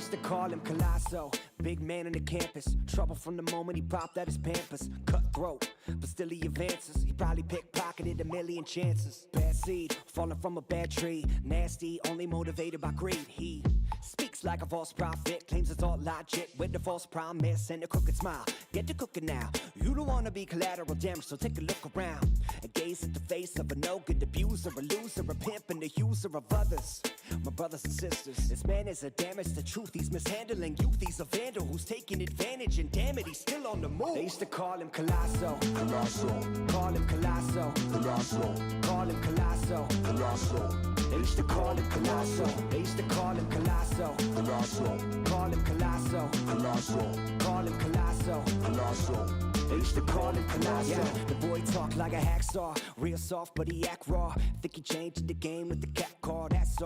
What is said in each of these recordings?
used to call him Colosso, big man on the campus. Trouble from the moment he popped out his pampers. Cutthroat, but still he advances. He probably pickpocketed a million chances. Bad seed, falling from a bad tree. Nasty, only motivated by greed. He speaks like a false prophet, claims it's all logic with a false promise and a crooked smile. Get to cooking now. You don't want to be collateral damage, so take a look around and gaze at the face of a no-good abuser, a loser, a pimp, and a user of others. My brothers and sisters, this man is a damage to truth. He's mishandling youth. He's a vandal who's taking advantage, and damn it, he's still on the move. They used to call him Colosso. Colosso. Call him Colosso. Colosso. Call him Colosso. Colosso. They used to call him Colosso. They used to call him Colosso. Colosso. Call him Colosso. Colosso. Call him Colosso. Colosso. They used to call him Colosso. Yeah, the boy talk like a hacksaw, real soft but he act raw. Think he changed the game with the cat call. That's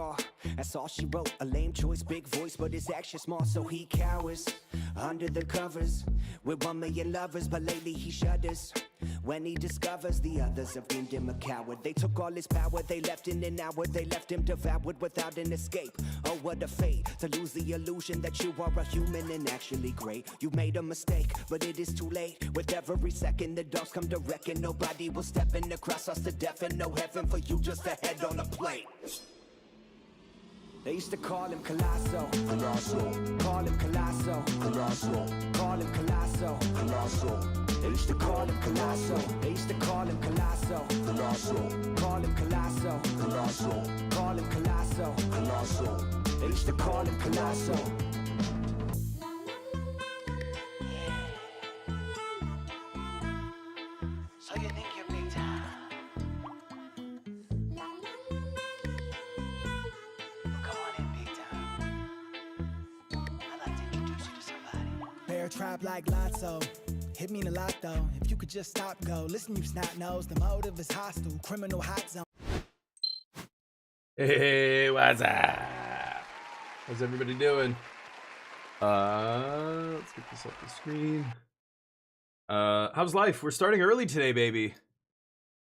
all she wrote. A lame choice, big voice, but his action small, so he cowers under the covers with 1 million lovers. But lately he shudders when he discovers the others have deemed him a coward. They took all his power, they left in an hour. They left him devoured without an escape. Oh, what a fate to lose the illusion that you are a human and actually great. You made a mistake, but it is too late. With every second the dogs come to reckon, nobody will step in across us to death, and no heaven for you, just a head on a plate. They used to call him Colosso. Colosso. Call him Colosso. Colosso. Call him Colosso. Colosso. They used to call him Colosso. They used to call him Colosso. Colosso. Call him Colosso. Colosso. Call him Colosso. Colosso. They used to call him Colosso. So you think you're big time? Come on in, big time. I'd like to introduce you to somebody. Bear trap like Lotso. Hit me in a lot though. If you could just stop, go. Listen, you snot nose. The motive is hostile. Criminal hot zone. Hey, what's up? How's everybody doing? Let's get this off the screen. How's life? We're starting early today, baby.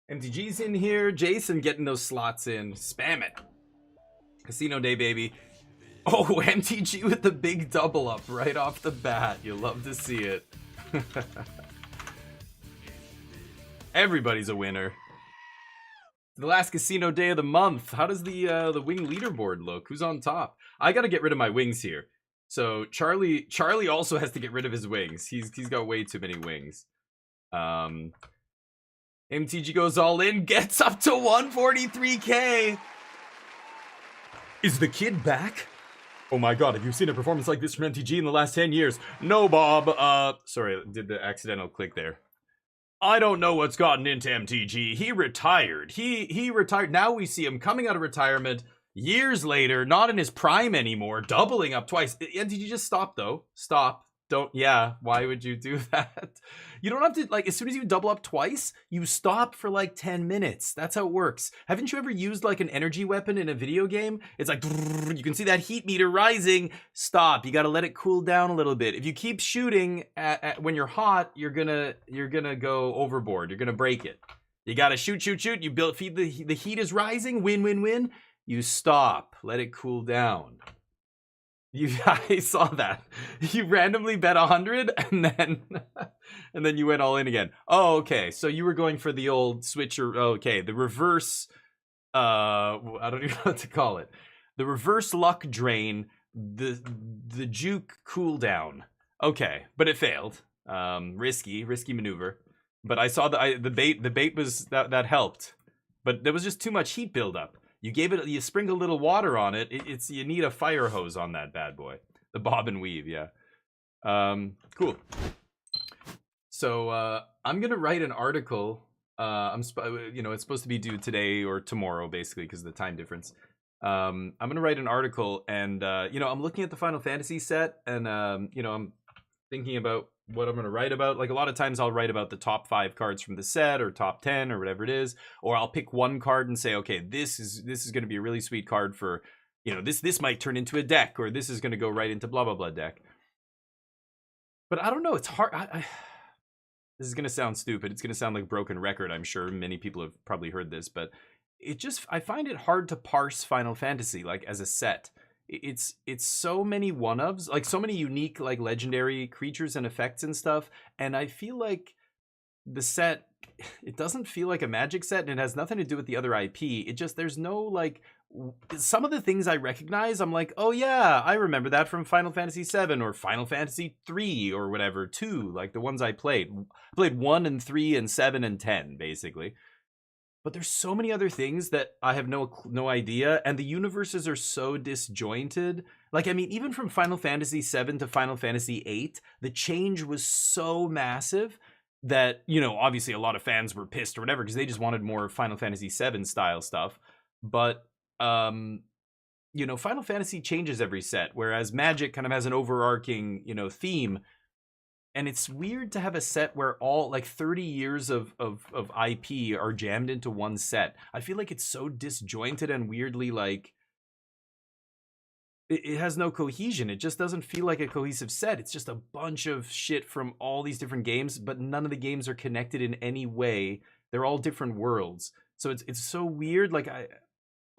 MTG's in here. Jason getting those slots in. Spam it. Casino day, baby. Oh, MTG with the big double up right off the bat. You'll love to see it. Everybody's a winner. The last casino day of the month. How does the wing leaderboard look? Who's on top? I gotta get rid of my wings here. So Charlie also has to get rid of his wings. He's got way too many wings. MTG goes all in, gets up to 143k. Is the kid back? Oh my god, have you seen a performance like this from MTG in the last 10 years? No, Bob. Sorry, did the accidental click there. I don't know what's gotten into MTG. He retired. He retired. Now we see him coming out of retirement years later, not in his prime anymore, doubling up twice. MTG, just stop though. Stop. Don't. Yeah, why would you do that? You don't have to, like, as soon as you double up twice, you stop for like 10 minutes. That's how it works. Haven't you ever used like an energy weapon in a video game? It's like, you can see that heat meter rising. Stop. You got to let it cool down a little bit. If you keep shooting when you're hot, you're gonna go overboard. You're gonna break it. You got to shoot. You feed the heat is rising. Win. You stop. Let it cool down. I saw that. You randomly bet 100 and then you went all in again. Oh, okay. So you were going for the old switcher. Okay, the reverse. I don't even know what to call it. The reverse luck drain. The juke cooldown. Okay, but it failed. Risky maneuver. But I saw the bait. The bait was that helped, but there was just too much heat buildup. You sprinkled a little water on it. You need a fire hose on that bad boy. The bob and weave, yeah. Cool. So I'm gonna write an article. It's supposed to be due today or tomorrow, basically, because of the time difference. I'm gonna write an article, and I'm looking at the Final Fantasy set, and I'm thinking about what I'm going to write about. Like, a lot of times I'll write about the top 5 cards from the set, or top 10, or whatever it is, or I'll pick one card and say, okay, this is going to be a really sweet card for, this might turn into a deck, or this is going to go right into blah blah blah deck. But I don't know, it's hard. This is going to sound stupid. It's going to sound like a broken record. I'm sure many people have probably heard this, but I find it hard to parse Final Fantasy like as a set. it's so many one-ofs, like so many unique like legendary creatures and effects and stuff, and I feel like the set, it doesn't feel like a Magic set, and it has nothing to do with the other IP. It just, there's no like some of the things I recognize, I'm like, oh yeah, I remember that from Final Fantasy 7 or Final Fantasy 3 or whatever, 2, like the ones I played 1 and 3 and 7 and 10 basically. But there's so many other things that I have no idea, and the universes are so disjointed. Like, I mean, even from Final Fantasy 7 to Final Fantasy 8, the change was so massive that, you know, obviously a lot of fans were pissed or whatever because they just wanted more Final Fantasy 7 style stuff. But you know, Final Fantasy changes every set, whereas Magic kind of has an overarching, you know, theme. And it's weird to have a set where all like 30 years of IP are jammed into one set. I feel like it's so disjointed and weirdly like it has no cohesion. It just doesn't feel like a cohesive set. It's just a bunch of shit from all these different games, but none of the games are connected in any way. They're all different worlds. So it's so weird. Like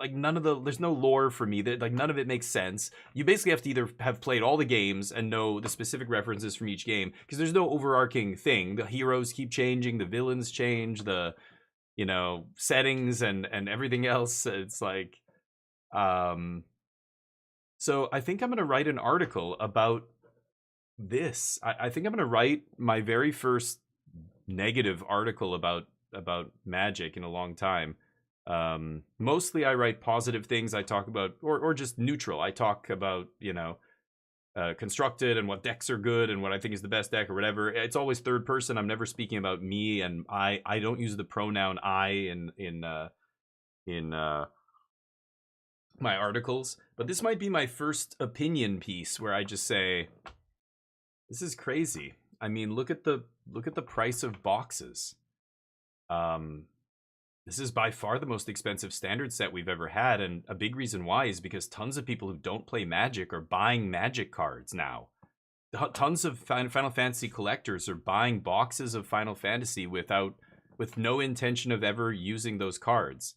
there's no lore for me, that like none of it makes sense. You basically have to either have played all the games and know the specific references from each game, because there's no overarching thing. The heroes keep changing, the villains change, the, you know, settings and everything else. It's like so I think I'm gonna write an article about this. I think I'm gonna write my very first negative article about Magic in a long time. Mostly I write positive things. I talk about, or just neutral. I talk about, you know, constructed and what decks are good and what I think is the best deck or whatever. It's always third person. I'm never speaking about me, and I don't use the pronoun I in my articles. But this might be my first opinion piece where I just say, this is crazy. I mean, look at the price of boxes. This is by far the most expensive standard set we've ever had, and a big reason why is because tons of people who don't play Magic are buying Magic cards now. Tons of Final Fantasy collectors are buying boxes of Final Fantasy with no intention of ever using those cards.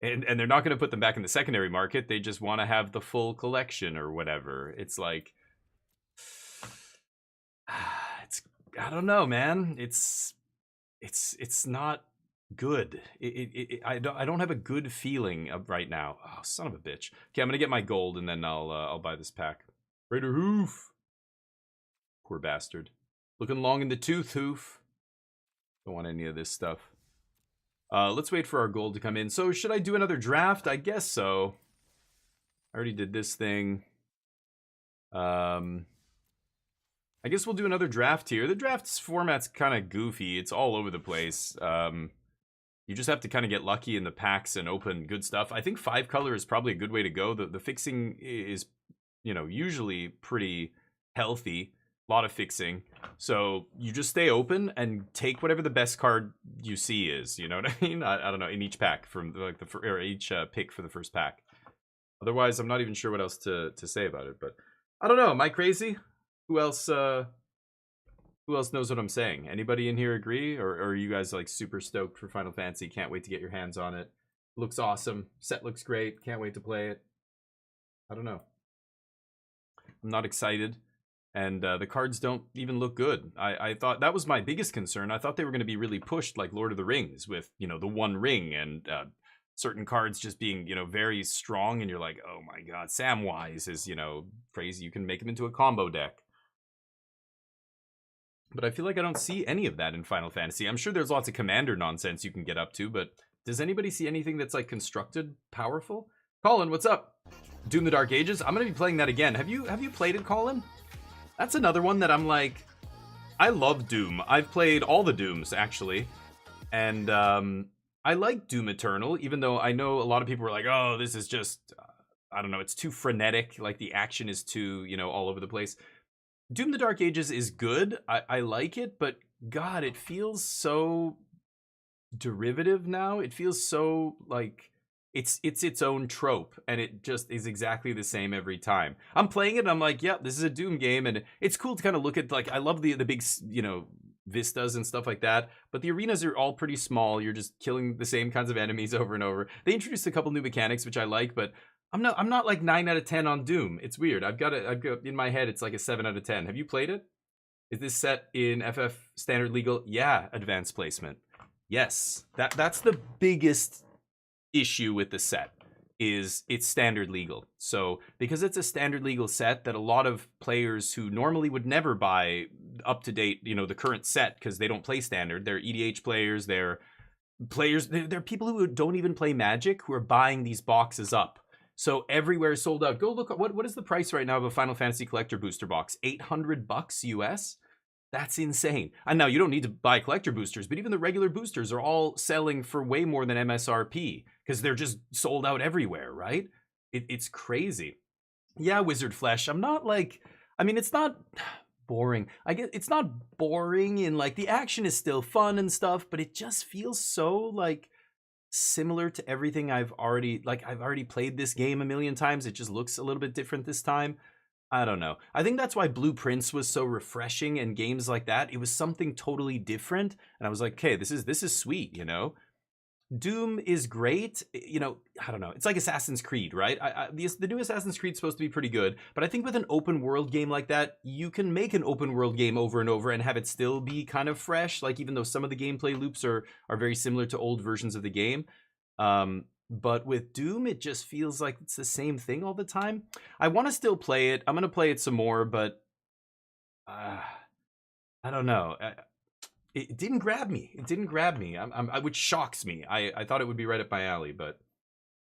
And they're not going to put them back in the secondary market. They just want to have the full collection or whatever. It's like, I don't know, man. It's not good. I don't have a good feeling right now. Oh, son of a bitch. Okay, I'm gonna get my gold and then I'll buy this pack. Raider Hoof. Poor bastard. Looking long in the tooth, Hoof. Don't want any of this stuff. Let's wait for our gold to come in. So should I do another draft? I guess so. I already did this thing. I guess we'll do another draft here. The draft's format's kind of goofy. It's all over the place. You just have to kind of get lucky in the packs and open good stuff. I think 5-color is probably a good way to go. The fixing is, you know, usually pretty healthy. A lot of fixing. So you just stay open and take whatever the best card you see is. You know what I mean? I don't know, in each pack from like each pick for the first pack. Otherwise, I'm not even sure what else to say about it. But I don't know. Am I crazy? Who else knows what I'm saying? Anybody in here agree? Or are you guys like super stoked for Final Fantasy? Can't wait to get your hands on it. Looks awesome. Set looks great. Can't wait to play it. I don't know. I'm not excited. And the cards don't even look good. I thought that was my biggest concern. I thought they were going to be really pushed like Lord of the Rings with, you know, the one ring and certain cards just being, you know, very strong. And you're like, oh my God, Samwise is, you know, crazy. You can make him into a combo deck. But I feel like I don't see any of that in Final Fantasy. I'm sure there's lots of commander nonsense you can get up to, but does anybody see anything that's like constructed powerful? Colin, what's up? Doom the Dark Ages? I'm going to be playing that again. Have you played it, Colin? That's another one that I'm like, I love Doom. I've played all the Dooms, actually. And I like Doom Eternal, even though I know a lot of people were like, oh, this is just, I don't know, it's too frenetic. Like the action is too, you know, all over the place. Doom the Dark Ages is good. I like it, but God, it feels so derivative now. It feels so like it's its own trope, and it just is exactly the same every time. I'm playing it and I'm like, yep, this is a Doom game, and it's cool to kind of look at, like, I love the big, you know, vistas and stuff like that, but the arenas are all pretty small. You're just killing the same kinds of enemies over and over. They introduced a couple new mechanics which I like, but I'm not like 9 out of 10 on Doom. It's weird. I've got in my head it's like a 7 out of 10. Have you played it? Is this set in FF standard legal? Yeah, advanced placement. Yes. That's the biggest issue with the set, is it's standard legal. So because it's a standard legal set that a lot of players who normally would never buy up to date, you know, the current set because they don't play standard, they're EDH players, they're people who don't even play Magic who are buying these boxes up. So everywhere is sold out. Go look at what is the price right now of a Final Fantasy Collector booster box? $800 US? That's insane. And now you don't need to buy collector boosters, but even the regular boosters are all selling for way more than MSRP because they're just sold out everywhere, right? It's crazy. Yeah, Wizard Flesh. I'm not like, I mean, it's not boring. I guess it's not boring in like the action is still fun and stuff, but it just feels so like similar to everything I've already played this game a million times. It just looks a little bit different this time. I don't know. I think that's why Blueprints was so refreshing, and games like that, it was something totally different. And I was like, okay, this is sweet, you know? Doom is great. You know, I don't know. It's like Assassin's Creed, right? The new Assassin's Creed is supposed to be pretty good, but I think with an open world game like that, you can make an open world game over and over and have it still be kind of fresh. Like, even though some of the gameplay loops are very similar to old versions of the game. But with Doom, it just feels like it's the same thing all the time. I want to still play it. I'm going to play it some more, but I don't know. It didn't grab me. It didn't grab me, which shocks me. I thought it would be right up my alley, but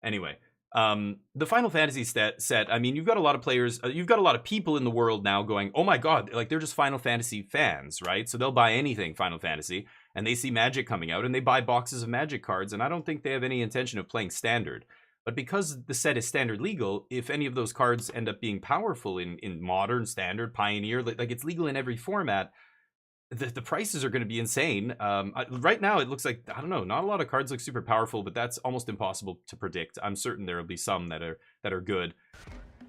anyway. The Final Fantasy set, I mean, you've got a lot of players, you've got a lot of people in the world now going, oh my god, like they're just Final Fantasy fans, right? So they'll buy anything Final Fantasy, and they see Magic coming out, and they buy boxes of Magic cards, and I don't think they have any intention of playing Standard. But because the set is Standard legal, if any of those cards end up being powerful in Modern, Standard, Pioneer, like it's legal in every format, the prices are going to be insane. Right now, it looks like, I don't know, not a lot of cards look super powerful, but that's almost impossible to predict. I'm certain there will be some that are good.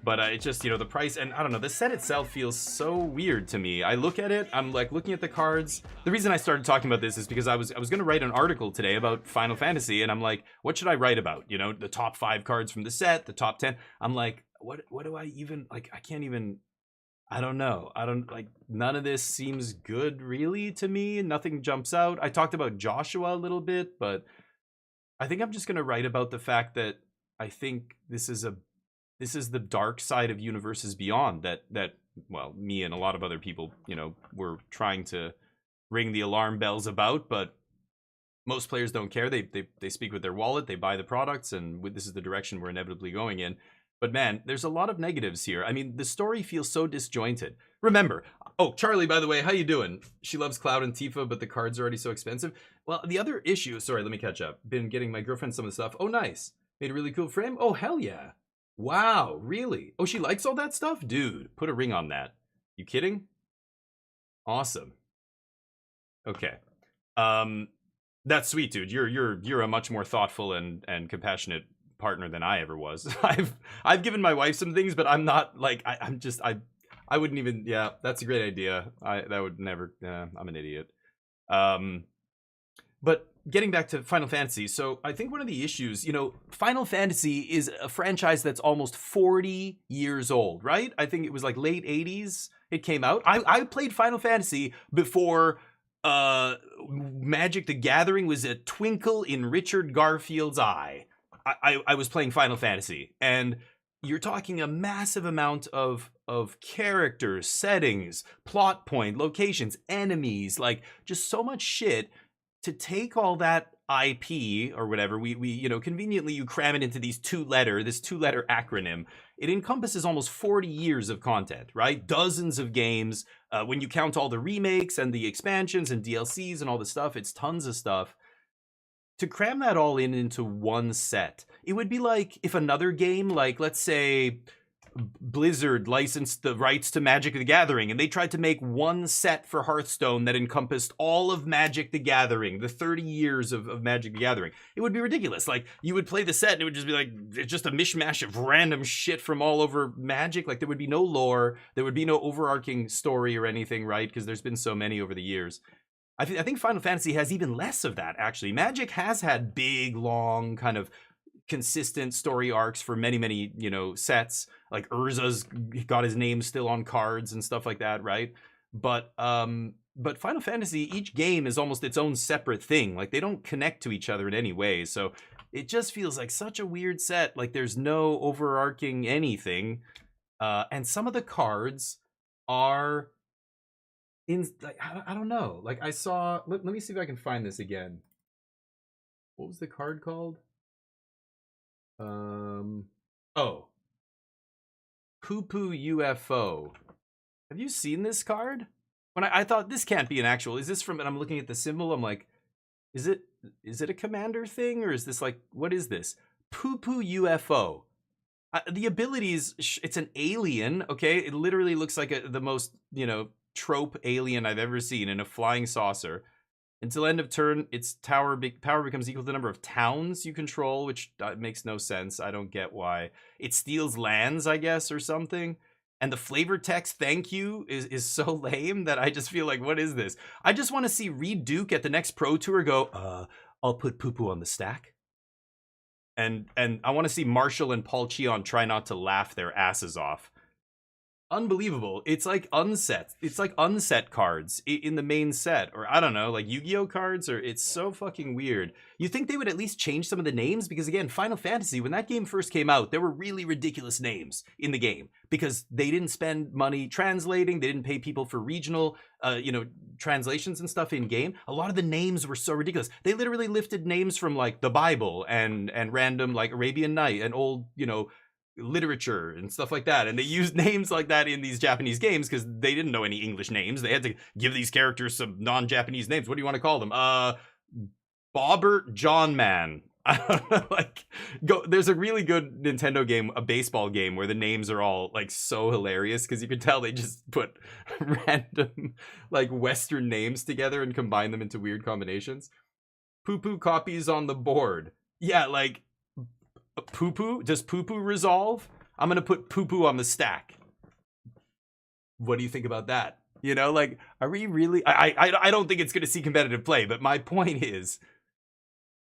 But it's just, you know, the price, and I don't know, the set itself feels so weird to me. I look at it, I'm like looking at the cards. The reason I started talking about this is because I was going to write an article today about Final Fantasy, and I'm like, what should I write about? You know, the top 5 cards from the set, the top 10. I'm like, what do I even, like, I can't even, I don't know. I don't, like, none of this seems good really to me. Nothing jumps out. I talked about Joshua a little bit, but I think I'm just going to write about the fact that I think this is the dark side of Universes Beyond that well, me and a lot of other people, you know, were trying to ring the alarm bells about, but most players don't care. They speak with their wallet, they buy the products, and this is the direction we're inevitably going in. But man, there's a lot of negatives here. I mean, the story feels so disjointed. Remember, oh, Charlie, by the way, how you doing? She loves Cloud and Tifa, but the cards are already so expensive. Well, the other issue, sorry, let me catch up. Been getting my girlfriend some of the stuff. Oh, nice. Made a really cool frame. Oh, hell yeah. Wow, really? Oh, she likes all that stuff? Dude, put a ring on that. You kidding? Awesome. Okay. That's sweet, dude. You're a much more thoughtful and compassionate partner than I ever was. I've given my wife some things, but I'm not like I wouldn't even. Yeah, that's a great idea. That would never. I'm an idiot. But getting back to Final Fantasy, so I think one of the issues, you know, Final Fantasy is a franchise that's almost 40 years old, right? I think it was like late 80s it came out. I played Final Fantasy before Magic the Gathering was a twinkle in Richard Garfield's eye. I was playing Final Fantasy, and you're talking a massive amount of characters, settings, plot point, locations, enemies, like just so much shit to take all that IP or whatever, we you know, conveniently you cram it into this two-letter acronym. It encompasses almost 40 years of content, right? Dozens of games. When you count all the remakes and the expansions and DLCs and all the stuff, it's tons of stuff. To cram that all into one set, it would be like if another game, like let's say Blizzard licensed the rights to Magic the Gathering, and they tried to make one set for Hearthstone that encompassed all of Magic the Gathering, the 30 years of Magic the Gathering. It would be ridiculous. Like, you would play the set and it would just be like, it's just a mishmash of random shit from all over Magic. Like, there would be no lore, there would be no overarching story or anything, right? Because there's been so many over the years. I think Final Fantasy has even less of that, actually. Magic has had big, long, kind of consistent story arcs for many, you know, sets. Like Urza's got his name still on cards and stuff like that, right? But Final Fantasy, each game is almost its own separate thing. Like they don't connect to each other in any way. So it just feels like such a weird set. Like there's no overarching anything. And some of the cards are in, like, I don't know. Like I saw, let me see if I can find this again. What was the card called? Oh. Poo Poo UFO. Have you seen this card? When I thought this can't be an actual, is this from, and I'm looking at the symbol, I'm like, is it a commander thing, or is this like, what is this? Poo Poo UFO. The abilities, it's an alien, okay? It literally looks like the most, you know, trope alien I've ever seen in a flying saucer. Until end of turn, its power becomes equal to the number of towns you control, which makes no sense. I don't get why. It steals lands, I guess, or something. And the flavor text, thank you, is so lame that I just feel like, what is this? I just want to see Reed Duke at the next Pro Tour go, I'll put poo-poo on the stack. And I want to see Marshall and Paul Cheon try not to laugh their asses off. Unbelievable. It's like unset. It's like unset cards in the main set, or I don't know, like Yu-Gi-Oh cards, or it's so fucking weird. You think they would at least change some of the names? Because again, Final Fantasy, when that game first came out, there were really ridiculous names in the game because they didn't spend money translating. They didn't pay people for regional, you know, translations and stuff in game. A lot of the names were so ridiculous. They literally lifted names from like the Bible and random like Arabian Night and old, you know, literature and stuff like that, and they used names like that in these Japanese games because they didn't know any English names. They had to give these characters some non-Japanese names. What do you want to call them? Bobbert John Man. I don't know, like, there's a really good Nintendo game, a baseball game, where the names are all like so hilarious because you can tell they just put random like Western names together and combine them into weird combinations. Poo-poo copies on the board. Yeah, like poo-poo? Does poo-poo resolve? I'm gonna put poo-poo on the stack. What do you think about that? You know, like, are we really? I don't think it's gonna see competitive play, but my point is,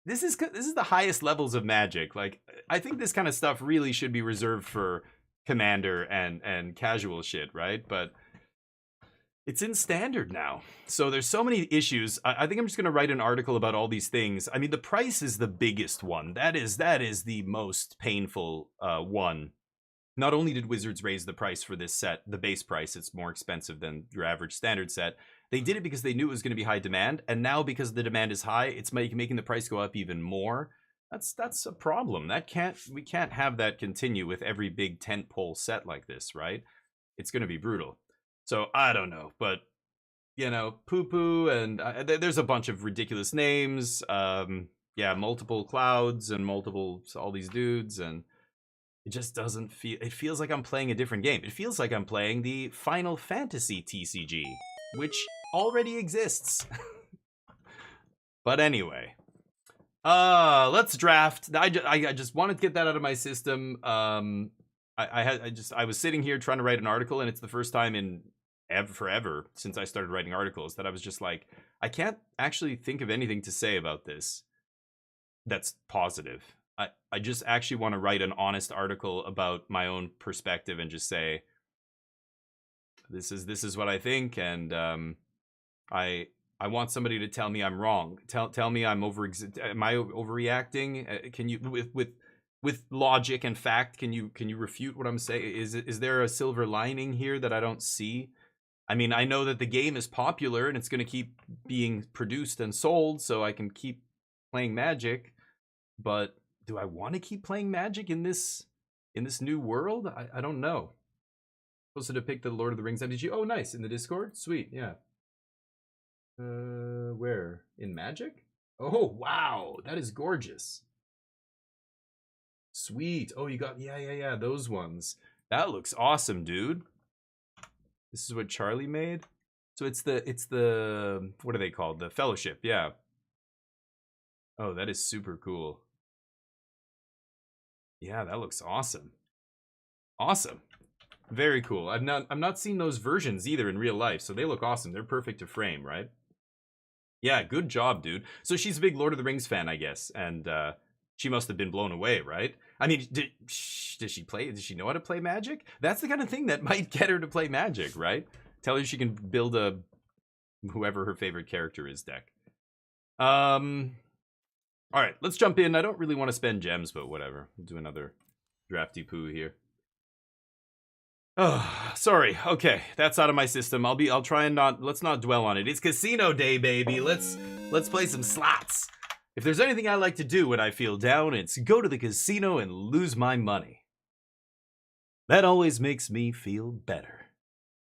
this is the highest levels of Magic. Like, I think this kind of stuff really should be reserved for Commander and casual shit, right? But it's in Standard now. So there's so many issues. I think I'm just going to write an article about all these things. I mean, the price is the biggest one. That is the most painful one. Not only did Wizards raise the price for this set, the base price, it's more expensive than your average Standard set. They did it because they knew it was going to be high demand. And now because the demand is high, it's making the price go up even more. That's a problem. We can't have that continue with every big tentpole set like this, right? It's going to be brutal. So I don't know, but you know, poo-poo, and there's a bunch of ridiculous names. Yeah, multiple clouds and all these dudes, and it just doesn't feel. It feels like I'm playing a different game. It feels like I'm playing the Final Fantasy TCG, which already exists. But anyway, let's draft. I just wanted to get that out of my system. I was sitting here trying to write an article, and it's the first time in forever since I started writing articles that I was just like, I can't actually think of anything to say about this that's positive. I just actually want to write an honest article about my own perspective and just say, this is what I think, and I want somebody to tell me I'm wrong. Tell me am I overreacting? Can you with logic and fact, can you refute what I'm saying? Is there a silver lining here that I don't see? I mean, I know that the game is popular and it's going to keep being produced and sold, so I can keep playing Magic. But do I want to keep playing Magic in this new world? I don't know. Supposed to pick the Lord of the Rings MTG. Oh, nice, in the Discord. Sweet, yeah. Where in Magic? Oh, wow, that is gorgeous. Sweet. Oh, you got yeah, those ones. That looks awesome, dude. This is what Charlie made. So it's the what are they called? The Fellowship, yeah. Oh, that is super cool. Yeah, that looks awesome. Awesome. Very cool. I'm not seeing those versions either in real life, so they look awesome. They're perfect to frame, right? Yeah, good job, dude. So she's a big Lord of the Rings fan, I guess, and she must have been blown away, right? I mean, does she play? Does she know how to play Magic? That's the kind of thing that might get her to play Magic, right? Tell her she can build a whoever her favorite character is deck. All right, let's jump in. I don't really want to spend gems, but whatever. We'll do another drafty poo here. Oh, sorry. Okay, that's out of my system. I'll try and let's not dwell on it. It's casino day, baby. Let's play some slots. If there's anything I like to do when I feel down, it's go to the casino and lose my money. That always makes me feel better.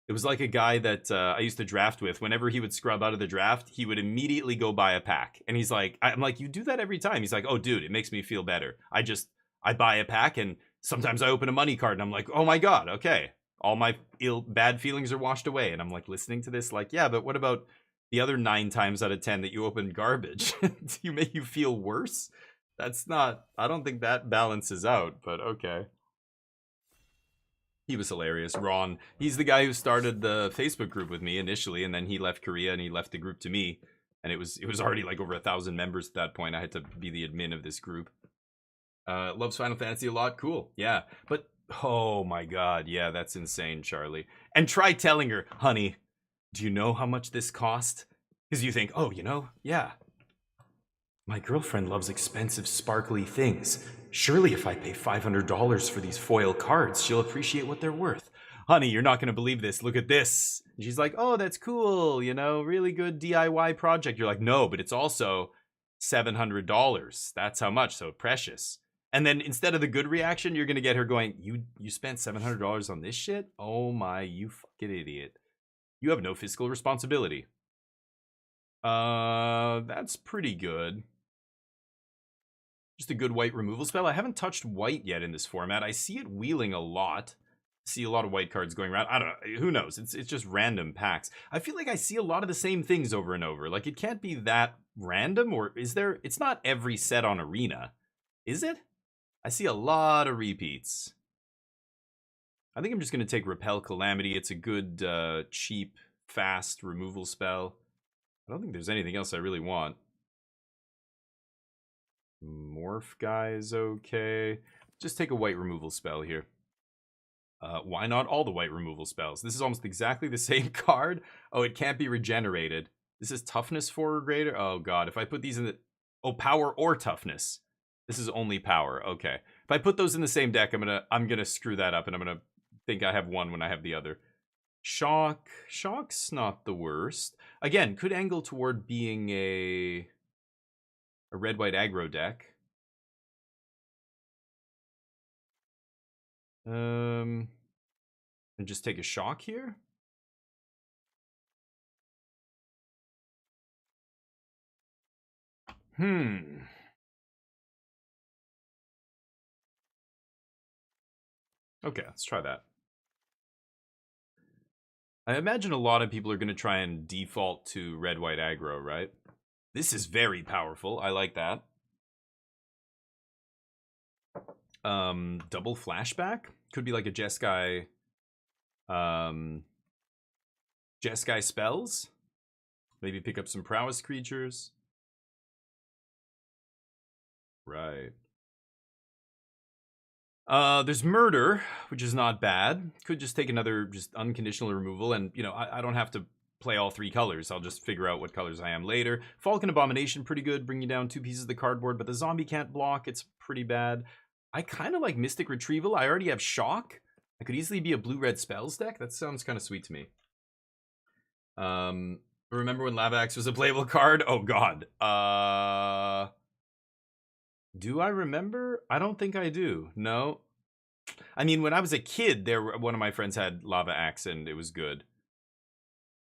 It was like a guy that I used to draft with. Whenever he would scrub out of the draft, he would immediately go buy a pack. And he's like, I'm like, you do that every time. He's like, oh, dude, it makes me feel better. I buy a pack and sometimes I open a money card and I'm like, oh my God, okay. All my bad feelings are washed away. And I'm like listening to this like, yeah, but what about the other 9 times out of 10 that you open garbage? Do you make you feel worse? That's not, I don't think that balances out, but okay. He was hilarious. Ron, he's the guy who started the Facebook group with me initially, and then he left Korea and he left the group to me. And it was already like over 1,000 members at that point. I had to be the admin of this group. Loves Final Fantasy a lot. Cool. Yeah. But, oh my God. Yeah, that's insane, Charlie. And try telling her, honey, do you know how much this cost? Because you think, oh, you know, yeah. My girlfriend loves expensive, sparkly things. Surely if I pay $500 for these foil cards, she'll appreciate what they're worth. Honey, you're not going to believe this. Look at this. And she's like, oh, that's cool. You know, really good DIY project. You're like, no, but it's also $700. That's how much. So precious. And then instead of the good reaction, you're going to get her going, you spent $700 on this shit? Oh my, you fucking idiot. You have no fiscal responsibility. That's pretty good. Just a good white removal spell. I haven't touched white yet in this format. I see it wheeling a lot. See a lot of white cards going around. I don't know. Who knows? It's just random packs. I feel like I see a lot of the same things over and over. Like, it can't be that random, or is there? It's not every set on Arena. Is it? I see a lot of repeats. I think I'm just going to take Repel Calamity. It's a good, cheap, fast removal spell. I don't think there's anything else I really want. Morph guy is okay. Just take a white removal spell here. Why not all the white removal spells? This is almost exactly the same card. Oh, it can't be regenerated. This is toughness 4 or greater. Oh God, if I put these in the... Oh, power or toughness. This is only power. Okay. If I put those in the same deck, I'm gonna screw that up, and I'm gonna think I have one when I have the other. Shock. Shock's not the worst. Again, could angle toward being a red-white aggro deck. And just take a shock here. Okay, let's try that. I imagine a lot of people are going to try and default to red-white aggro, right? This is very powerful. I like that. Double flashback? Could be like a Jeskai... Jeskai spells? Maybe pick up some prowess creatures. Right. There's murder, which is not bad. Could just take another just unconditional removal, and you know, I don't have to play all 3 colors. I'll just figure out what colors I am later. Falcon Abomination, pretty good, bringing down 2 pieces of the cardboard, but the zombie can't block. It's pretty bad. I kind of like Mystic Retrieval. I already have Shock. I could easily be a blue-red spells deck. That sounds kind of sweet to me. Remember when Lava Axe was a playable card? Oh God. Do I remember? I don't think I do. No. I mean, when I was a kid, one of my friends had Lava Axe and it was good.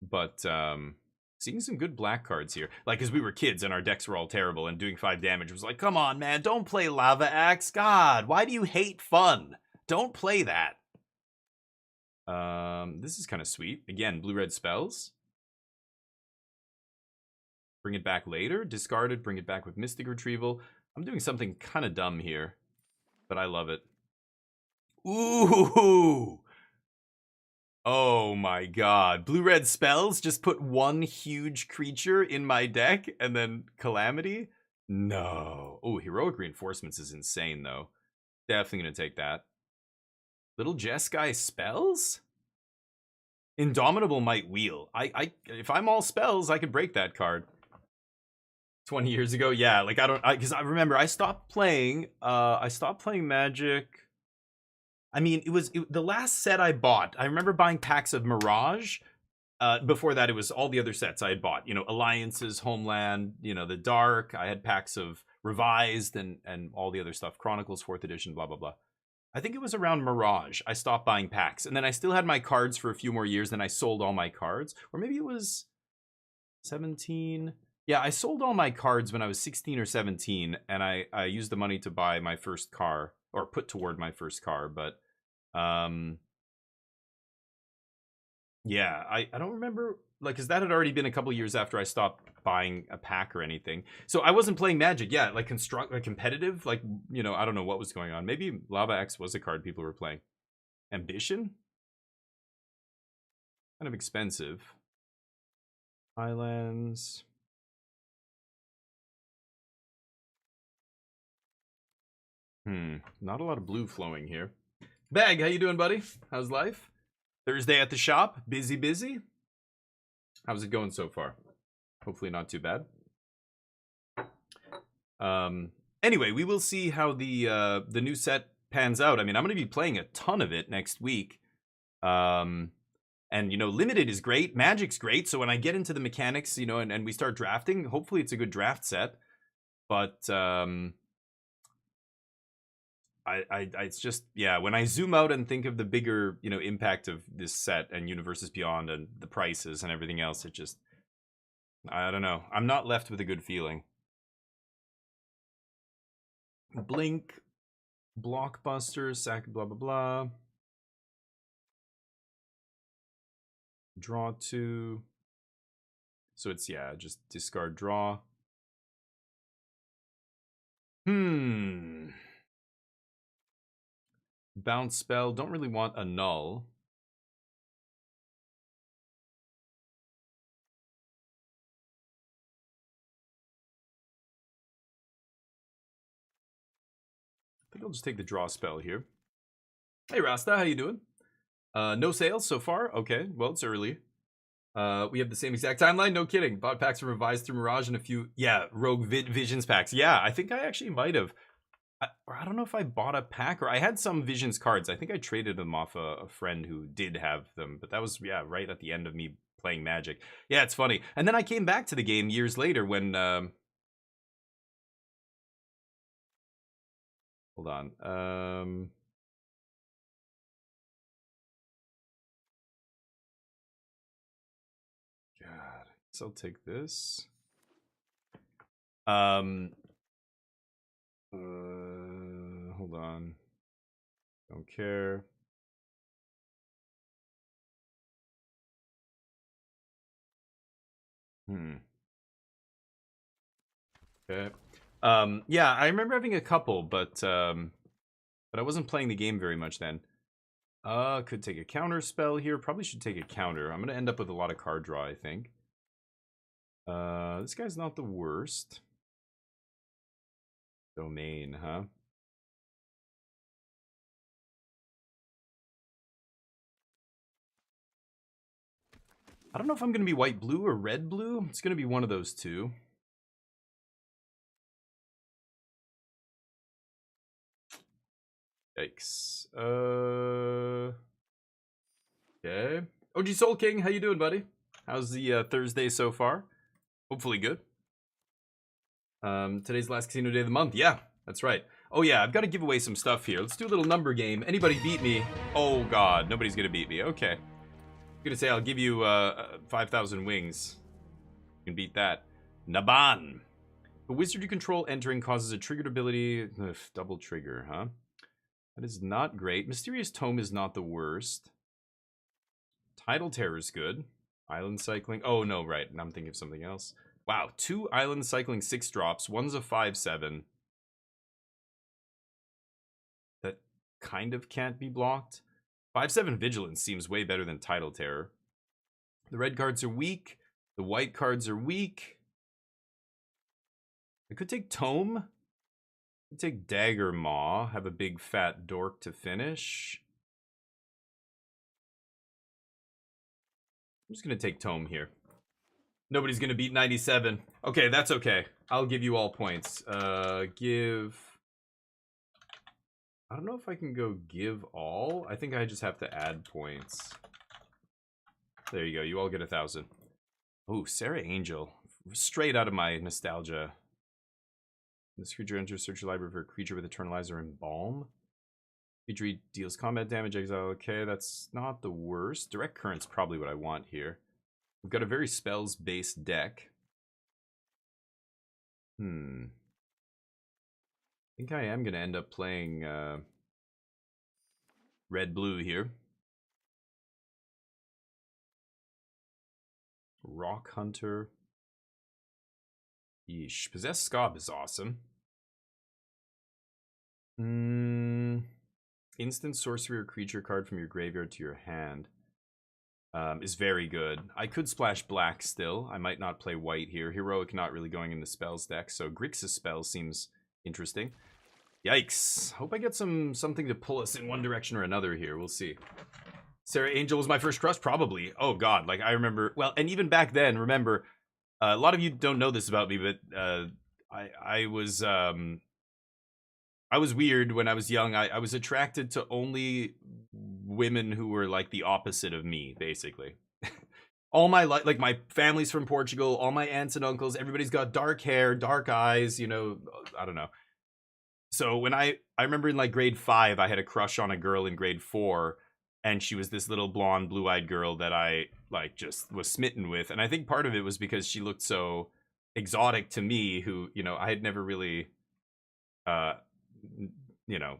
But seeing some good black cards here. Like, because we were kids and our decks were all terrible, and doing 5 damage was like, come on, man, don't play Lava Axe. God, why do you hate fun? Don't play that. This is kind of sweet. Again, blue-red spells. Bring it back later. Discarded, bring it back with Mystic Retrieval. I'm doing something kind of dumb here, but I love it. Ooh! Oh my God. Blue-red spells? Just put 1 huge creature in my deck and then Calamity? No. Oh, heroic reinforcements is insane though. Definitely gonna take that. Little Jeskai spells? Indomitable Might Wheel. If I'm all spells, I could break that card. 20 years ago, yeah. Like because I remember I stopped playing. I stopped playing Magic. I mean, the last set I bought. I remember buying packs of Mirage. Before that, it was all the other sets I had bought. You know, Alliances, Homeland. You know, the Dark. I had packs of Revised and all the other stuff. Chronicles 4th edition. Blah blah blah. I think it was around Mirage. I stopped buying packs, and then I still had my cards for a few more years. Then I sold all my cards, or maybe it was 17. Yeah, I sold all my cards when I was 16 or 17, and I used the money to buy my first car, or put toward my first car, but yeah, I don't remember, like, because that had already been a couple years after I stopped buying a pack or anything. So I wasn't playing Magic, yeah, like competitive, like, you know, I don't know what was going on. Maybe Lava X was a card people were playing. Ambition? Kind of expensive. Islands. Not a lot of blue flowing here. Bag, how you doing, buddy? How's life? Thursday at the shop? Busy? How's it going so far? Hopefully not too bad. Anyway, we will see how the new set pans out. I mean, I'm going to be playing a ton of it next week. And, you know, Limited is great. Magic's great. So when I get into the mechanics, you know, and we start drafting, hopefully it's a good draft set. But it's just, yeah, when I zoom out and think of the bigger, you know, impact of this set and Universes Beyond and the prices and everything else, it just, I don't know. I'm not left with a good feeling. Blink, Blockbuster, sack, blah, blah, blah. Draw 2. So it's, yeah, just discard, draw. Bounce spell. Don't really want a null. I think I'll just take the draw spell here. Hey Rasta, how you doing? No sales so far? Okay, well, it's early. We have the same exact timeline, no kidding. Bought packs from Revised through Mirage and a few, yeah, Rogue Visions packs. Yeah, I think I actually might have. I don't know if I bought a pack or I had some Visions cards. I think I traded them off a friend who did have them, but that was, yeah, right at the end of me playing Magic. Yeah, it's funny. And then I came back to the game years later when, hold on. God, so I'll take this. Hold on. Don't care. Okay. Yeah, I remember having a couple, but I wasn't playing the game very much then. Could take a counter spell here. Probably should take a counter. I'm gonna end up with a lot of card draw, I think. This guy's not the worst. Domain, huh? I don't know if I'm gonna be white-blue or red-blue. It's gonna be one of those two. Yikes. Okay. OG Soul King, how you doing, buddy? How's the Thursday so far? Hopefully good. Today's the last casino day of the month. Yeah, that's right. Oh yeah, I've got to give away some stuff here. Let's do a little number game. Anybody beat me? Oh god, nobody's gonna beat me. Okay. I'm gonna say I'll give you 5,000 wings. You can beat that. Naban. The wizard you control entering causes a triggered ability. Ugh, double trigger, huh? That is not great. Mysterious Tome is not the worst. Tidal Terror is good. Island Cycling. Oh, no, right. I'm thinking of something else. Wow, 2 Island Cycling 6 drops. One's a 5/7. That kind of can't be blocked. 5/7 Vigilance seems way better than Tidal Terror. The red cards are weak. The white cards are weak. I could take Tome. Take Dagger Maw, have a big fat dork to finish. I'm just gonna take Tome here. Nobody's gonna beat 97. Okay, that's okay. I'll give you all points. I don't know if I can go give all. I think I just have to add points. There you go. You all get 1,000. Ooh, Sarah Angel. Straight out of my nostalgia. This creature enters search your library for a creature with Eternalizer and Balm. Creature deals combat damage, exile. Okay, that's not the worst. Direct Current's probably what I want here. We've got a very spells-based deck. I think I am going to end up playing red-blue here. Rock Hunter. Yeesh. Possessed Scob is awesome. Instant sorcery or creature card from your graveyard to your hand is very good. I could splash black still. I might not play white here. Heroic not really going in the spells deck, so Grixis spell seems interesting. Yikes. Hope I get something to pull us in one direction or another here. We'll see. Sarah Angel was my first crush? Probably. Oh god, like I remember, well, and even back then, remember, a lot of you don't know this about me, but I was weird when I was young. I was attracted to only women who were like the opposite of me, basically. All my life, like my family's from Portugal, all my aunts and uncles, everybody's got dark hair, dark eyes, you know, I don't know. So when I remember in like grade 5, I had a crush on a girl in grade 4, and she was this little blonde, blue-eyed girl that I like just was smitten with. And I think part of it was because she looked so exotic to me, who, you know, I had never really, you know,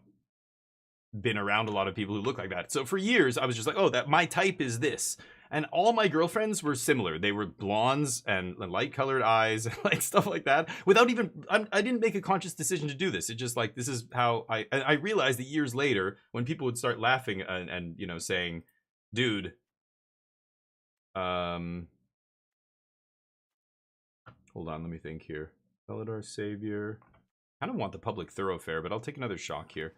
been around a lot of people who look like that. So for years, I was just like, oh, that my type is this. And all my girlfriends were similar. They were blondes and light-colored eyes and like stuff like that. Without even, I didn't make a conscious decision to do this. It just like, this is how I realized that years later, when people would start laughing and you know, saying, dude, hold on, let me think here. Felidar Savior. I don't want the public thoroughfare, but I'll take another shock here.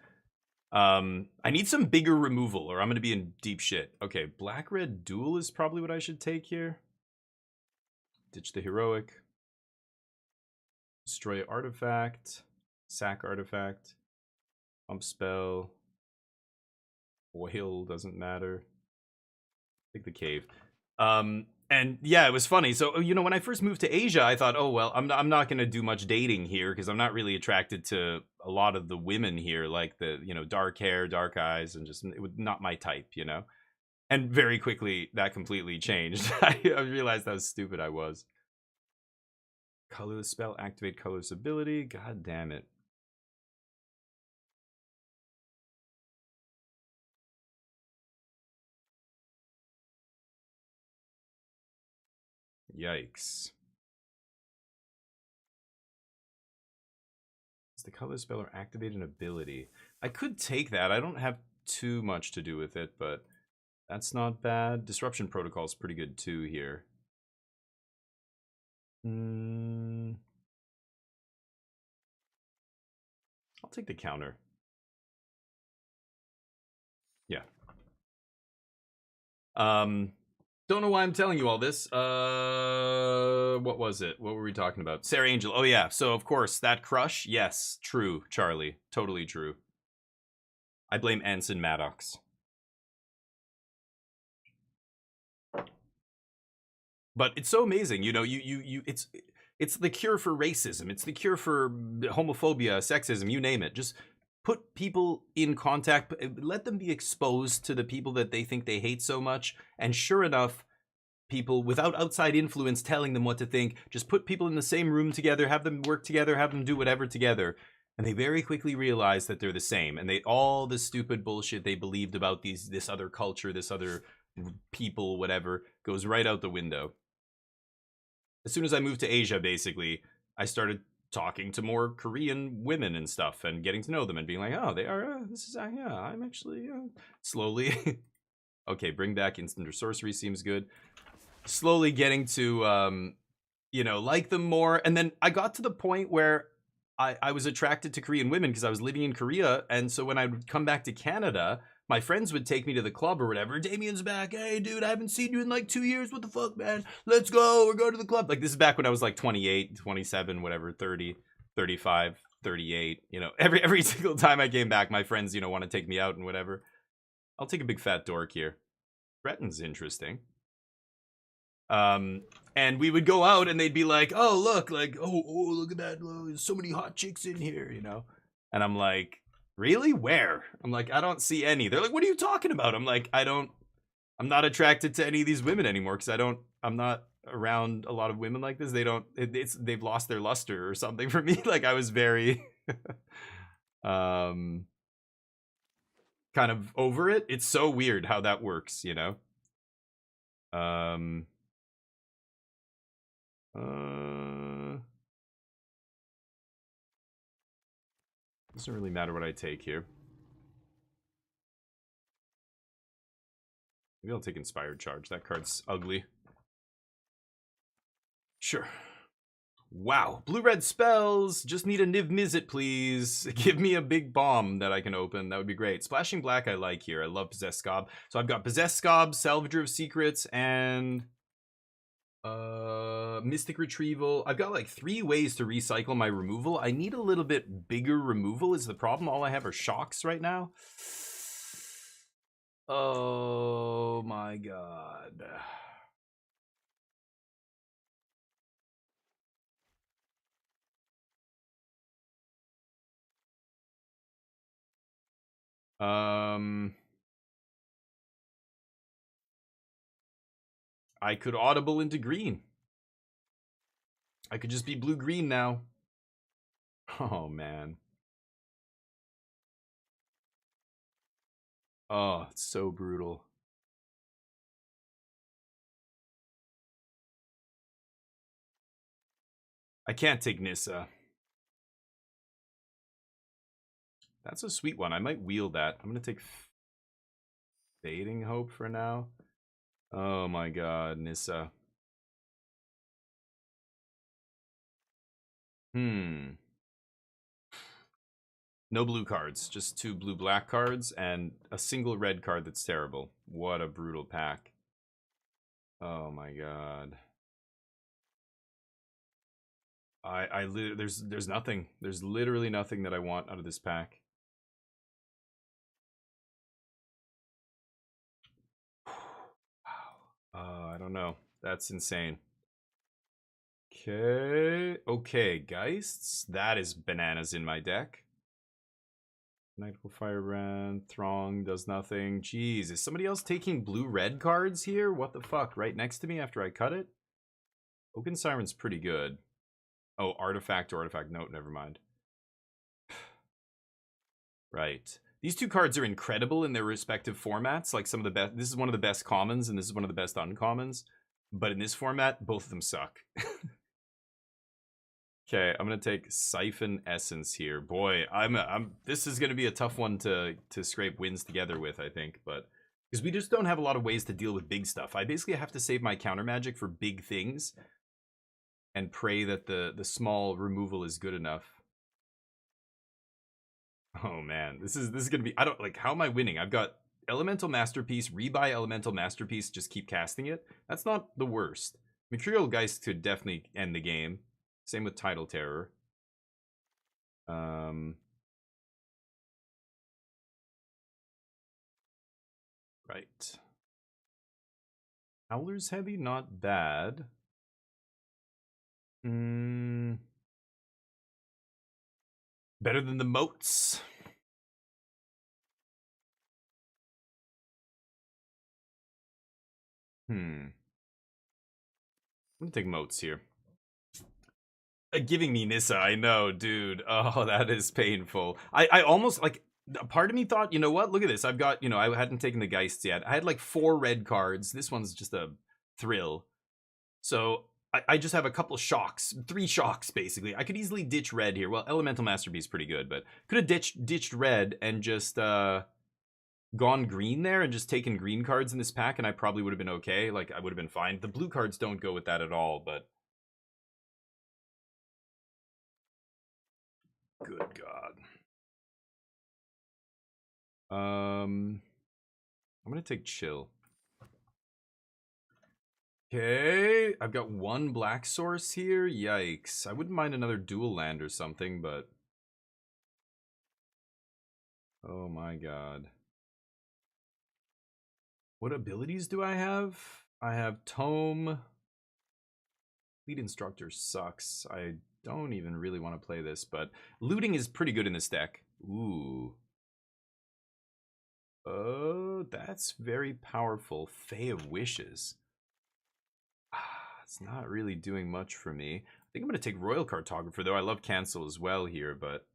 I need some bigger removal or I'm going to be in deep shit. Okay, black-red duel is probably what I should take here. Ditch the heroic. Destroy artifact. Sack artifact. Pump spell. Oil doesn't matter. Take the cave. And yeah, it was funny. So, you know, when I first moved to Asia, I thought, oh, well, I'm not going to do much dating here because I'm not really attracted to a lot of the women here, like the, you know, dark hair, dark eyes, and just it was not my type, you know. And very quickly, that completely changed. I realized how stupid I was. Colorless spell, activate colorless ability. God damn it. Yikes. Is the color spell or activate an ability? I could take that. I don't have too much to do with it, but that's not bad. Disruption protocol is pretty good too here. I'll take the counter. Yeah. Don't know why I'm telling you all this. What was it? What were we talking about? Sarah Angel. Oh, yeah. So, of course, that crush. Yes, true, Charlie. Totally true. I blame Anson Maddox. But it's so amazing. You know, it's the cure for racism. It's the cure for homophobia, sexism, you name it. Just put people in contact, let them be exposed to the people that they think they hate so much. And sure enough, people without outside influence telling them what to think, just put people in the same room together, have them work together, have them do whatever together. And they very quickly realize that they're the same. And all the stupid bullshit they believed about this other culture, this other people, whatever, goes right out the window. As soon as I moved to Asia, basically, I started talking to more Korean women and stuff and getting to know them and being like, oh, they are, this is, yeah, I'm actually, slowly. Okay, bring back instant or sorcery seems good. Slowly getting to, you know, like them more. And then I got to the point where I was attracted to Korean women because I was living in Korea, and so when I would come back to Canada, my friends would take me to the club or whatever. Damien's back. Hey, dude, I haven't seen you in like 2 years. What the fuck, man? Let's go. We're going to the club. Like, this is back when I was like 28, 27, whatever, 30, 35, 38. You know, every single time I came back, my friends, you know, want to take me out and whatever. I'll take a big fat dork here. Breton's interesting. And we would go out and they'd be like, oh, look, like, oh, look at that. Oh, there's so many hot chicks in here, you know? And I'm like, really? Where? I'm like, I don't see any. They're like, what are you talking about? I'm like, I'm not attracted to any of these women anymore because I'm not around a lot of women like this. They've lost their luster or something for me. Like, I was very, kind of over it. It's so weird how that works, you know? Doesn't really matter what I take here. Maybe I'll take Inspired Charge. That card's ugly. Sure. Wow. Blue-red spells. Just need a Niv Mizzet, please. Give me a big bomb that I can open. That would be great. Splashing Black I like here. I love Possessed Scob. So I've got Possessed Scob, Salvager of Secrets, and Mystic Retrieval. I've got like 3 ways to recycle my removal. I need a little bit bigger removal is the problem. All I have are shocks right now. Oh my god. I could audible into green. I could just be blue-green now. Oh, man. Oh, it's so brutal. I can't take Nissa. That's a sweet one. I might wheel that. I'm going to take Fading Hope for now. Oh my god, Nissa. No blue cards. Just 2 blue-black cards and a single red card that's terrible. What a brutal pack. Oh my god. There's nothing. There's literally nothing that I want out of this pack. Wow. I don't know. That's insane. Okay, Geists. That is bananas in my deck. Nightfall Firebrand, Throng does nothing. Jeez, is somebody else taking blue-red cards here? What the fuck? Right next to me after I cut it? Oaken Siren's pretty good. Oh, Artifact or Artifact Note, never mind. Right. These 2 cards are incredible in their respective formats. Like some of the best. This is one of the best commons, and this is one of the best uncommons. But in this format, both of them suck. Okay, I'm gonna take Siphon Essence here. Boy, this is gonna be a tough one to scrape wins together with, I think, but because we just don't have a lot of ways to deal with big stuff. I basically have to save my counter magic for big things and pray that the small removal is good enough. Oh man, this is gonna be, I don't like, how am I winning? I've got Elemental Masterpiece, rebuy Elemental Masterpiece, just keep casting it. That's not the worst. Mercurial Geist could definitely end the game. Same with Tidal Terror. Right. Howler's Heavy, not bad. Better than the moats. I'm gonna take moats here. Giving me Nissa, I know, dude. Oh, that is painful. I almost, like, part of me thought, you know what? Look at this. I've got, you know, I hadn't taken the Geists yet. I had like 4 red cards. This one's just a thrill. So I just have a couple of shocks. 3 shocks, basically. I could easily ditch red here. Well, Elemental Masterpiece is pretty good, but could have ditched red and just gone green there and just taken green cards in this pack, and I probably would have been okay. Like, I would have been fine. The blue cards don't go with that at all, but Good God. I'm gonna take chill. Okay, I've got one black source here. Yikes. I wouldn't mind another dual land or something, but... Oh my god. What abilities do I have? I have Tome. Lead Instructor sucks. I don't even really want to play this, but looting is pretty good in this deck. Ooh. Oh, that's very powerful. Fae of Wishes. It's not really doing much for me. I think I'm going to take Royal Cartographer, though. I love Cancel as well here, but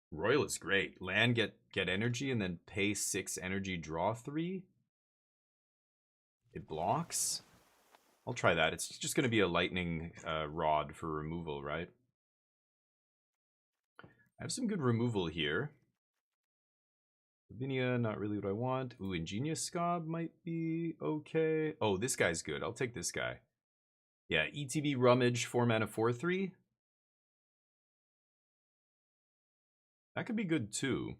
Royal is great. Land, get energy, and then pay 6 energy, draw 3. It blocks. I'll try that. It's just going to be a lightning rod for removal, right? I have some good removal here. Lavinia, not really what I want. Ooh, Ingenious Scob might be okay. Oh, this guy's good. I'll take this guy. Yeah, ETB Rummage, 4 mana, 4/3. That could be good too.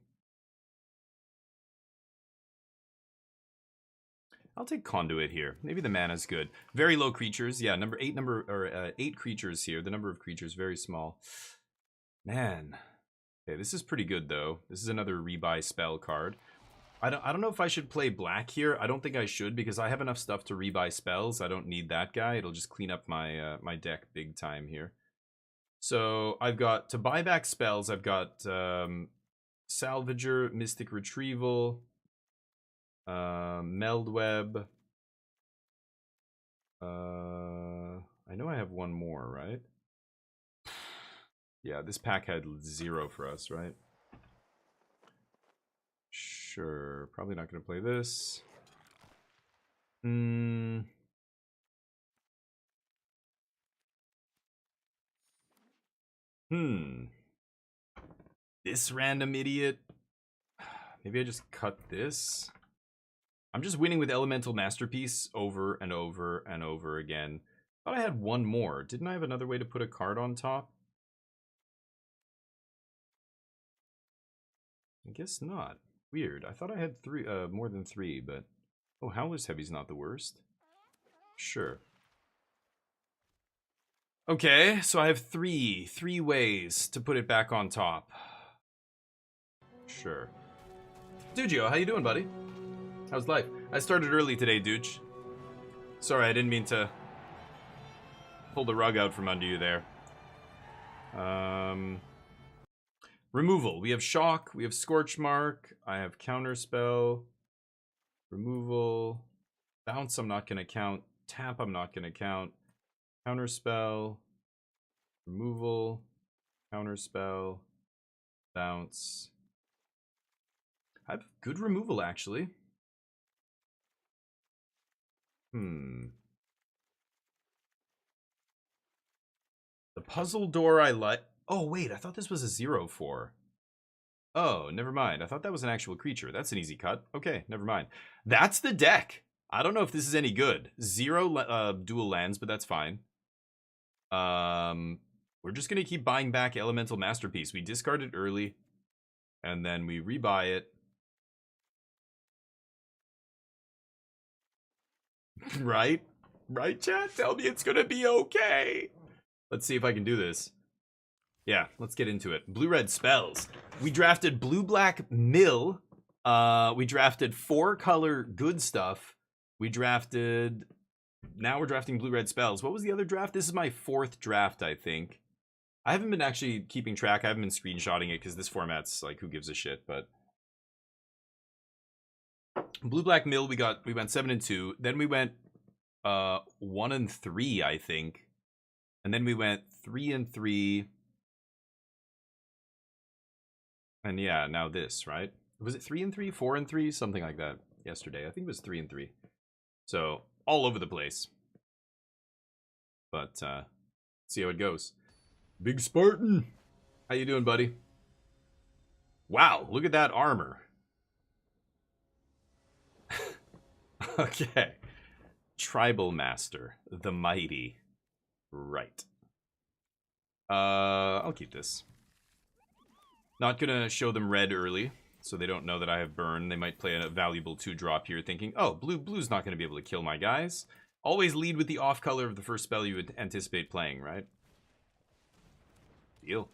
I'll take Conduit here. Maybe the mana's good. Very low creatures. Yeah, number 8 creatures here. The number of creatures very small. Man. Okay, this is pretty good though. This is another rebuy spell card. I don't know if I should play black here. I don't think I should because I have enough stuff to rebuy spells. I don't need that guy. It'll just clean up my my deck big time here. So I've got to buy back spells. I've got Salvager, Mystic Retrieval, Meldweb. I know I have one more, right? Yeah, this pack had 0 for us, right? Sure, probably not going to play this. This random idiot. Maybe I just cut this. I'm just winning with Elemental Masterpiece over and over and over again. Thought I had one more. Didn't I have another way to put a card on top? I guess not. Weird. I thought I had more than 3, but... Oh, Howler's Heavy's not the worst. Sure. Okay, so I have three ways to put it back on top. Sure. Dugio, how you doing, buddy? How's life? I started early today, Dooch. Sorry, I didn't mean to pull the rug out from under you there. Removal. We have Shock. We have Scorch Mark. I have Counterspell. Removal. Bounce I'm not going to count. Tap I'm not going to count. Counterspell. Removal. Counterspell. Bounce. I have good removal, actually. The puzzle door I like. Oh, wait, I thought this was a 0/4. Oh, never mind. I thought that was an actual creature. That's an easy cut. Okay, never mind. That's the deck. I don't know if this is any good. 0 dual lands, but that's fine. We're just going to keep buying back Elemental Masterpiece. We discard it early, and then we rebuy it. Right? Right, chat? Tell me it's going to be okay. Let's see if I can do this. Yeah, let's get into it. Blue-red spells. We drafted blue-black mill. We drafted 4-color good stuff. We drafted... Now we're drafting blue-red spells. What was the other draft? This is my 4th draft, I think. I haven't been actually keeping track. I haven't been screenshotting it because this format's like, who gives a shit, but... Blue-black mill, we went 7 and 2. Then we went 1 and 3, I think. And then we went 3 and 3. And yeah, now this, right? Was it 3 and 3, 4 and 3, something like that yesterday? I think it was 3 and 3. So all over the place. But see how it goes. Big Spartan, how you doing, buddy? Wow, look at that armor. Okay, Tribal Master, the Mighty. Right. I'll keep this. Not gonna show them red early, so they don't know that I have burn. They might play a valuable 2-drop here thinking, oh, blue's not gonna be able to kill my guys. Always lead with the off color of the first spell you would anticipate playing, right? Deal.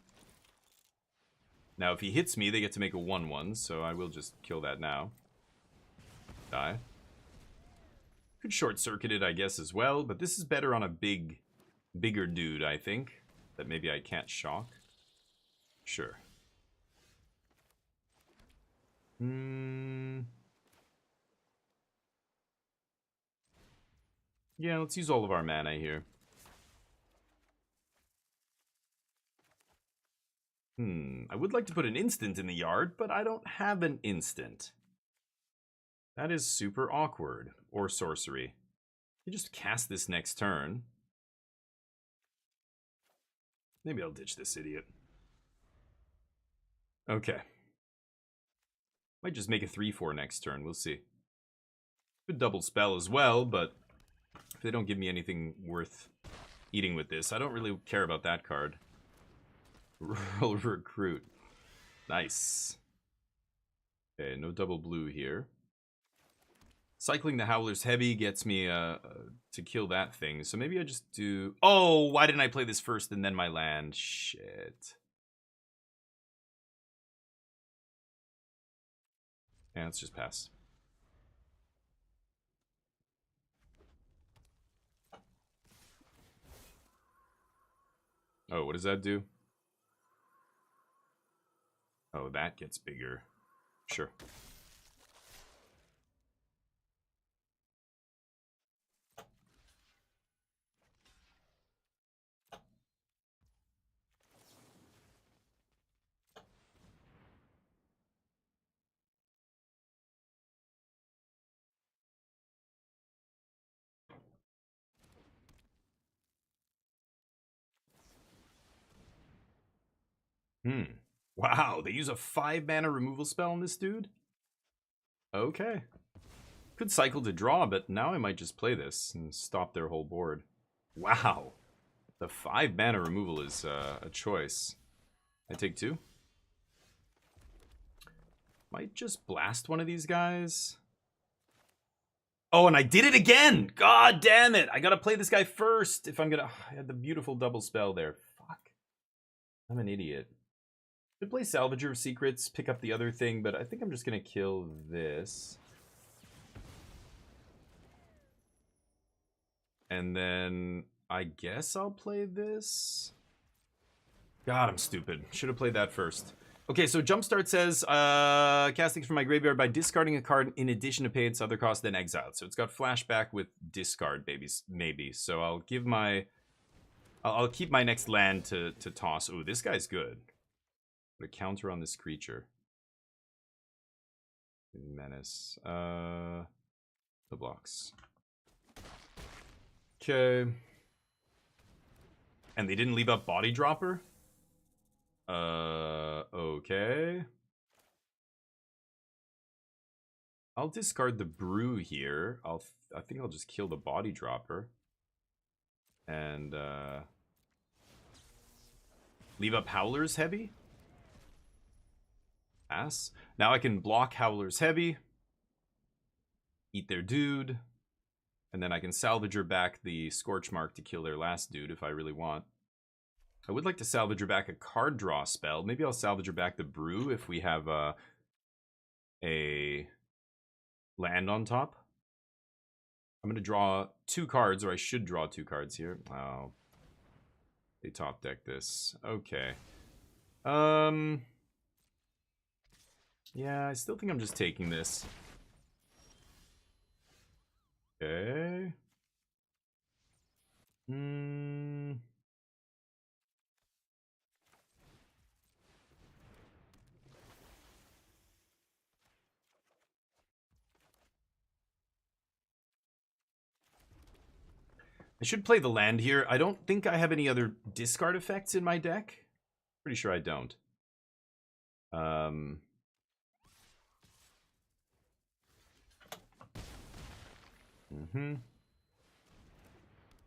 Now, if he hits me, they get to make a 1/1, so I will just kill that now. Die. Could short-circuit it, I guess, as well, but this is better on a bigger dude, I think, that maybe I can't shock. Sure. Yeah, let's use all of our mana here. I would like to put an instant in the yard, but I don't have an instant. That is super awkward. Or sorcery. You just cast this next turn. Maybe I'll ditch this idiot. Okay. Might just make a 3/4 next turn, we'll see. Could double spell as well, but if they don't give me anything worth eating with this, I don't really care about that card. Rural Recruit. Nice. Okay, no double blue here. Cycling the Howler's Heavy gets me to kill that thing, so maybe I just do... Oh, why didn't I play this first and then my land? Shit. Yeah, let's just pass. Oh, what does that do? Oh, that gets bigger. Sure. Wow, they use a 5-mana removal spell on this dude? Okay. Could cycle to draw, but now I might just play this and stop their whole board. Wow. The 5-mana removal is a choice. I take 2. Might just blast one of these guys. Oh, and I did it again! God damn it! I gotta play this guy first if I'm gonna... I had the beautiful double spell there. Fuck. I'm an idiot. Could play Salvager of Secrets, pick up the other thing, but I think I'm just gonna kill this. And then I guess I'll play this. God, I'm stupid. Should have played that first. Okay, so Jumpstart says, casting from my graveyard by discarding a card in addition to pay its other cost, then exiled. So it's got flashback with discard, babies, maybe. So I'll give my... I'll keep my next land to toss. Ooh, this guy's good. Put a counter on this creature. Menace. The blocks. Okay. And they didn't leave up Body Dropper? Okay. I'll discard the Brew here. I think I'll just kill the Body Dropper. And, leave up Howler's Heavy? Pass. Now I can block Howler's Heavy. Eat their dude. And then I can Salvager back the Scorch Mark to kill their last dude if I really want. I would like to Salvager back a card draw spell. Maybe I'll Salvager back the Brew if we have a land on top. I'm going to draw 2 cards, or I should draw 2 cards here. Oh. They top deck this. Okay. Yeah, I still think I'm just taking this. Okay. I should play the land here. I don't think I have any other discard effects in my deck. Pretty sure I don't.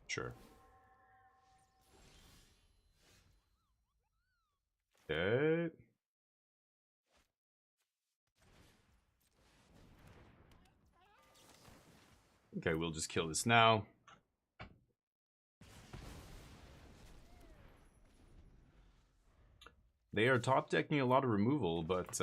Sure. Okay. Okay, we'll just kill this now. They are top decking a lot of removal, but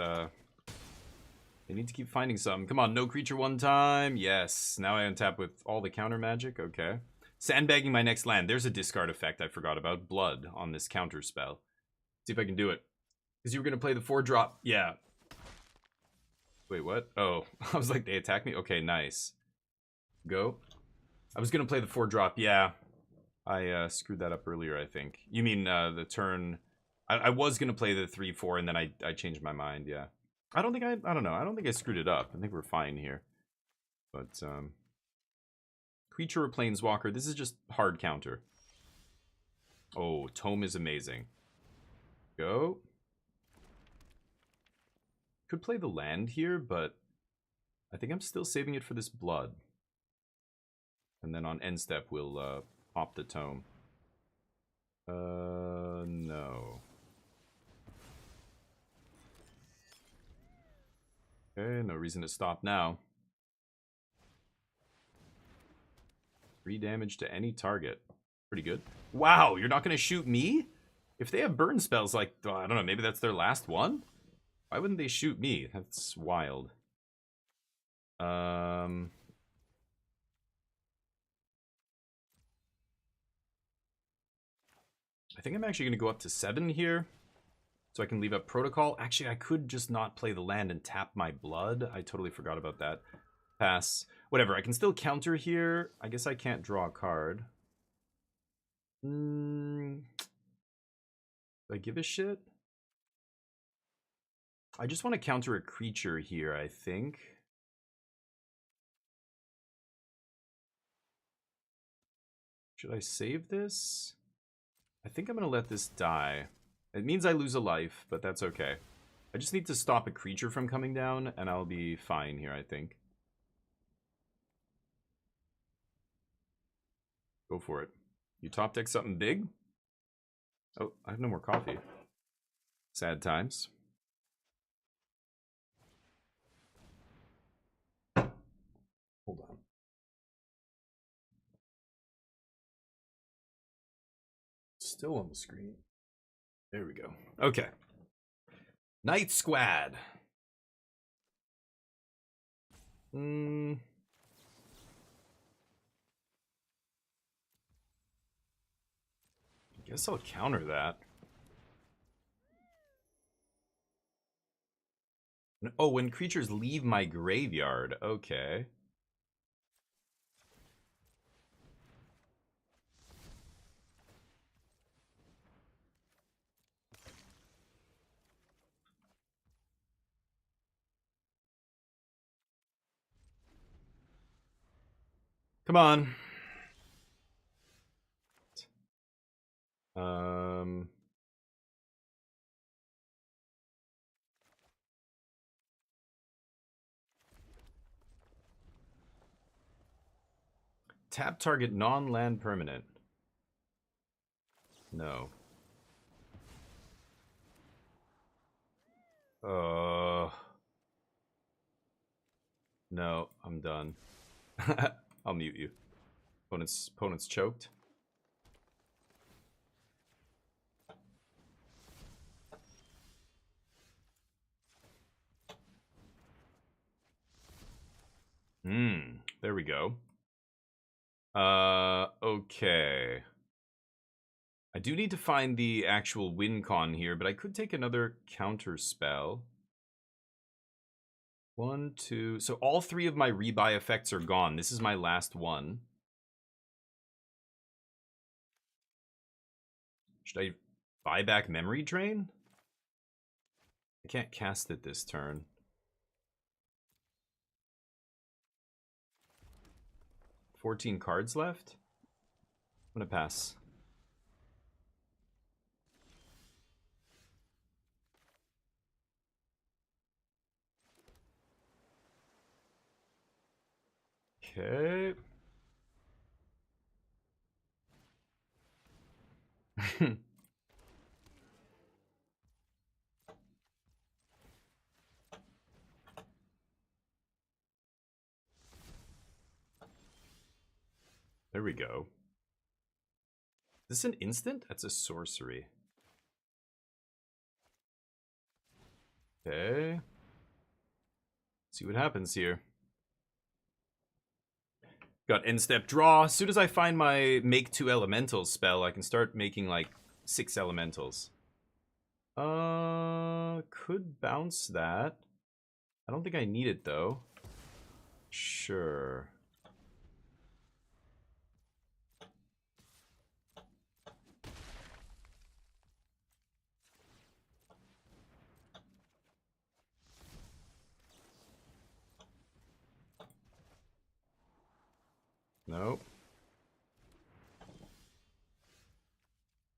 they need to keep finding some. Come on, no creature one time. Yes, now I untap with all the counter magic. Okay. Sandbagging my next land. There's a discard effect I forgot about. Blood on this counter spell. See if I can do it. Because you were going to play the 4-drop. Yeah. Wait, what? Oh, I was like, they attack me? Okay, nice. Go. I was going to play the 4-drop. Yeah. I screwed that up earlier, I think. You mean the turn... I was going to play the 3-4, and then I changed my mind, yeah. I don't know. I don't think I screwed it up. I think we're fine here. But, creature or planeswalker, this is just hard counter. Oh, Tome is amazing. Go. Could play the land here, but I think I'm still saving it for this blood. And then on end step, we'll pop the Tome. No. Okay, no reason to stop now. 3 damage to any target. Pretty good. Wow, you're not going to shoot me? If they have burn spells, like, I don't know, maybe that's their last one? Why wouldn't they shoot me? That's wild. I think I'm actually going to go up to 7 here. So I can leave up Protocol. Actually, I could just not play the land and tap my blood. I totally forgot about that. Pass. Whatever, I can still counter here. I guess I can't draw a card. Do I give a shit? I just want to counter a creature here, I think. Should I save this? I think I'm going to let this die. It means I lose a life, but that's okay. I just need to stop a creature from coming down, and I'll be fine here, I think. Go for it. You top deck something big? Oh, I have no more coffee. Sad times. Hold on. Still on the screen. There we go. Okay. Night Squad. I guess I'll counter that. Oh, when creatures leave my graveyard. Okay. Come on. Tap target non-land permanent. No. No, I'm done. I'll mute you. Opponent's choked. There we go. Okay. I do need to find the actual win con here, but I could take another counter spell. 1, 2... So all 3 of my rebuy effects are gone. This is my last one. Should I buy back Memory Drain? I can't cast it this turn. $14 cards left? I'm gonna pass. Okay. There we go. Is this an instant? That's a sorcery. Okay. See what happens here. Got end step draw. As soon as I find my make 2 elementals spell, I can start making like 6 elementals. Could bounce that. I don't think I need it though. Sure. Nope.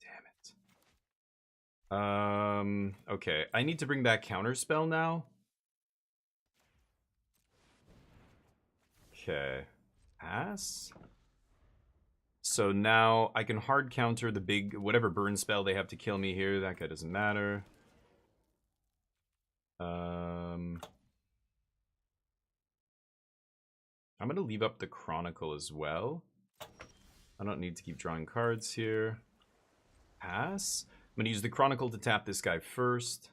Damn it. Okay. I need to bring back counterspell now. Okay. Pass. So now I can hard counter the big, whatever burn spell they have to kill me here. That guy doesn't matter. I'm going to leave up the Chronicle as well. I don't need to keep drawing cards here. Pass. I'm going to use the Chronicle to tap this guy first.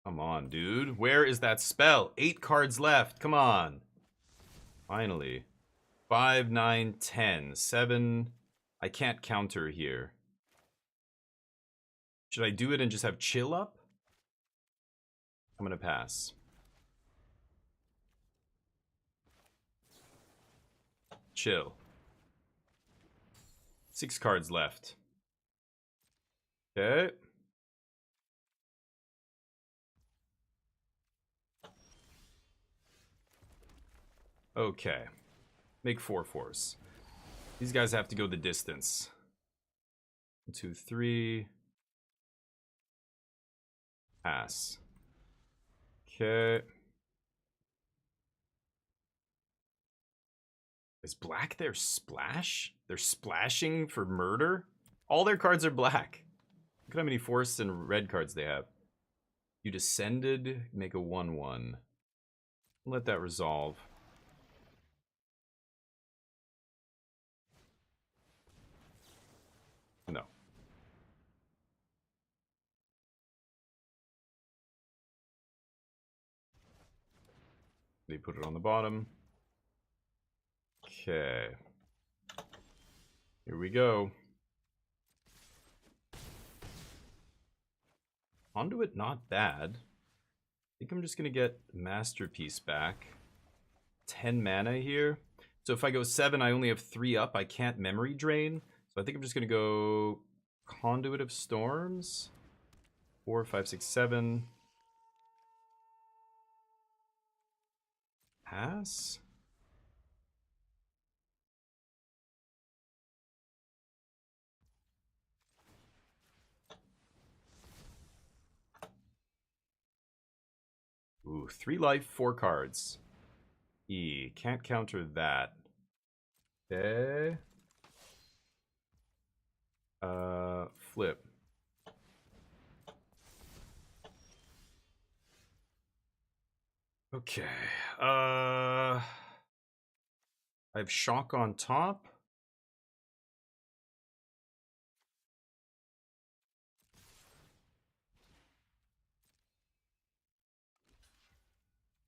Come on, dude. Where is that spell? 8 cards left. Come on. Finally. 5, 9, 10. 7... I can't counter here. Should I do it and just have chill up? I'm gonna pass. Chill. 6 cards left. Okay. Okay. Make 4/4s. These guys have to go the distance. 1, 2, 3. Pass. Okay. Is black their splash? They're splashing for murder? All their cards are black. Look at how many forests and red cards they have. You descended, make a 1/1. Let that resolve. No. They put it on the bottom. Okay. Here we go. Conduit, not bad. I think I'm just going to get Masterpiece back. 10 mana here. So if I go 7, I only have 3 up. I can't memory drain. So I think I'm just going to go Conduit of Storms. 4, 5, 6, 7. Pass. Ooh, 3 life, 4 cards. E, can't counter that. Okay. Flip. Okay. I have shock on top.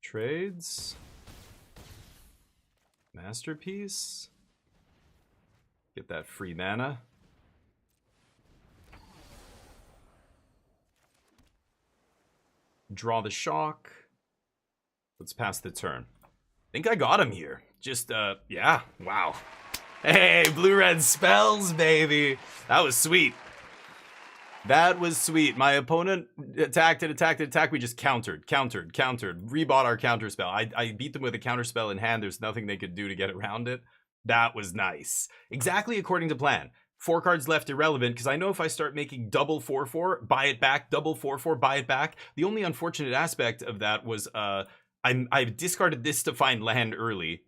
Trades. Masterpiece. Get that free mana. Draw the shock. Let's pass the turn. I think I got him here. Just, yeah. Wow. Hey, blue-red spells, baby. That was sweet. That was sweet. My opponent attacked. We just countered. Rebought our counterspell. I beat them with a counterspell in hand. There's nothing they could do to get around it. That was nice. Exactly according to plan. 4 cards left irrelevant, because I know if I start making double 4/4, buy it back, double 4/4, buy it back. The only unfortunate aspect of that was I discarded this to find land early.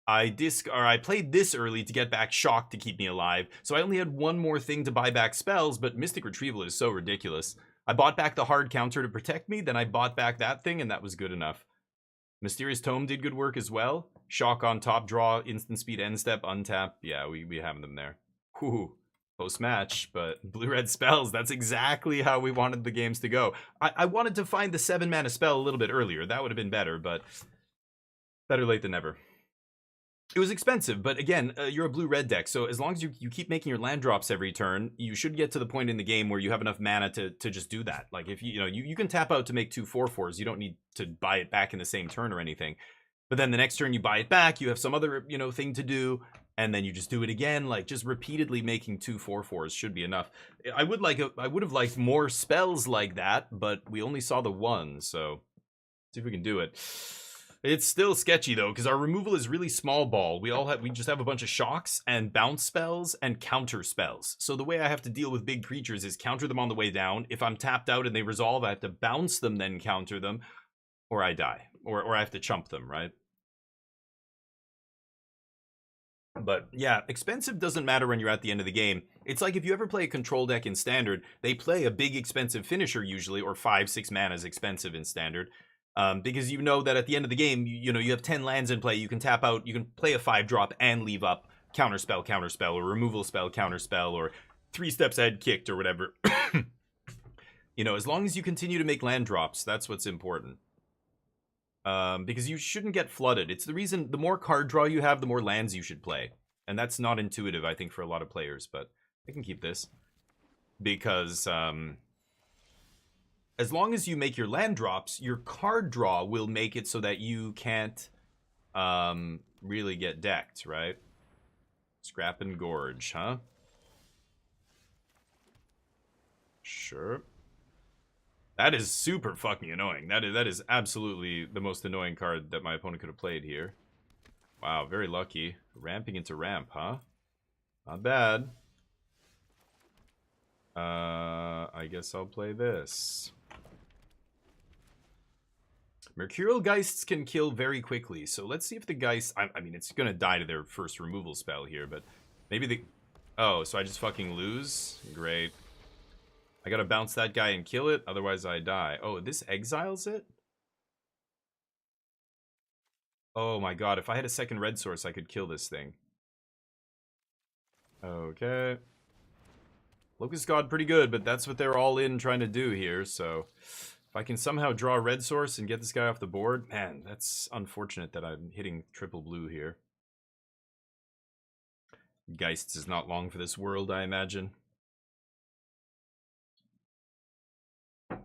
I played this early to get back Shock to keep me alive, so I only had one more thing to buy back spells, but Mystic Retrieval is so ridiculous. I bought back the hard counter to protect me, then I bought back that thing, and that was good enough. Mysterious Tome did good work as well. Shock on top draw, instant speed end step, untap. Yeah, we have them there. Whew. Post-match, but blue-red spells, that's exactly how we wanted the games to go. I wanted to find the 7-mana spell a little bit earlier. That would have been better, but better late than never. It was expensive, but again, you're a blue-red deck, so as long as you keep making your land drops every turn, you should get to the point in the game where you have enough mana to just do that. Like, if you can tap out to make 2 4/4s, you don't need to buy it back in the same turn or anything. But then the next turn you buy it back, you have some other, thing to do, and then you just do it again. Like, just repeatedly making 2 4/4s should be enough. I would have liked more spells like that, but we only saw the one, so see if we can do it. It's still sketchy though, because our removal is really small ball. We just have a bunch of shocks and bounce spells and counter spells. So the way I have to deal with big creatures is counter them on the way down. If I'm tapped out and they resolve, I have to bounce them, then counter them, or I die, or I have to chump them, right? But yeah, expensive doesn't matter when you're at the end of the game. It's like if you ever play a control deck in Standard, they play a big expensive finisher usually, or 5-6 mana is expensive in Standard. Because you know that at the end of the game, you have 10 lands in play. You can tap out, you can play a 5-drop and leave up counterspell, or removal spell, counterspell, or 3 steps ahead kicked, or whatever. As long as you continue to make land drops, that's what's important. Because you shouldn't get flooded. It's the reason, the more card draw you have, the more lands you should play. And that's not intuitive, I think, for a lot of players, but I can keep this. Because, as long as you make your land drops, your card draw will make it so that you can't really get decked, right? Scrap and Gorge, huh? Sure. That is super fucking annoying. That is absolutely the most annoying card that my opponent could have played here. Wow, very lucky. Ramping into ramp, huh? Not bad. I guess I'll play this. Mercurial Geists can kill very quickly, so let's see if the Geist... I mean, it's gonna die to their first removal spell here, but maybe the... Oh, so I just fucking lose? Great. I gotta bounce that guy and kill it, otherwise I die. Oh, this exiles it? Oh my god, if I had a second red source, I could kill this thing. Okay. Locust God pretty good, but that's what they're all in trying to do here, so... If I can somehow draw a red source and get this guy off the board, man, that's unfortunate that I'm hitting triple blue here. Geists is not long for this world, I imagine. And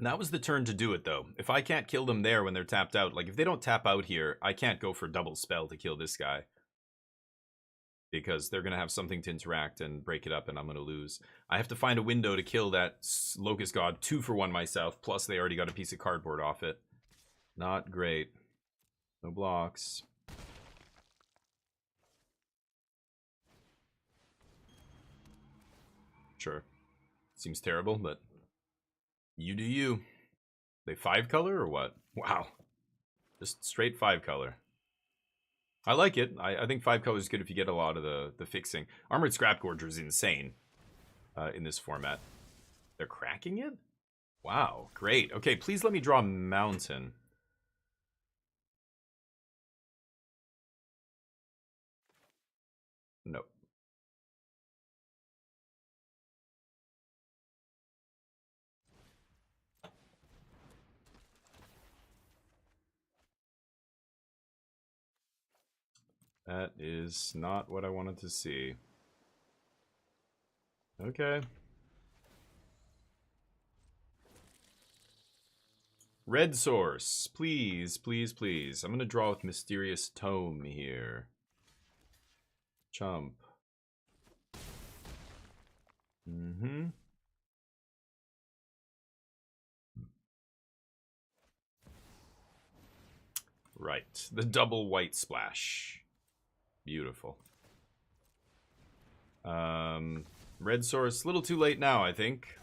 that was the turn to do it, though. If I can't kill them there when they're tapped out, like if they don't tap out here, I can't go for double spell to kill this guy. Because they're going to have something to interact and break it up, and I'm going to lose. I have to find a window to kill that Locust God 2-for-1 myself, plus they already got a piece of cardboard off it. Not great. No blocks. Sure. Seems terrible, but you do you. They 5-color or what? Wow. Just straight 5-color. I like it. I think 5 colors is good if you get a lot of the fixing. Armored Scrap Gorger is insane in this format. They're cracking it? Wow, great. Okay, please let me draw Mountain. Nope. That is not what I wanted to see. Okay. Red source, please, please, please. I'm gonna draw with Mysterious Tome here. Chump. Mm-hmm. Right, the double white splash. Beautiful. Red source, a little too late now, I think.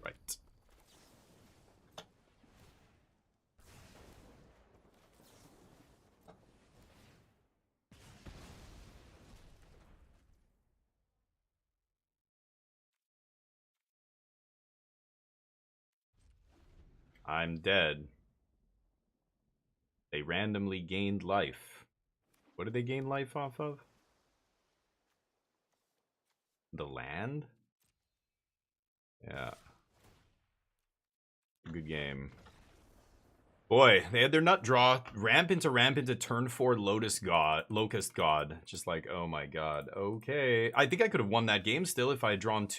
Right. I'm dead. They randomly gained life. What did they gain life off of? The land? Yeah. Good game. Boy, they had their nut draw. Ramp into turn 4 Locust God. Just like, oh my god. Okay. I think I could have won that game still if I had drawn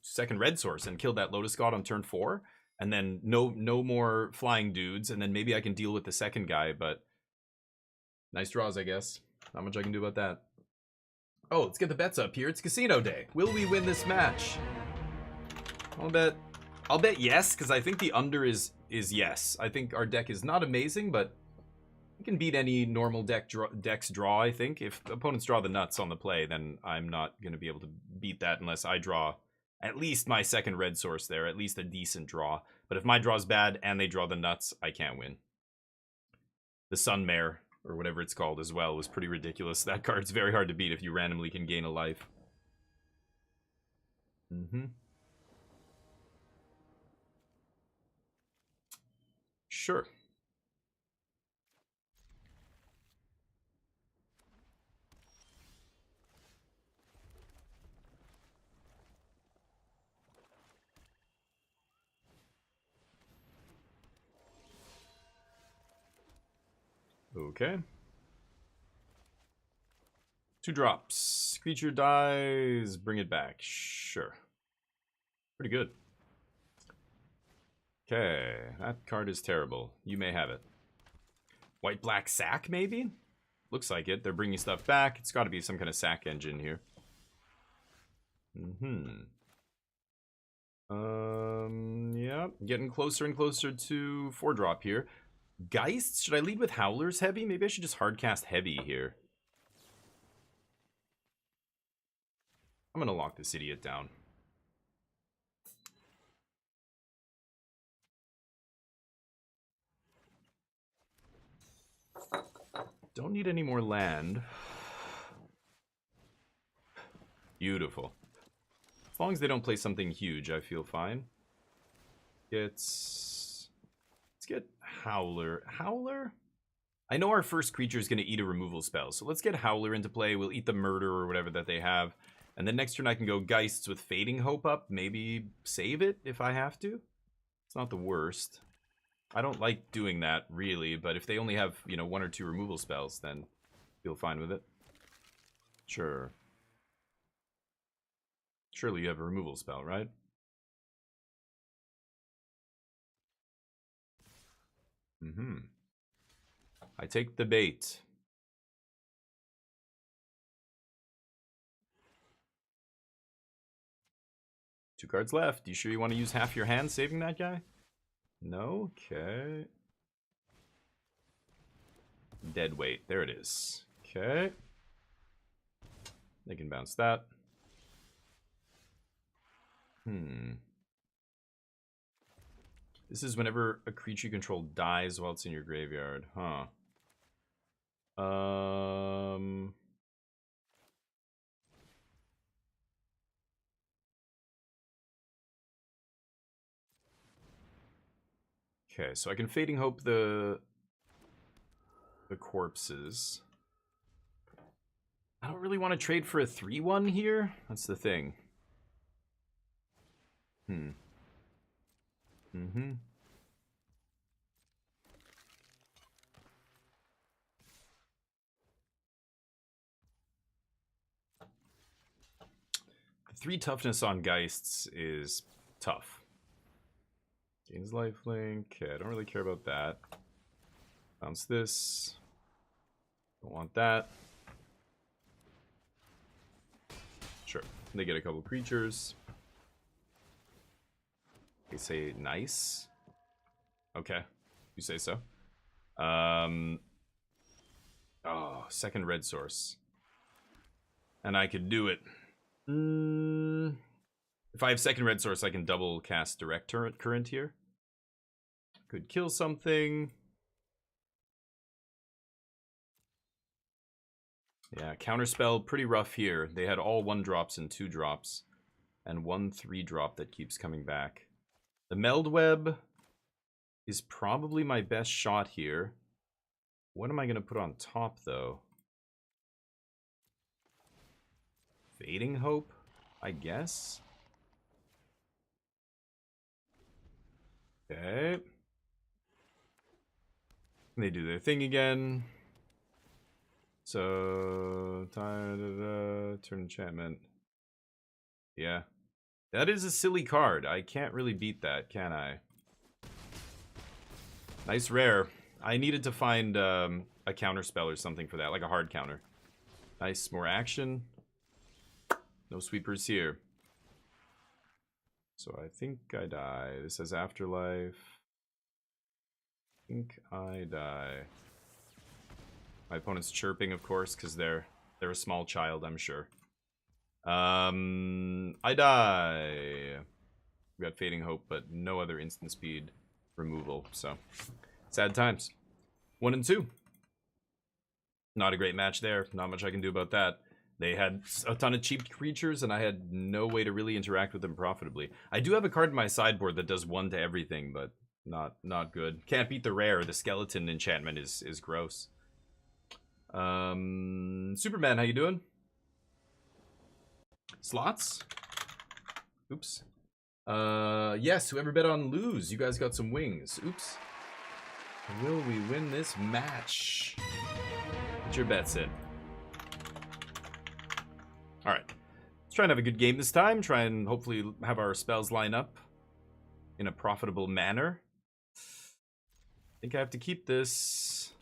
second red source and killed that Lotus God on turn 4. And then no more flying dudes. And then maybe I can deal with the second guy, but nice draws, I guess. Not much I can do about that. Oh, let's get the bets up here. It's casino day. Will we win this match? I'll bet yes, because I think the under is yes. I think our deck is not amazing, but we can beat any normal deck's draw, I think. If opponents draw the nuts on the play, then I'm not going to be able to beat that unless I draw at least my second red source there, at least a decent draw. But if my draw's bad and they draw the nuts, I can't win. The Sunmare, or whatever it's called as well, was pretty ridiculous. That card's very hard to beat if you randomly can gain a life. Sure. Okay. 2 drops. Creature dies. Bring it back. Sure. Pretty good. Okay. That card is terrible. You may have it. White-black sack, maybe? Looks like it. They're bringing stuff back. It's got to be some kind of sack engine here. Yeah. Getting closer and closer to 4-drop here. Geists? Should I lead with Howlers heavy? Maybe I should just hardcast heavy here. I'm gonna lock this idiot down. Don't need any more land. Beautiful. As long as they don't play something huge, I feel fine. Let's get Howler. Howler? I know our first creature is going to eat a removal spell, so let's get Howler into play. We'll eat the Murder or whatever that they have. And then next turn I can go Geists with Fading Hope up. Maybe save it if I have to. It's not the worst. I don't like doing that, really, but if they only have, you know, 1 or 2 removal spells, then feel fine with it. Sure. Surely you have a removal spell, right? I take the bait. Two cards left. You sure you want to use half your hand saving that guy? No? Okay. Dead weight. There it is. Okay. They can bounce that. This is whenever a creature you control dies while it's in your graveyard. Huh. Okay, so I can Fading Hope the corpses. I don't really want to trade for a 3/1 here. That's the thing. The 3 toughness on Geists is tough. Gains lifelink. Okay, I don't really care about that. Bounce this. Don't want that. Sure. They get a couple creatures. They say nice. Okay. You say so. Oh, second red source. And I could do it. If I have second red source, I can double cast direct current here. Could kill something. Yeah, counterspell, pretty rough here. They had all 1-drops and 2-drops. And 1 3-drop that keeps coming back. The Meld Web. is probably my best shot here. What am I going to put on top, though? Fading Hope, I guess? Okay. They do their thing again. So, turn enchantment. Yeah. That is a silly card. I can't really beat that, can I? Nice rare. I needed to find a counter spell or something for that, like a hard counter. Nice, more action. No sweepers here. So I think I die. This says afterlife. I think I die. My opponent's chirping, of course, because they're a small child, I'm sure. I die. We got Fading Hope, but no other instant speed removal, so sad times. 1 and 2. Not a great match there. Not much I can do about that. They had a ton of cheap creatures, and I had no way to really interact with them profitably. I do have a card in my sideboard that does 1 to everything, but not good. Can't beat the rare. The skeleton enchantment is gross. Superman, how you doing? Slots? Oops. Yes, whoever bet on lose, you guys got some wings. Oops. Will we win this match? Put your bets in. Alright. Let's try and have a good game this time. Try and hopefully have our spells line up in a profitable manner. I think I have to keep this.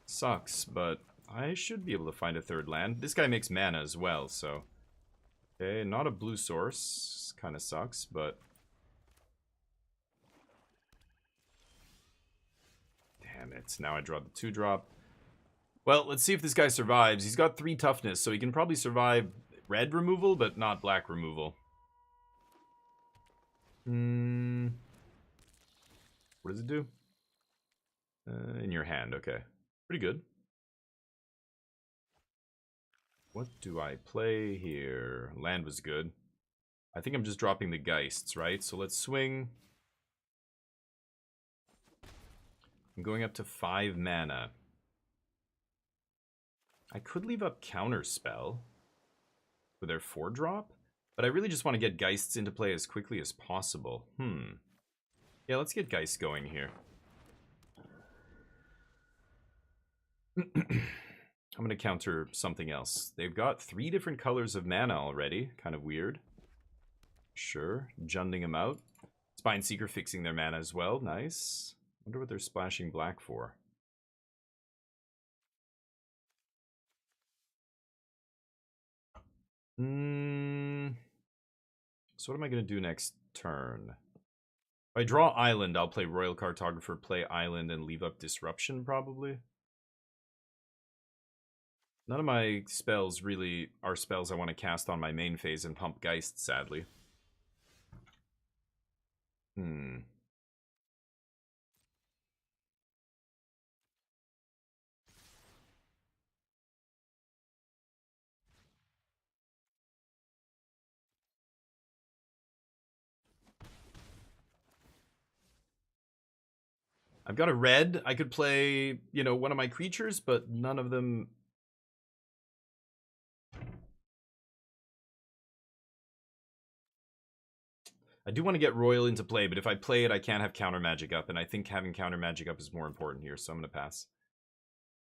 Sucks, but I should be able to find a third land. This guy makes mana as well, so... Okay, not a blue source. Kind of sucks, but... Damn it. Now I draw the 2-drop. Well, let's see if this guy survives. He's got 3 toughness, so he can probably survive red removal, but not black removal. What does it do? In your hand, okay. Pretty good. What do I play here? Land was good. I think I'm just dropping the Geists, right? So let's swing. I'm going up to 5 mana. I could leave up Counterspell for their 4-drop, but I really just want to get Geists into play as quickly as possible. Yeah, let's get Geist going here. I'm going to counter something else. They've got 3 different colors of mana already. Kind of weird. Sure. Junding them out. Spine Seeker fixing their mana as well. Nice. Wonder what they're splashing black for. So what am I going to do next turn? If I draw Island, I'll play Royal Cartographer, play Island, and leave up Disruption, probably. None of my spells really are spells I want to cast on my main phase and pump Geist, sadly. I've got a red. I could play, you know, one of my creatures, but none of them... I do want to get Royal into play, but if I play it, I can't have Counter Magic up, and I think having Counter Magic up is more important here, so I'm going to pass.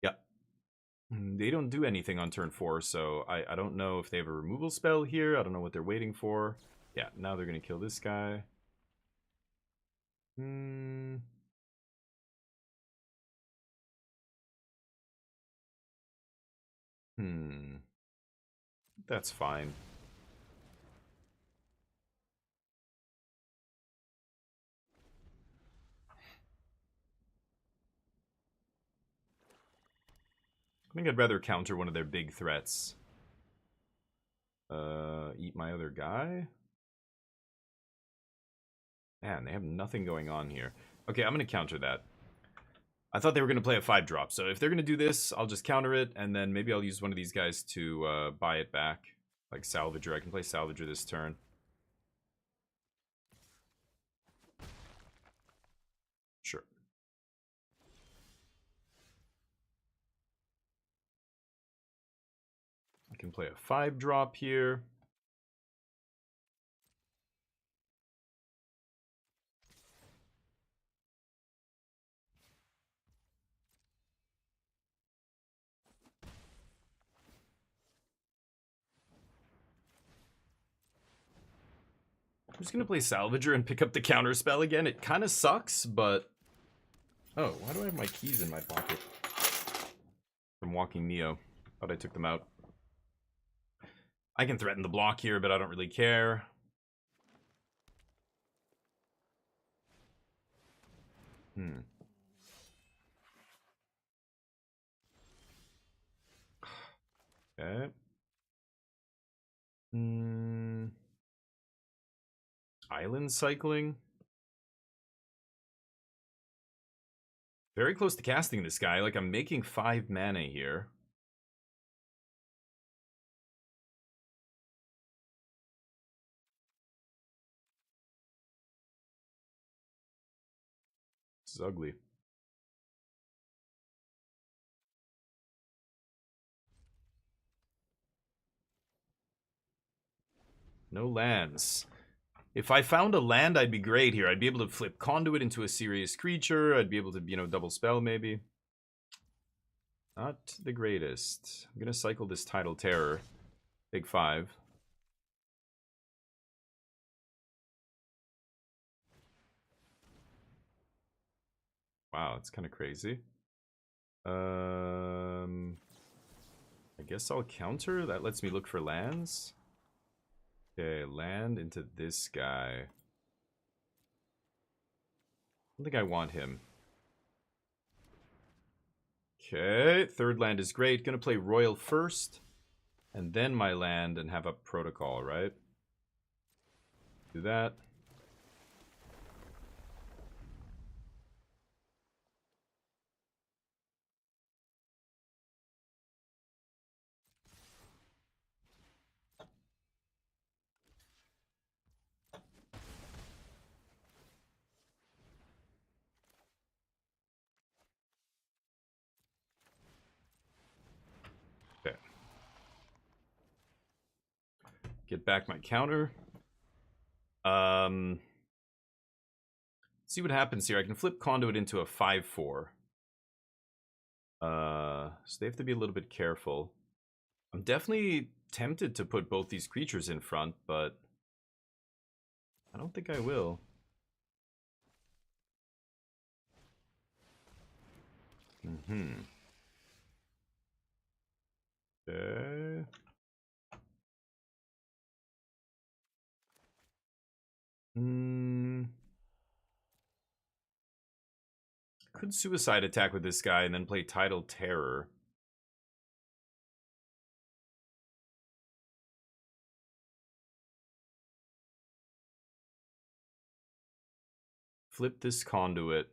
Yeah. They don't do anything on turn 4, so I don't know if they have a removal spell here. I don't know what they're waiting for. Yeah, now they're going to kill this guy. That's fine. I think I'd rather counter one of their big threats. Eat my other guy? Man, they have nothing going on here. Okay, I'm going to counter that. I thought they were going to play a 5-drop, so if they're going to do this, I'll just counter it, and then maybe I'll use one of these guys to buy it back. Like Salvager. I can play Salvager this turn. can play a 5-drop here. I'm just gonna play Salvager and pick up the counter spell again. It kind of sucks, but... Oh, why do I have my keys in my pocket? From Walking Neo. Thought I took them out. I can threaten the block here, but I don't really care. Okay. Island cycling. Very close to casting this guy. Like, I'm making 5 mana here. This is ugly. No lands. If I found a land, I'd be great here. I'd be able to flip Conduit into a serious creature. I'd be able to, you know, double spell maybe. Not the greatest. I'm gonna cycle this Tidal Terror. Big 5. Wow, it's kind of crazy. I guess I'll counter. That lets me look for lands. Okay, land into this guy. I don't think I want him. Okay, third land is great. Gonna play Royal first, and then my land and have a Protocol, right? Do that. Okay. Get back my counter. See what happens here. I can flip Conduit into a 5/4. So they have to be a little bit careful. I'm definitely tempted to put both these creatures in front, but I don't think I will. Okay. Could suicide attack with this guy and then play Tidal Terror. Flip this Conduit.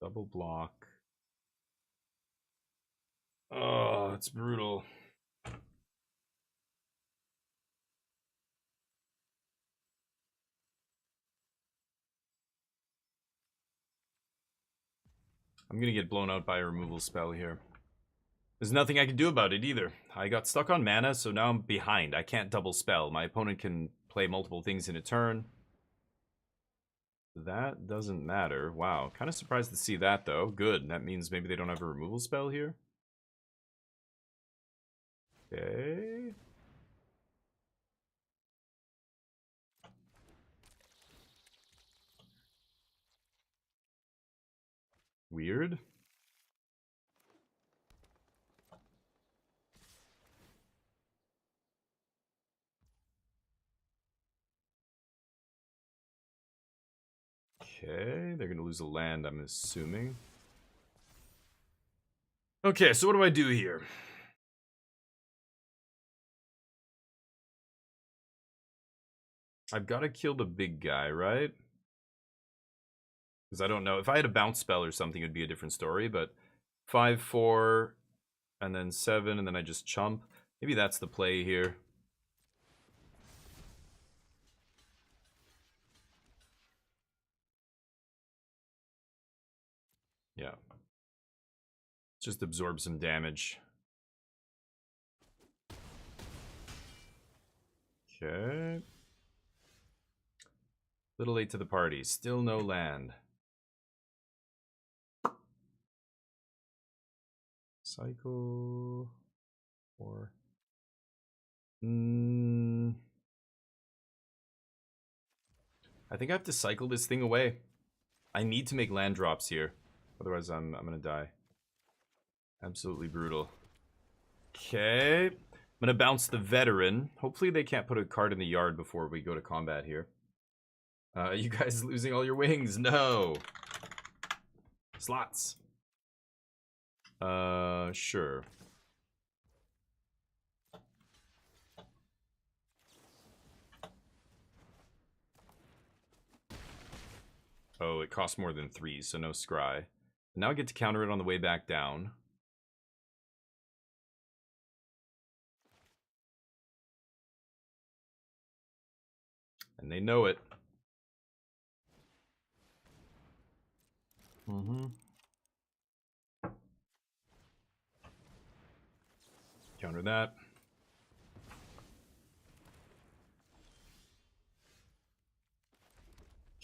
Double block. Oh, it's brutal. I'm gonna get blown out by a removal spell here. There's nothing I can do about it either. I got stuck on mana, so now I'm behind. I can't double spell. My opponent can play multiple things in a turn. That doesn't matter. Wow, kind of surprised to see that, though. Good, that means maybe they don't have a removal spell here. Okay. Weird. Okay, they're gonna lose a land, I'm assuming. Okay, so what do I do here? I've got to kill the big guy, right? Because I don't know. If I had a bounce spell or something, it would be a different story, but 5/4, and then 7, and then I just chump. Maybe that's the play here. Yeah. just absorb some damage. Okay. Little late to the party. Still no land. Cycle. Or. I think I have to cycle this thing away. I need to make land drops here. Otherwise, I'm gonna die. Absolutely brutal. Okay. I'm gonna bounce the veteran. Hopefully they can't put a card in the yard before we go to combat here. You guys losing all your wings? No. Slots. Sure. Oh, it costs more than 3, so no scry. Now I get to counter it on the way back down. And they know it. Counter that.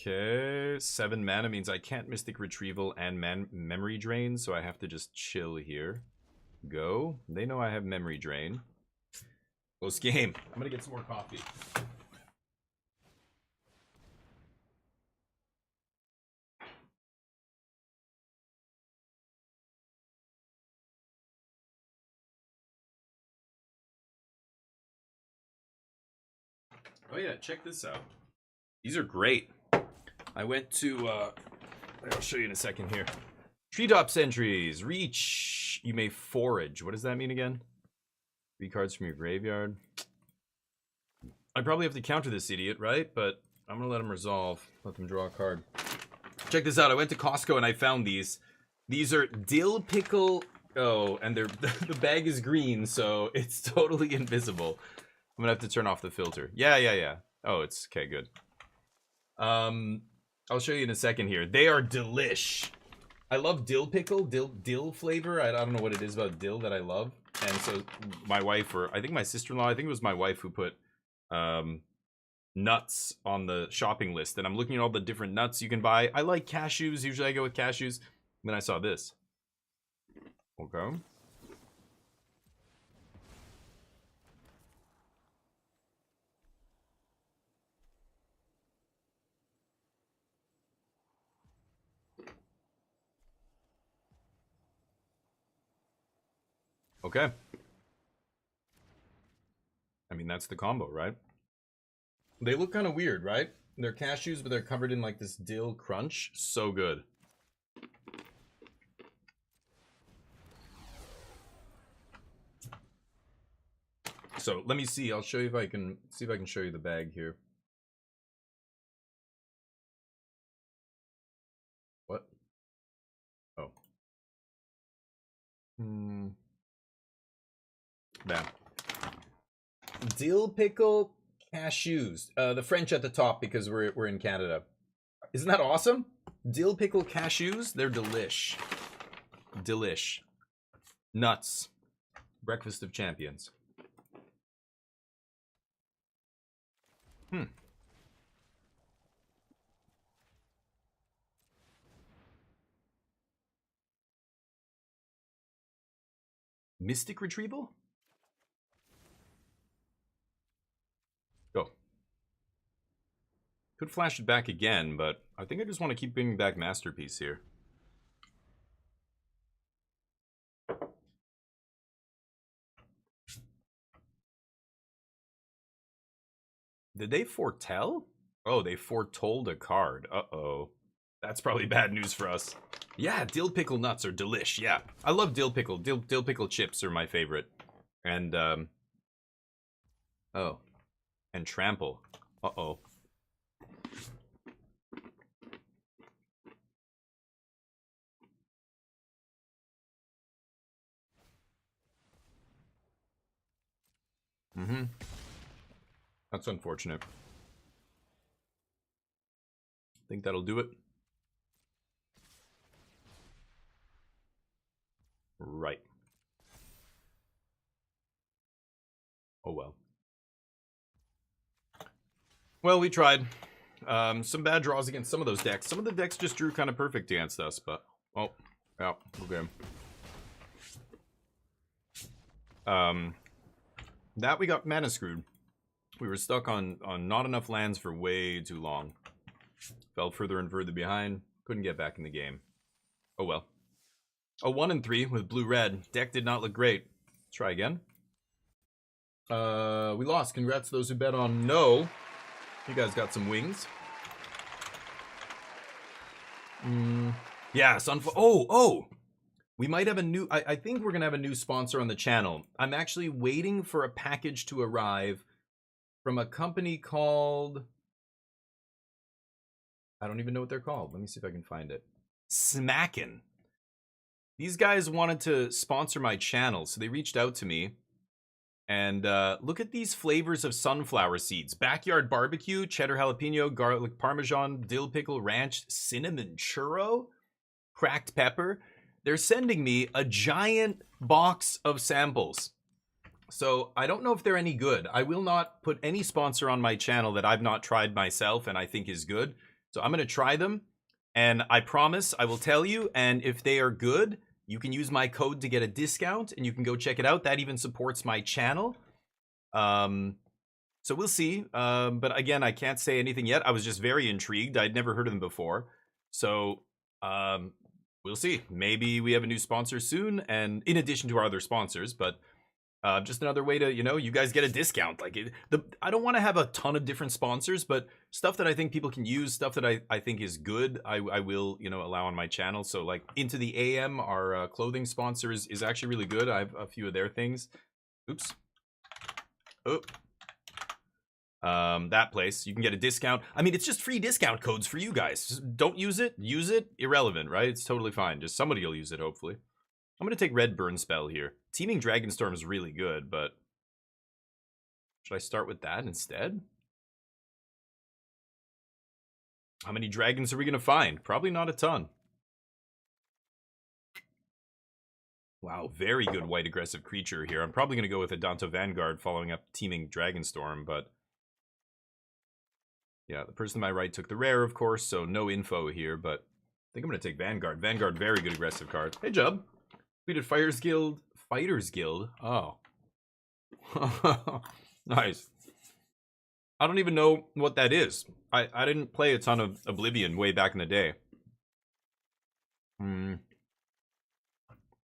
Okay, 7 mana means I can't Mystic Retrieval and Memory Drain, so I have to just chill here. Go. They know I have Memory Drain. Close game. I'm gonna get some more coffee. Oh yeah, check this out. These are great. I went to, I'll show you in a second here. Treetop Sentries. Reach. You may forage. What does that mean again? 3 cards from your graveyard. I probably have to counter this idiot, right? But I'm going to let him resolve. Let them draw a card. Check this out. I went to Costco and I found these. These are dill pickle. Oh, and they're the bag is green, so it's totally invisible. I'm going to have to turn off the filter. Yeah. Oh, it's okay, good. I'll show you in a second here. They are delish. I love dill pickle, dill flavor. I don't know what it is about dill that I love. And so my wife, or I think my sister-in-law, I think it was my wife who put nuts on the shopping list. And I'm looking at all the different nuts you can buy. I like cashews. Usually I go with cashews. And then I saw this. Okay. Okay. I mean, that's the combo, right? They look kind of weird, right? They're cashews, but they're covered in like this dill crunch. So good. So let me see. I'll show you if I can show you the bag here. What? Oh. Bam. Dill pickle cashews. The French at the top because we're in Canada. Isn't that awesome? Dill pickle cashews. They're delish. Delish. Nuts. Breakfast of champions. Mystic Retrieval? Go. Could flash it back again, but I think I just want to keep bringing back Masterpiece here. Did they foretell? Oh, they foretold a card. Uh-oh. That's probably bad news for us. Yeah, dill pickle nuts are delish. Yeah, I love dill pickle. Dill pickle chips are my favorite. And, oh. And trample. Uh-oh. That's unfortunate. Think that'll do it. Right. Oh well. Well, we tried. Some bad draws against some of those decks. Some of the decks just drew kind of perfect against us, but... Oh, yeah, okay. That we got mana screwed. We were stuck on not enough lands for way too long. Fell further and further behind. Couldn't get back in the game. Oh well. A 1 and 3 with blue-red. Deck did not look great. Let's try again. We lost. Congrats to those who bet on no. You guys got some wings. Yeah, Sunflower. Oh! We might have a new... I think we're going to have a new sponsor on the channel. I'm actually waiting for a package to arrive from a company called... I don't even know what they're called. Let me see if I can find it. Smackin'. These guys wanted to sponsor my channel, so they reached out to me. And look at these flavors of sunflower seeds. Backyard barbecue, cheddar jalapeno, garlic parmesan, dill pickle, ranch, cinnamon churro, cracked pepper. They're sending me a giant box of samples. So I don't know if they're any good. I will not put any sponsor on my channel that I've not tried myself and I think is good. So I'm going to try them. And I promise I will tell you. And if they are good, you can use my code to get a discount. And you can go check it out. That even supports my channel. So we'll see. But again, I can't say anything yet. I was just very intrigued. I'd never heard of them before. So we'll see. Maybe we have a new sponsor soon. And in addition to our other sponsors. But just another way to, you guys get a discount. Like I don't want to have a ton of different sponsors, but stuff that I think people can use, stuff that I think is good, I will, allow on my channel. So like Into the AM, our clothing sponsor is actually really good. I have a few of their things. Oops. Oh. That place, you can get a discount. I mean, it's just free discount codes for you guys. Just don't use it. Use it. Irrelevant, right? It's totally fine. Just somebody will use it, hopefully. I'm going to take Red Burn Spell here. Teeming Dragonstorm is really good, but... should I start with that instead? How many dragons are we going to find? Probably not a ton. Wow, very good white aggressive creature here. I'm probably going to go with a Danto Vanguard following up Teeming Dragonstorm, but... yeah, the person to my right took the rare, of course, so no info here, but... I think I'm going to take Vanguard. Vanguard, very good aggressive card. Hey, Jub. Tweeted Fighters Guild. Oh. Nice. I don't even know what that is. I didn't play a ton of Oblivion way back in the day.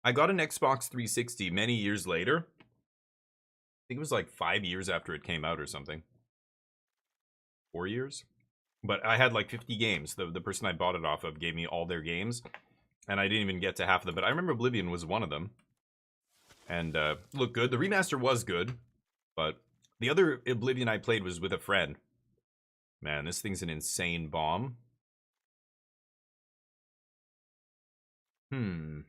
I got an Xbox 360 many years later. I think it was like 5 years after it came out or something. 4 years? But I had like 50 games. The person I bought it off of gave me all their games. And I didn't even get to half of them. But I remember Oblivion was one of them. And looked good. The remaster was good. But the other Oblivion I played was with a friend. Man, this thing's an insane bomb. No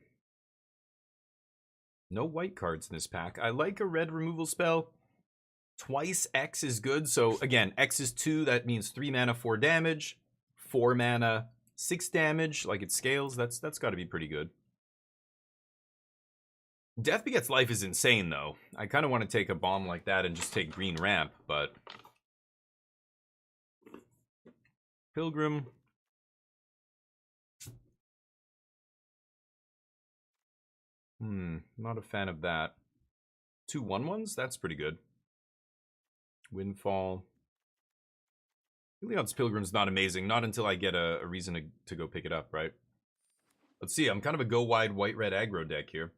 white cards in this pack. I like a red removal spell. Twice X is good. So again, X is 2. That means 3 mana, 4 damage. 4 mana, 6 damage. Like it scales. That's got to be pretty good. Death Begets Life is insane, though. I kind of want to take a bomb like that and just take green ramp, but... Pilgrim. Not a fan of that. 2 1/1s? That's pretty good. Windfall. Leon's Pilgrim's not amazing. Not until I get a reason to go pick it up, right? Let's see. I'm kind of a go-wide white-red aggro deck here.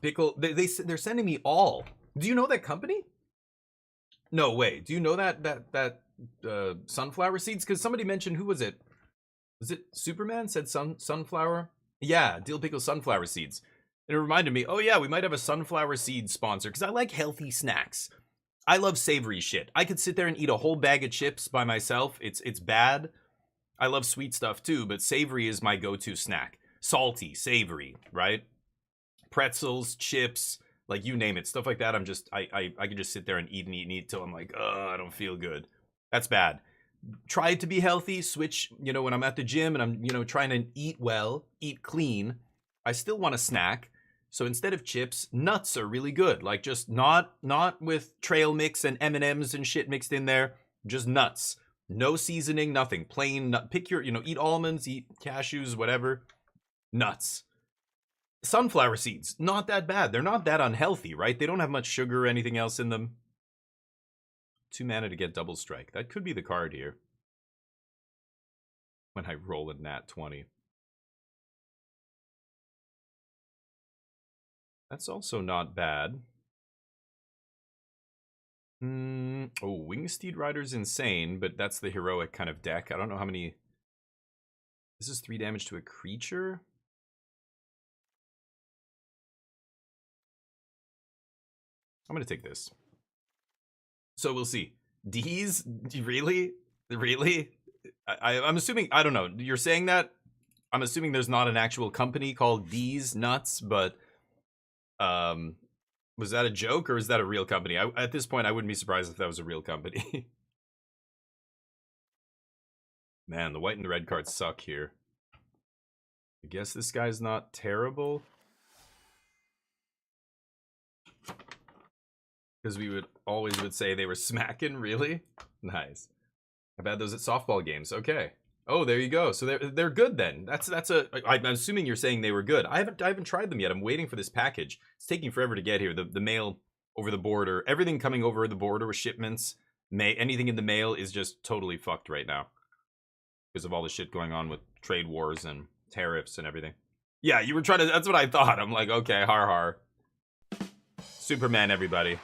Pickle. They're sending me all. Do you know that company? No way. Do you know that sunflower seeds? Because somebody mentioned, who was it? Was it Superman said sunflower? Yeah, Dill Pickle sunflower seeds. And it reminded me, oh yeah, we might have a sunflower seed sponsor. Because I like healthy snacks. I love savory shit. I could sit there and eat a whole bag of chips by myself. It's bad. I love sweet stuff too, but savory is my go-to snack. Salty, savory, right? Pretzels, chips, like you name it, stuff like that. I could just sit there and eat till I'm like, oh, I don't feel good. That's bad. Try to be healthy, switch, when I'm at the gym and I'm, trying to eat well, eat clean. I still want a snack, So instead of chips, nuts are really good. Like just not with trail mix and M&Ms and shit mixed in there. Just nuts. No seasoning, nothing. Plain nut. Pick your, eat almonds, eat cashews, whatever. Nuts. Sunflower seeds, not that bad. They're not that unhealthy, right? They don't have much sugar or anything else in them. 2 mana to get double strike. That could be the card here. When I roll a nat 20. That's also not bad. Oh, Wingsteed Rider's insane, but that's the heroic kind of deck. I don't know how many... This is 3 damage to a creature? I'm going to take this. So we'll see. D's? Really? Really? I'm assuming... I don't know. You're saying that? I'm assuming there's not an actual company called D's Nuts, but... was that a joke or is that a real company? At this point, I wouldn't be surprised if that was a real company. Man, the white and the red cards suck here. I guess this guy's not terrible. Because we would always say they were smacking, really? Nice. I've had those at softball games. Okay. Oh, there you go. So they're good then. I'm assuming you're saying they were good. I haven't tried them yet. I'm waiting for this package. It's taking forever to get here. The mail over the border, everything coming over the border with shipments, anything in the mail is just totally fucked right now because of all the shit going on with trade wars and tariffs and everything. Yeah, you were trying to. That's what I thought. I'm like, okay, har har. Superman, everybody.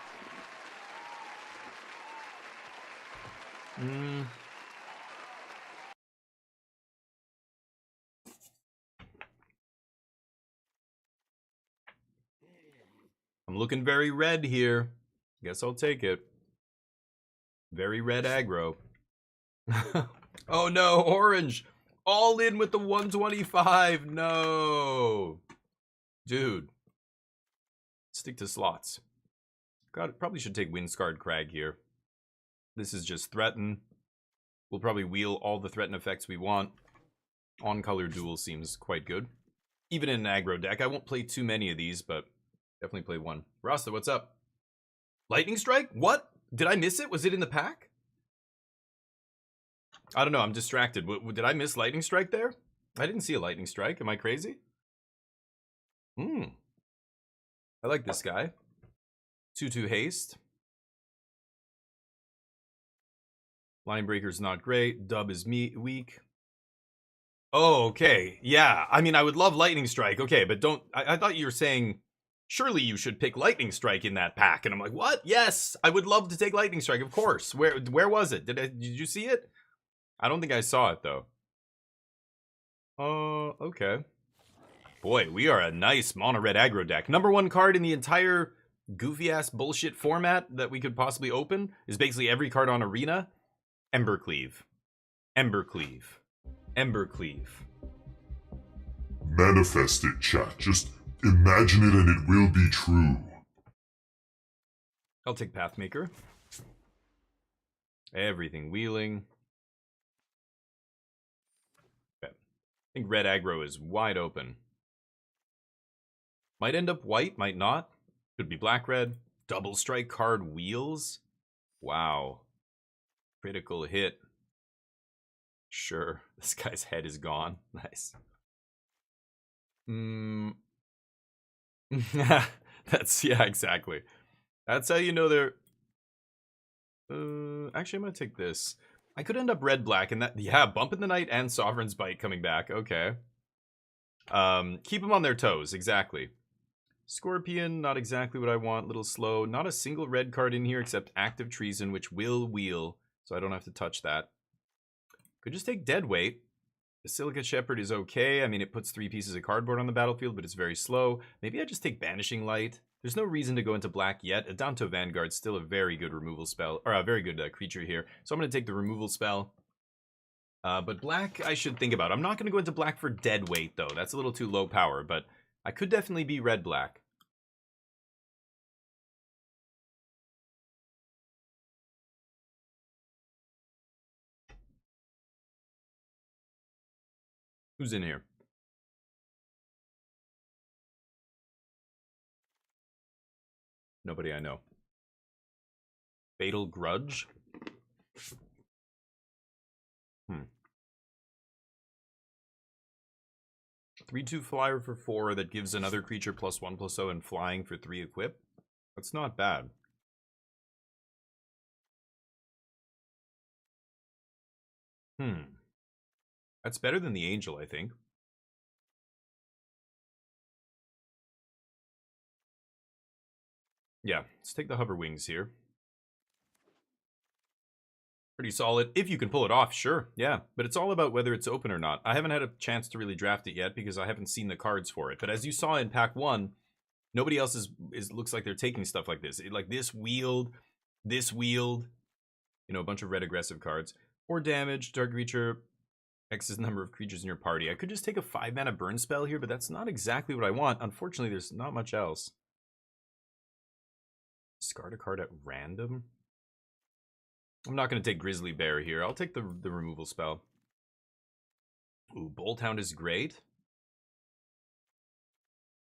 I'm looking very red here. Guess I'll take it. Very red aggro. Oh no, orange. All in with the 125. No. Dude. Stick to slots. God, probably should take Windscarred Crag here. This is just threaten. We'll probably wheel all the threaten effects we want. On-color duel seems quite good. Even in an aggro deck. I won't play too many of these, but definitely play one. Rasta, what's up? Lightning Strike? What? Did I miss it? Was it in the pack? I don't know. I'm distracted. Did I miss Lightning Strike there? I didn't see a Lightning Strike. Am I crazy? I like this guy. 2/2 haste. Line Breaker's not great. Dub is weak. Oh, okay. Yeah. I mean, I would love Lightning Strike. Okay, but don't... I thought you were saying... Surely you should pick Lightning Strike in that pack. And I'm like, what? Yes, I would love to take Lightning Strike, of course. Where was it? Did you see it? I don't think I saw it, though. Okay. Boy, we are a nice mono-red aggro deck. #1 card in the entire goofy-ass bullshit format that we could possibly open is basically every card on Arena. Embercleave. Embercleave. Embercleave. Manifest it, chat. Just imagine it and it will be true. I'll take Pathmaker. Everything wheeling. Okay. I think red aggro is wide open. Might end up white, might not. Could be black-red. Double strike card wheels. Wow. Critical hit. Sure. This guy's head is gone. Nice. Yeah, exactly. That's how you know they're... actually, I'm gonna take this. I could end up red-black, and that... Yeah, Bump in the Night and Sovereign's Bite coming back. Okay. Keep them on their toes. Exactly. Scorpion, not exactly what I want. Little slow. Not a single red card in here except Active Treason, which will wheel, so I don't have to touch that. Could just take Deadweight. The Silica Shepherd is okay. I mean, it puts 3 pieces of cardboard on the battlefield, but it's very slow. Maybe I just take Banishing Light. There's no reason to go into black yet. Adanto Vanguard's still a very good removal spell, or a very good creature here. So I'm going to take the removal spell. But black, I should think about. I'm not going to go into black for Deadweight, though. That's a little too low power, but I could definitely be red-black. Who's in here? Nobody I know. Fatal Grudge? 3/2 flyer for 4 that gives another creature +1/+0 and flying for 3 equip. That's not bad. That's better than the Angel, I think. Yeah, let's take the Hover Wings here. Pretty solid. If you can pull it off, sure. Yeah, but it's all about whether it's open or not. I haven't had a chance to really draft it yet because I haven't seen the cards for it. But as you saw in pack 1, nobody else is looks like they're taking stuff like this. Like this wheeled, you know, a bunch of red aggressive cards. 4 damage, target creature, X's number of creatures in your party. I could just take a 5-mana burn spell here, but that's not exactly what I want. Unfortunately, there's not much else. Discard a card at random? I'm not going to take Grizzly Bear here. I'll take the removal spell. Ooh, Bolt Hound is great.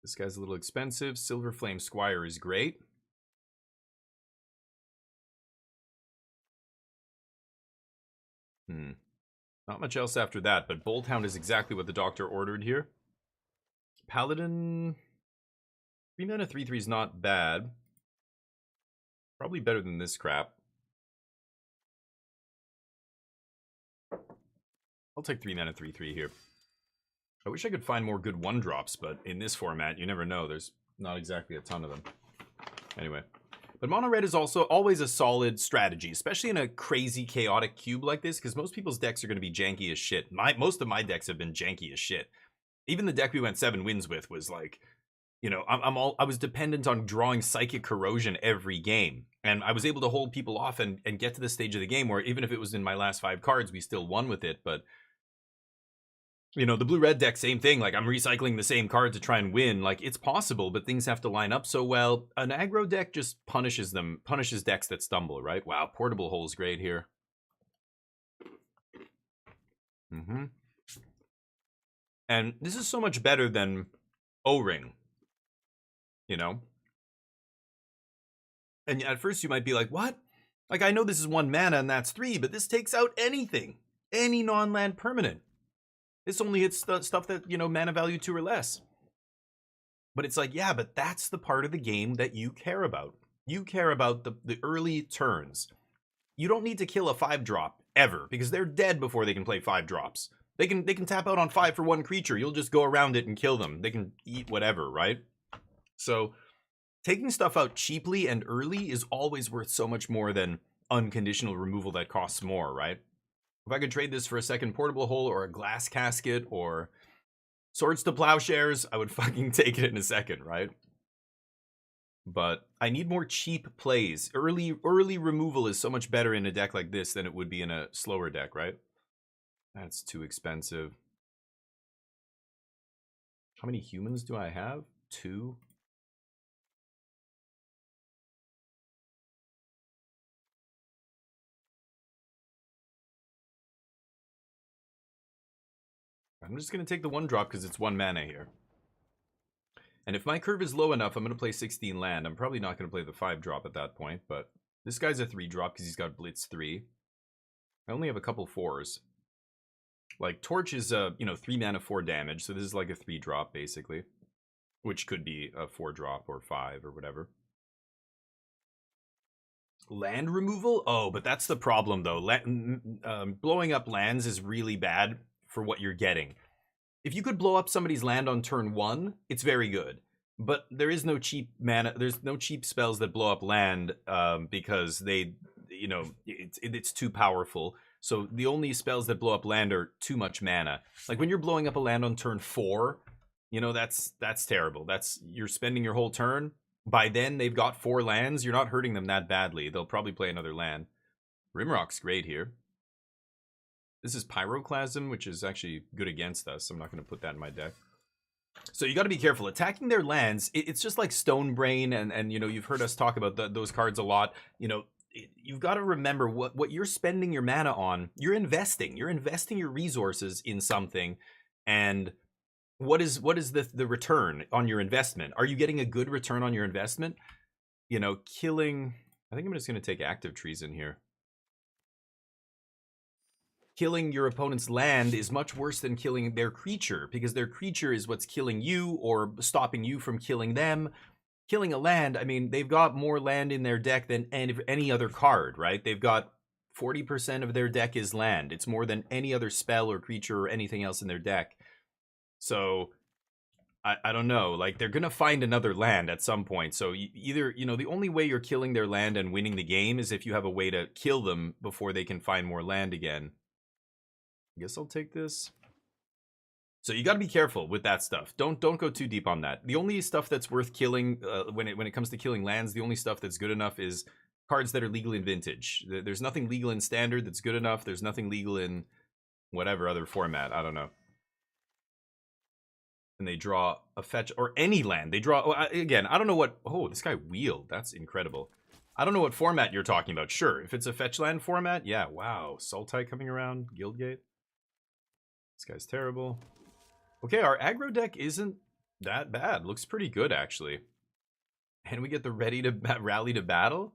This guy's a little expensive. Silver Flame Squire is great. Not much else after that, but Bolt Hound is exactly what the doctor ordered here. Paladin... 3 mana 3/3 is not bad. Probably better than this crap. I'll take 3 mana 3/3 here. I wish I could find more good 1-drops, but in this format, you never know. There's not exactly a ton of them. Anyway. But mono red is also always a solid strategy, especially in a crazy, chaotic cube like this, because most people's decks are going to be janky as shit. Most of my decks have been janky as shit. Even the deck we went 7 wins with was like, you know, I was dependent on drawing Psychic Corrosion every game. And I was able to hold people off and get to the stage of the game where even if it was in my last 5 cards, we still won with it. But, you know, the blue-red deck, same thing. Like, I'm recycling the same card to try and win. Like, it's possible, but things have to line up so well. An aggro deck just punishes decks that stumble, right? Wow, Portable Hole's great here. And this is so much better than O-Ring, you know? And at first you might be like, what? Like, I know this is 1 mana and that's 3, but this takes out anything. Any non-land permanent. This only hits stuff that, you know, mana value 2 or less. But it's like, yeah, but that's the part of the game that you care about. You care about the early turns. You don't need to kill a 5-drop ever, because they're dead before they can play 5-drops. They can tap out on 5 for 1 creature. You'll just go around it and kill them. They can eat whatever, right? So taking stuff out cheaply and early is always worth so much more than unconditional removal that costs more, right? If I could trade this for a second Portable Hole or a Glass Casket or Swords to Plowshares, I would fucking take it in a second, right? But I need more cheap plays. Early removal is so much better in a deck like this than it would be in a slower deck, right? That's too expensive. How many humans do I have? 2? I'm just going to take the 1-drop because it's 1 mana here. And if my curve is low enough, I'm going to play 16 land. I'm probably not going to play the 5-drop at that point, but this guy's a 3-drop because he's got Blitz 3. I only have a couple 4s. Like, Torch is, you know, 3 mana, 4 damage, so this is like a 3-drop, basically. Which could be a 4-drop or 5 or whatever. Land removal? Oh, but that's the problem, though. Blowing up lands is really bad for what you're getting. If you could blow up somebody's land on turn 1, it's very good. But there is no cheap mana. There's no cheap spells that blow up land because they, you know, it's too powerful. So the only spells that blow up land are too much mana. Like when you're blowing up a land on turn 4, you know, that's terrible. You're spending your whole turn. By then they've got 4 lands. You're not hurting them that badly. They'll probably play another land. Rimrock's great here. This is Pyroclasm, which is actually good against us. I'm not going to put that in my deck. So you got to be careful. Attacking their lands, it's just like Stone Brain, and you know, you've heard us talk about those cards a lot. You know, you've got to remember what you're spending your mana on. You're investing. You're investing your resources in something, and what is the return on your investment? Are you getting a good return on your investment? you know, killing... I think I'm just going to take active treason here. Killing your opponent's land is much worse than killing their creature, because their creature is what's killing you or stopping you from killing them. Killing a land, I mean, they've got more land in their deck than any other card, right? They've got 40% of their deck is land. It's more than any other spell or creature or anything else in their deck. So, I don't know. Like, they're going to find another land at some point. So, either, you know, the only way you're killing their land and winning the game is if you have a way to kill them before they can find more land again. I guess I'll take this. So you got to be careful with that stuff. Don't go too deep on that. The only stuff that's worth killing when it comes to killing lands, the only stuff that's good enough is cards that are legal in Vintage. There's nothing legal in Standard that's good enough. There's nothing legal in whatever other format. I don't know. And they draw a fetch or any land. They draw again. I don't know what. Oh, this guy wheeled. That's incredible. I don't know what format you're talking about. Sure, if it's a fetch land format, yeah. Wow, Sultai coming around, Guildgate. This guy's terrible. Okay, our aggro deck isn't that bad. Looks pretty good, actually. And we get the ready to rally to battle.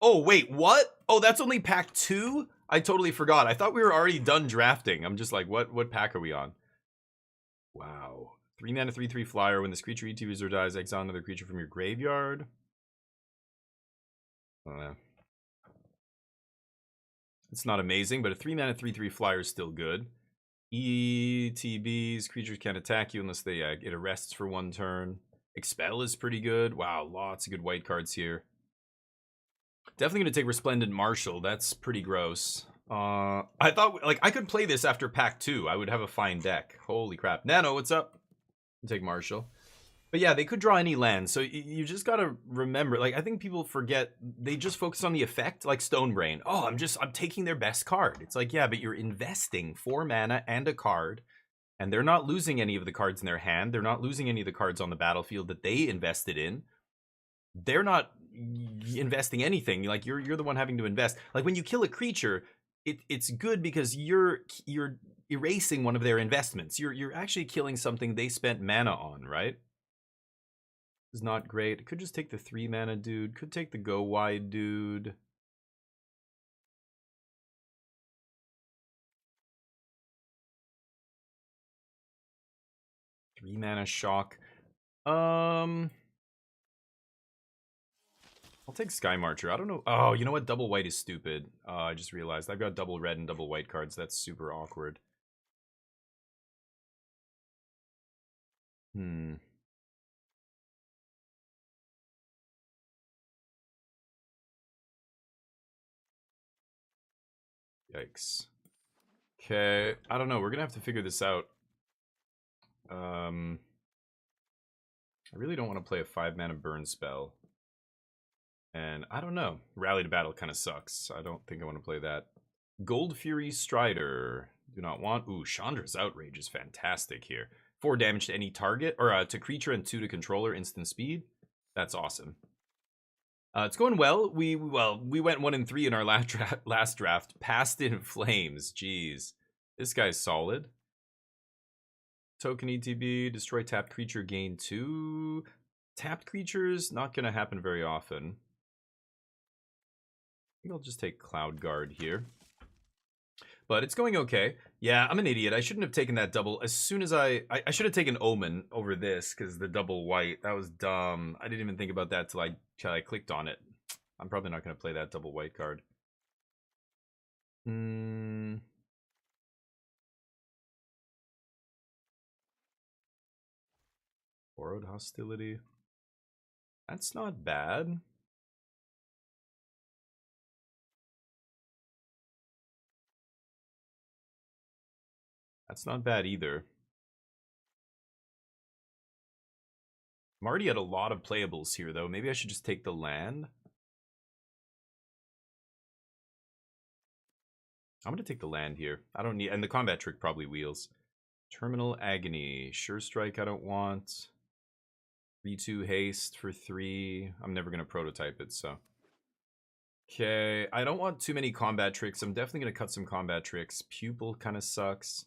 Oh, wait, what? Oh, that's only pack 2? I totally forgot. I thought we were already done drafting. I'm just like, what pack are we on? Wow. 3 mana, 3/3 flyer. When this creature ETBs or dies, exile another creature from your graveyard. I don't know. It's not amazing, but a 3 mana, 3/3 flyer is still good. ETBs, creatures can't attack you unless they it arrests for 1 turn. Expel is pretty good. Wow, lots of good white cards here. Definitely going to take Resplendent Marshal. That's pretty gross. I thought, like, I could play this after pack 2. I would have a fine deck. Holy crap. Nano, what's up? I'll take Marshal. But yeah, they could draw any land. So you just got to remember, like, I think people forget, they just focus on the effect, like Stonebrain. Oh, I'm taking their best card. It's like, yeah, but you're investing 4 mana and a card, and they're not losing any of the cards in their hand. They're not losing any of the cards on the battlefield that they invested in. They're not investing anything. Like, you're the one having to invest. Like, when you kill a creature, it's good because you're erasing one of their investments. You're actually killing something they spent mana on, right? Is not great. Could just take the 3 mana dude. Could take the go wide dude. Three mana shock. I'll take Sky Marcher. I don't know. Oh, you know what? Double white is stupid. I just realized I've got double red and double white cards. That's super awkward. Yikes. Okay, I don't know. We're gonna have to figure this out. I really don't want to play a 5 mana burn spell. And I don't know. Rally to Battle kind of sucks. I don't think I want to play that. Gold Fury Strider. Do not want. Ooh, Chandra's Outrage is fantastic here. 4 damage to any target, or to creature and 2 to controller, instant speed. That's awesome. It's going well. We went 1-3 in our last draft. Past in Flames. Jeez. This guy's solid. Token ETB, destroy tapped creature, gain 2. Tapped creatures, not going to happen very often. I think I'll just take Cloud Guard here. But it's going okay. Yeah, I'm an idiot. I shouldn't have taken that double. As soon as I should have taken Omen over this, because the double white. That was dumb. I didn't even think about that till I clicked on it. I'm probably not going to play that double white card. Borrowed Hostility. That's not bad. That's not bad either. Marty had a lot of playables here, though. Maybe I should just take the land. I'm going to take the land here. I don't need... And the combat trick probably wheels. Terminal Agony. Sure Strike I don't want. 3/2 haste for 3. I'm never going to prototype it, so... Okay, I don't want too many combat tricks. I'm definitely going to cut some combat tricks. Pupil kind of sucks.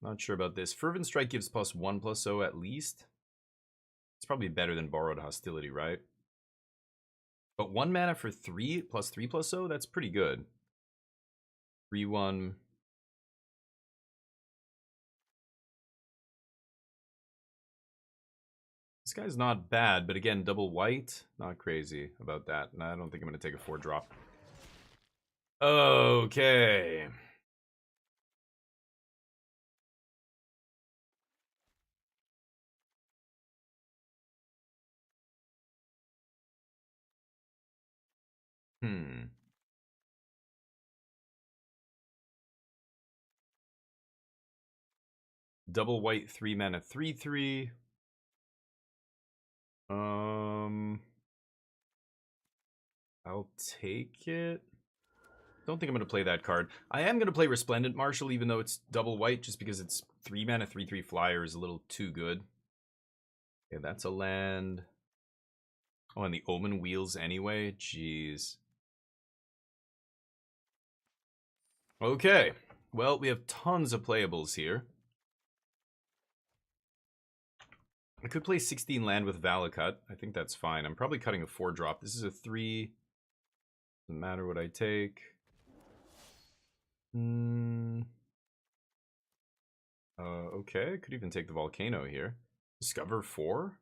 Not sure about this. Fervent Strike gives +1/+0 at least. It's probably better than Borrowed Hostility, right? But 1 mana for 3 plus 3 plus 0, that's pretty good. 3/1. This guy's not bad, but again, double white, not crazy about that. And I don't think I'm going to take a 4-drop. Okay. Double white 3 mana 3/3. I'll take it. Don't think I'm going to play that card. I am going to play Resplendent Marshal, even though it's double white, just because it's 3 mana 3/3 flyer is a little too good. Okay, that's a land. Oh, and the Omen Wheels anyway? Jeez. Okay. Well, we have tons of playables here. I could play 16 land with Valakut. I think that's fine. I'm probably cutting a 4-drop. This is a 3. Doesn't matter what I take. Okay, could even take the Volcano here. Discover 4?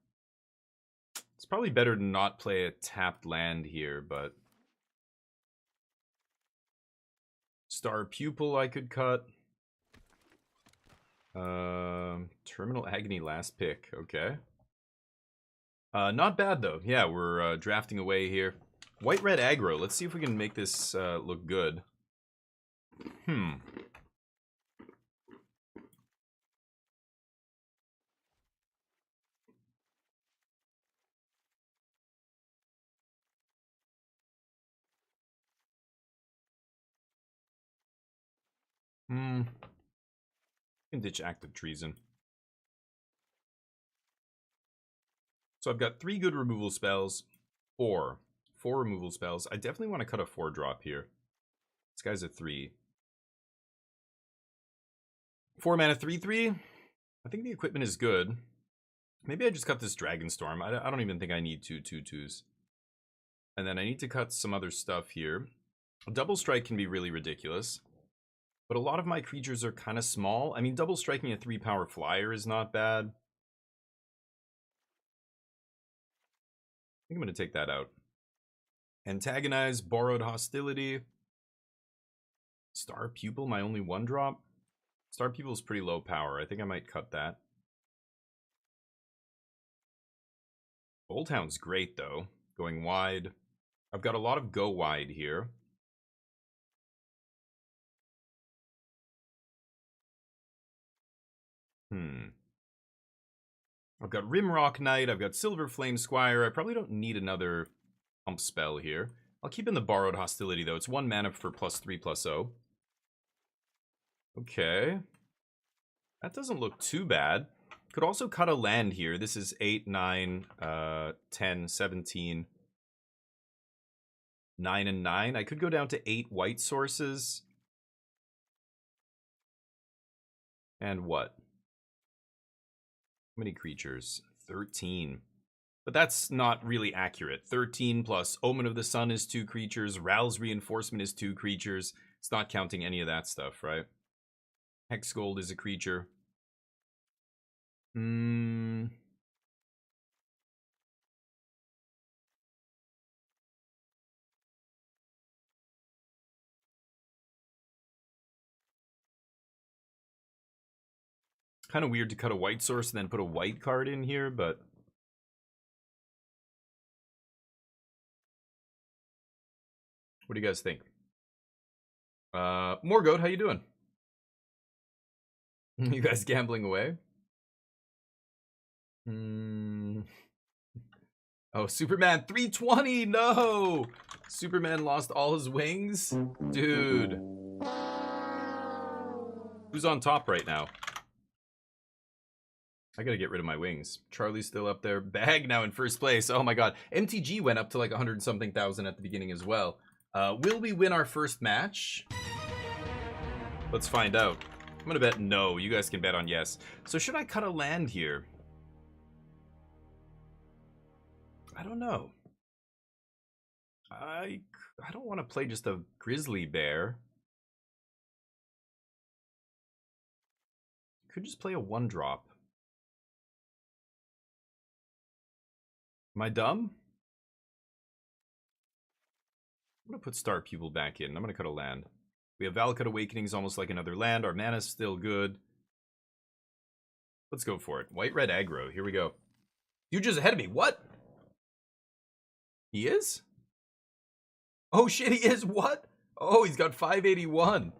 It's probably better to not play a tapped land here, but... Star Pupil I could cut. Terminal Agony last pick, okay. Not bad though. Yeah, we're drafting away here. White-red aggro, let's see if we can make this look good. Can ditch Active Treason. So I've got 3 good removal spells. 4 removal spells. I definitely want to cut a 4-drop here. This guy's a 3. 4 mana 3/3. I think the equipment is good. Maybe I just cut this Dragonstorm. I don't even think I need 2 2/2s. And then I need to cut some other stuff here. A double strike can be really ridiculous. But a lot of my creatures are kind of small. I mean, double striking a 3-power flyer is not bad. I think I'm going to take that out. Antagonize, Borrowed Hostility. Star Pupil, my only 1-drop. Star Pupil is pretty low power. I think I might cut that. Oldhound's great, though. Going wide. I've got a lot of go wide here. I've got Rimrock Knight, I've got Silver Flame Squire. I probably don't need another pump spell here. I'll keep in the Borrowed Hostility, though. It's 1 mana for +3/+0. Okay. That doesn't look too bad. Could also cut a land here. This is 8, 9, 10, 17, 9, and 9. I could go down to 8 white sources. And what? How many creatures? 13. But that's not really accurate. 13 plus Omen of the Sun is 2 creatures. Ral's Reinforcement is 2 creatures. It's not counting any of that stuff, right? Hexgold is a creature. Kind of weird to cut a white source and then put a white card in here, but... What do you guys think? Morgoat, how you doing? You guys gambling away? Oh, Superman 320, no! Superman lost all his wings? Dude. Who's on top right now? I gotta get rid of my wings. Charlie's still up there. Bag now in first place. Oh my god. MTG went up to like 100-something thousand at the beginning as well. Will we win our first match? Let's find out. I'm gonna bet no. You guys can bet on yes. So should I cut a land here? I don't know. I don't want to play just a grizzly bear. Could just play a 1-drop. Am I dumb? I'm gonna put Star Pupil back in. I'm gonna cut a land. We have Valakut Awakenings, almost like another land. Our mana's still good. Let's go for it. White-red aggro. Here we go. You just ahead of me. What? He is? Oh shit, he is. What? Oh, he's got 581.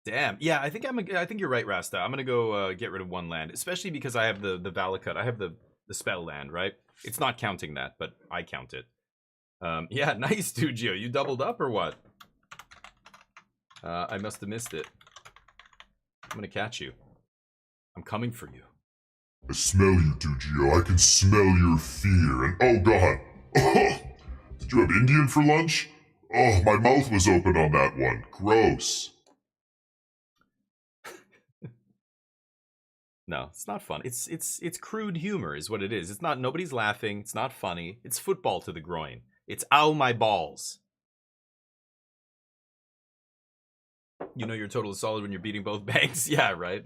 Damn. Yeah, I think you're right, Rasta. I'm gonna go get rid of 1 land, especially because I have the Valakut. I have the spell land, right? It's not counting that, but I count it. Yeah, nice, Tujio. You doubled up or what? I must have missed it. I'm gonna catch you. I'm coming for you. I smell you, Dugio. I can smell your fear. And oh god. Oh, did you have Indian for lunch? Oh, my mouth was open on that one. Gross. No, it's not fun. It's crude humor is what it is. It's not, nobody's laughing. It's not funny. It's football to the groin. It's ow my balls. You know your total is solid when you're beating both banks? Yeah, right?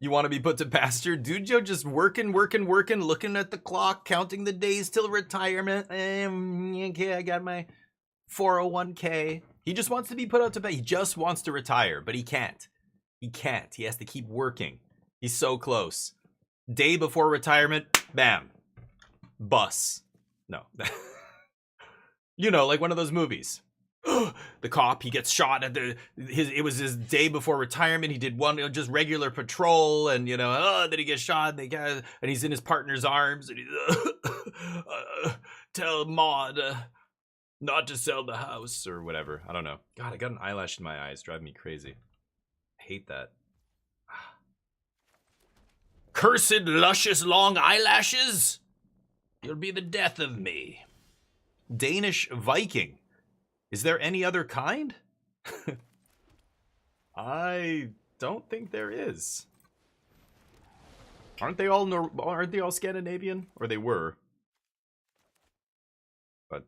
You want to be put to pasture? Dude, Joe just working, looking at the clock, counting the days till retirement. Okay, I got my 401k. He just wants to be put out to bed. He just wants to retire, but he can't. He can't. He has to keep working. He's so close. Day before retirement, bam. Bus. No. You know, like one of those movies. The cop, he gets shot at it was his day before retirement. He did one just regular patrol, and you know, then he gets shot, and he's in his partner's arms, and he's tell Maud not to sell the house or whatever. I don't know. God, I got an eyelash in my eyes, driving me crazy. I hate that. Cursed, luscious, long eyelashes. You'll be the death of me. Danish Viking. Is there any other kind? I don't think there is. Aren't they all Scandinavian? Or they were. But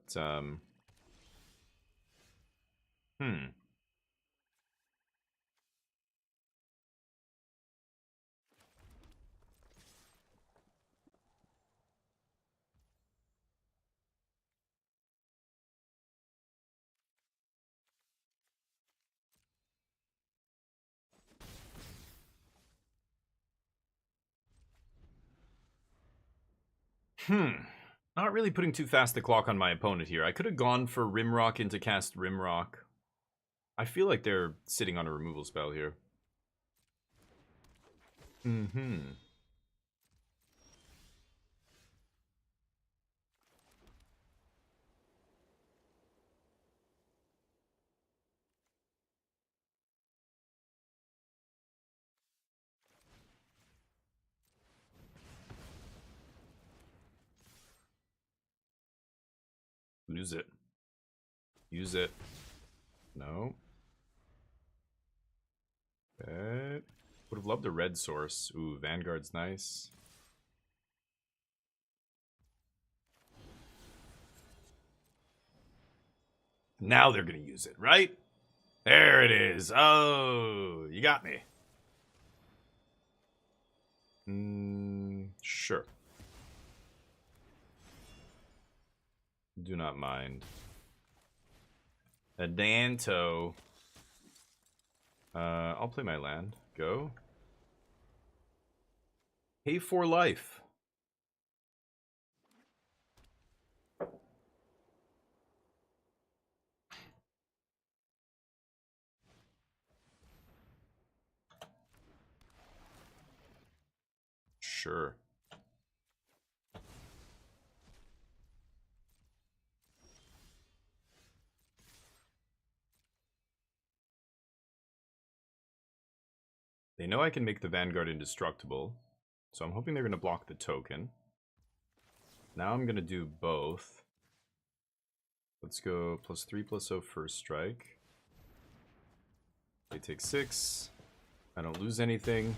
not really putting too fast a clock on my opponent here. I could have gone for Rimrock into cast Rimrock. I feel like they're sitting on a removal spell here. Use it. Use it. No. Okay. Would have loved a red source. Ooh, Vanguard's nice. Now they're gonna use it, right? There it is. Oh, you got me. Sure. Do not mind. A Danto. I'll play my land. Go. Pay for life. Sure. They know I can make the Vanguard indestructible, so I'm hoping they're going to block the token. Now I'm going to do both. Let's go +3/+0 first strike. They take 6. I don't lose anything.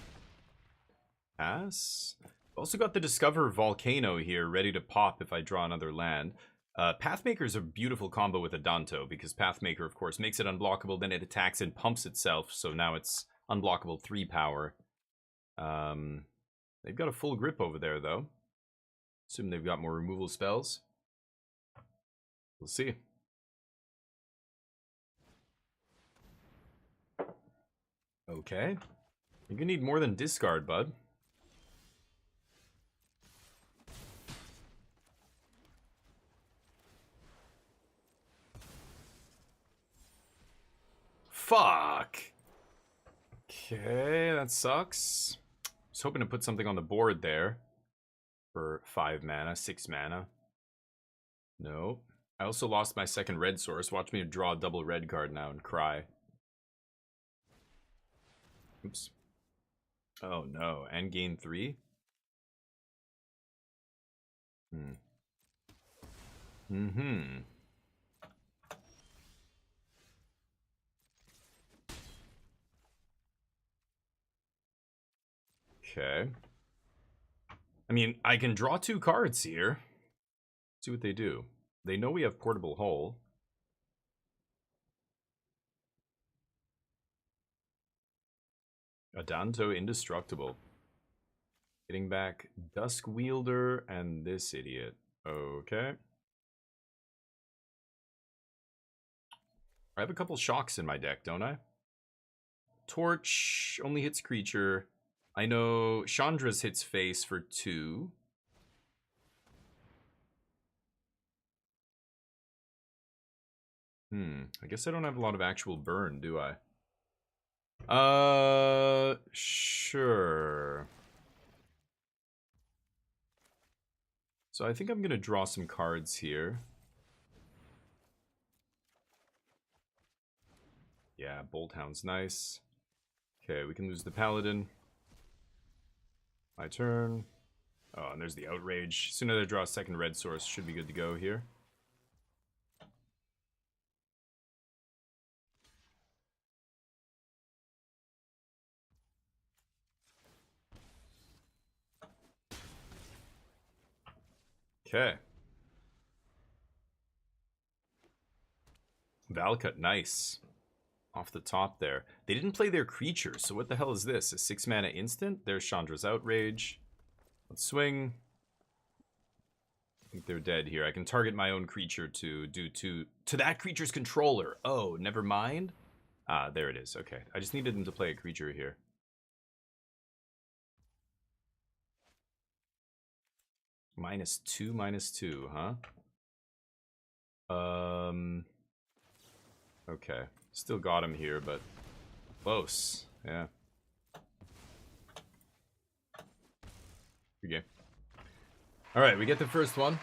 Pass. Also got the Discover Volcano here, ready to pop if I draw another land. Pathmaker is a beautiful combo with a Danto, because Pathmaker, of course, makes it unblockable, then it attacks and pumps itself, so now it's unblockable 3 power. They've got a full grip over there, though. Assume they've got more removal spells. We'll see. Okay. You're gonna need more than discard, bud. Fuck. Okay, that sucks. I was hoping to put something on the board there. For 5 mana, 6 mana. No. I also lost my second red source. Watch me draw a double red card now and cry. Oops. Oh no, and gain 3? Okay. I mean, I can draw 2 cards here. See what they do. They know we have Portable Hull. Adanto Indestructible. Getting back Dusk Wielder and this idiot. Okay. I have a couple shocks in my deck, don't I? Torch only hits creature. I know Chandra's hits face for 2. I guess I don't have a lot of actual burn, do I? Sure. So I think I'm gonna draw some cards here. Yeah, Bolt Hound's nice. Okay, we can lose the Paladin. My turn. Oh, and there's the Outrage. As soon as I draw a second red source, should be good to go here. Okay. Valcut, nice. Off the top there. They didn't play their creatures, so what the hell is this? A 6 mana instant? There's Chandra's Outrage. Let's swing. I think they're dead here. I can target my own creature to do to that creature's controller. Oh, never mind. Ah, there it is. Okay. I just needed them to play a creature here. -2, huh? Okay. Still got him here, but close. Yeah. Okay. Alright, we get the first one.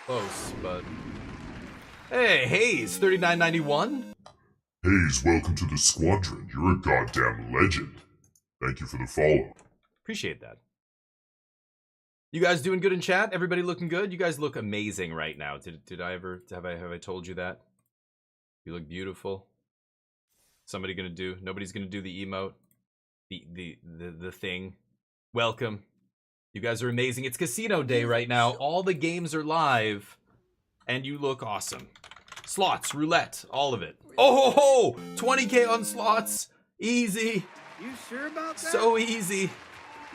Close, but... Hey, Hayes, 3991? Hayes, welcome to the squadron. You're a goddamn legend. Thank you for the follow. Appreciate that. You guys doing good in chat? Everybody looking good? You guys look amazing right now. Did I ever have I told you that? You look beautiful. Somebody gonna do? Nobody's gonna do the emote. The thing. Welcome. You guys are amazing. It's casino day right now. All the games are live, and you look awesome. Slots, roulette, all of it. Oh ho ho! 20K on slots. Easy. You sure about that? So easy.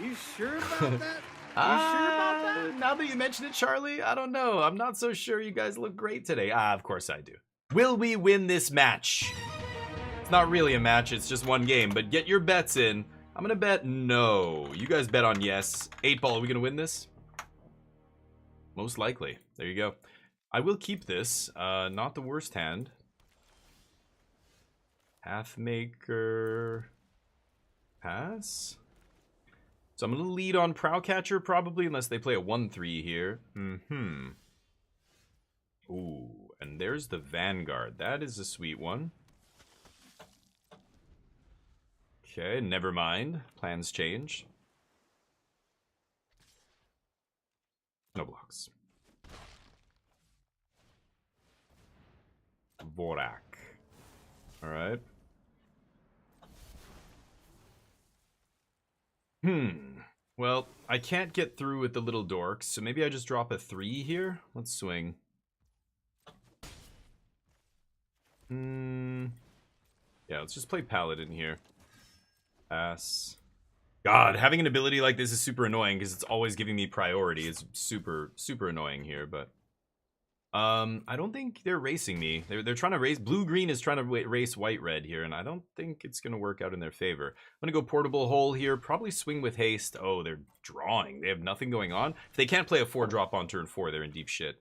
You sure about that? You sure about that? Now that you mention it, Charlie, I don't know. I'm not so sure you guys look great today. Of course I do. Will we win this match? It's not really a match, it's just one game, but get your bets in. I'm gonna bet no. You guys bet on yes. 8-ball, are we gonna win this? Most likely. There you go. I will keep this. Not the worst hand. Pathmaker. Pass? So I'm gonna lead on Prowcatcher probably, unless they play a 1-3 here. Ooh, and there's the Vanguard. That is a sweet one. Okay, never mind. Plans change. No blocks. Vorak. Alright. Well, I can't get through with the little dorks, so maybe I just drop a 3 here. Let's swing. Yeah, let's just play Paladin here. Pass. God, having an ability like this is super annoying because it's always giving me priority. It's super, super annoying here, but... I don't think they're racing me. They're trying to race... Blue-green is trying to race white-red here, and I don't think it's going to work out in their favor. I'm going to go Portable Hole here. Probably swing with haste. Oh, they're drawing. They have nothing going on. If they can't play a 4-drop on turn 4, they're in deep shit.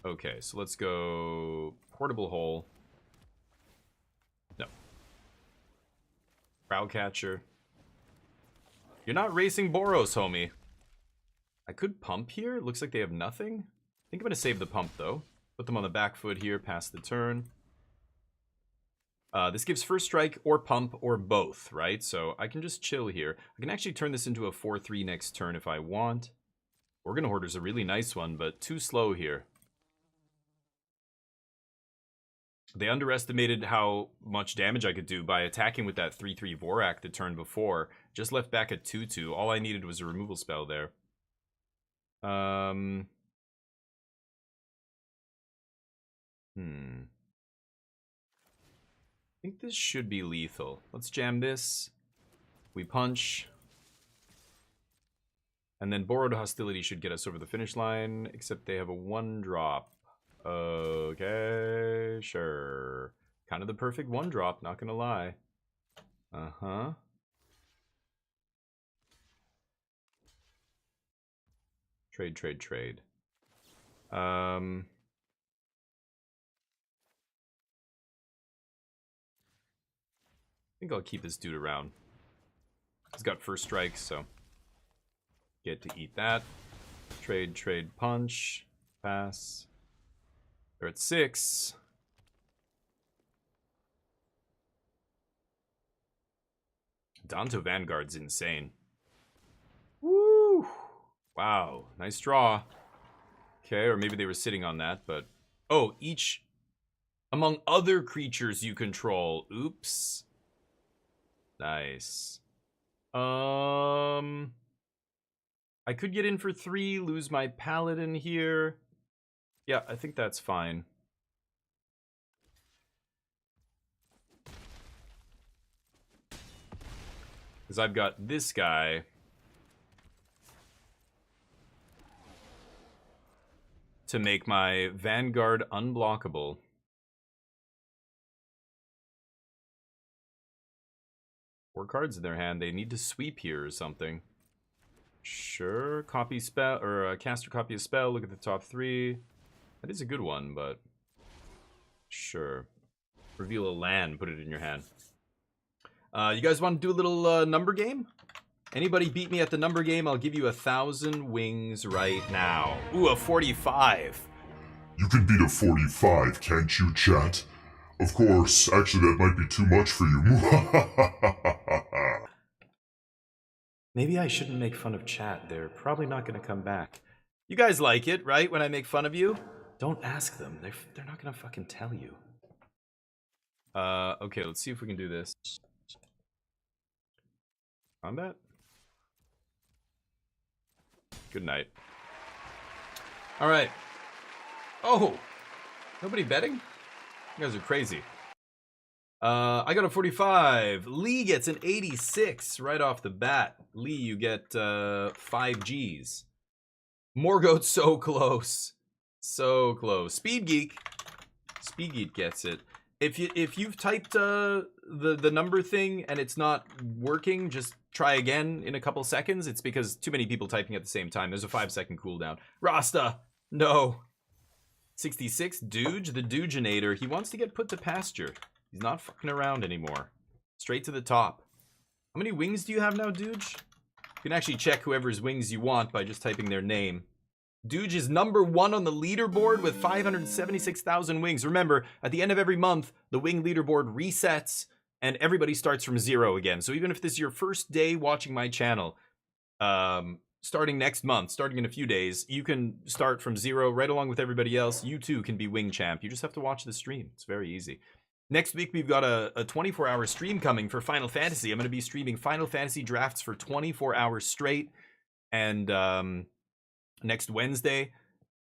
Okay, so let's go Portable Hole. No. Crowdcatcher. You're not racing Boros, homie. I could pump here. It looks like they have nothing. I think I'm going to save the pump, though. Put them on the back foot here, pass the turn. This gives first strike or pump or both, right? So I can just chill here. I can actually turn this into a 4-3 next turn if I want. Organ Hoarder's a really nice one, but too slow here. They underestimated how much damage I could do by attacking with that 3-3 Vorak the turn before. Just left back a 2-2. All I needed was a removal spell there. I think this should be lethal. Let's jam this. We punch. And then Borrowed Hostility should get us over the finish line, except they have a 1-drop. Okay, sure. Kind of the perfect 1-drop, not gonna lie. Uh-huh. Trade, trade, trade. I think I'll keep this dude around. He's got first strike, so get to eat that. Trade, trade, punch. Pass. They're at 6. Danto Vanguard's insane. Woo! Wow, nice draw. Okay, or maybe they were sitting on that, but... Oh, each... Among other creatures you control. Oops. Nice. I could get in for 3, lose my Paladin here. Yeah, I think that's fine. Because I've got this guy to make my Vanguard unblockable. 4 cards in their hand. They need to sweep here or something. Sure. Copy spell, or caster copy a spell. Look at the top 3. That is a good one, but sure. Reveal a land, put it in your hand. You guys want to do a little number game? Anybody beat me at the number game, I'll give you 1,000 wings right now. Ooh, a 45. You can beat a 45, can't you, chat? Of course, actually that might be too much for you. Maybe I shouldn't make fun of chat. They're probably not going to come back. You guys like it, right, when I make fun of you? Don't ask them. They're not going to fucking tell you. Okay, let's see if we can do this. Combat? Good night. Alright. Oh! Nobody betting? You guys are crazy. I got a 45. Lee gets an 86 right off the bat. Lee, you get 5 Gs. Morgoth's so close. So close. Speed Geek. Speed Geek gets it. If you've typed the number thing and it's not working, just try again in a couple seconds. It's because too many people typing at the same time. There's a 5-second cooldown. Rasta, no. 66, Dooge, the Dooginator. He wants to get put to pasture. He's not fucking around anymore. Straight to the top. How many wings do you have now, Dooge? You can actually check whoever's wings you want by just typing their name. Dooge is #1 on the leaderboard with 576,000 wings. Remember, at the end of every month, the wing leaderboard resets and everybody starts from 0 again. So even if this is your first day watching my channel, starting next month, starting in a few days, you can start from 0 right along with everybody else. You too can be wing champ. You just have to watch the stream. It's very easy. Next week, we've got a 24-hour stream coming for Final Fantasy. I'm going to be streaming Final Fantasy drafts for 24 hours straight. and next Wednesday.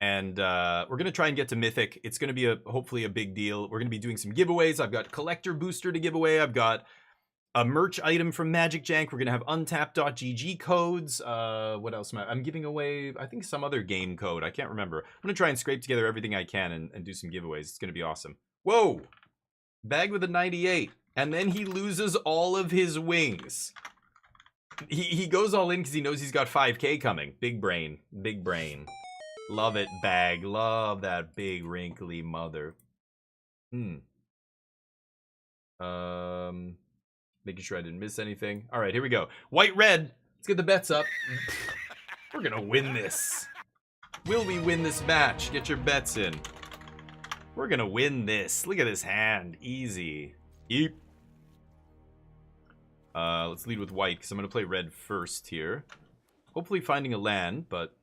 And we're going to try and get to Mythic. It's going to be hopefully a big deal. We're going to be doing some giveaways. I've got Collector Booster to give away. I've got a merch item from Magic Jank. We're going to have untapped.gg codes. What else am I'm giving away? I think some other game code. I can't remember. I'm going to try and scrape together everything I can and do some giveaways. It's going to be awesome. Whoa! Bag with a 98. And then he loses all of his wings. He goes all in because he knows he's got 5k coming. Big brain. Big brain. Love it, Bag. Love that big wrinkly mother. Making sure I didn't miss anything. All right, here we go. White, red. Let's get the bets up. We're gonna win this. Will we win this match? Get your bets in. We're gonna win this. Look at this hand. Easy. Yeep. Let's lead with white because I'm gonna play red first here. Hopefully finding a land, but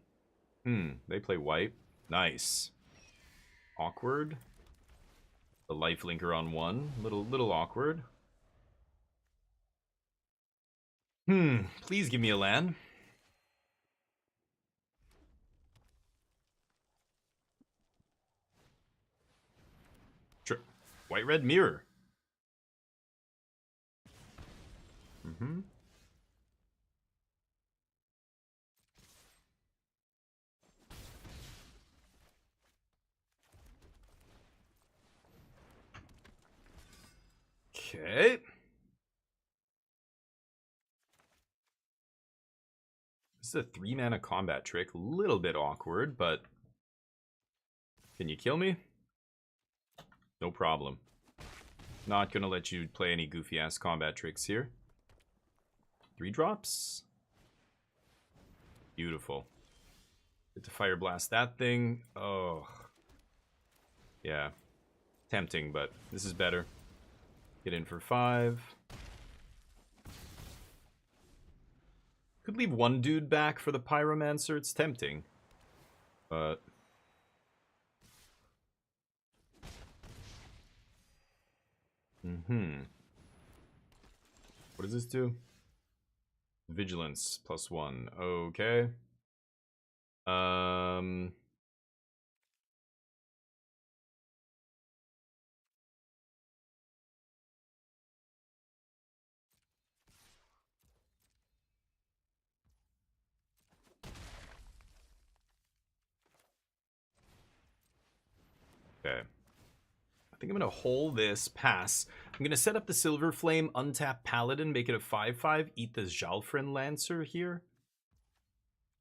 they play white. Nice. Awkward. The life linker on one. Little awkward. Please give me a land. White red mirror. Okay. This is a 3-mana combat trick. A little bit awkward, but can you kill me? No problem. Not gonna let you play any goofy ass combat tricks here. 3 drops. Beautiful. Get to fire blast that thing. Oh. Yeah. Tempting, but this is better. Get in for 5. Could leave one dude back for the Pyromancer. It's tempting. But... What does this do? Vigilance +1. Okay. Okay. I think I'm going to hold this, pass. I'm going to set up the Silver Flame, untap Paladin, make it a 5/5, eat the Jalfrin Lancer here.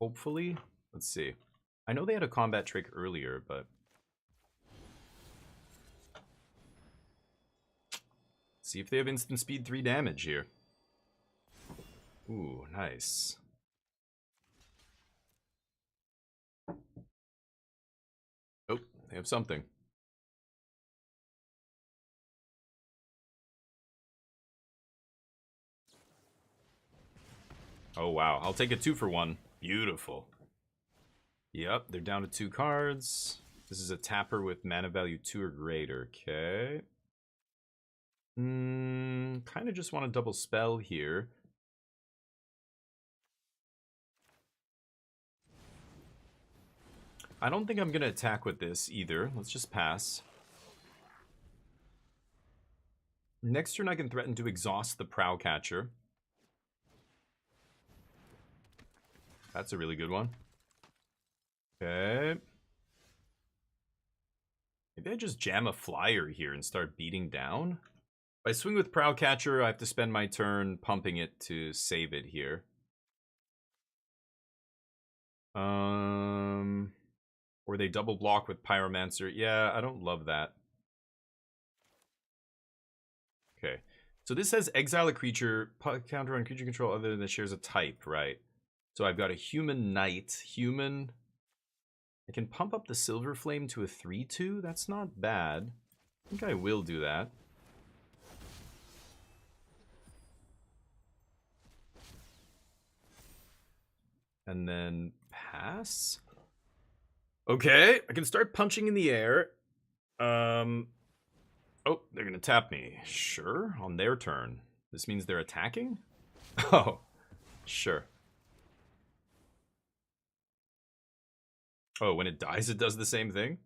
Hopefully. Let's see. I know they had a combat trick earlier, but... see if they have instant speed 3 damage here. Ooh, nice. Oh, they have something. Oh, wow. I'll take a 2-for-1. Beautiful. Yep, they're down to 2 cards. This is a tapper with mana value 2 or greater. Okay. Kind of just want to double spell here. I don't think I'm going to attack with this either. Let's just pass. Next turn I can threaten to exhaust the Prowcatcher. That's a really good one. Okay. Maybe I just jam a flyer here and start beating down. If I swing with Prowcatcher, I have to spend my turn pumping it to save it here. Or they double block with Pyromancer. Yeah, I don't love that. Okay. So this says exile a creature, counter on creature control other than that shares a type, right? So I've got a human knight. Human. I can pump up the Silver Flame to a 3/2. That's not bad. I think I will do that. And then pass. Okay, I can start punching in the air. Oh, they're gonna tap me. Sure, on their turn. This means they're attacking? Oh, sure. Oh, when it dies, it does the same thing?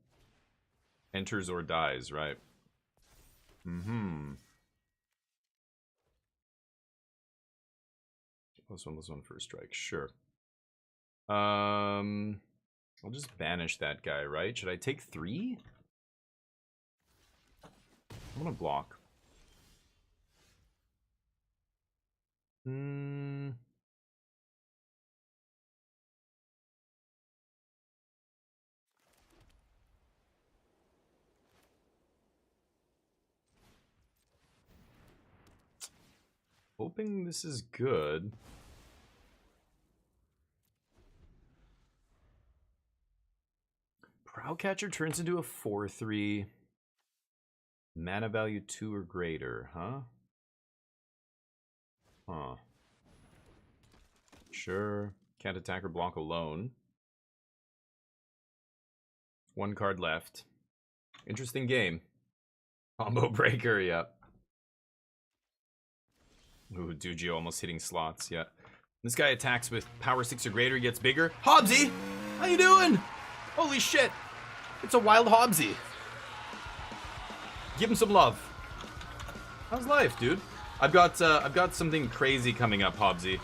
Enters or dies, right? Mm-hmm. +1/+1 first strike, sure. I'll just banish that guy, right? Should I take 3? I'm gonna block. Hoping this is good. Prowcatcher turns into a 4/3. Mana value 2 or greater, huh? Huh. Sure. Can't attack or block alone. 1 card left. Interesting game. Combo breaker, yep. Ooh, Dugio almost hitting slots, yeah. This guy attacks with power 6 or greater, he gets bigger. Hobbsy! How you doing? Holy shit! It's a wild Hobbsy. Give him some love. How's life, dude? I've got something crazy coming up, Hobbsy.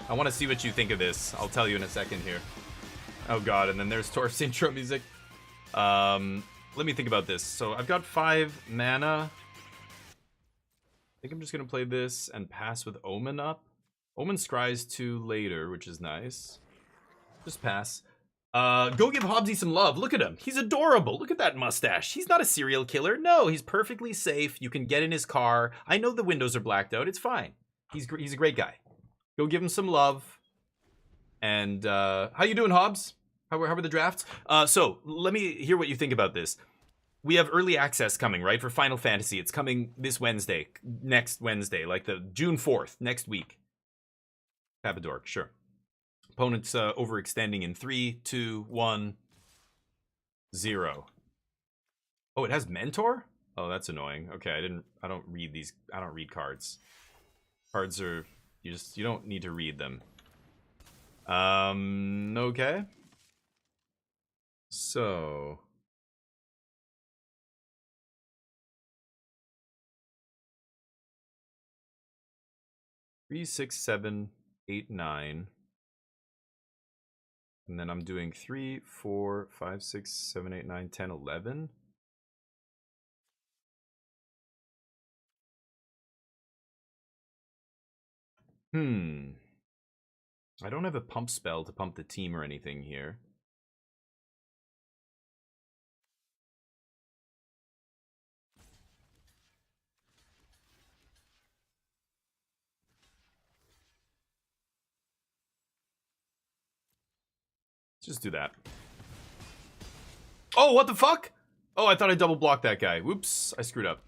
I want to see what you think of this. I'll tell you in a second here. Oh god, and then there's Torf's intro music. Let me think about this. So I've got 5 mana. I think I'm just gonna play this and pass with Omen up. Omen scries 2 later, which is nice. Just pass. Go give Hobbsy some love. Look at him. He's adorable. Look at that mustache. He's not a serial killer. No, he's perfectly safe. You can get in his car. I know the windows are blacked out. It's fine. He's a great guy. Go give him some love. And how you doing, Hobbs? How were the drafts? So let me hear what you think about this. We have early access coming, right, for Final Fantasy. It's coming this Wednesday, next Wednesday, like the June 4th, next week. Have a dork, sure. Opponent's overextending in 3, 2, 1, 0. Oh, it has Mentor? Oh, that's annoying. Okay, I don't read these. I don't read cards. Cards are you don't need to read them. Okay. So 3, 6, 7, 8, 9. And then I'm doing 3, 4, 5, 6, 7, 8, 9, 10, 11. I don't have a pump spell to pump the team or anything here. Just do that. Oh, what the fuck? Oh, I thought I double blocked that guy. Whoops, I screwed up.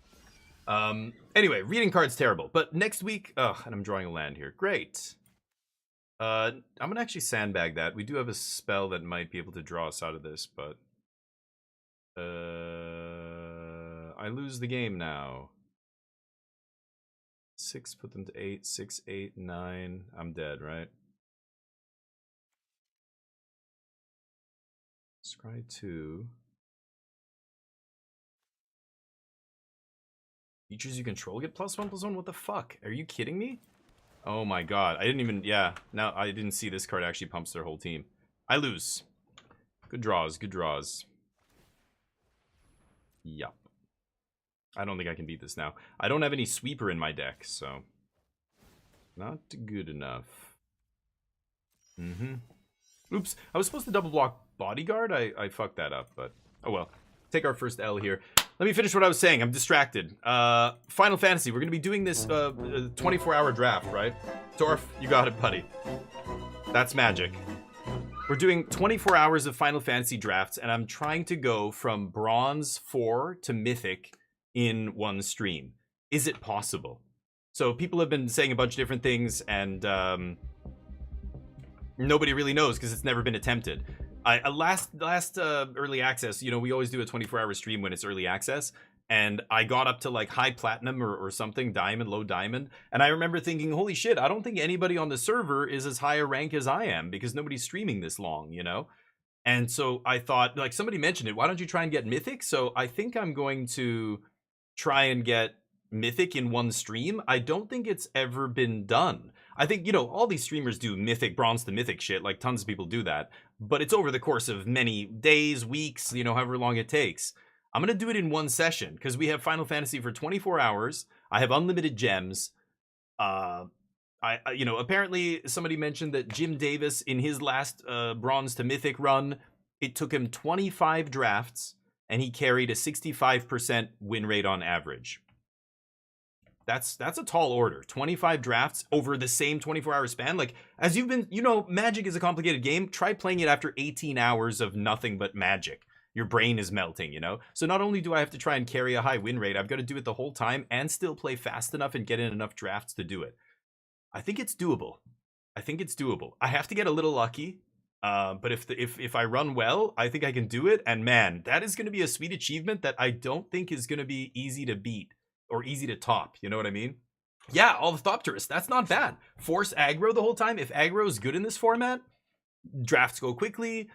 Anyway, reading cards terrible. But next week, and I'm drawing a land here. Great. I'm gonna actually sandbag that. We do have a spell that might be able to draw us out of this, but I lose the game now. 6, put them to 8, 6, 8, 9. I'm dead, right? Scry 2. Features you control get +1/+1? What the fuck? Are you kidding me? Oh my god. I didn't even... Yeah. Now, I didn't see this card actually pumps their whole team. I lose. Good draws. Good draws. Yup. I don't think I can beat this now. I don't have any sweeper in my deck, so... Not good enough. Oops. I was supposed to double block Bodyguard. I fucked that up, but... Oh well. Take our first L here. Let me finish what I was saying. I'm distracted. Final Fantasy. We're going to be doing this 24-hour draft, right? Torf, you got it, buddy. That's magic. We're doing 24 hours of Final Fantasy drafts, and I'm trying to go from Bronze 4 to Mythic in one stream. Is it possible? So people have been saying a bunch of different things, and nobody really knows because it's never been attempted. Last early access, you know, we always do a 24-hour stream when it's early access, and I got up to like high platinum or something, diamond, low diamond, and I remember thinking, holy shit, I don't think anybody on the server is as high a rank as I am because nobody's streaming this long, you know? And so I thought, like somebody mentioned it, why don't you try and get Mythic? So I think I'm going to try and get Mythic in one stream. I don't think it's ever been done. I think, you know, all these streamers do Mythic, Bronze to Mythic shit, like tons of people do that. But it's over the course of many days, weeks, you know, however long it takes. I'm going to do it in one session because we have Final Fantasy for 24 hours. I have unlimited gems. You know, apparently somebody mentioned that Jim Davis in his last Bronze to Mythic run, it took him 25 drafts and he carried a 65% win rate on average. That's a tall order. 25 drafts over the same 24-hour span. Like, as you've been, you know, Magic is a complicated game. Try playing it after 18 hours of nothing but Magic. Your brain is melting, you know? So not only do I have to try and carry a high win rate, I've got to do it the whole time and still play fast enough and get in enough drafts to do it. I think it's doable. I think it's doable. I have to get a little lucky, but if I run well, I think I can do it. And man, that is going to be a sweet achievement that I don't think is going to be easy to beat or easy to top. You know what I mean? Yeah, all the Thopterus. That's not bad. Force aggro the whole time. If aggro is good in this format, drafts go quickly.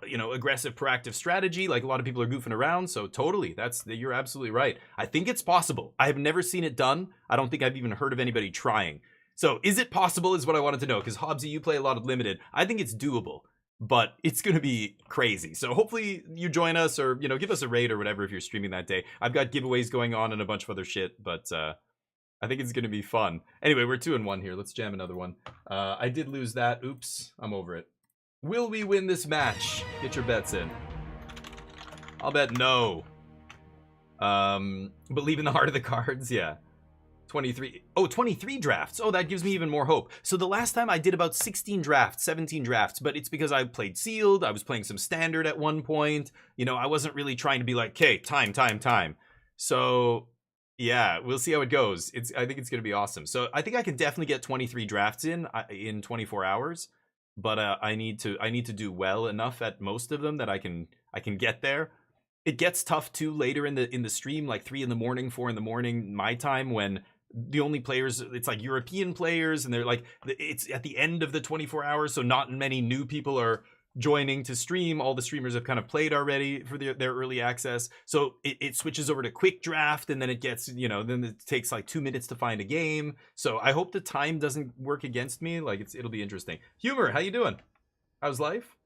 You know, aggressive, proactive strategy. Like a lot of people are goofing around. So totally, you're absolutely right. I think it's possible. I have never seen it done. I don't think I've even heard of anybody trying. So is it possible is what I wanted to know, because Hobbsy, you play a lot of limited. I think it's doable, but it's going to be crazy. So hopefully you join us, or, you know, give us a raid or whatever if you're streaming that day. I've got giveaways going on and a bunch of other shit, but I think it's going to be fun. Anyway, we're 2-1 here. Let's jam another one. I did lose that. Oops, I'm over it. Will we win this match? Get your bets in. I'll bet no. But leaving the heart of the cards, yeah. 23 drafts. Oh, that gives me even more hope. So the last time I did about 16 drafts, 17 drafts, but it's because I played sealed. I was playing some standard at one point. You know, I wasn't really trying to be like, okay, time. So yeah, we'll see how it goes. I think it's going to be awesome. So I think I can definitely get 23 drafts in 24 hours, but I need to do well enough at most of them that I can get there. It gets tough too later in the stream, like 3 in the morning, 4 in the morning, my time, when the only players, it's like European players, and they're like, it's at the end of the 24 hours, so not many new people are joining to stream. All the streamers have kind of played already for their early access, so it switches over to quick draft, and then it gets, you know, then it takes like 2 minutes to find a game. So I hope the time doesn't work against me. Like, it'll be interesting. Humor, how you doing? How's life?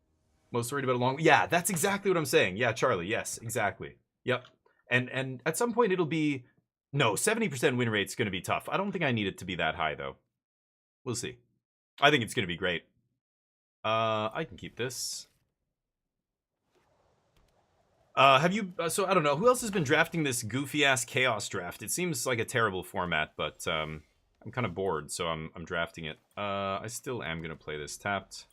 Most worried about a long... Yeah, that's exactly what I'm saying. Yeah, Charlie, yes, exactly. Yep. And at some point it'll be... No, 70% win rate's going to be tough. I don't think I need it to be that high, though. We'll see. I think it's going to be great. I can keep this. Have you... so, I don't know. Who else has been drafting this goofy-ass Chaos draft? It seems like a terrible format, but I'm kind of bored, so I'm drafting it. I still am going to play this tapped.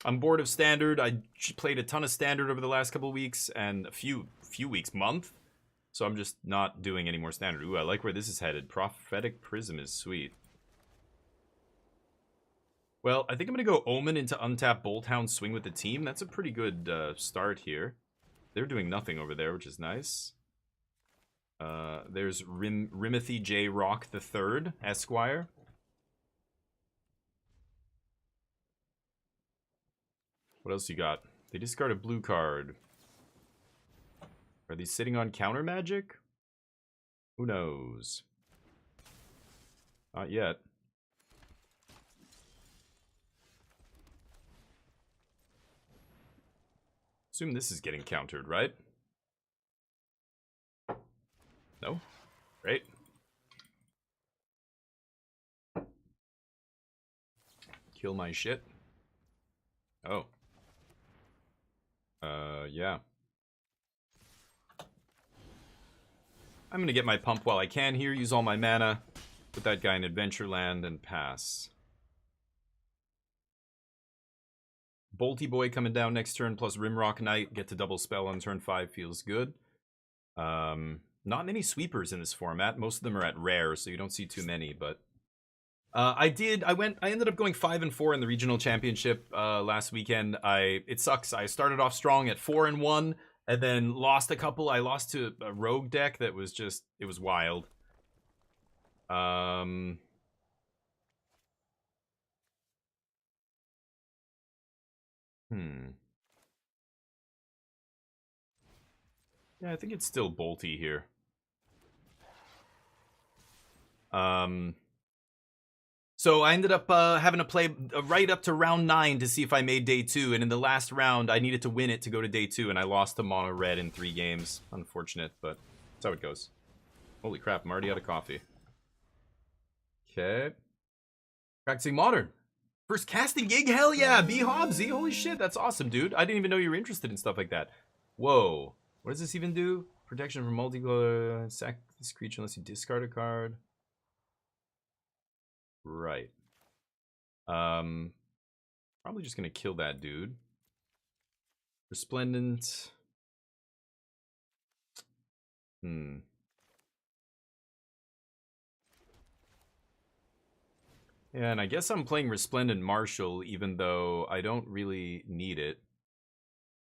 I'm bored of standard. I played a ton of standard over the last couple of weeks, and a few weeks, month. So I'm just not doing any more standard. Ooh, I like where this is headed. Prophetic Prism is sweet. Well, I think I'm going to go Omen into untap Bolthound, swing with the team. That's a pretty good start here. They're doing nothing over there, which is nice. There's Rimothy J. Rock III, Esquire. What else you got? They discard a blue card. Are these sitting on counter magic? Who knows? Not yet. Assume this is getting countered, right? No? Great. Kill my shit. Oh. Yeah. I'm gonna get my pump while I can here, use all my mana, put that guy in Adventureland, and pass. Bolty Boy coming down next turn, plus Rimrock Knight, get to double spell on turn 5, feels good. Not many sweepers in this format, most of them are at rare, so you don't see too many, but... I ended up going 5-4 in the regional championship last weekend. It sucks. I started off strong at 4-1, and then lost a couple. I lost to a rogue deck that was just, it was wild. Yeah, I think it's still bolty here. So I ended up having to play right up to round 9 to see if I made day 2, and in the last round I needed to win it to go to day 2, and I lost to mono red in 3 games. Unfortunate, but that's how it goes. Holy crap, I'm already out of coffee. Okay. Practicing Modern. First casting gig? Hell yeah! B Hobbsy, holy shit, that's awesome, dude. I didn't even know you were interested in stuff like that. Whoa. What does this even do? Protection from multicolor. Sack this creature unless you discard a card. Right. Probably just gonna kill that dude. Resplendent. Yeah, and I guess I'm playing Resplendent Marshal, even though I don't really need it.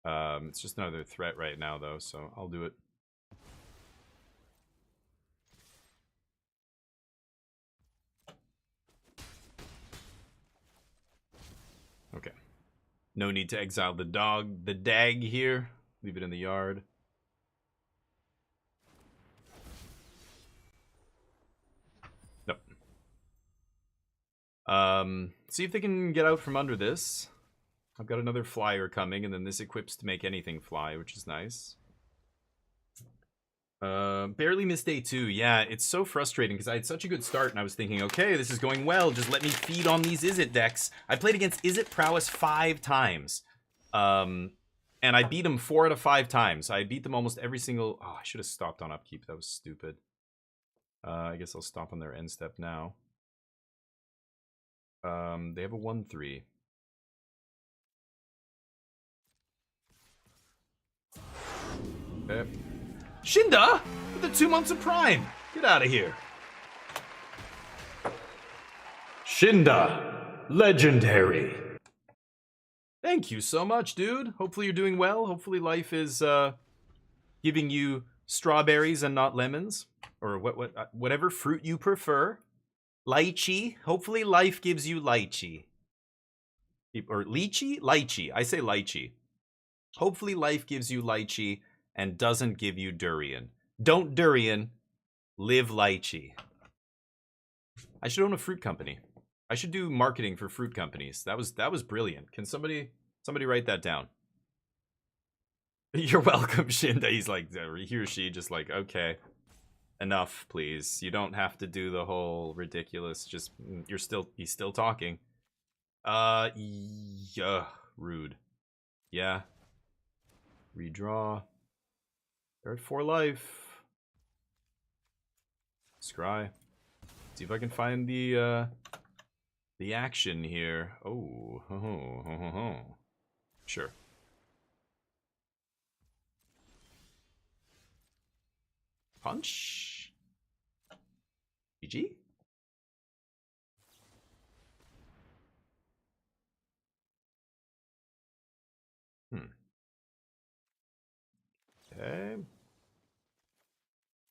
It's just another threat right now, though, so I'll do it. Okay. No need to exile the dag here. Leave it in the yard. See if they can get out from under this. I've got another flyer coming, and then this equips to make anything fly, which is nice. Barely missed day 2. Yeah, it's so frustrating because I had such a good start, and I was thinking, okay, this is going well. Just let me feed on these Izzet decks. I played against Izzet Prowess 5 times. And I beat them 4 out of 5 times. I beat them almost every single... Oh, I should have stopped on upkeep. That was stupid. I guess I'll stop on their end step now. They have a 1/3. Okay. Shinda with the 2 months of Prime. Get out of here. Shinda, legendary. Thank you so much, dude. Hopefully you're doing well. Hopefully life is giving you strawberries and not lemons, or whatever fruit you prefer. Lychee. Hopefully life gives you lychee. Or lychee? Lychee. I say lychee. Hopefully life gives you lychee and doesn't give you durian. Don't durian. Live lychee. I should own a fruit company. I should do marketing for fruit companies. That was brilliant. Can somebody write that down? You're welcome, Shinda. He's like, he or she just like, okay. Enough, please. You don't have to do the whole ridiculous. Just he's still talking. Yeah, rude. Yeah. Redraw. They're at 4 life. Scry. See if I can find the action here. Oh, sure. Punch. GG. Okay.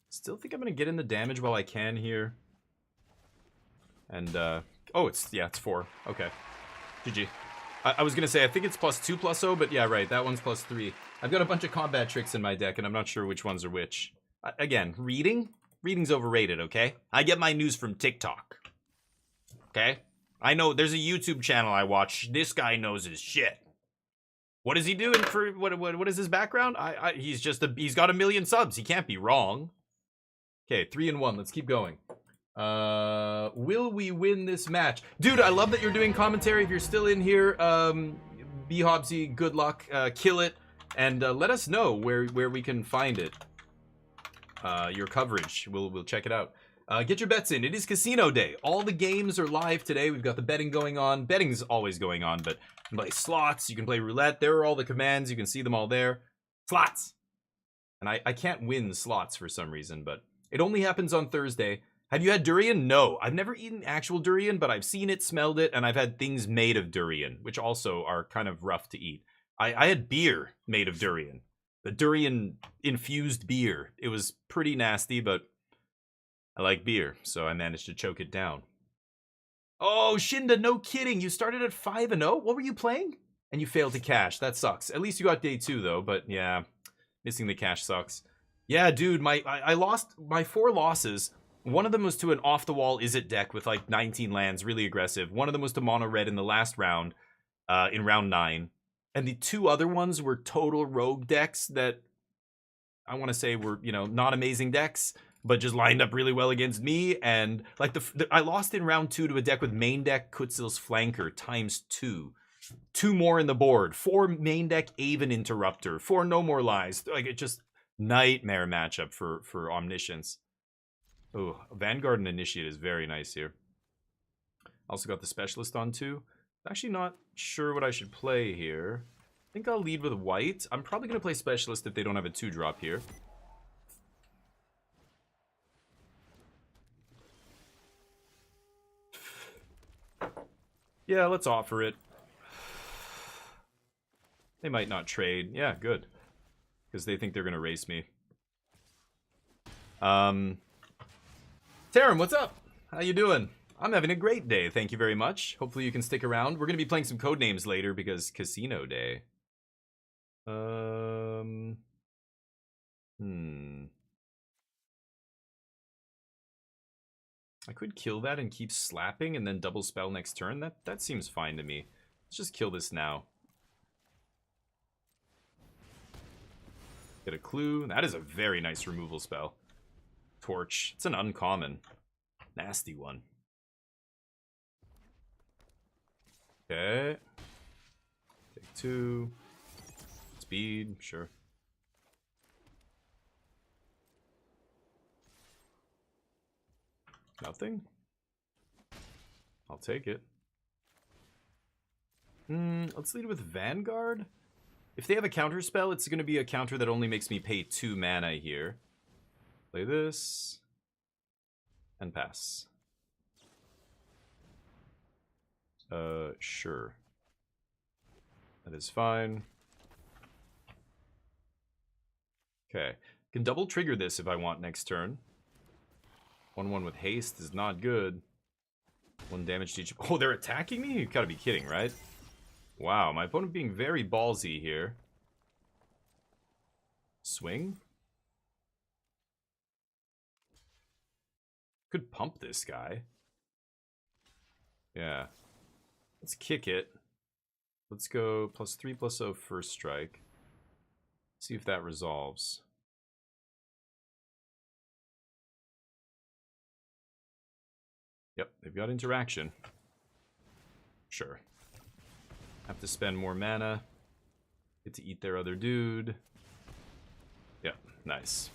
Still think I'm gonna get in the damage while I can here. And oh, it's 4. Okay. GG. I was gonna say I think it's +2/+0, but yeah, right. That one's +3. I've got a bunch of combat tricks in my deck, and I'm not sure which ones are which. Again, reading's overrated. Okay, I get my news from TikTok. Okay, I know there's a YouTube channel I watch. This guy knows his shit. What is he doing for what is his background? He's got 1 million subs. He can't be wrong. Okay, 3-1. Let's keep going. Will we win this match? Dude, I love that you're doing commentary. If you're still in here, B Hobbsy, good luck. Kill it. And let us know where we can find it. Your coverage. We'll check it out. Get your bets in. It is casino day. All the games are live today. We've got the betting going on. Betting's always going on, but you can play slots. You can play roulette. There are all the commands. You can see them all there. Slots. And I can't win slots for some reason, but it only happens on Thursday. Have you had durian? No. I've never eaten actual durian, but I've seen it, smelled it, and I've had things made of durian, which also are kind of rough to eat. I had beer made of durian. The durian-infused beer. It was pretty nasty, but I like beer, so I managed to choke it down. Oh, Shinda, no kidding. You started at 5-0? What were you playing? And you failed to cash. That sucks. At least you got day 2, though, but yeah, missing the cash sucks. Yeah, dude, I lost my 4 losses. One of them was to an off-the-wall Is It deck with like 19 lands, really aggressive. One of them was to mono red in the last round, in round 9. And the 2 other ones were total rogue decks that I want to say were, you know, not amazing decks, but just lined up really well against me. And like I lost in round 2 to a deck with main deck Kutzil's Flanker ×2. 2 more in the board, 4 main deck Aven Interrupter, 4 No More Lies. Like, it just nightmare matchup for Omniscience. Oh, Vanguard and Initiate is very nice here. Also got the Specialist on too. Actually not sure what I should play here. I think I'll lead with white. I'm probably going to play Specialist if they don't have a 2-drop here. Yeah, let's offer it. They might not trade. Yeah, good. Because they think they're going to race me. Taram, what's up? How you doing? I'm having a great day, thank you very much. Hopefully you can stick around. We're going to be playing some Codenames later because Casino Day. I could kill that and keep slapping and then double spell next turn. That seems fine to me. Let's just kill this now. Get a clue. That is a very nice removal spell. Torch. It's an uncommon. Nasty one. Okay. Take 2. Speed, sure. Nothing? I'll take it. Let's lead with Vanguard. If they have a counter spell, it's going to be a counter that only makes me pay 2 mana here. Play this. And pass. Sure. That is fine. Okay. Can double trigger this if I want next turn. 1/1 with haste is not good. 1 damage to each. Oh, they're attacking me? You gotta be kidding, right? Wow, my opponent being very ballsy here. Swing? Could pump this guy. Yeah. Let's kick it. Let's go +3/+0 first strike. See if that resolves. Yep, they've got interaction. Sure. Have to spend more mana. Get to eat their other dude. Yep, nice.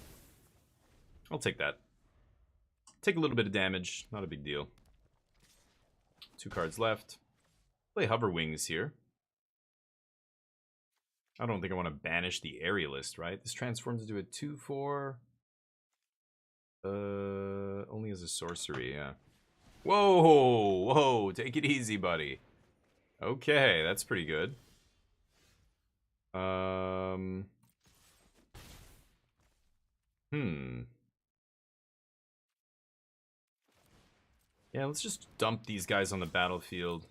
I'll take that. Take a little bit of damage, not a big deal. 2 cards left. Play Hover Wings here. I don't think I want to banish the Aerialist, right? This transforms into a 2/4. Only as a sorcery, yeah. Whoa, whoa, take it easy, buddy. Okay, that's pretty good. Yeah, let's just dump these guys on the battlefield.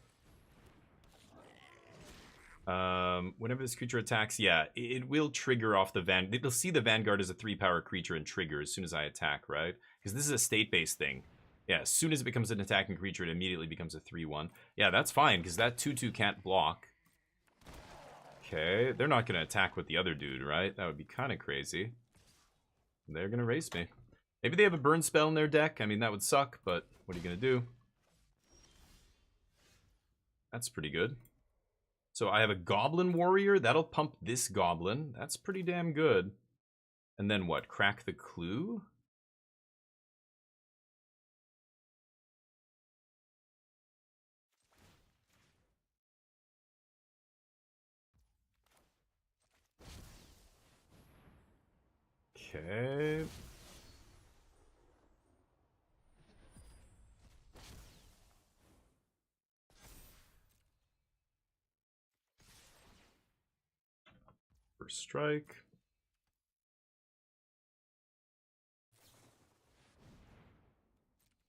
Whenever this creature attacks, yeah, it will trigger off the it'll see the Vanguard as a 3-power creature and trigger as soon as I attack, right? Because this is a state-based thing. Yeah, as soon as it becomes an attacking creature, it immediately becomes a 3/1. Yeah, that's fine, because that 2/2 can't block. Okay, they're not going to attack with the other dude, right? That would be kind of crazy. They're going to race me. Maybe they have a burn spell in their deck. I mean, that would suck, but what are you going to do? That's pretty good. So I have a Goblin Warrior. That'll pump this Goblin. That's pretty damn good. And then what? Crack the Clue? Okay. First strike.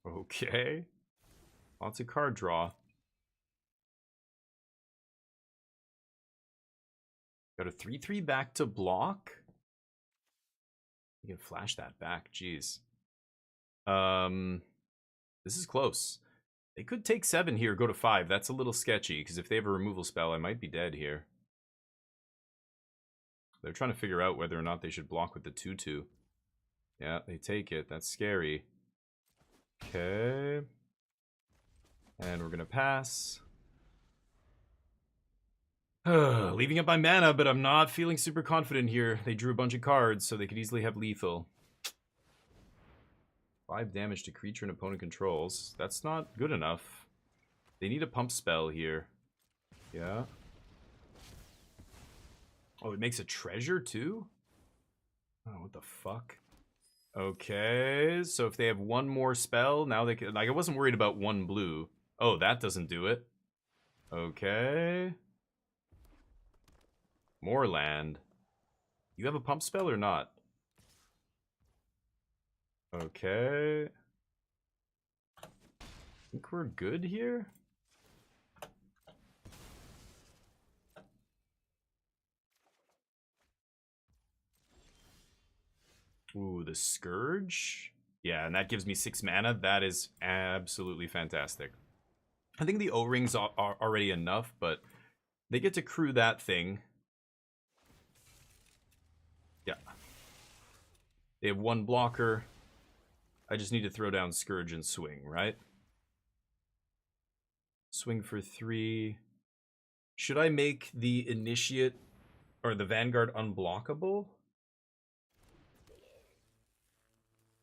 Okay. Lots of card draw. Got a 3/3 back to block. You can flash that back. Jeez. This is close. They could take 7 here, go to 5. That's a little sketchy, because if they have a removal spell, I might be dead here. They're trying to figure out whether or not they should block with the 2/2. Yeah, they take it. That's scary. Okay. And we're gonna pass. Leaving up my mana, but I'm not feeling super confident here. They drew a bunch of cards, so they could easily have lethal. 5 damage to creature an opponent controls. That's not good enough. They need a pump spell here. Yeah. Oh, it makes a treasure too? Oh, what the fuck? Okay, so if they have one more spell, now they can... Like, I wasn't worried about 1 blue. Oh, that doesn't do it. Okay. More land. You have a pump spell or not? Okay. Think we're good here? Ooh, the Scourge? Yeah, and that gives me 6 mana. That is absolutely fantastic. I think the O-Rings are already enough, but they get to crew that thing. Yeah. They have 1 blocker. I just need to throw down Scourge and swing, right? Swing for 3. Should I make the Initiate or the Vanguard unblockable?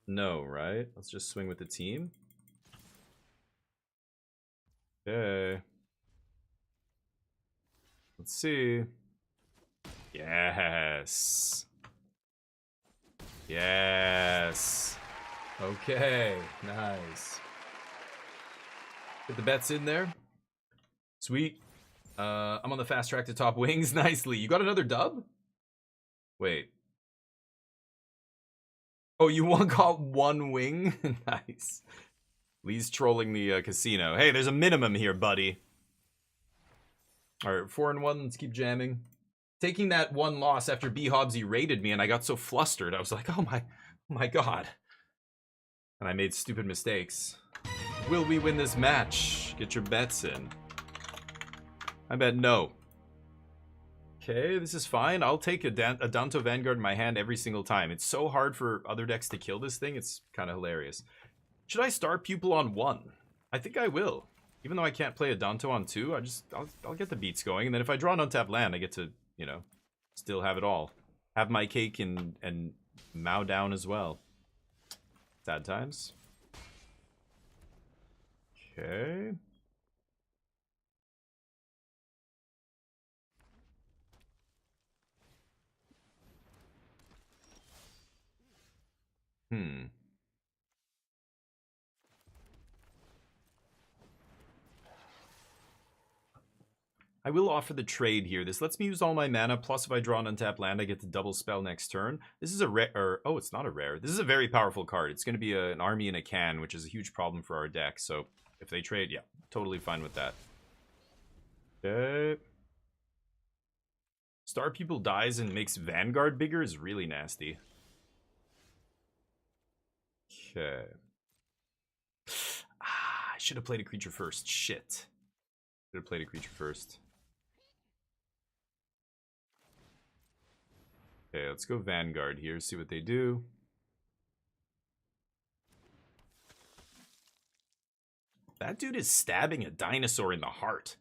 No, right? Let's just swing with the team. Okay. Let's see. Yes. Yes. Okay, nice. Get the bets in there. Sweet. I'm on the fast track to top wings. Nicely. You got another dub? Wait. Oh, you got 1 wing? Nice. Lee's trolling the casino. Hey, there's a minimum here, buddy. Alright, 4-1. Let's keep jamming. Taking that 1 loss after B Hobbsy raided me and I got so flustered. I was like, oh my god. And I made stupid mistakes. Will we win this match? Get your bets in. I bet no. Okay, this is fine. I'll take a Danto Vanguard in my hand every single time. It's so hard for other decks to kill this thing. It's kind of hilarious. Should I Star Pupil on 1? I think I will. Even though I can't play a Danto on 2, I'll get the beats going. And then if I draw an untapped land, I get to, you know, still have it all. Have my cake and mow down as well. Sad times. Okay. I will offer the trade here. This lets me use all my mana, plus if I draw an untapped land, I get to double spell next turn. This is a rare, oh, it's not a rare. This is a very powerful card. It's going to be an army in a can, which is a huge problem for our deck. So if they trade, yeah, totally fine with that. Okay. Star Pupil dies and makes Vanguard bigger is really nasty. Okay. I should have played a creature first. Shit. Should have played a creature first. Okay, let's go Vanguard here, see what they do. That dude is stabbing a dinosaur in the heart.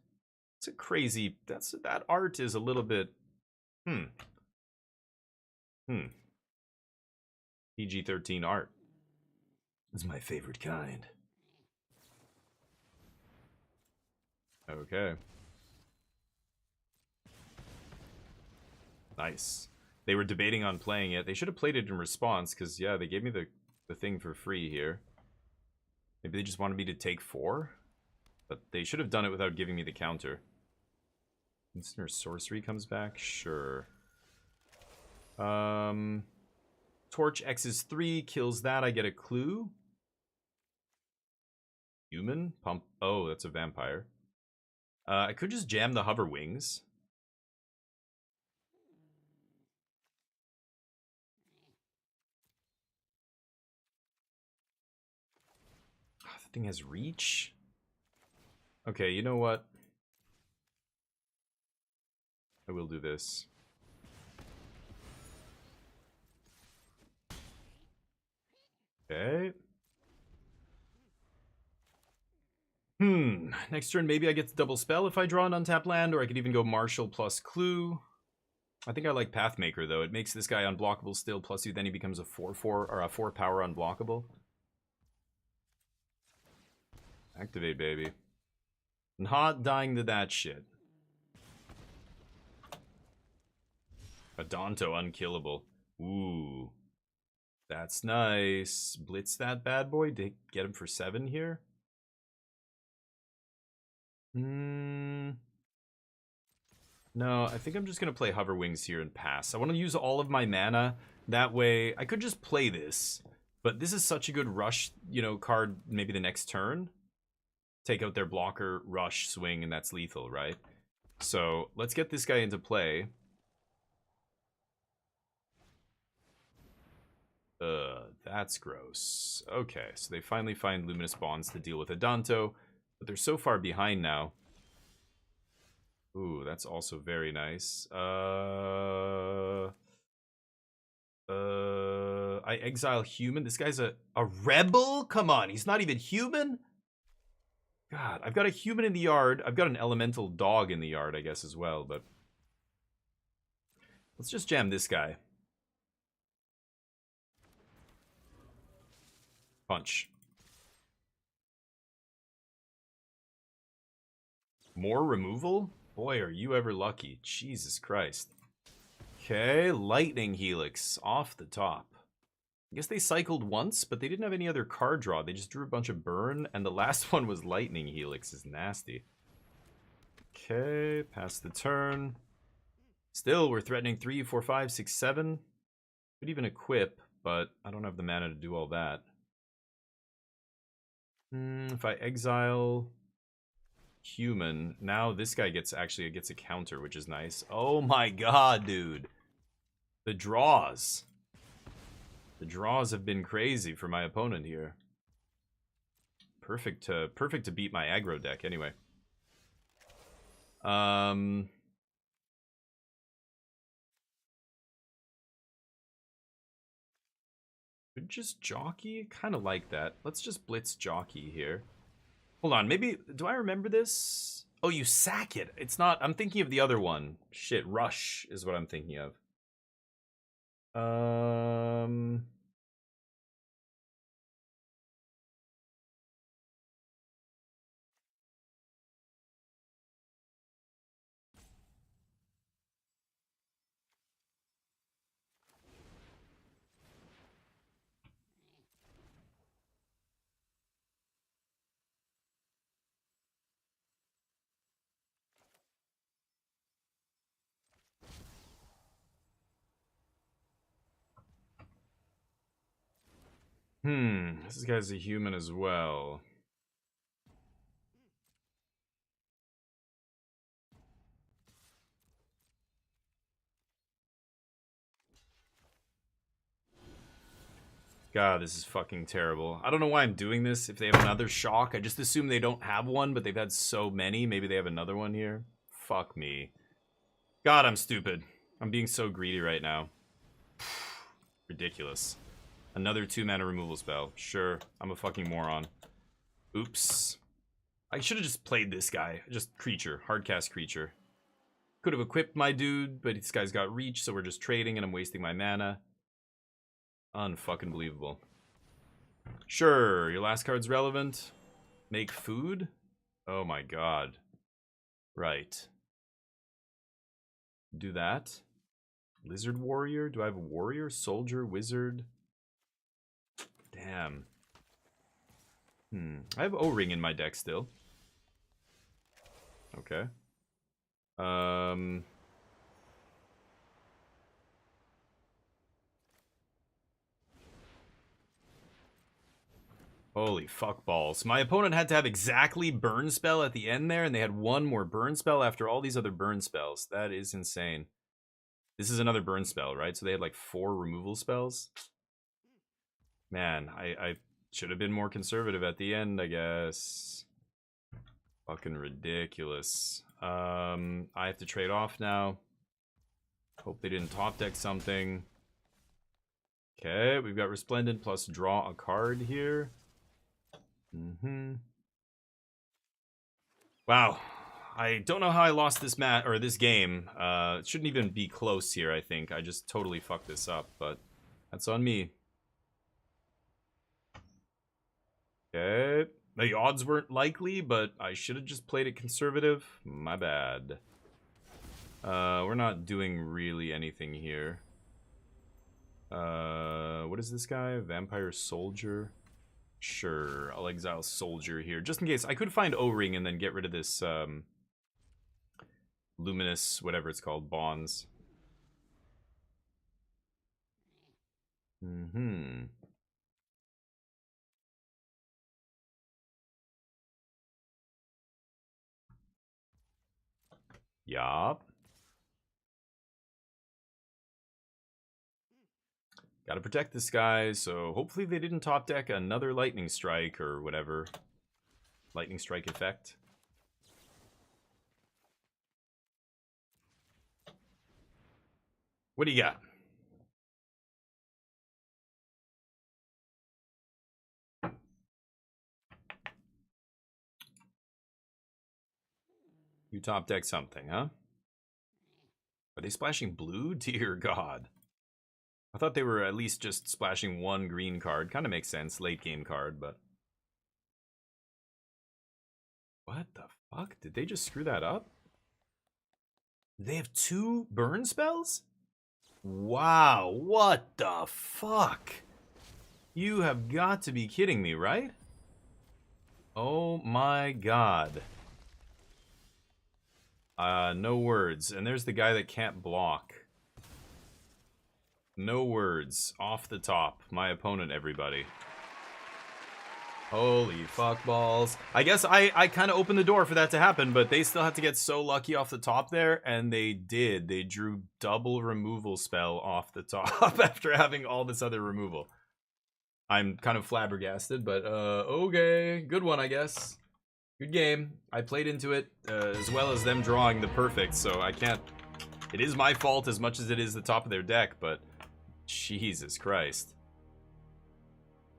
It's a crazy... that art is a little bit... PG-13 art. It's my favorite kind. Okay. Nice. They were debating on playing it. They should have played it in response, because, yeah, they gave me the thing for free here. Maybe they just wanted me to take 4? But they should have done it without giving me the counter. Instant or sorcery comes back? Sure. Torch X's 3, kills that, I get a clue. Human? Pump. Oh, that's a vampire. I could just jam the hover wings. Thing has reach. Okay, you know what? I will do this. Okay. Next turn, maybe I get to double spell if I draw an untapped land, or I could even go Marshal plus Clue. I think I like Pathmaker, though. It makes this guy unblockable still, plus then he becomes a 4-4, or a 4-power unblockable. Activate, baby. Not dying to that shit. Adonto unkillable. Ooh. That's nice. Blitz that bad boy. Get him for 7 here. No, I think I'm just going to play Hover Wings here and pass. I want to use all of my mana. That way, I could just play this. But this is such a good rush, you know, card maybe the next turn. Take out their blocker, rush, swing, and that's lethal, right? So, let's get this guy into play. That's gross. Okay, so they finally find Luminous Bonds to deal with Adonto, but they're so far behind now. Ooh, that's also very nice. I exile human. This guy's a rebel? Come on, he's not even human? God, I've got a human in the yard. I've got an elemental dog in the yard, I guess, as well, but... let's just jam this guy. Punch. More removal? Boy, are you ever lucky. Jesus Christ. Okay, Lightning Helix off the top. I guess they cycled once, but they didn't have any other card draw. They just drew a bunch of burn, and the last one was Lightning Helix. Is nasty. Okay, pass the turn. Still, we're threatening 3, 4, 5, 6, 7. Could even equip, but I don't have the mana to do all that. If I exile human, now this guy gets a counter, which is nice. Oh my god, dude. The draws. The draws have been crazy for my opponent here. Perfect to beat my aggro deck anyway. Could just jockey? Kind of like that. Let's just blitz jockey here. Hold on, maybe... do I remember this? Oh, you sack it. It's not... I'm thinking of the other one. Shit, rush is what I'm thinking of. This guy's a human as well. God, this is fucking terrible. I don't know why I'm doing this. If they have another shock, I just assume they don't have one, but they've had so many. Maybe they have another one here. Fuck me. God, I'm stupid. I'm being so greedy right now. Ridiculous. Another 2-mana removal spell. Sure, I'm a fucking moron. Oops. I should have just played this guy. Just creature. Hardcast creature. Could have equipped my dude, but this guy's got reach, so we're just trading and I'm wasting my mana. Unfucking believable. Sure, your last card's relevant. Make food? Oh my god. Right. Do that. Lizard warrior? Do I have a warrior? Soldier? Wizard? Damn. I have O-Ring in my deck still. Okay. Holy fuck balls. My opponent had to have exactly burn spell at the end there, and they had one more burn spell after all these other burn spells. That is insane. This is another burn spell, right? So they had like 4 removal spells. Man, Should have been more conservative at the end, I guess. Fucking ridiculous. I have to trade off now. Hope they didn't top deck something. Okay, we've got Resplendent plus draw a card here. Wow. I don't know how I lost this this game. It shouldn't even be close here, I think. I just totally fucked this up, but that's on me. Okay. The odds weren't likely, but I should have just played it conservative. My bad. We're not doing really anything here. What is this guy? Vampire Soldier? Sure, I'll exile Soldier here. Just in case. I could find O-Ring and then get rid of this, Luminous, whatever it's called, Bonds. Yup. Gotta protect this guy, so hopefully they didn't top deck another Lightning Strike or whatever. Lightning Strike effect. What do you got? You top deck something, huh? Are they splashing blue? Dear God. I thought they were at least just splashing one green card. Kind of makes sense, late game card, but... What the fuck? Did they just screw that up? They have 2 burn spells? Wow, what the fuck? You have got to be kidding me, right? Oh my God. No words. And there's the guy that can't block. No words. Off the top. My opponent, everybody. Holy fuck balls. I guess I kind of opened the door for that to happen, but they still had to get so lucky off the top there, and they did. They drew double removal spell off the top after having all this other removal. I'm kind of flabbergasted, but okay. Good one, I guess. Good game. I played into it as well as them drawing the perfect, so I can't... It is my fault as much as it is the top of their deck, but... Jesus Christ.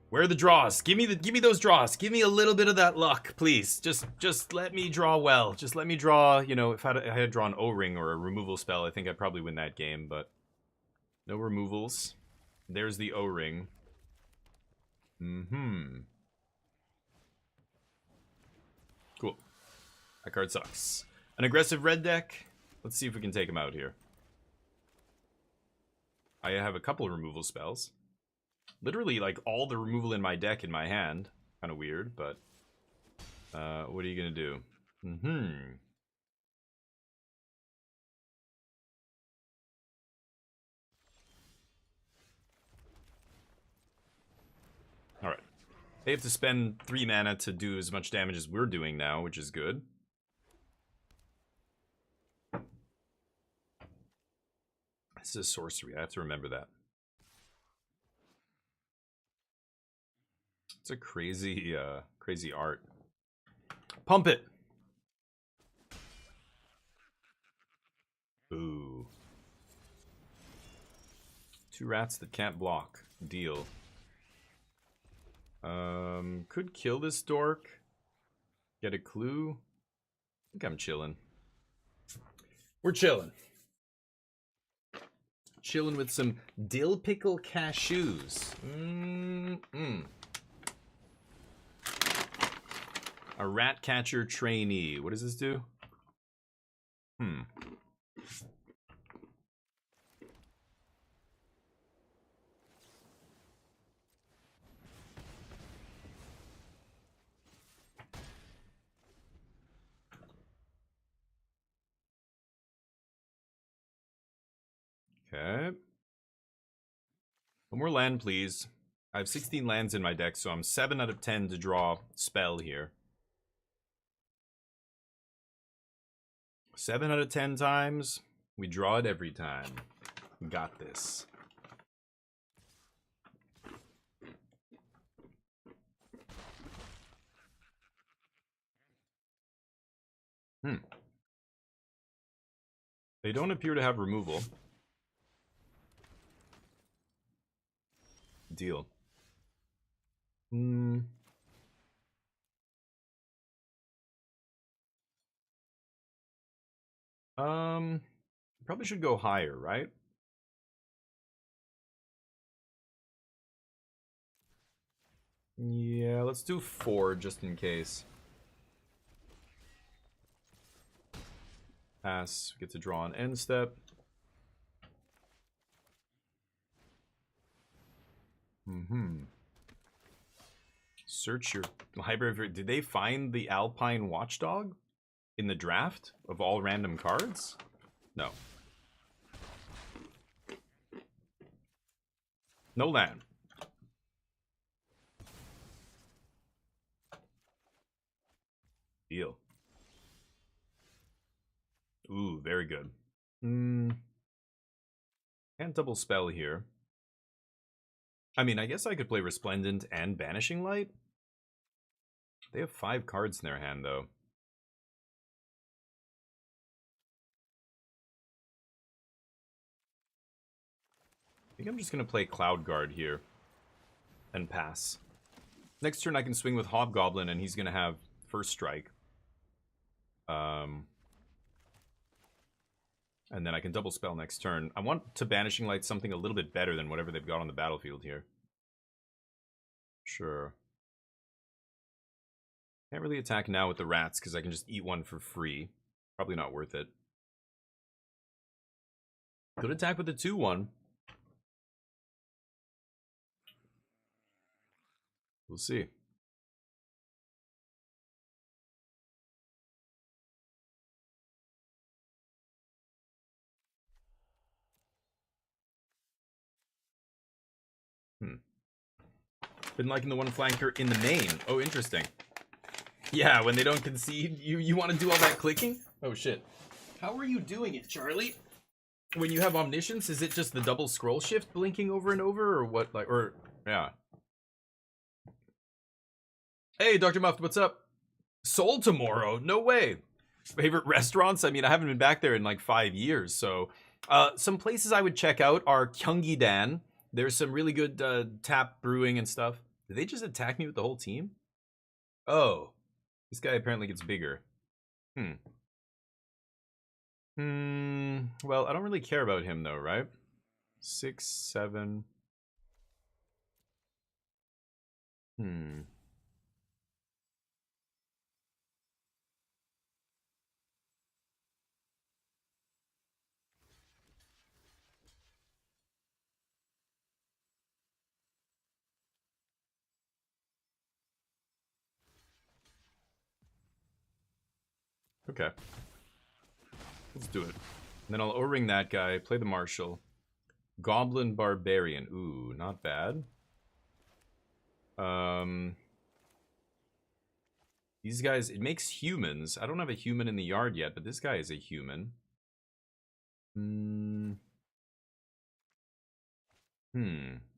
Where are the draws? Give me those draws. Give me a little bit of that luck, please. Just let me draw well. Just let me draw, you know, if I had drawn O-Ring or a removal spell, I think I'd probably win that game, but no removals. There's the O-Ring. Cool. That card sucks. An aggressive red deck. Let's see if we can take him out here. I have a couple of removal spells. Literally, like, all the removal in my deck in my hand. Kind of weird, but... what are you gonna do? Alright. They have to spend 3 mana to do as much damage as we're doing now, which is good. This is sorcery. I have to remember that. It's a crazy, crazy art. Pump it! Ooh. 2 rats that can't block. Deal. Could kill this dork. Get a clue. I think I'm chilling. We're chilling. Chilling with some dill pickle cashews. A rat catcher trainee. What does this do? Okay. One more land, please. I have 16 lands in my deck, so I'm 7 out of 10 to draw spell here. 7 out of 10 times. We draw it every time. Got this. Hmm. They don't appear to have removal. Deal. Hmm. Probably should go higher, right? Yeah, let's do 4 just in case. Pass. Get to draw an end step. Search your library. Did they find the Alpine Watchdog in the draft of all random cards? No. No land. Deal. Ooh, very good. Can't double spell here. I mean, I guess I could play Resplendent and Banishing Light. They have 5 cards in their hand, though. I think I'm just going to play Cloud Guard here. And pass. Next turn I can swing with Hobgoblin, and he's going to have first strike. And then I can double spell next turn. I want to Banishing Light something a little bit better than whatever they've got on the battlefield here. Sure. Can't really attack now with the rats, because I can just eat one for free. Probably not worth it. Could attack with the 2-1. We'll see. Been liking the one flanker in the main. Oh, interesting. Yeah, when they don't concede, you want to do all that clicking? Oh, shit. How are you doing it, Charlie? When you have Omniscience, is it just the double scroll shift blinking over and over, or what? Like, or, yeah. Hey, Dr. Muffed, what's up? Seoul tomorrow? No way. Favorite restaurants? I mean, I haven't been back there in like 5 years, so... some places I would check out are Gyeonggi-dan. There's some really good tap brewing and stuff. Did they just attack me with the whole team? Oh. This guy apparently gets bigger. Well, I don't really care about him though, right? 6, 7. Okay. Let's do it. And then I'll O-ring that guy, play the Marshal. Goblin Barbarian. Ooh, not bad. These guys, it makes humans. I don't have a human in the yard yet, but this guy is a human.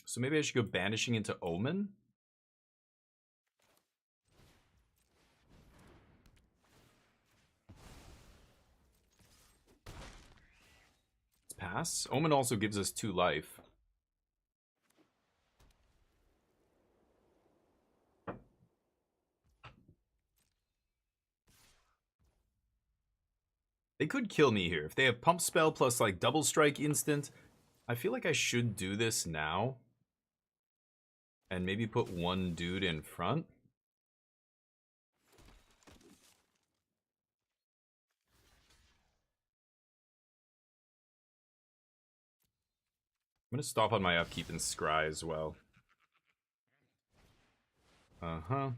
So maybe I should go Banishing into Omen? Let's pass. Omen also gives us 2 life. They could kill me here. If they have Pump Spell plus like Double Strike instant, I feel like I should do this now. And maybe put 1 dude in front. I'm going to stop on my upkeep and scry as well. Uh-huh.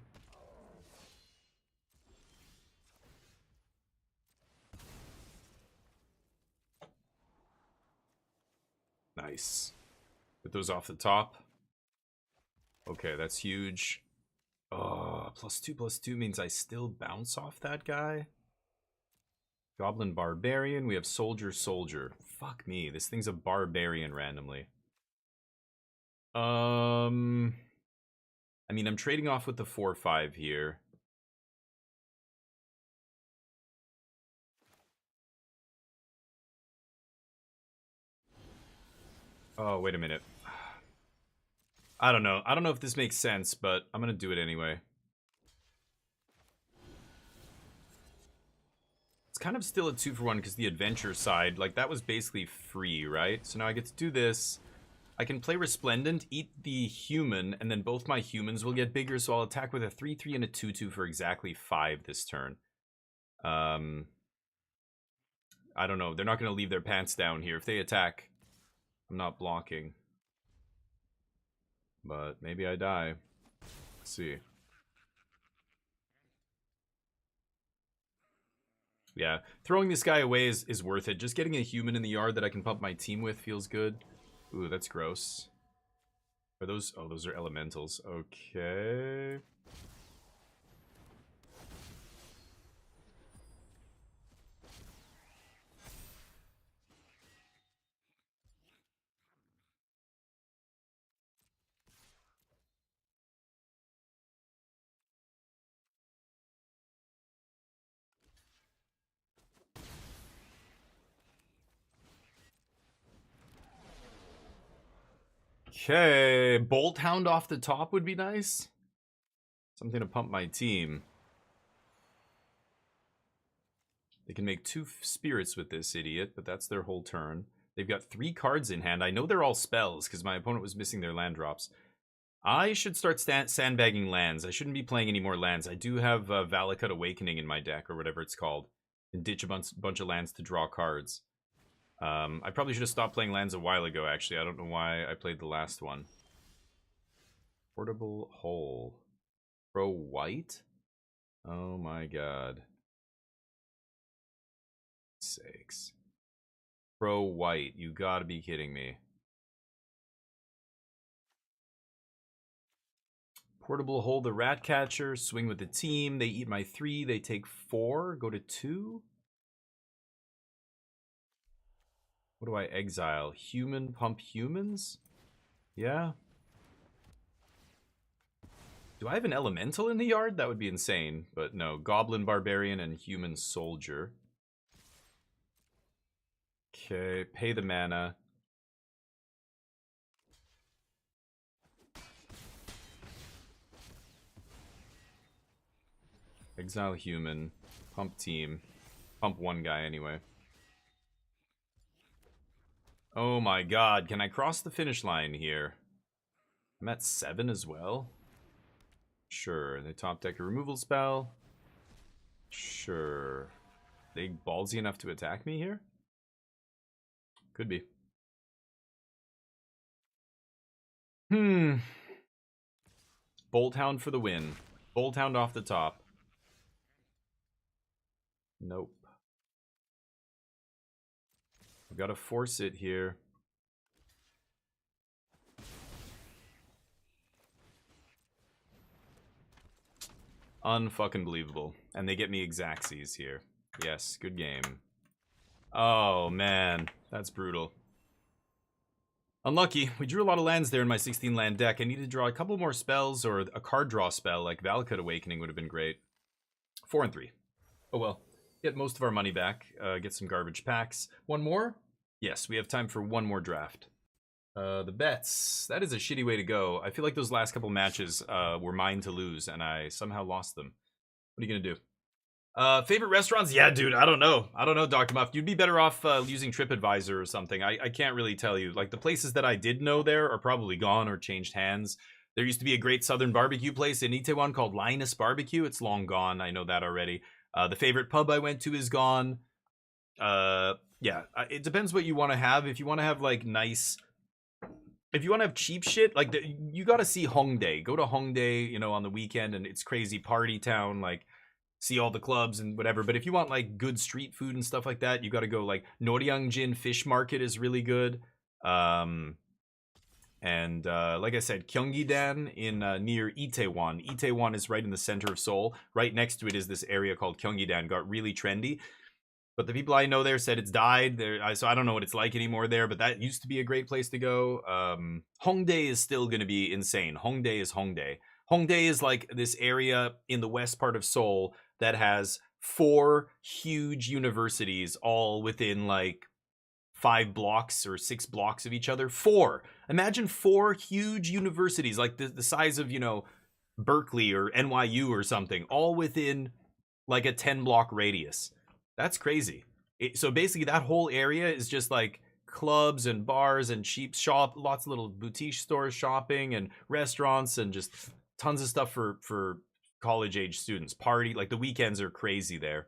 Nice. Get those off the top. Okay, that's huge. Oh, +2/+2 means I still bounce off that guy. Goblin Barbarian. We have Soldier. Fuck me. This thing's a Barbarian randomly. I mean, I'm trading off with the 4/5 here. Oh, wait a minute. I don't know. I don't know if this makes sense, but I'm gonna do it anyway. It's kind of still a 2-for-1 because the adventure side, like, that was basically free, right? So now I get to do this. I can play Resplendent, eat the human, and then both my humans will get bigger, so I'll attack with a 3-3 and a 2-2 for exactly 5 this turn. I don't know. They're not going to leave their pants down here. If they attack, I'm not blocking. But maybe I die. Let's see. Yeah, throwing this guy away is worth it. Just getting a human in the yard that I can pump my team with feels good. Ooh, that's gross. Are those... Oh, those are elementals. Okay. Okay, Bolt Hound off the top would be nice. Something to pump my team. They can make 2 spirits with this idiot, but that's their whole turn. They've got 3 cards in hand. I know they're all spells, because my opponent was missing their land drops. I should start sandbagging lands. I shouldn't be playing any more lands. I do have Valakut Awakening in my deck, or whatever it's called. And ditch a bunch of lands to draw cards. I probably should have stopped playing lands a while ago, actually. I don't know why I played the last one. Portable Hole. Pro white? Oh my god. Sakes. Pro white. You gotta be kidding me. Portable Hole the Rat Catcher. Swing with the team. They eat my 3. They take 4. Go to 2. What do I exile? Human pump humans? Yeah. Do I have an elemental in the yard? That would be insane. But no. Goblin Barbarian and Human Soldier. Okay. Pay the mana. Exile human. Pump team. Pump one guy anyway. Oh my god, can I cross the finish line here? I'm at 7 as well. Sure, they top deck a removal spell. Sure. They ballsy enough to attack me here? Could be. Bolt Hound for the win. Bolt Hound off the top. Nope. I've got to force it here. Unfucking believable. And they get me Exaxes here. Yes, good game. Oh, man. That's brutal. Unlucky. We drew a lot of lands there in my 16-land deck. I needed to draw a couple more spells, or a card draw spell like Valakut Awakening would have been great. 4 and 3. Oh well. Get most of our money back. Get some garbage packs. One more? Yes, we have time for one more draft. The bets. That is a shitty way to go. I feel like those last couple matches were mine to lose, and I somehow lost them. What are you gonna do? Favorite restaurants? Yeah, dude, I don't know. I don't know, Dr. Muff. You'd be better off using TripAdvisor or something. I can't really tell you. Like, the places that I did know there are probably gone or changed hands. There used to be a great southern barbecue place in Itaewon called Linus Barbecue. It's long gone. I know that already. The favorite pub I went to is gone. Yeah, it depends what you want to have. If you want to have, like, nice... If you want to have cheap shit, like, you got to see Hongdae. Go to Hongdae, you know, on the weekend, and it's crazy party town, like, see all the clubs and whatever. But if you want, like, good street food and stuff like that, you got to go, like, Noryangjin Fish Market is really good. Like I said, Gyeonggi-dan in near Itaewon. Itaewon is right in the center of Seoul. Right next to it is this area called Gyeonggi-dan. Got really trendy. But the people I know there said it's died. So I don't know what it's like anymore there, but that used to be a great place to go. Hongdae is still going to be insane. Hongdae is Hongdae. Hongdae is like this area in the west part of Seoul that has 4 huge universities all within like 5 blocks or 6 blocks of each other. 4. Imagine 4 huge universities, like the size of, you know, Berkeley or NYU or something, all within like a 10 block radius. That's crazy. So basically that whole area is just like clubs and bars and cheap shop, lots of little boutique stores, shopping and restaurants, and just tons of stuff for college age students. Party, like the weekends are crazy there.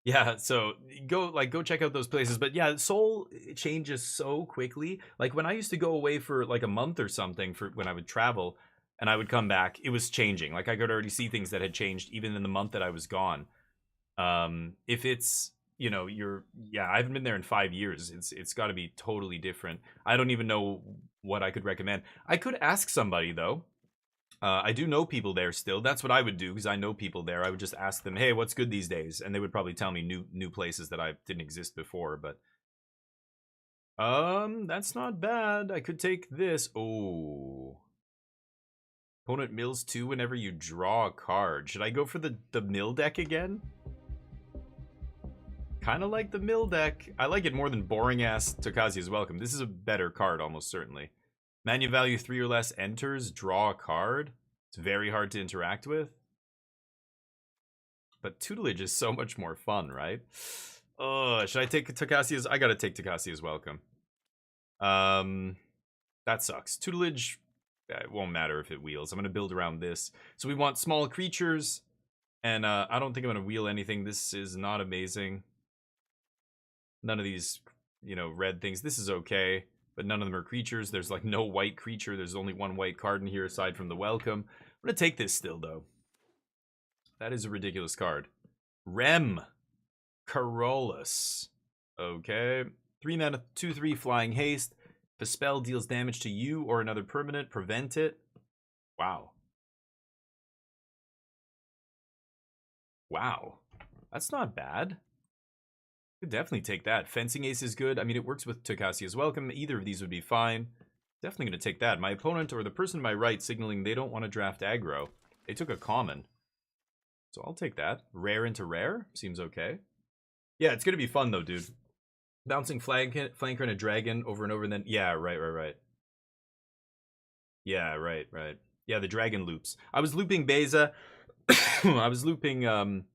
Yeah, so go check out those places. But yeah, Seoul changes so quickly. Like when I used to go away for like a month or something for when I would travel and I would come back, it was changing. Like I could already see things that had changed even in the month that I was gone. If it's, you know, I haven't been there in 5 years. It's got to be totally different. I don't even know what I could recommend. I could ask somebody though. I do know people there still. That's what I would do because I know people there. I would just ask them, "Hey, what's good these days?" And they would probably tell me new places that I didn't exist before. But that's not bad. I could take this. Oh, opponent mills 2 whenever you draw a card. Should I go for the mill deck again? Kind of like the mill deck. I like it more than boring ass Tokazi's Welcome. This is a better card, almost certainly. Manu value 3 or less enters, draw a card. It's very hard to interact with. But tutelage is so much more fun, right? Should I take Tokasia's? I gotta take Tokasia's Welcome. That sucks. Tutelage, it won't matter if it wheels. I'm gonna build around this. So we want small creatures, and I don't think I'm gonna wheel anything. This is not amazing. None of these, you know, red things. This is okay. But none of them are creatures. There's like no white creature. There's only one white card in here aside from the Welcome. I'm going to take this still, though. That is a ridiculous card. Rem. Carolus. Okay. 3 mana, 2/3 flying haste. If a spell deals damage to you or another permanent, prevent it. Wow. Wow. That's not bad. Could definitely take that. Fencing Ace is good. I mean, it works with Tokasia's Welcome. Either of these would be fine. Definitely going to take that. My opponent or the person to my right signaling they don't want to draft aggro. They took a common. So I'll take that. Rare into rare. Seems okay. Yeah, it's going to be fun though, dude. Bouncing flanker and a dragon over and over and then... Yeah, right. Yeah, right. Yeah, the dragon loops. I was looping Beza. I was looping...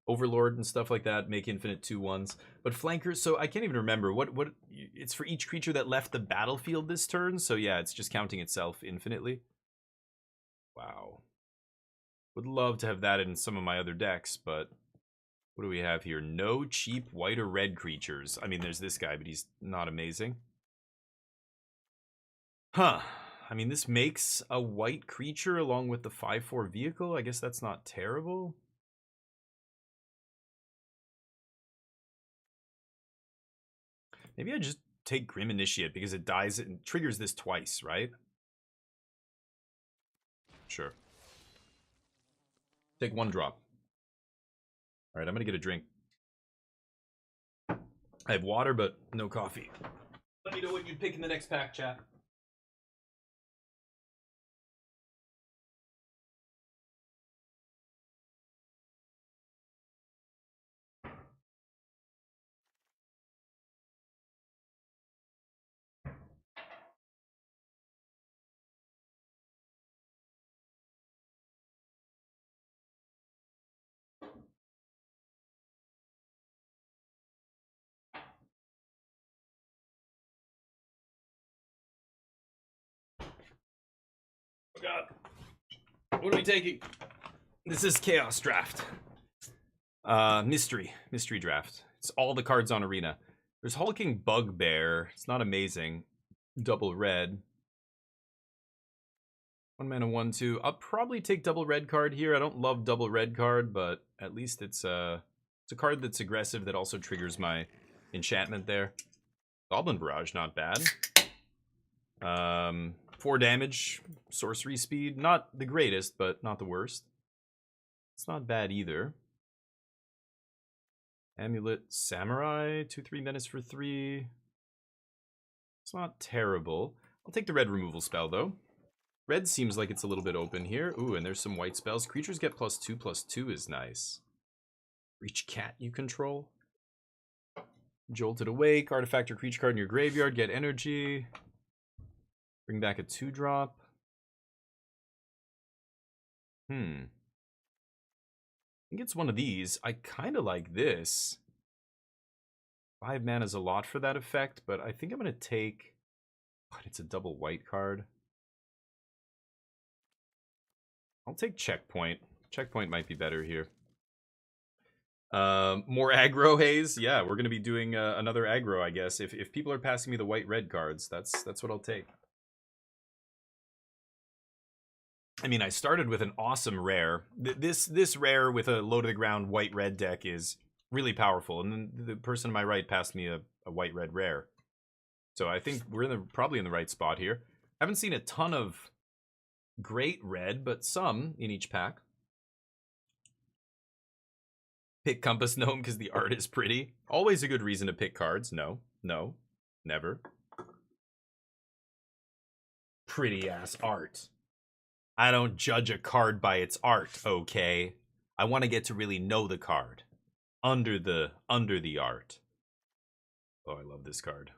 Overlord and stuff like that, make infinite 2/1s. But flankers, so I can't even remember what it's for each creature that left the battlefield this turn. So yeah, it's just counting itself infinitely. Wow. Would love to have that in some of my other decks, but what do we have here? No cheap white or red creatures. I mean, there's this guy, but he's not amazing. Huh. I mean, this makes a white creature along with the 5/4 vehicle. I guess that's not terrible. Maybe I just take Grim Initiate because it dies and triggers this twice, right? Sure. Take 1 drop. Alright, I'm gonna get a drink. I have water, but no coffee. Let me know what you'd pick in the next pack, chat. Oh god. What are we taking? This is Chaos Draft. Mystery Draft. It's all the cards on Arena. There's Hulking Bugbear. It's not amazing. Double red. 1 mana, 1/2. I'll probably take double red card here. I don't love double red card, but at least it's a card that's aggressive that also triggers my enchantment there. Goblin Barrage, not bad. 4 damage, sorcery speed. Not the greatest, but not the worst. It's not bad either. Amulet Samurai, 2/3 menace for 3. It's not terrible. I'll take the red removal spell, though. Red seems like it's a little bit open here. Ooh, and there's some white spells. Creatures get +2/+2 is nice. Reach cat you control. Jolted Awake, artifact or creature card in your graveyard, get energy. Bring back a 2-drop. I think it's one of these. I kind of like this. 5 mana is a lot for that effect, but I think I'm going to take... What, it's a double white card. I'll take Checkpoint. Checkpoint might be better here. More aggro, Haze. Yeah, we're going to be doing another aggro, I guess. If people are passing me the white-red cards, that's what I'll take. I mean, I started with an awesome rare. This rare with a low-to-the-ground white-red deck is really powerful. And then the person on my right passed me a white-red rare. So I think we're probably in the right spot here. Haven't seen a ton of great red, but some in each pack. Pick Compass Gnome because the art is pretty. Always a good reason to pick cards. No, never. Pretty ass art. I don't judge a card by its art, okay? I want to get to really know the card. Under the art. Oh, I love this card.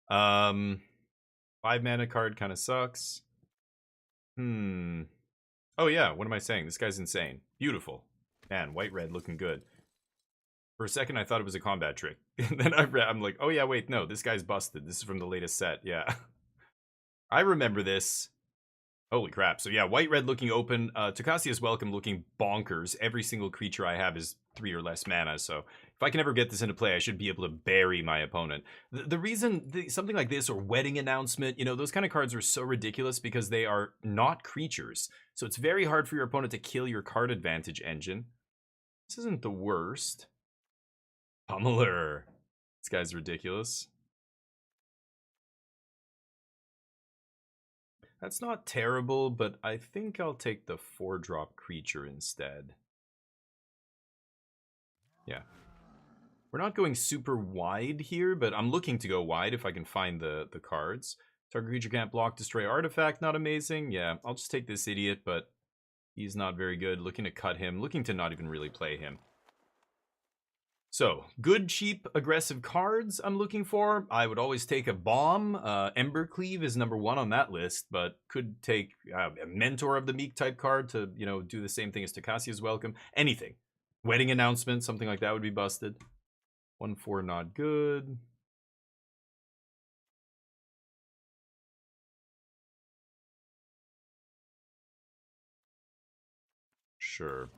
5 mana card kind of sucks. Oh yeah, what am I saying? This guy's insane. Beautiful. Man, white-red looking good. For a second, I thought it was a combat trick. And then I'm like, oh yeah, wait, no, this guy's busted. This is from the latest set, yeah. I remember this. Holy crap. So yeah, white-red looking open. Tocasia's Welcome looking bonkers. Every single creature I have is 3 or less mana, so if I can ever get this into play, I should be able to bury my opponent. The reason something like this or Wedding Announcement, you know, those kind of cards are so ridiculous because they are not creatures. So it's very hard for your opponent to kill your card advantage engine. This isn't the worst. Pummeler. This guy's ridiculous. That's not terrible, but I think I'll take the 4-drop creature instead. Yeah. We're not going super wide here, but I'm looking to go wide if I can find the cards. Target creature can't block, destroy artifact, not amazing. Yeah, I'll just take this idiot, but he's not very good. Looking to cut him, looking to not even really play him. So, good, cheap, aggressive cards I'm looking for. I would always take a bomb. Embercleave is #1 on that list, but could take a Mentor of the Meek type card to, you know, do the same thing as Tocasia's Welcome. Anything. Wedding Announcement, something like that would be busted. 1/4 not good. Sure.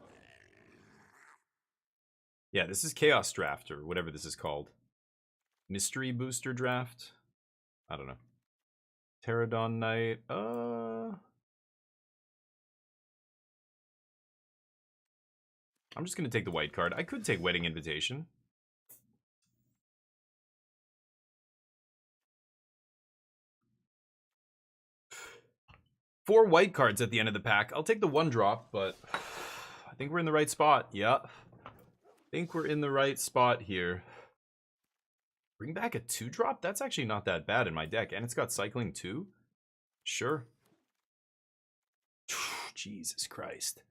Yeah, this is Chaos Draft, or whatever this is called. Mystery Booster Draft? I don't know. Pterodon Knight, I'm just gonna take the white card. I could take Wedding Invitation. Four white cards at the end of the pack. I'll take the 1-drop, but I think we're in the right spot. Yeah. I think we're in the right spot here. Bring back a 2-drop? That's actually not that bad in my deck. And it's got cycling too? Sure. Jesus Christ.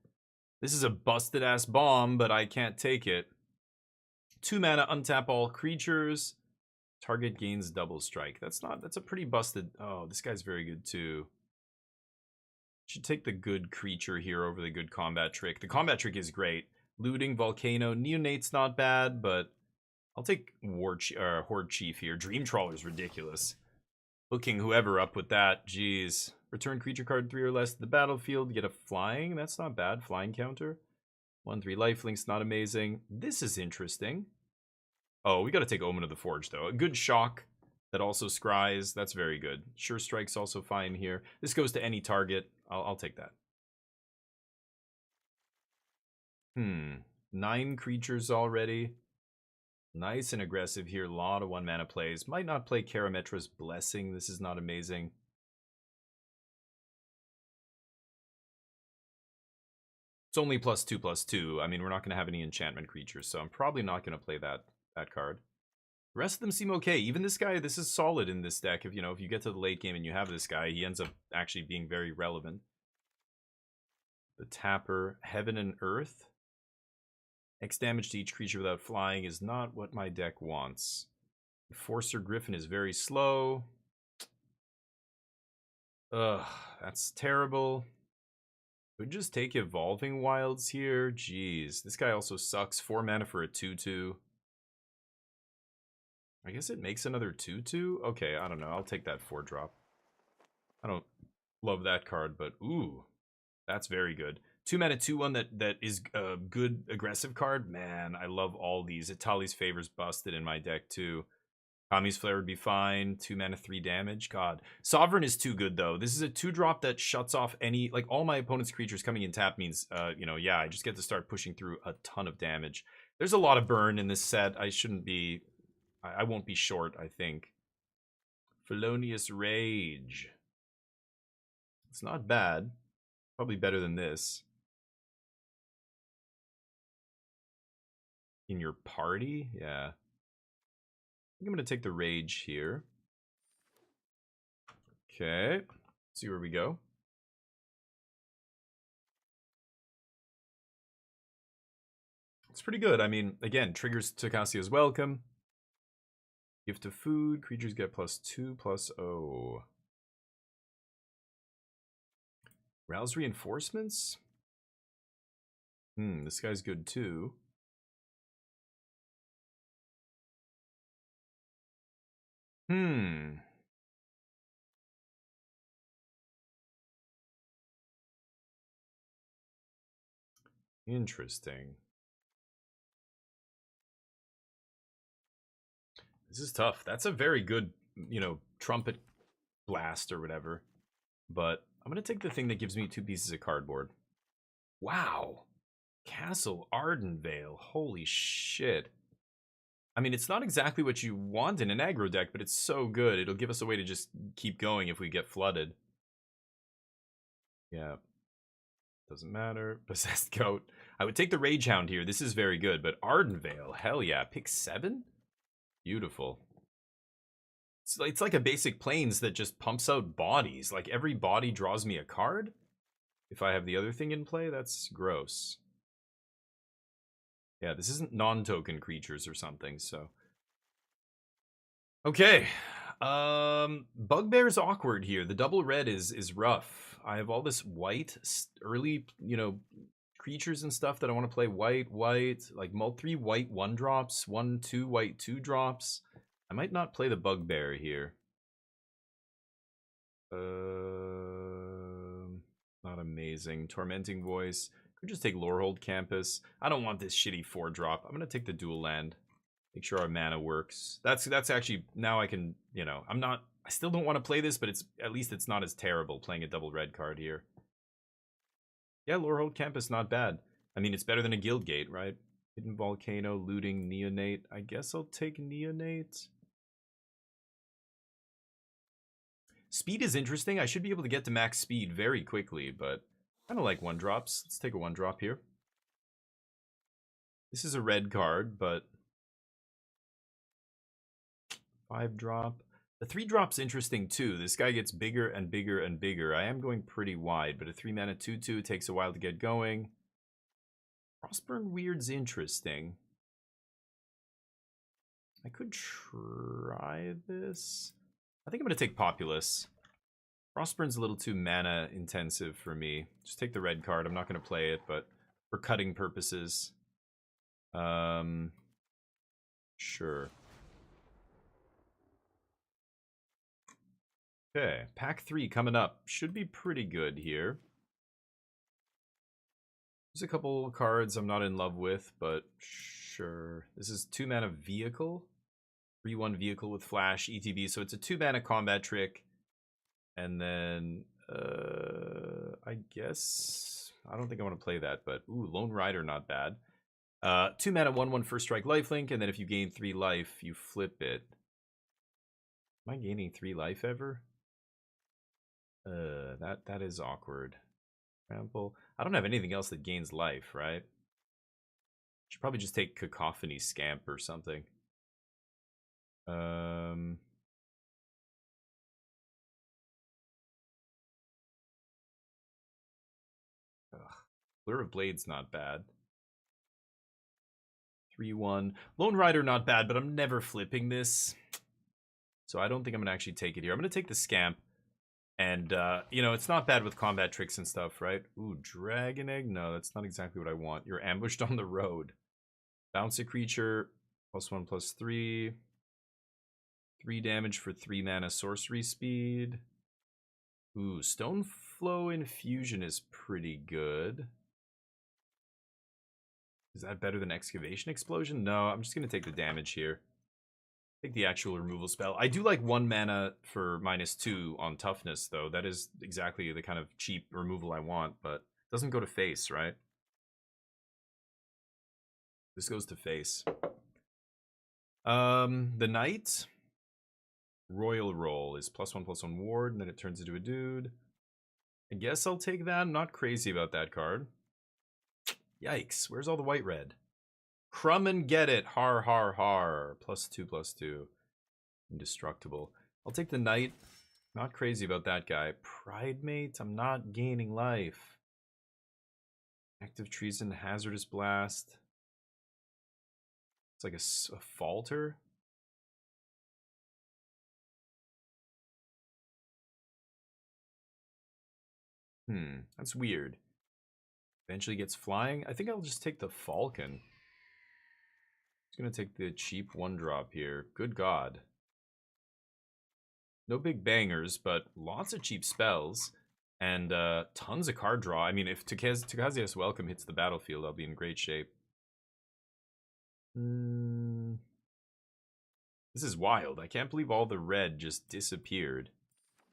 This is a busted ass bomb, but I can't take it. 2 mana, untap all creatures. Target gains double strike. That's a pretty busted. Oh, this guy's very good too. Should take the good creature here over the good combat trick. The combat trick is great. Looting, Volcano, Neonate's not bad, but I'll take Horde Chief here. Dream Trawler's ridiculous. Hooking whoever up with that, jeez. Return creature card 3 or less to the battlefield, get a flying, that's not bad. Flying counter. 1/3 lifelink's not amazing. This is interesting. Oh, we gotta take Omen of the Forge though. A good shock that also scries, that's very good. Sure Strike's also fine here. This goes to any target. I'll take that. 9 creatures already. Nice and aggressive here. A lot of 1 mana plays. Might not play Karametra's Blessing. This is not amazing. It's only +2/+2. I mean, we're not going to have any enchantment creatures, so I'm probably not going to play that card. The rest of them seem okay. Even this guy, this is solid in this deck. If you get to the late game and you have this guy, he ends up actually being very relevant. The Tapper, Heaven and Earth. X damage to each creature without flying is not what my deck wants. Enforcer Griffin is very slow. Ugh, that's terrible. Could just take Evolving Wilds here. Jeez, this guy also sucks. 4 mana for a 2/2. I guess it makes another 2/2? Okay, I don't know. I'll take that 4-drop. I don't love that card, but ooh, that's very good. 2 mana 2/1 that is a good aggressive card. Man, I love all these. Itali's Favor's busted in my deck too. Kami's Flare would be fine. 2 mana 3 damage. God. Sovereign is too good though. This is a 2-drop that shuts off any, like, all my opponent's creatures coming in tap means you know, yeah, I just get to start pushing through a ton of damage. There's a lot of burn in this set. I shouldn't be, I won't be short, I think. Felonious Rage. It's not bad. Probably better than this. In your party? Yeah. I think I'm going to take the Rage here. Okay. See where we go. It's pretty good. I mean, again, triggers Tocasia's Welcome. Gift of food. Creatures get +2/+0. Rouse Reinforcements? This guy's good too. Interesting. This is tough. That's a very good, you know, trumpet blast or whatever. But I'm going to take the thing that gives me 2 pieces of cardboard. Wow. Castle Ardenvale. Holy shit. I mean, it's not exactly what you want in an aggro deck, but it's so good. It'll give us a way to just keep going if we get flooded. Yeah. Doesn't matter. Possessed Goat. I would take the Rage Hound here. This is very good, but Ardenvale, hell yeah. Pick 7? Beautiful. It's like a basic Plains that just pumps out bodies. Like, every body draws me a card. If I have the other thing in play, that's gross. Yeah, this isn't non-token creatures or something, so. Okay. Bugbear's awkward here. The double red is rough. I have all this white, early, you know, creatures and stuff that I want to play white, like 3 white 1-drops, 1, 2 white 2-drops. I might not play the Bugbear here. Not amazing. Tormenting Voice. Could just take Lorehold Campus. I don't want this shitty 4-drop. I'm gonna take the dual land. Make sure our mana works. That's actually, now I can, you know, I still don't want to play this, but at least it's not as terrible playing a double red card here. Yeah, Lorehold Campus, not bad. I mean, it's better than a Guildgate, right? Hidden Volcano, Looting, Neonate. I guess I'll take Neonate. Speed is interesting. I should be able to get to max speed very quickly, but I don't like 1-drops. Let's take a 1-drop here. This is a red card, but 5-drop. The 3-drop's interesting too. This guy gets bigger and bigger and bigger. I am going pretty wide, but a 3 mana 2/2 takes a while to get going. Frostburn Weird's interesting. I could try this. I think I'm going to take Populous. Frostburn's a little too mana intensive for me. Just take the red card. I'm not going to play it, but for cutting purposes. Sure. Okay, pack 3 coming up. Should be pretty good here. There's a couple cards I'm not in love with, but sure. This is 2 mana Vehicle. 3/1 Vehicle with Flash, ETB. So it's a 2 mana combat trick. And then, I guess, I don't think I want to play that, but, ooh, Lone Rider, not bad. 2 mana 1/1 First Strike Lifelink, and then if you gain 3 life, you flip it. Am I gaining 3 life ever? That is awkward. Trample. I don't have anything else that gains life, right? Should probably just take Cacophony Scamp or something. Lure of Blade's not bad. 3-1. Lone Rider, not bad, but I'm never flipping this. So I don't think I'm going to actually take it here. I'm going to take the Scamp. And, you know, it's not bad with combat tricks and stuff, right? Ooh, Dragon Egg? No, that's not exactly what I want. You're ambushed on the road. Bounce a creature, +1/+3. 3 damage for 3 mana sorcery speed. Ooh, Stoneflow Infusion is pretty good. Is that better than Excavation Explosion? No, I'm just going to take the damage here. Take the actual removal spell. I do like 1 mana for -2 on toughness, though. That is exactly the kind of cheap removal I want, but it doesn't go to face, right? This goes to face. The Knight. Royal Roll is +1/+1 ward, and then it turns into a dude. I guess I'll take that. I'm not crazy about that card. Yikes, where's all the white red? Crumb and get it. Har, har, har. +2/+2. Indestructible. I'll take the Knight. Not crazy about that guy. Pridemate. I'm not gaining life. Active Treason. Hazardous Blast. It's like a falter. That's weird. Eventually gets flying. I think I'll just take the Falcon. Just gonna take the cheap 1-drop here. Good God. No big bangers, but lots of cheap spells. And tons of card draw. I mean, if Tukazia's Welcome hits the battlefield, I'll be in great shape. This is wild. I can't believe all the red just disappeared.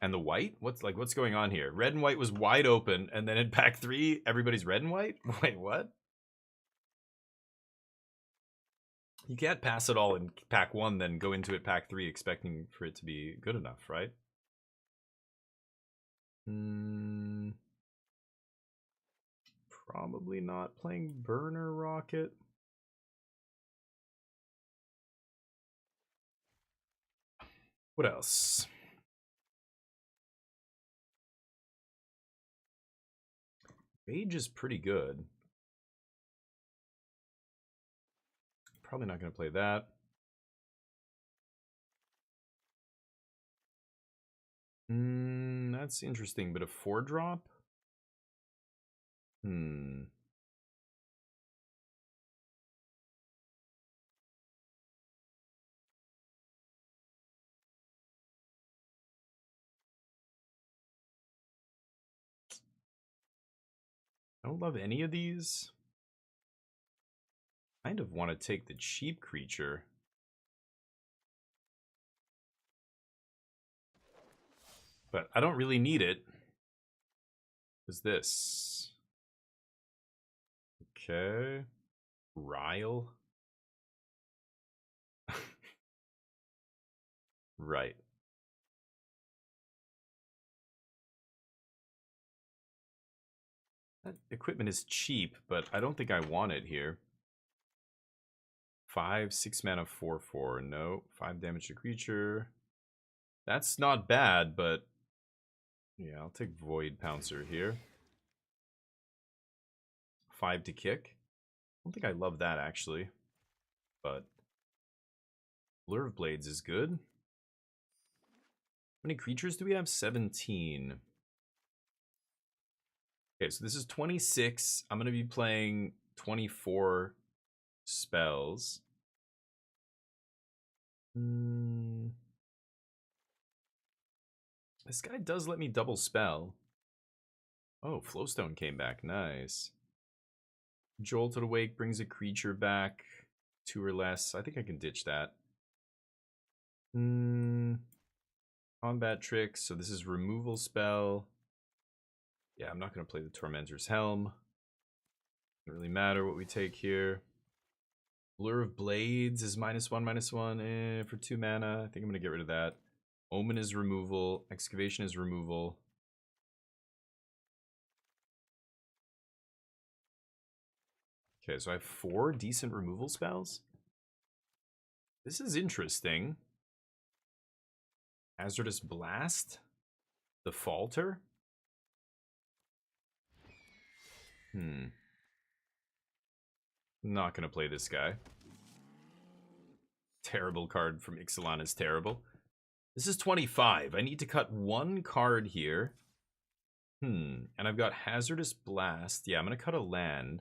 And the white? What's going on here? Red and white was wide open, and then in pack 3, everybody's red and white? Wait, what? You can't pass it all in pack 1, then go into it pack 3 expecting for it to be good enough, right? Probably not playing Burner Rocket. What else? Rage is pretty good. Probably not going to play that. That's interesting, but a 4-drop? I don't love any of these. Kind of want to take the cheap creature. But I don't really need it. What's this? Okay. Ryle. Right. That equipment is cheap, but I don't think I want it here. 5, 6 mana, 4/4. No. 5 damage to creature. That's not bad, but yeah, I'll take Void Pouncer here. 5 to kick. I don't think I love that actually, but Blur of Blades is good. How many creatures do we have? 17. Okay, so this is 26. I'm going to be playing 24 spells. This guy does let me double spell. Oh, Flowstone came back. Nice. Jolted Awake brings a creature back. 2 or less. I think I can ditch that. Combat tricks. So this is removal spell. Yeah, I'm not going to play the Tormentor's Helm. Doesn't really matter what we take here. Blur of Blades is -1/-1 for 2 mana. I think I'm going to get rid of that. Omen is removal. Excavation is removal. Okay, so I have 4 decent removal spells. This is interesting. Hazardous Blast. The Falter. Not gonna play this guy. Terrible card from Ixalan is terrible. This is 25. I need to cut one card here. And I've got Hazardous Blast. Yeah, I'm going to cut a land.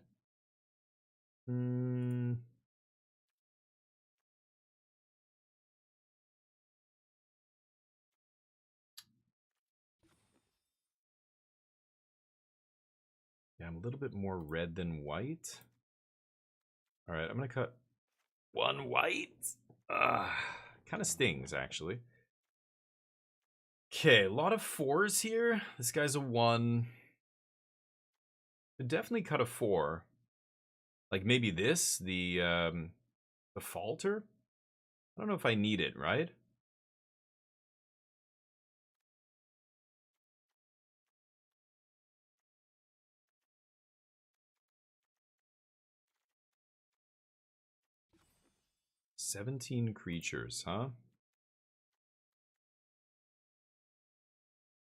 Yeah, I'm a little bit more red than white. All right, I'm going to cut one white. Kind of stings, actually. Okay, a lot of 4s here. This guy's a 1. Could definitely cut a 4. Like maybe this, the falter. I don't know if I need it, right? "17 creatures, huh?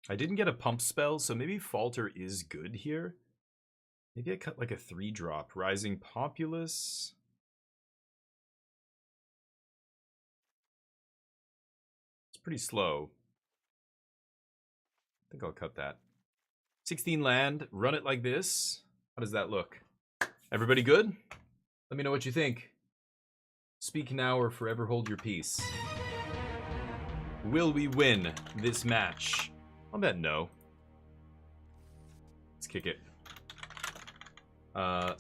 I didn't get a pump spell, so maybe Falter is good here. Maybe I cut like a 3-drop. Rising Populace. It's pretty slow. I think I'll cut that. 16 land, run it like this. How does that look? Everybody good? Let me know what you think. Speak now or forever hold your peace. Will we win this match? I'll bet no. Let's kick it.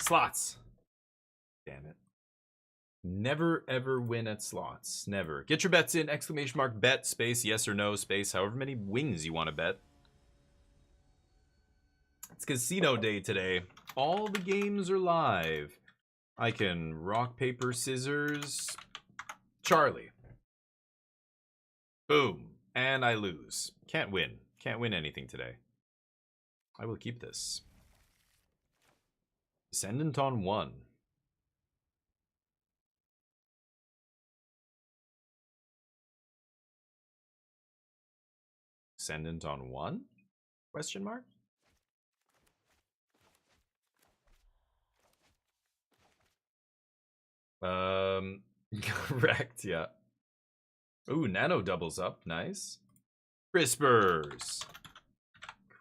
Slots. Damn it. Never ever win at slots. Never. Get your bets in. Exclamation mark bet space yes or no space however many wings you want to bet. It's casino day today. All the games are live. I can rock, paper, scissors. Charlie. Boom. And I lose. Can't win. Can't win anything today. I will keep this. Descendant on 1. Descendant on 1? Question mark? Correct, yeah. Ooh, nano doubles up. Nice. Crispers.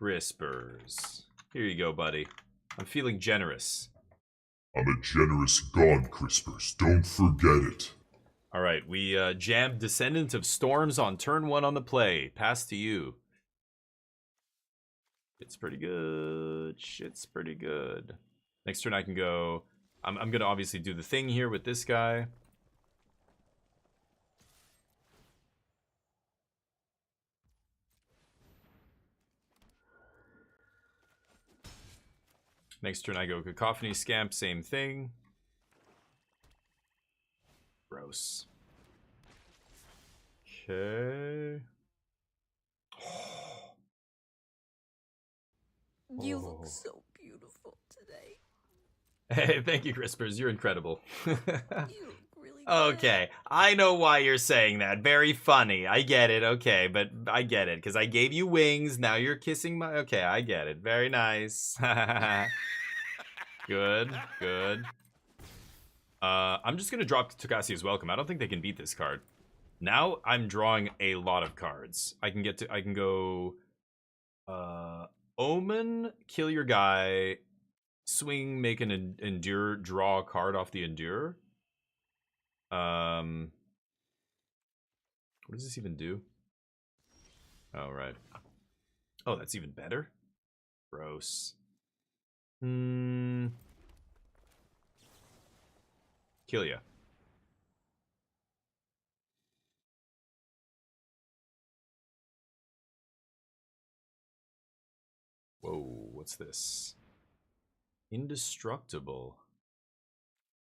Crispers. Here you go, buddy. I'm feeling generous. I'm a generous god, Crispers. Don't forget it. All right, we jammed Descendant of Storms on turn 1 on the play. Pass to you. It's pretty good. Shit's pretty good. Next turn I can go... I'm going to obviously do the thing here with this guy. Next turn I go Cacophony Scamp, same thing. Gross. Okay. You look so beautiful today. Hey, thank you, Crispers. You're incredible. You look really good. Okay, I know why you're saying that. Very funny. I get it. Okay, but I get it because I gave you wings. Now you're kissing my. Okay, I get it. Very nice. Good, good. I'm just gonna drop Tokasia's Welcome. I don't think they can beat this card. Now I'm drawing a lot of cards. I can go Omen, kill your guy, swing, make an endure, draw a card off the endure. What does this even do? Oh, right. Oh, that's even better? Gross. Kill ya. Whoa, what's this? Indestructible.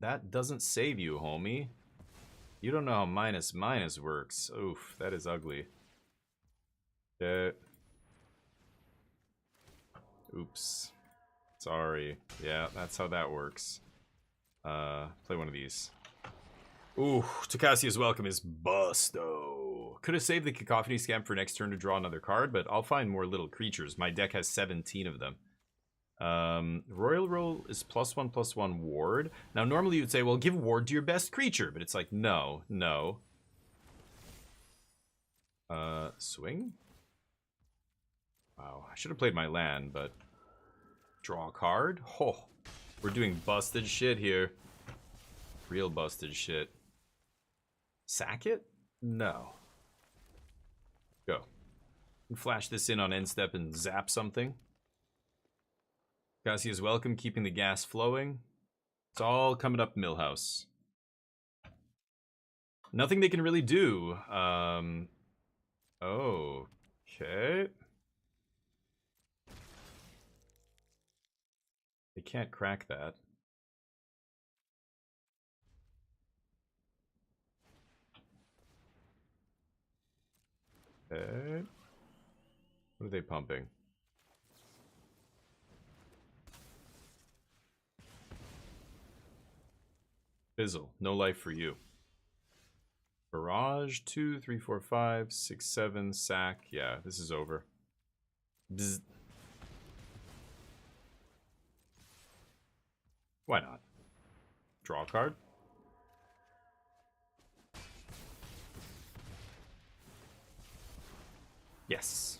That doesn't save you, homie. You don't know how minus works. Oof, that is ugly. Oops. Sorry. Yeah, that's how that works. Play one of these. Ooh, Tokasia's Welcome is busto. Could have saved the Cacophony Scamp for next turn to draw another card, but I'll find more little creatures. My deck has 17 of them. Royal Roll is +1/+1 ward. Now, normally you'd say, well, give ward to your best creature, but it's like, no, no. Swing? Wow, I should have played my land, but draw a card? Oh, we're doing busted shit here. Real busted shit. Sack it? No. Go. Flash this in on end step and zap something. Cassia's welcome, keeping the gas flowing. It's all coming up Millhouse. Nothing they can really do. Okay. They can't crack that. Okay. What are they pumping? Fizzle. No life for you. Barrage. 2, 3, 4, 5, 6, 7. Sack. Yeah, this is over. Bzz. Why not? Draw a card. Yes.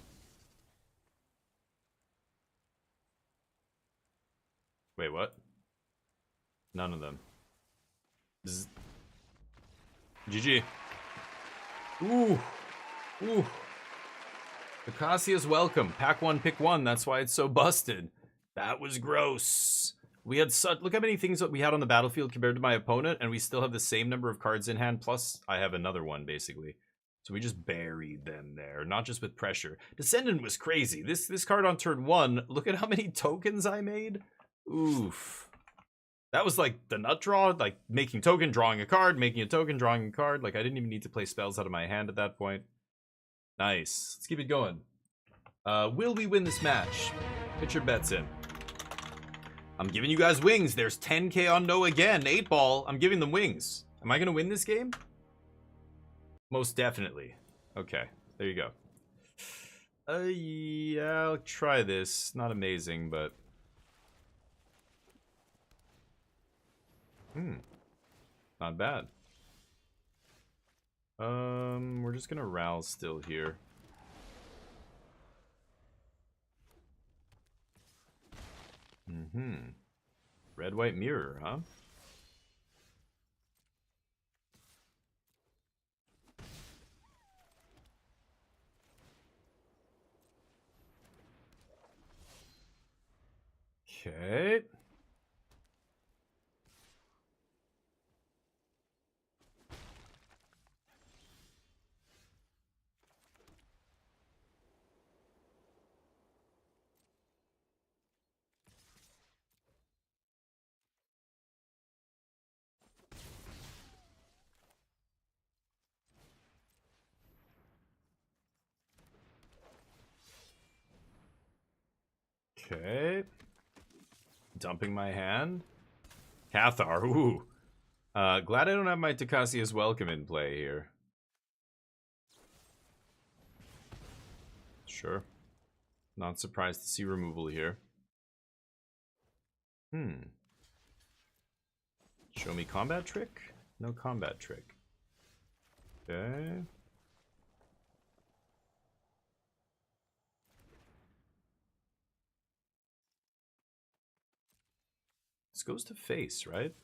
Wait, what? None of them. Bzz. GG. Ooh. Ooh. Acacia's welcome. Pack 1, pick 1. That's why it's so busted. That was gross. We had such... Look how many things that we had on the battlefield compared to my opponent, and we still have the same number of cards in hand, plus I have another one, basically. So we just buried them there, not just with pressure. Descendant was crazy. This card on turn 1, look at how many tokens I made. Oof. That was like the nut draw, like making token, drawing a card, making a token, drawing a card. Like I didn't even need to play spells out of my hand at that point. Nice. Let's keep it going. Will we win this match? Put your bets in. I'm giving you guys wings. There's 10k on no again. 8-ball. I'm giving them wings. Am I going to win this game? Most definitely. Okay. There you go. Yeah, I'll try this. Not amazing, but... Not bad. We're just gonna Ral still here. Red, white mirror, huh? Okay. Okay. Dumping my hand. Cathar, ooh. Glad I don't have my Takacia's welcome in play here. Sure. Not surprised to see removal here. Show me combat trick? No combat trick. Okay. This goes to face, right?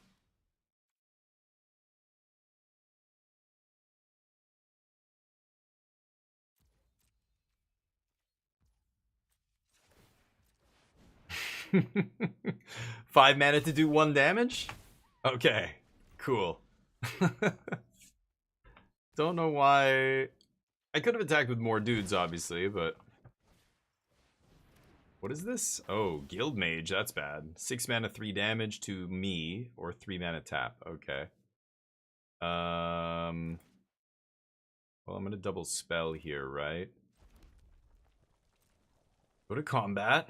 Five mana to do 1 damage? Okay, cool. Don't know why... I could have attacked with more dudes, obviously, but... What is this? Oh, Guild Mage, that's bad. 6 mana, 3 damage to me, or 3 mana tap, okay. Well, I'm gonna double spell here, right? Go to combat.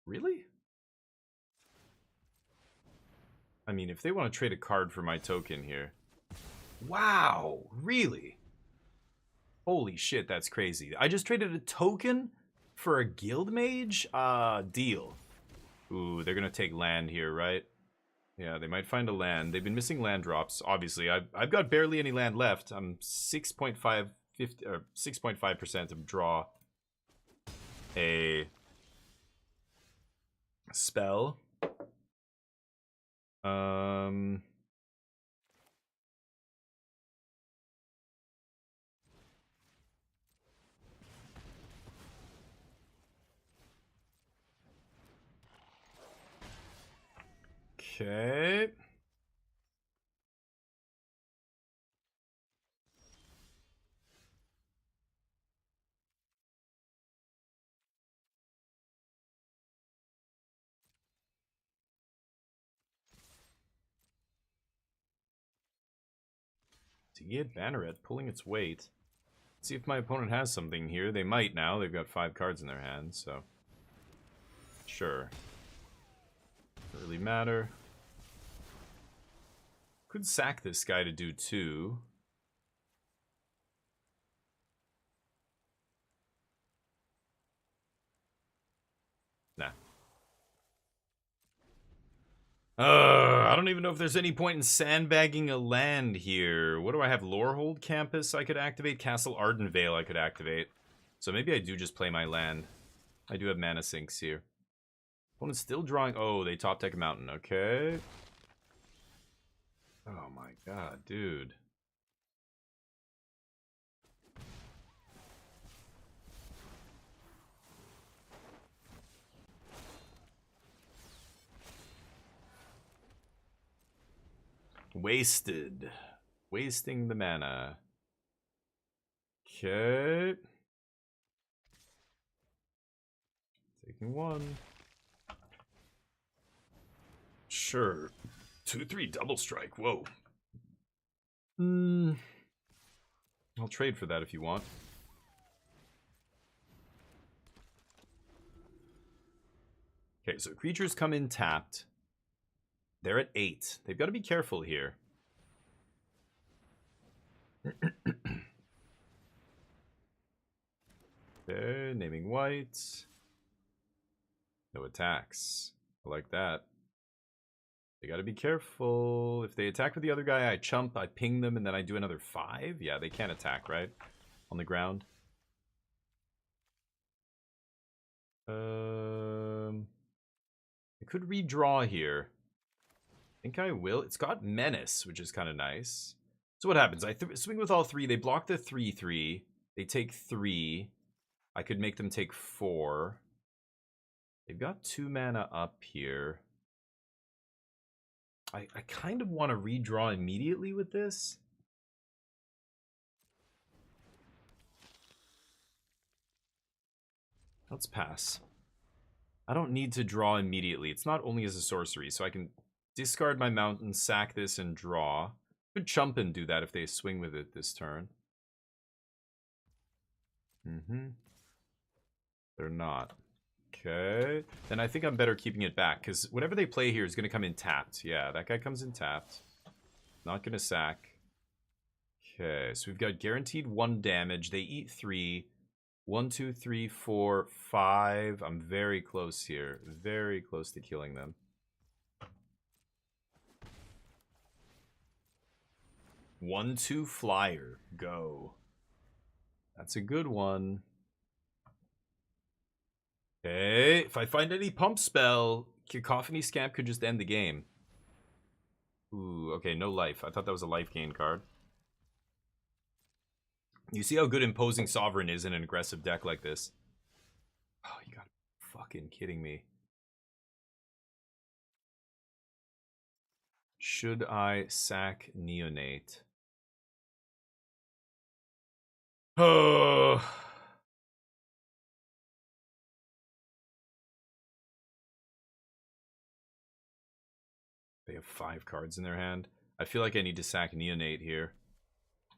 Really? mean, if they want to trade a card for my token here. Wow, really? Holy shit, that's crazy. I just traded a token for a guild mage? Deal. Ooh, they're gonna take land here, right? Yeah, they might find a land. They've been missing land drops. Obviously, I've got barely any land left. I'm 6.5% of draw a spell. Okay. To get Banneret pulling its weight. See if my opponent has something here. They might now. They've got 5 cards in their hand, so sure. Doesn't really matter. Could sack this guy to do 2. Nah. I don't even know if there's any point in sandbagging a land here. What do I have? Lorehold Campus I could activate. Castle Ardenvale I could activate. So maybe I do just play my land. I do have mana sinks here. Opponent's still drawing. Oh, they top deck a mountain. Okay. Oh my god, dude. Wasted. Wasting the mana. Okay. Taking 1. Sure. 2/3 double strike. Whoa. I'll trade for that if you want. Okay, so creatures come in tapped. They're at 8. They've got to be careful here. Okay, naming white. No attacks. I like that. They got to be careful. If they attack with the other guy, I chump, I ping them, and then I do another 5? Yeah, they can't attack, right? On the ground. I could redraw here. I think I will. It's got Menace, which is kind of nice. So what happens? I swing with all 3. They block the 3/3. They take 3. I could make them take 4. They've got 2 mana up here. I kind of want to redraw immediately with this. Let's pass. I don't need to draw immediately. It's not only as a sorcery, so I can discard my mountain, sack this, and draw. Could chump and do that if they swing with it this turn. They're not. Okay. Then I think I'm better keeping it back, because whatever they play here is going to come in tapped. Yeah, that guy comes in tapped. Not going to sack. Okay, so we've got guaranteed 1 damage. They eat 3. 1, 2, 3, 4, 5. I'm very close here. Very close to killing them. One, 2 flyer. Go. That's a good one. Okay, if I find any pump spell, Cacophony Scamp could just end the game. Ooh, okay, no life. I thought that was a life gain card. You see how good Imposing Sovereign is in an aggressive deck like this? Oh, you gotta be fucking kidding me. Should I sack Neonate? Oh. They have 5 cards in their hand. I feel like I need to sack Neonate here.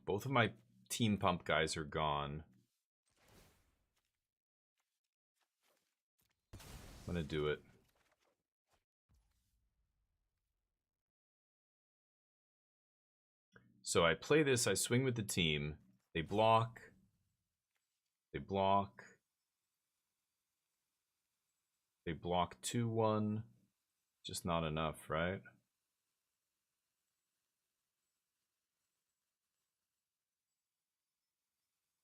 Both of my team pump guys are gone. I'm gonna do it. So I play this, I swing with the team. They block. They block. They block 2-1. Just not enough, right?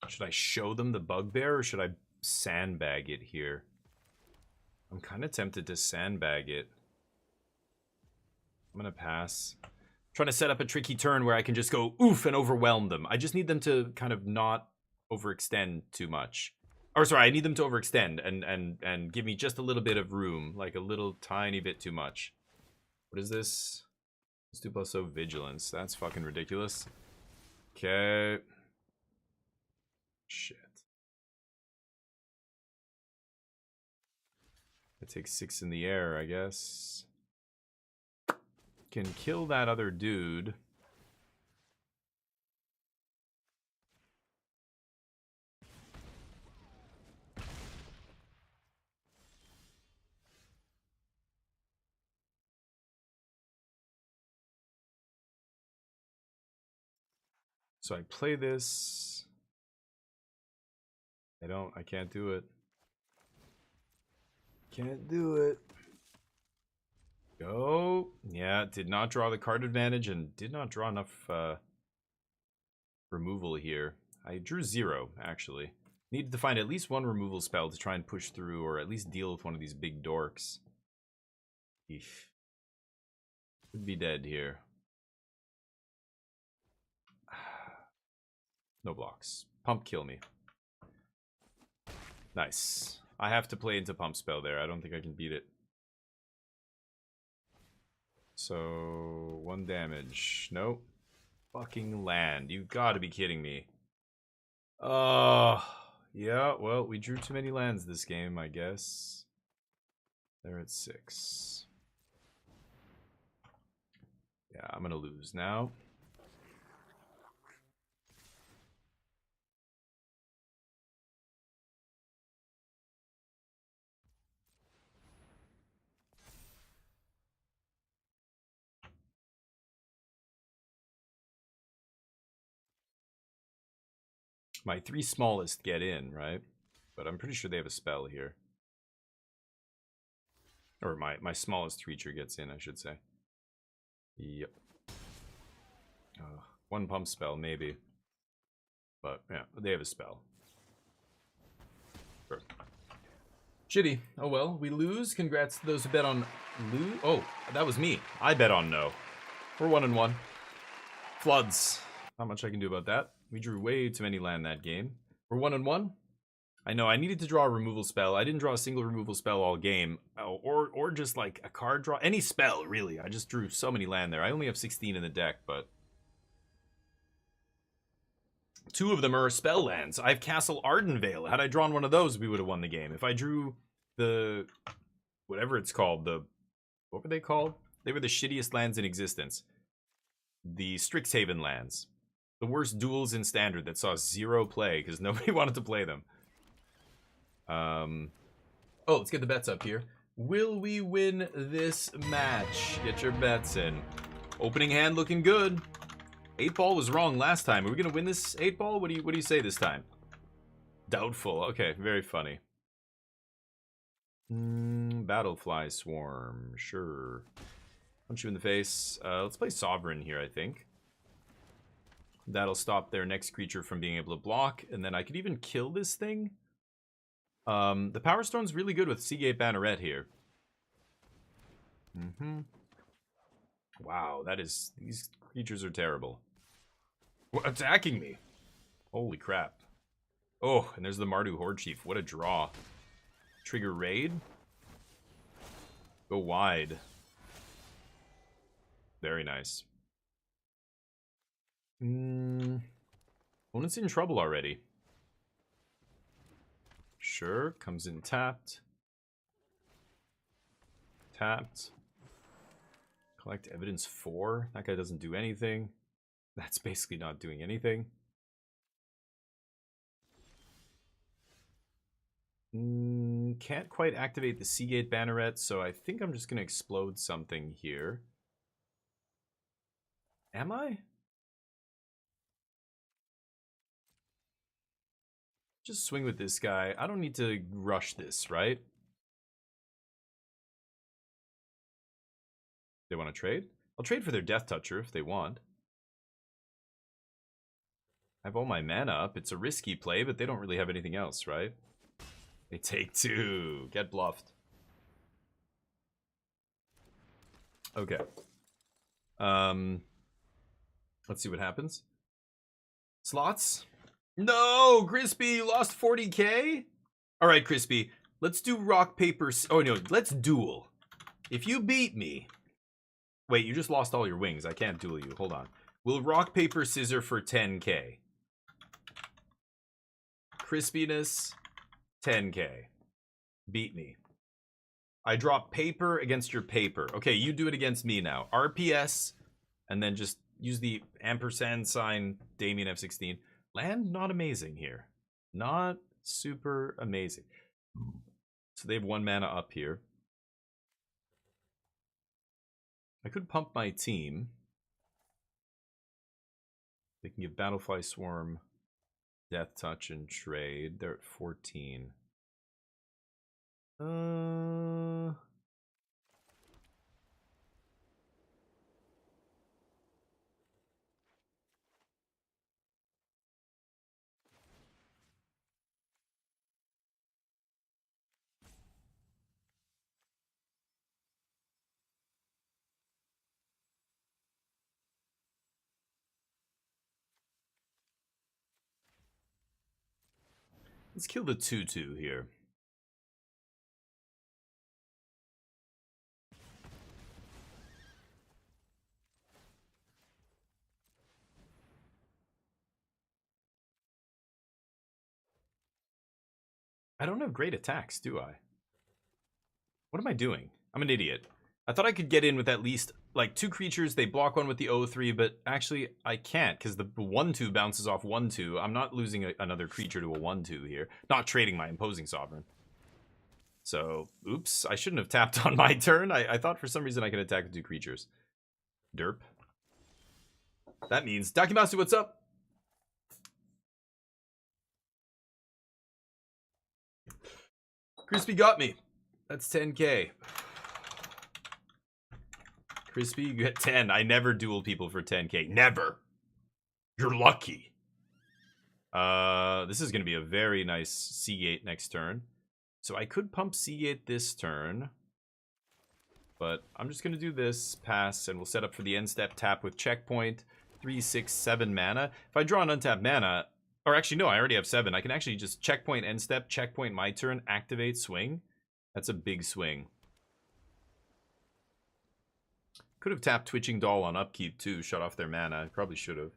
Should I show them the bugbear or should I sandbag it here? I'm kind of tempted to sandbag it. I'm going to pass. I'm trying to set up a tricky turn where I can just go oof and overwhelm them. I just need them to kind of not overextend too much. Or sorry, I need them to overextend and give me just a little bit of room. Like a little tiny bit too much. What is this? Let's do plus O vigilance. That's fucking ridiculous. Okay. Shit. I take 6 in the air, I guess. Can kill that other dude. So I play this. I can't do it. Can't do it. Go. Yeah, did not draw the card advantage and did not draw enough removal here. I drew 0, actually. Needed to find at least one removal spell to try and push through or at least deal with one of these big dorks. Eesh. Could be dead here. No blocks. Pump kill me. Nice. I have to play into pump spell there. I don't think I can beat it. So, 1 damage. Nope. Fucking land. You gotta be kidding me. Yeah, well, we drew too many lands this game, I guess. They're at 6. Yeah, I'm gonna lose now. My 3 smallest get in, right? But I'm pretty sure they have a spell here. Or my smallest creature gets in, I should say. Yep. 1 pump spell, maybe. But, yeah, they have a spell. Sure. Shitty. Oh well, we lose. Congrats to those who bet on lose. Oh, that was me. I bet on no. We're 1-1. Floods. Not much I can do about that. We drew way too many land that game. We're 1-1. I know I needed to draw a removal spell. I didn't draw a single removal spell all game. Or just like a card draw. Any spell, really. I just drew so many land there. I only have 16 in the deck, but 2 of them are spell lands. I have Castle Ardenvale. Had I drawn one of those, we would have won the game. If I drew the whatever it's called, what were they called? They were the shittiest lands in existence. The Strixhaven lands. The worst duels in Standard that saw 0 play because nobody wanted to play them. Oh, let's get the bets up here. Will we win this match? Get your bets in. Opening hand looking good. 8-ball was wrong last time. Are we gonna win this 8-ball? What do you say this time? Doubtful. Okay, very funny. Battlefly Swarm. Sure. Punch you in the face. Let's play Sovereign here, I think. That'll stop their next creature from being able to block, and then I could even kill this thing. The Power Stone's really good with Seagate Banneret here. Wow, these creatures are terrible. Attacking me! Holy crap. Oh, and there's the Mardu Horde Chief. What a draw. Trigger raid. Go wide. Very nice. Opponent's in trouble already. Sure, comes in tapped. Tapped. Collect evidence 4. That guy doesn't do anything. That's basically not doing anything. Can't quite activate the Seagate Banneret, so I think I'm just going to explode something here. Am I? just swing with this guy. I don't need to rush this, right? They want to trade? I'll trade for their Death Toucher if they want. I have all my mana up. It's a risky play, but they don't really have anything else, right? They take 2. Get bluffed. Okay. Let's see what happens. Slots? No! Crispy, you lost 40k? Alright, Crispy. Let's do rock, paper... Oh, no. Let's duel. If you beat me... Wait, you just lost all your wings. I can't duel you. Hold on. We'll rock, paper, scissor for 10k. Crispiness, 10k. Beat me. I drop paper against your paper. Okay, you do it against me now. RPS, and then just use the ampersand sign, Damien F16. Land not amazing here. Not super amazing. So they have 1 mana up here. I could pump my team. They can give Battlefly Swarm, Death Touch, and trade. They're at 14. Let's kill the 2/2 here. I don't have great attacks, do I? What am I doing? I'm an idiot. I thought I could get in with at least, like, 2 creatures. They block one with the 0/3, but actually I can't because the 1/2 bounces off 1/2. I'm not losing another creature to a 1/2 here. Not trading my Imposing Sovereign. So, oops. I shouldn't have tapped on my turn. I thought for some reason I could attack with 2 creatures. Derp. That means, Dakimasu, what's up? Crispy got me. That's 10k. Crispy, you get 10. I never duel people for 10k. Never. You're lucky. This is going to be a very nice Seagate next turn. So I could pump Seagate this turn. But I'm just going to do this, pass, and we'll set up for the end step tap with checkpoint. 3, 6, 7 mana. If I draw an untapped mana... Or actually, no, I already have 7. I can actually just checkpoint end step, checkpoint my turn, activate, swing. That's a big swing. Could have tapped Twitching Doll on upkeep too, shut off their mana. I probably should have.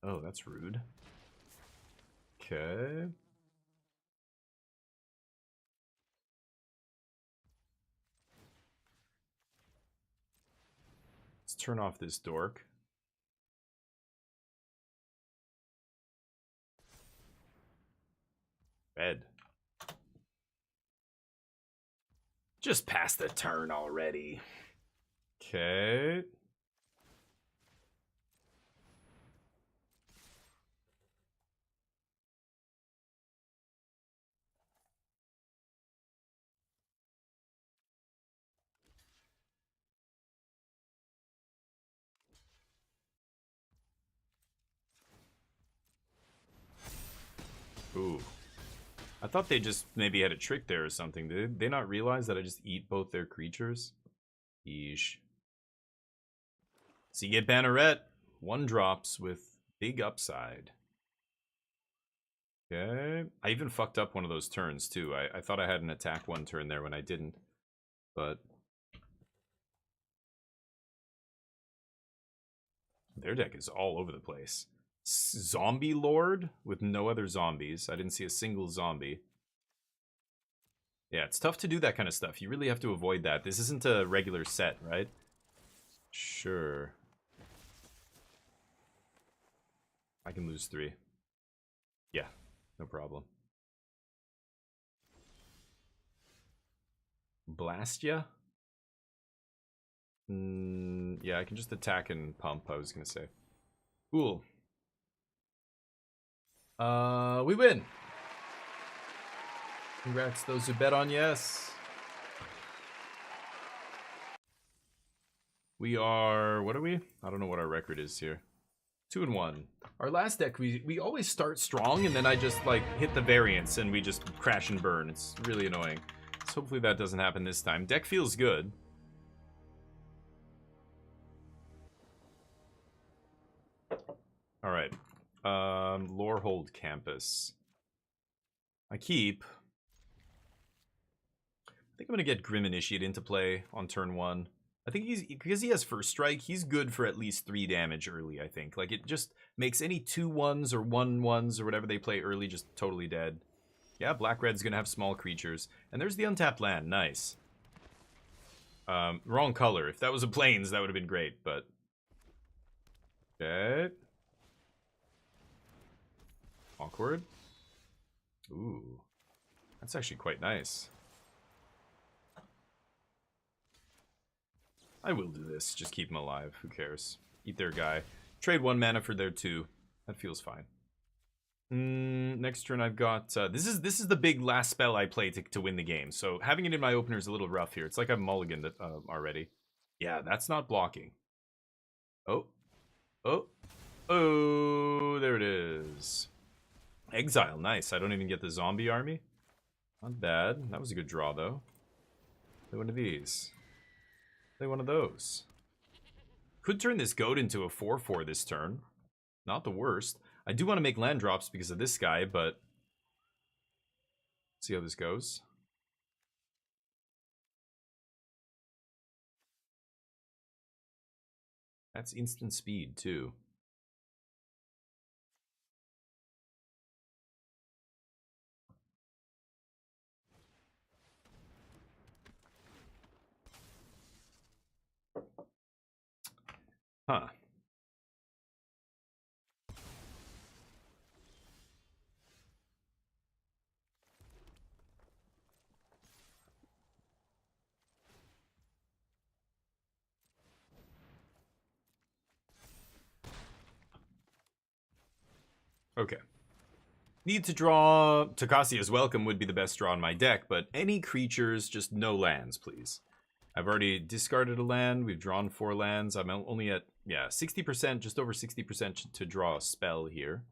Oh, that's rude. Okay. Let's turn off this dork. Red. Just pass the turn already. Okay. Ooh. I thought they just maybe had a trick there or something. Did they not realize that I just eat both their creatures? Yeesh. So you get Banneret. 1 drops with big upside. Okay. I even fucked up one of those turns too. I thought I had an attack 1 turn there when I didn't. But their deck is all over the place. Zombie Lord with no other zombies. I didn't see a single zombie. Yeah, it's tough to do that kind of stuff. You really have to avoid that. This isn't a regular set, right? Sure. I can lose 3. Yeah, no problem. Blast ya? Yeah, I can just attack and pump, I was gonna say. Cool. We win. Congrats those who bet on yes. We are, what are we? I don't know what our record is here. 2-1. Our last deck, we always start strong and then I just like hit the variance and we just crash and burn. It's really annoying. So hopefully that doesn't happen this time. Deck feels good. All right. Lorehold Campus. I keep. I think I'm gonna get Grim Initiate into play on turn 1. I think because he has first strike, he's good for at least 3 damage early, I think. Like, it just makes any 2/1s or 1/1s or whatever they play early just totally dead. Yeah, Black-Red's gonna have small creatures. And there's the untapped land, nice. Wrong color. If that was a Plains, that would have been great, but... Okay. Awkward. Ooh. That's actually quite nice. I will do this. Just keep them alive. Who cares? Eat their guy. Trade 1 mana for their 2. That feels fine. Next turn I've got... this is the big last spell I play to win the game. So having it in my opener is a little rough here. It's like I've mulliganed already. Yeah, that's not blocking. Oh. Oh. Oh, there it is. Exile, nice. I don't even get the zombie army. Not bad. That was a good draw, though. Play one of these. Play one of those. Could turn this goat into a 4/4 this turn. Not the worst. I do want to make land drops because of this guy, but... see how this goes. That's instant speed, too. Huh. Okay. Need to draw... Takasia's Welcome would be the best draw in my deck, but any creatures, just no lands, please. I've already discarded a land. We've drawn 4 lands. I'm only at, yeah, 60%, just over 60% to draw a spell here.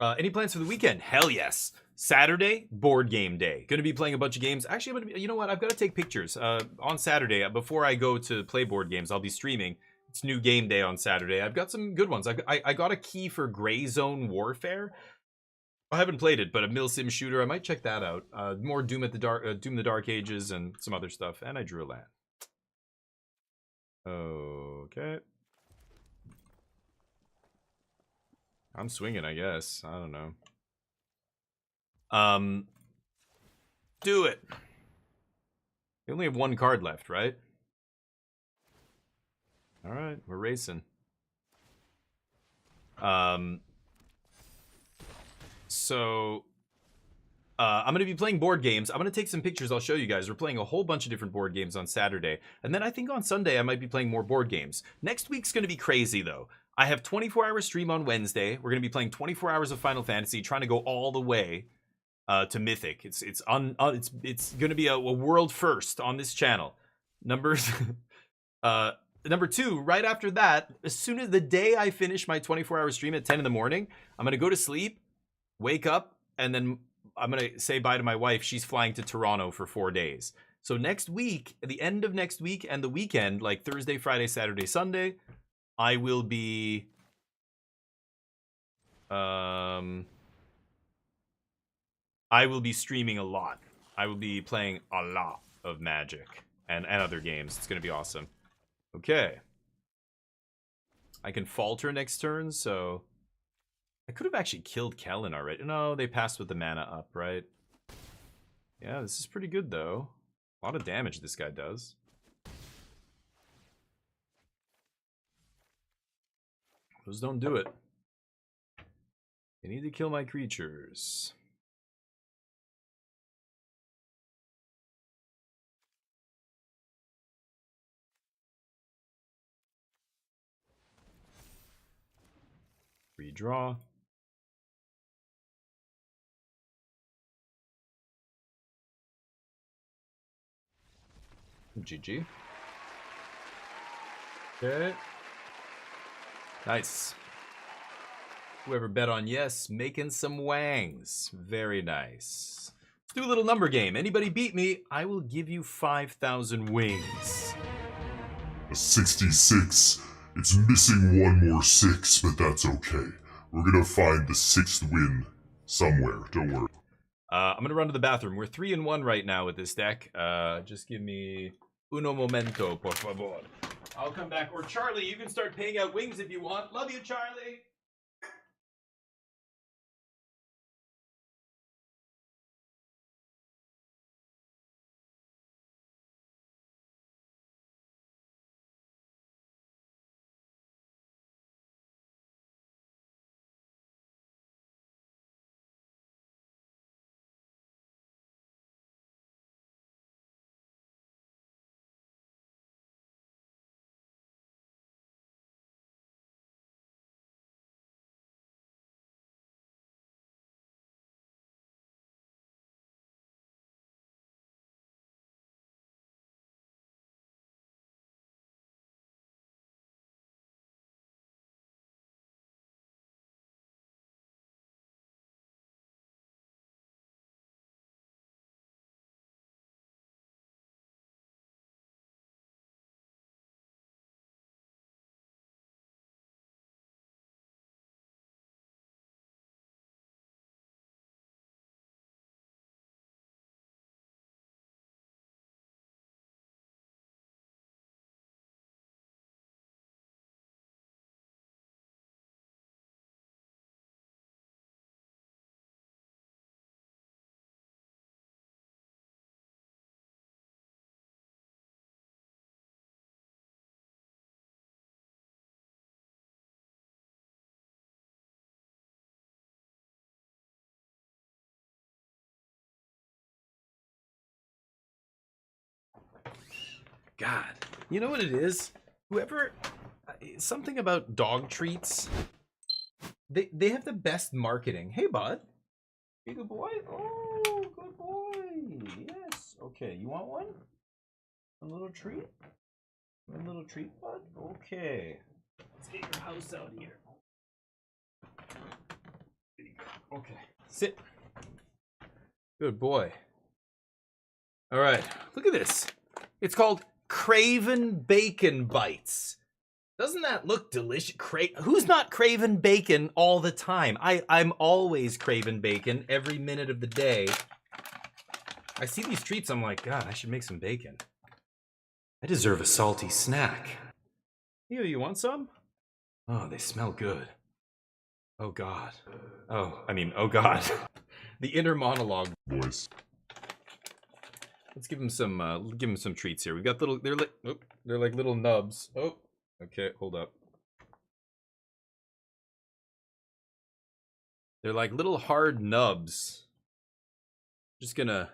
Any plans for the weekend? Hell yes. Saturday, board game day. Going to be playing a bunch of games. Actually, I'm gonna be, you know what? I've got to take pictures. On Saturday, before I go to play board games, I'll be streaming. It's new game day on Saturday. I've got some good ones. I got a key for Gray Zone Warfare. I haven't played it, but a milsim shooter. I might check that out. More Doom at the Dark Ages and some other stuff. And I drew a land. Okay. I'm swinging, I guess. I don't know. Do it. You only have 1 card left, right? All right, we're racing. So, I'm going to be playing board games. I'm going to take some pictures. I'll show you guys. We're playing a whole bunch of different board games on Saturday. And then I think on Sunday I might be playing more board games. Next week's going to be crazy, though. I have 24-hour stream on Wednesday. We're going to be playing 24 hours of Final Fantasy, trying to go all the way to Mythic. It's going to be a world first on this channel. Number 2, right after that, as soon as the day I finish my 24-hour stream at 10 in the morning, I'm going to go to sleep, wake up, and then I'm going to say bye to my wife. She's flying to Toronto for 4 days. So next week, at the end of next week and the weekend, like Thursday, Friday, Saturday, Sunday, I will be streaming a lot. I will be playing a lot of Magic and other games. It's going to be awesome. Okay. I can falter next turn, so I could have actually killed Kellen already. No, they passed with the mana up, right? Yeah, this is pretty good, though. A lot of damage this guy does. Those don't do it. I need to kill my creatures. Redraw. GG. Okay. Nice. Whoever bet on yes, making some wangs. Very nice. Let's do a little number game. Anybody beat me, I will give you 5,000 wings. A 66. It's missing one more 6, but that's okay. We're gonna find the 6th win somewhere, don't worry. I'm gonna run to the bathroom. We're 3-1 right now with this deck. Just give me uno momento, por favor. I'll come back. Or Charlie, you can start paying out wings if you want. Love you, Charlie. God, you know what it is? Whoever, something about dog treats. They have the best marketing. Hey, bud. Hey, good boy. Oh, good boy. Yes. Okay, you want one? A little treat? A little treat, bud? Okay. Let's get your house out here. There you go. Okay. Sit. Good boy. All right. Look at this. It's called Craven Bacon Bites. Doesn't that look delicious? Who's not craving bacon all the time? I'm always craving bacon every minute of the day. I see these treats, I'm like, God, I should make some bacon. I deserve a salty snack. You want some? Oh, they smell good. Oh, God. Oh, God. The inner monologue. Boys. Let's give him some treats here. We've got they're like little nubs. Oh, okay, hold up. They're like little hard nubs. Just gonna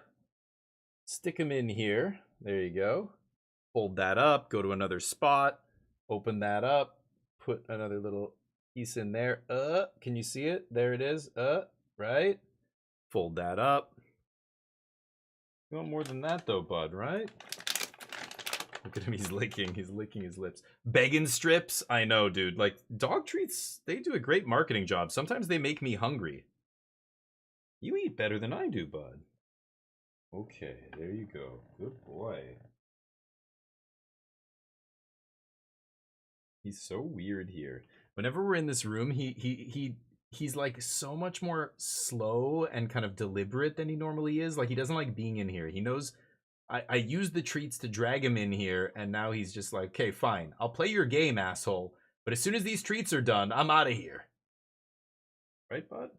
stick them in here. There you go. Fold that up, go to another spot, open that up, put another little piece in there. Can you see it? There it is. Right? Fold that up. You want more than that though, bud, right? Look at him, he's licking his lips. Begging strips? I know, dude. Like, dog treats, they do a great marketing job. Sometimes they make me hungry. You eat better than I do, bud. Okay, there you go. Good boy. He's so weird here. Whenever we're in this room, he's like so much more slow and kind of deliberate than he normally is. Like, he doesn't like being in here. He knows I used the treats to drag him in here, and now he's just like, okay, fine. I'll play your game, asshole. But as soon as these treats are done, I'm out of here. Right, bud?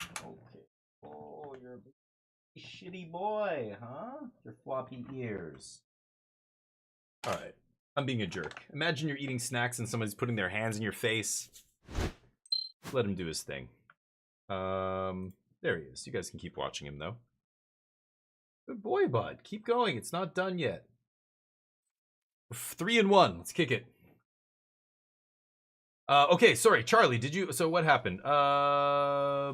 Okay. Oh, you're a shitty boy, huh? Your floppy ears. All right. I'm being a jerk. Imagine you're eating snacks and somebody's putting their hands in your face. Let him do his thing. There he is. You guys can keep watching him, though. Good boy, bud. Keep going. It's not done yet. 3-1. Let's kick it. Okay, sorry, Charlie, did you... So what happened? I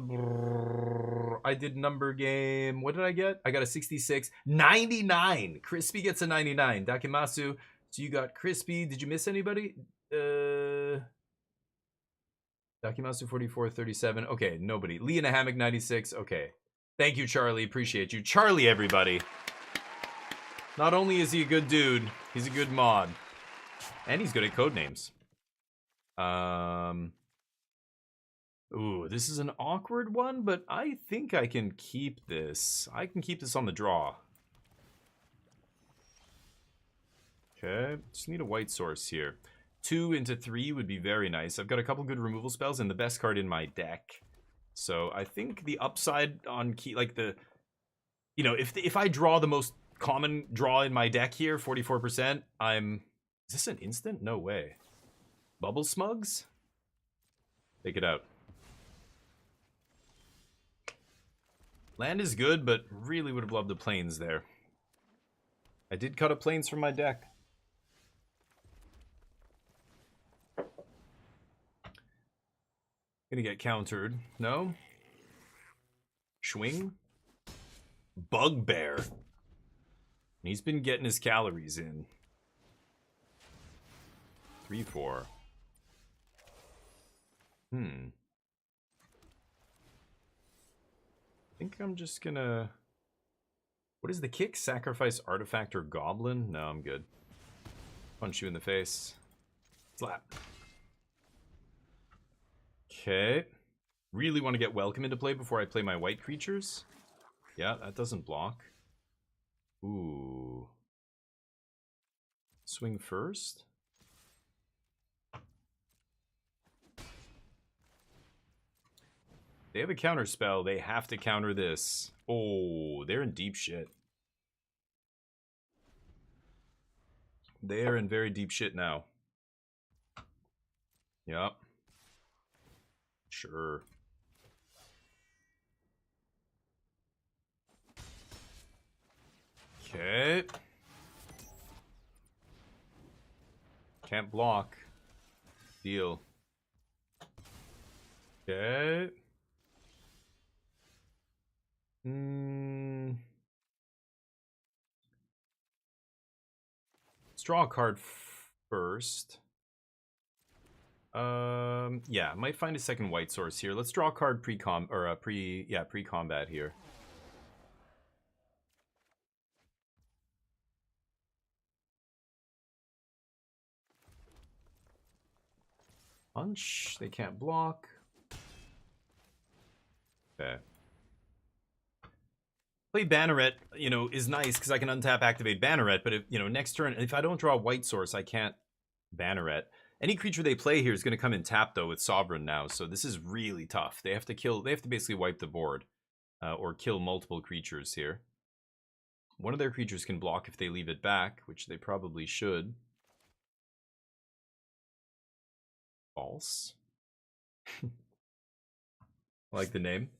did number game. What did I get? I got a 66. 99! Crispy gets a 99. Dakimasu, so you got Crispy. Did you miss anybody? Dakimasu 44, 37. Okay, nobody. Lee in a hammock 96. Okay. Thank you, Charlie. Appreciate you. Charlie, everybody. Not only is he a good dude, he's a good mod. And he's good at Codenames. Ooh, this is an awkward one, but I think I can keep this. I can keep this on the draw. Okay, just need a white source here. 2 into 3 would be very nice. I've got a couple good removal spells and the best card in my deck. So I think the upside on key, like the, you know, if I draw the most common draw in my deck here, 44%, I'm... Is this an instant? No way. Bubble Smugs? Take it out. Land is good, but really would have loved the plains there. I did cut a plains from my deck. Gonna get countered. No? Swing? Bugbear. He's been getting his calories in. 3-4. I think I'm just gonna... What is the kick? Sacrifice artifact or goblin? No, I'm good. Punch you in the face. Slap. Okay. Really want to get Welcome into play before I play my white creatures. Yeah, that doesn't block. Ooh. Swing first. They have a counter spell. They have to counter this. Oh, they're in deep shit. They are in very deep shit now. Yep. Sure. Okay. Can't block. Deal. Okay. Let's draw a card first. Yeah, might find a second white source here. Let's draw a card pre-combat here. Punch. They can't block. Okay. Play Banneret, you know, is nice because I can untap, activate Banneret, but if, you know, next turn, if I don't draw a white source, I can't Banneret. Any creature they play here is going to come in tap, though, with Sovereign now, so this is really tough. They have to basically wipe the board, or kill multiple creatures here. One of their creatures can block if they leave it back, which they probably should. False. I like the name.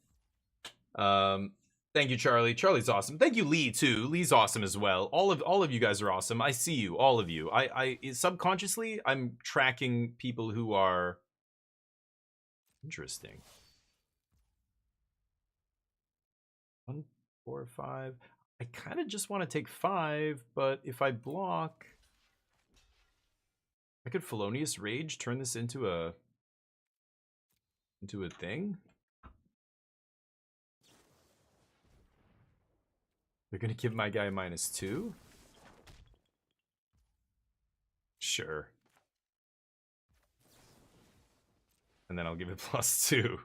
Thank you, Charlie. Charlie's awesome. Thank you, Lee, too. Lee's awesome as well. All of you guys are awesome. I see you, all of you. I subconsciously, I'm tracking people who are interesting. 1, 4, 5. I kind of just want to take 5, but if I block, I could Felonious Rage, turn this into a thing. They're gonna give my guy -2? Sure. And then I'll give it +2.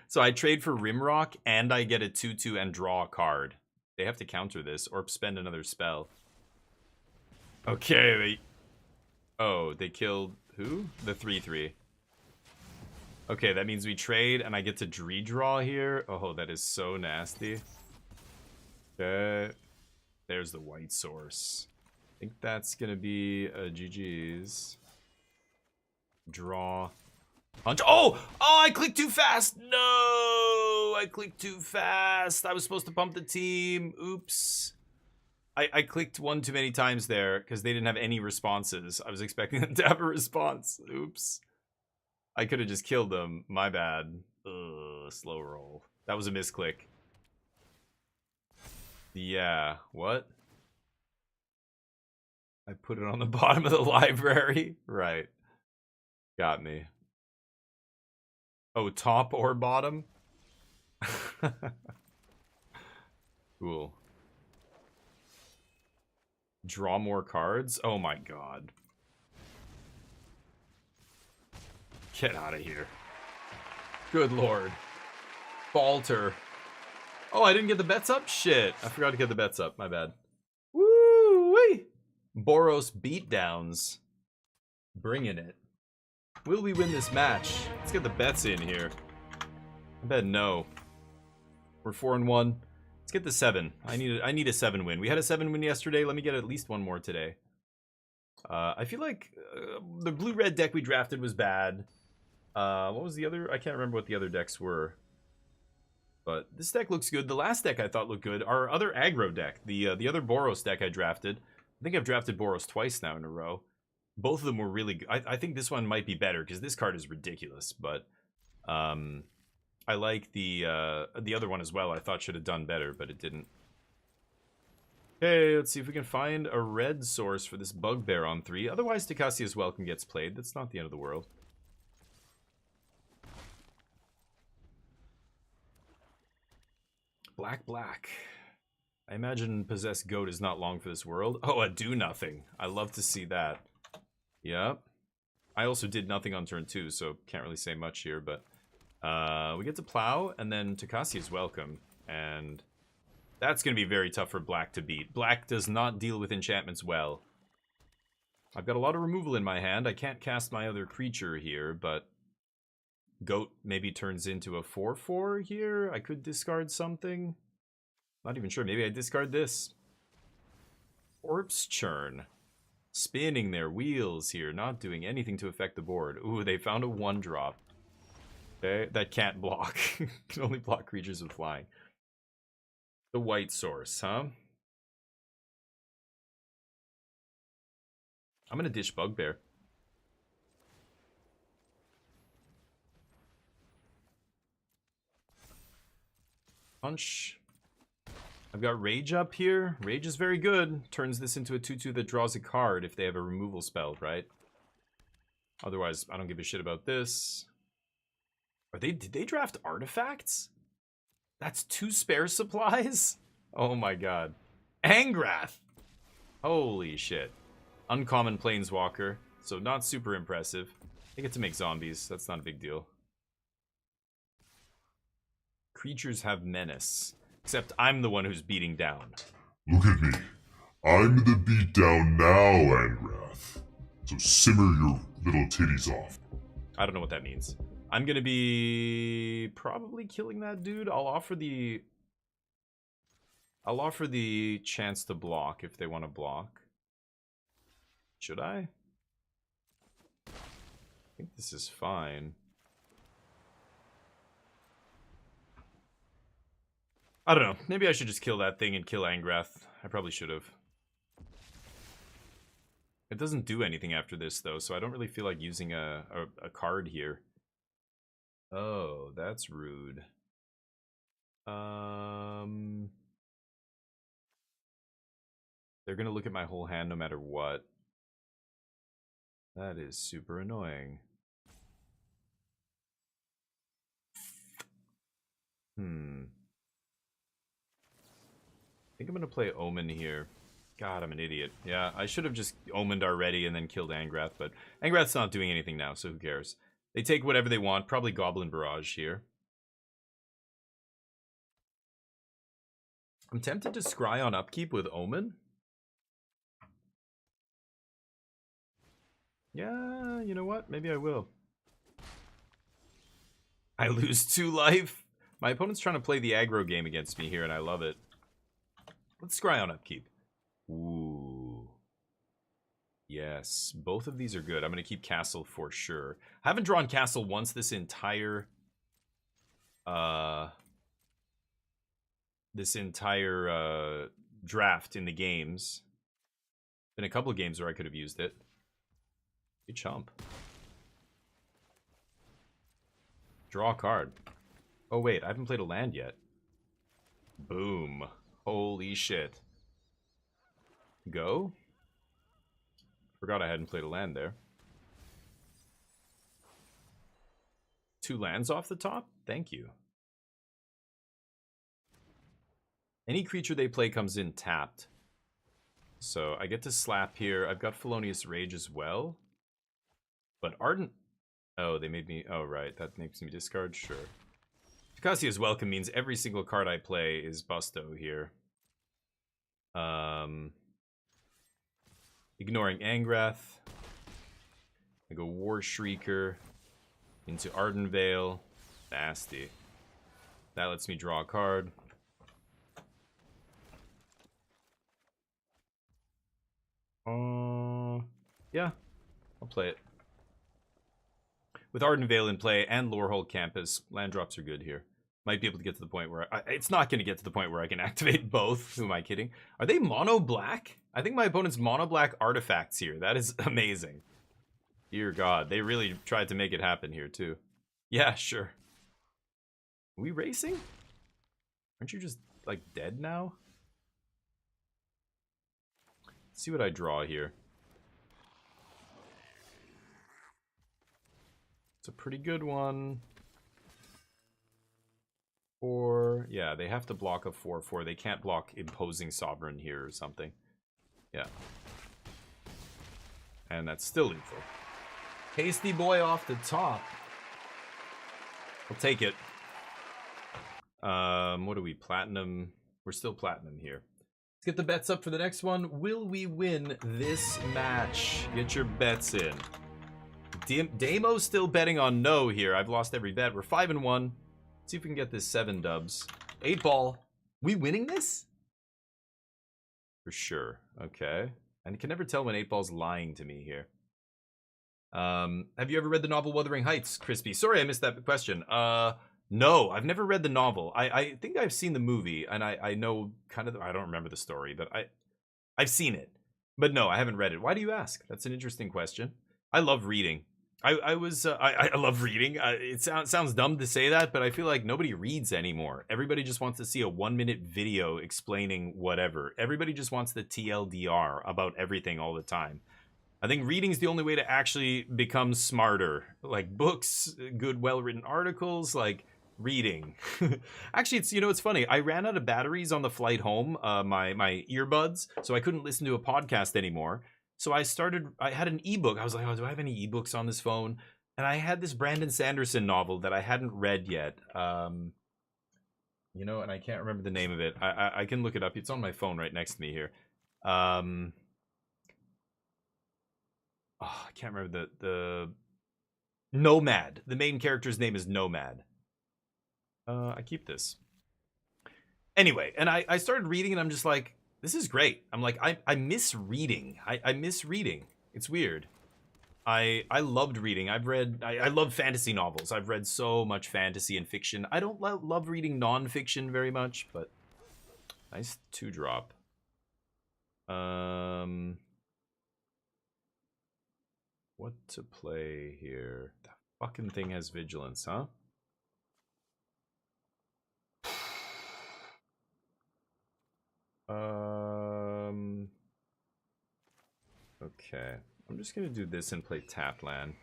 So I trade for Rimrock, and I get a 2/2 and draw a card. They have to counter this, or spend another spell. Okay, oh, they killed who? The 3/3. Okay, that means we trade, and I get to redraw here. Oh, that is so nasty. Okay, there's the white source. I think that's gonna be a GG's. Draw. Punch. Oh! Oh, I clicked too fast! No! I clicked too fast. I was supposed to pump the team. Oops. I clicked one too many times there because they didn't have any responses. I was expecting them to have a response. Oops. I could have just killed them. My bad. Ugh, slow roll. That was a misclick. Yeah, what? I put it on the bottom of the library? Right. Got me. Oh, top or bottom? Cool. Draw more cards? Oh my god. Get out of here. Good lord. Falter. Oh, I didn't get the bets up? Shit. I forgot to get the bets up. My bad. Woo-wee! Boros beatdowns. Bringing it. Will we win this match? Let's get the bets in here. I bet no. We're 4-1. Let's get the 7. I need a 7 win. We had a 7 win yesterday. Let me get at least one more today. I feel like the blue-red deck we drafted was bad. What was the other? I can't remember what the other decks were. But this deck looks good. The last deck I thought looked good. Our other aggro deck, the other Boros deck I drafted. I think I've drafted Boros twice now in a row. Both of them were really good. I think this one might be better because this card is ridiculous. But I like the other one as well. I thought should have done better, but it didn't. Okay, let's see if we can find a red source for this Bugbear on 3. Otherwise, Takacia's Welcome gets played. That's not the end of the world. Black. I imagine Possessed Goat is not long for this world. Oh, a do nothing. I love to see that. Yep. I also did nothing on turn 2, so can't really say much here, but we get to Plow, and then Takacia's Welcome, and that's going to be very tough for Black to beat. Black does not deal with enchantments well. I've got a lot of removal in my hand. I can't cast my other creature here, but Goat maybe turns into a 4/4 here. I could discard something. Not even sure. Maybe I discard this. Corpse Churn. Spinning their wheels here, not doing anything to affect the board. Ooh, they found a 1-drop. Okay, that can't block. Can only block creatures with flying. The white source, huh? I'm gonna ditch Bugbear. Punch. I've got Rage up here. Rage is very good. Turns this into a 2/2 that draws a card if they have a removal spell, right? Otherwise, I don't give a shit about this. Did they draft artifacts? That's 2 spare supplies? Oh my god. Angrath! Holy shit. Uncommon Planeswalker, so not super impressive. They get to make zombies, that's not a big deal. Creatures have menace. Except I'm the one who's beating down. Look at me. I'm the beatdown now, Angrath. So simmer your little titties off. I don't know what that means. I'm gonna be probably killing that dude. I'll offer the chance to block if they want to block. Should I? I think this is fine. I don't know. Maybe I should just kill that thing and kill Angrath. I probably should have. It doesn't do anything after this, though, so I don't really feel like using a card here. Oh, that's rude. They're gonna look at my whole hand no matter what. That is super annoying. I think I'm gonna play Omen here. God, I'm an idiot. Yeah, I should have just Omened already and then killed Angrath, but Angrath's not doing anything now, so who cares? They take whatever they want, probably Goblin Barrage here. I'm tempted to scry on upkeep with Omen. Yeah, you know what? Maybe I will. I lose 2 life. My opponent's trying to play the aggro game against me here, and I love it. Let's scry on upkeep. Ooh. Yes, both of these are good. I'm going to keep Castle for sure. I haven't drawn Castle once this entire... draft in the games. Been a couple of games where I could have used it. Good chump. Draw a card. Oh wait, I haven't played a land yet. Boom. Holy shit. Go? Forgot I hadn't played a land there. 2 lands off the top? Thank you. Any creature they play comes in tapped. So I get to slap here. I've got Felonious Rage as well. But Ardent... Oh, they made me... Oh, right. That makes me discard? Sure. Ficasia's Welcome means every single card I play is Busto here. Ignoring Angrath. I go War Shrieker into Ardenvale. Nasty. That lets me draw a card. Yeah, I'll play it. With Ardenvale in play and Lorehold Campus, land drops are good here. Might be able to get to the point where... it's not going to get to the point where I can activate both. Who am I kidding? Are they mono black? I think my opponent's mono black artifacts here. That is amazing. Dear God, they really tried to make it happen here too. Yeah, sure. Are we racing? Aren't you just, like, dead now? Let's see what I draw here. It's a pretty good one. 4. Yeah, they have to block a 4/4. They can't block Imposing Sovereign here or something. Yeah. And that's still lethal. Tasty boy off the top. I'll take it. What are we? Platinum. We're still platinum here. Let's get the bets up for the next one. Will we win this match? Get your bets in. Damo's still betting on no here. I've lost every bet. We're 5-1. Let's see if we can get this 7 dubs. 8 ball. We winning this? For sure. Okay. And I can never tell when 8 ball's lying to me here. Have you ever read the novel Wuthering Heights, Crispy? Sorry, I missed that question. No, I've never read the novel. I think I've seen the movie, and I know kind of... I don't remember the story, but I've seen it. But no, I haven't read it. Why do you ask? That's an interesting question. I love reading. I love reading. It sounds dumb to say that, but I feel like nobody reads anymore. Everybody just wants to see a 1-minute video explaining whatever. Everybody just wants the TLDR about everything all the time. I think reading's the only way to actually become smarter. Like books, good, well-written articles, like reading. Actually, it's funny. I ran out of batteries on the flight home, my earbuds, so I couldn't listen to a podcast anymore. So I had an ebook. I was like, oh, do I have any ebooks on this phone? And I had this Brandon Sanderson novel that I hadn't read yet. And I can't remember the name of it. I can look it up. It's on my phone right next to me here. I can't remember the Nomad. The main character's name is Nomad. I keep this. Anyway, and I started reading and I'm just like, this is great. I'm like, I miss reading. I miss reading. It's weird. I loved reading. I love fantasy novels. I've read so much fantasy and fiction. I don't love reading non-fiction very much, but nice 2-drop. What to play here? That fucking thing has vigilance, huh? Okay. I'm just gonna do this and play tap land.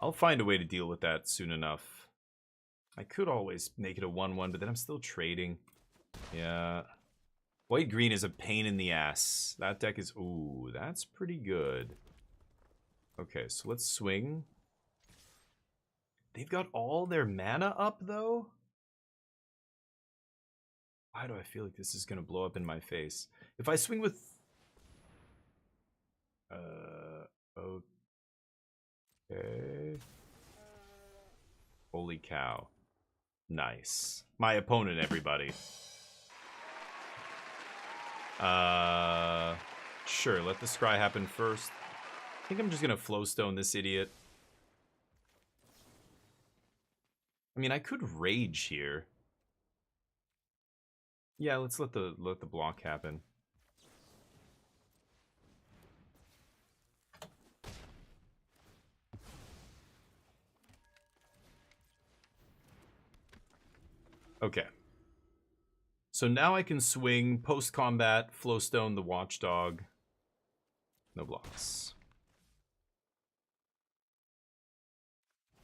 I'll find a way to deal with that soon enough. I could always make it a 1/1, but then I'm still trading. Yeah. White-green is a pain in the ass. That deck is... Ooh, that's pretty good. Okay, so let's swing. They've got all their mana up, though? Why do I feel like this is going to blow up in my face? If I swing with... Okay. Holy cow. Nice. My opponent, everybody. Sure, let the scry happen first. I think I'm just gonna flowstone this idiot. I mean, I could rage here. Yeah, let's let the block happen. Okay. So now I can swing post-combat, Flowstone, the Watchdog. No blocks.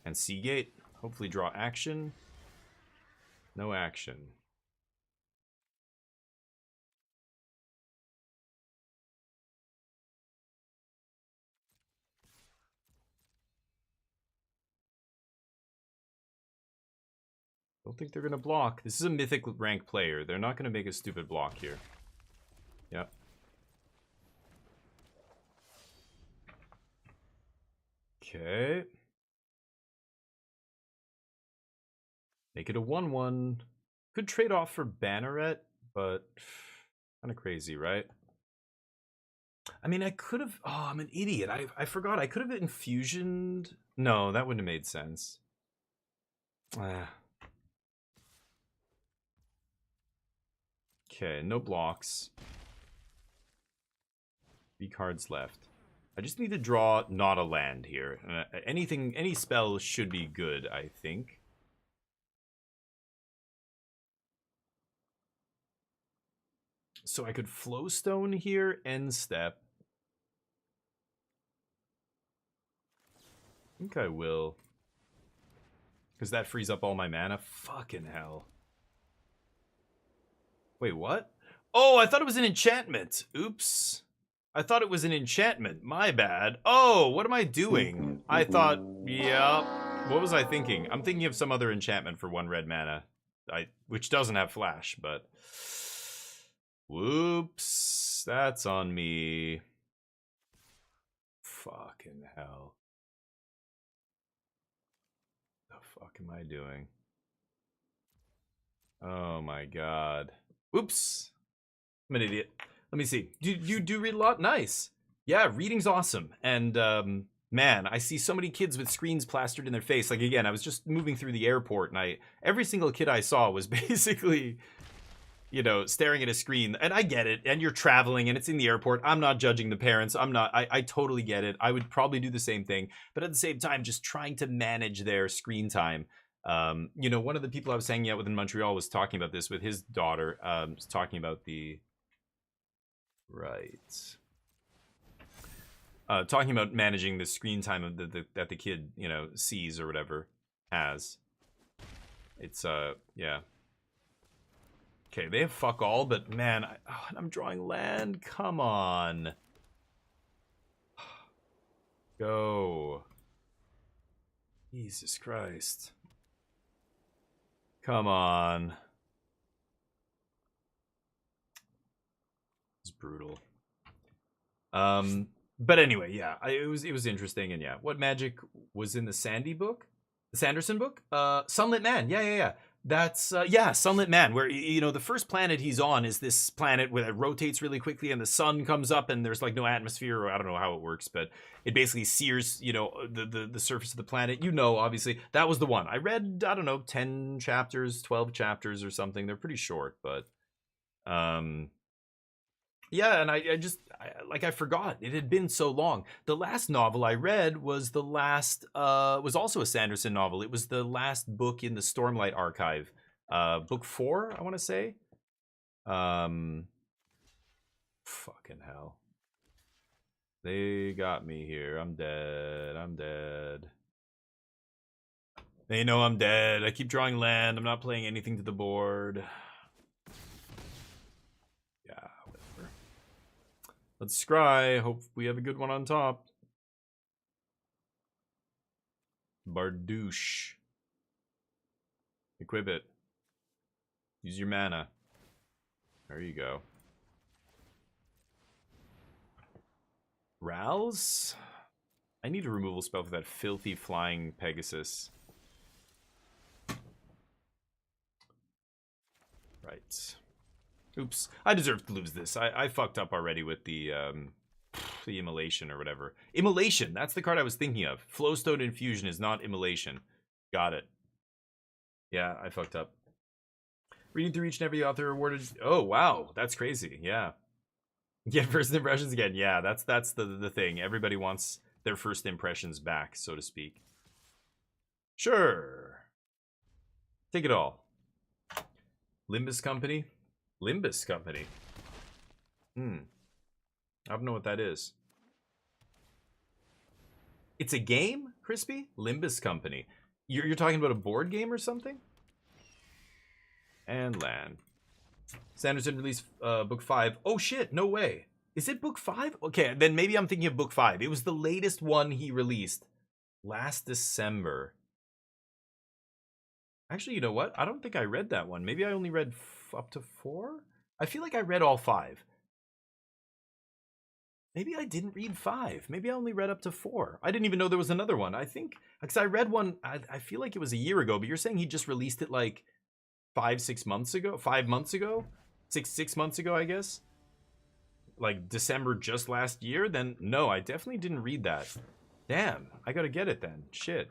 And Seagate. Hopefully draw action. No action. Don't think they're going to block. This is a mythic rank player. They're not going to make a stupid block here. Yep. Okay. Make it a 1/1. Could trade off for Banneret, but kind of crazy, right? I mean, I could have... Oh, I'm an idiot. I forgot. I could have infusioned... No, that wouldn't have made sense. Okay, no blocks. 3 cards left. I just need to draw not a land here. Any spell should be good, I think. So I could Flowstone here, end step. I think I will. Because that frees up all my mana. Fucking hell. Wait, what? Oh, I thought it was an enchantment. Oops. I thought it was an enchantment. My bad. Oh, what am I doing? I thought, yeah. What was I thinking? I'm thinking of some other enchantment for 1 red mana. Which doesn't have flash, but... Whoops. That's on me. Fucking hell. The fuck am I doing? Oh my god. Oops. I'm an idiot. Let me see. You do read a lot? Nice. Yeah, reading's awesome. And, man, I see so many kids with screens plastered in their face. Like, again, I was just moving through the airport, and every single kid I saw was basically, you know, staring at a screen. And I get it. And you're traveling, and it's in the airport. I'm not judging the parents. I totally get it. I would probably do the same thing. But at the same time, just trying to manage their screen time. You know, one of the people I was hanging out with in Montreal was talking about this with his daughter. Was talking about the... Right. Talking about managing the screen time of that the kid, you know, sees or whatever, has. It's, yeah. Okay, they have fuck all, but man, I'm drawing land. Come on. Go. Jesus Christ. Come on. It's brutal. But anyway, yeah, it was interesting, and yeah, what magic was in the Sandy book, the Sanderson book? Sunlit Man, yeah. That's yeah, Sunlit Man, where, you know, the first planet he's on is this planet where it rotates really quickly, and the sun comes up, and there's like no atmosphere, or I don't know how it works, but it basically sears, you know, the surface of the planet. You know, obviously, that was the one I read. I don't know, 10 chapters, 12 chapters, or something. They're pretty short, but yeah, and I forgot. It had been so long. The last novel I read was was also a Sanderson novel. It was the last book in the Stormlight archive. Book 4, I want to say. Fucking hell. They got me here. I'm dead. They know I'm dead. I keep drawing land. I'm not playing anything to the board. Let's scry. Hope we have a good one on top. Bardouche. Equip it. Use your mana. There you go. Rouse? I need a removal spell for that filthy flying Pegasus. Right. Oops. I deserve to lose this. I fucked up already with the Immolation or whatever. Immolation! That's the card I was thinking of. Flowstone Infusion is not Immolation. Got it. Yeah, I fucked up. Reading through each and every author awarded... Oh, wow. That's crazy. Yeah. Get first impressions again. Yeah, that's the thing. Everybody wants their first impressions back, so to speak. Sure. Take it all. Limbus Company? Limbus Company? I don't know what that is. It's a game, Crispy? Limbus Company. You're talking about a board game or something? And land. Sanderson released book 5. Oh shit, no way. Is it book 5? Okay, then maybe I'm thinking of book 5. It was the latest one he released last December. Actually, you know what? I don't think I read that one. Maybe I only read up to 4? I feel like I read all 5. Maybe I didn't read 5. Maybe I only read up to 4. I didn't even know there was another one. I think, because I read one, I feel like it was a year ago, but you're saying he just released it like 5 months ago? 5 months ago? 6 months ago, I guess? Like December just last year? Then no, I definitely didn't read that. Damn, I gotta get it then. Shit.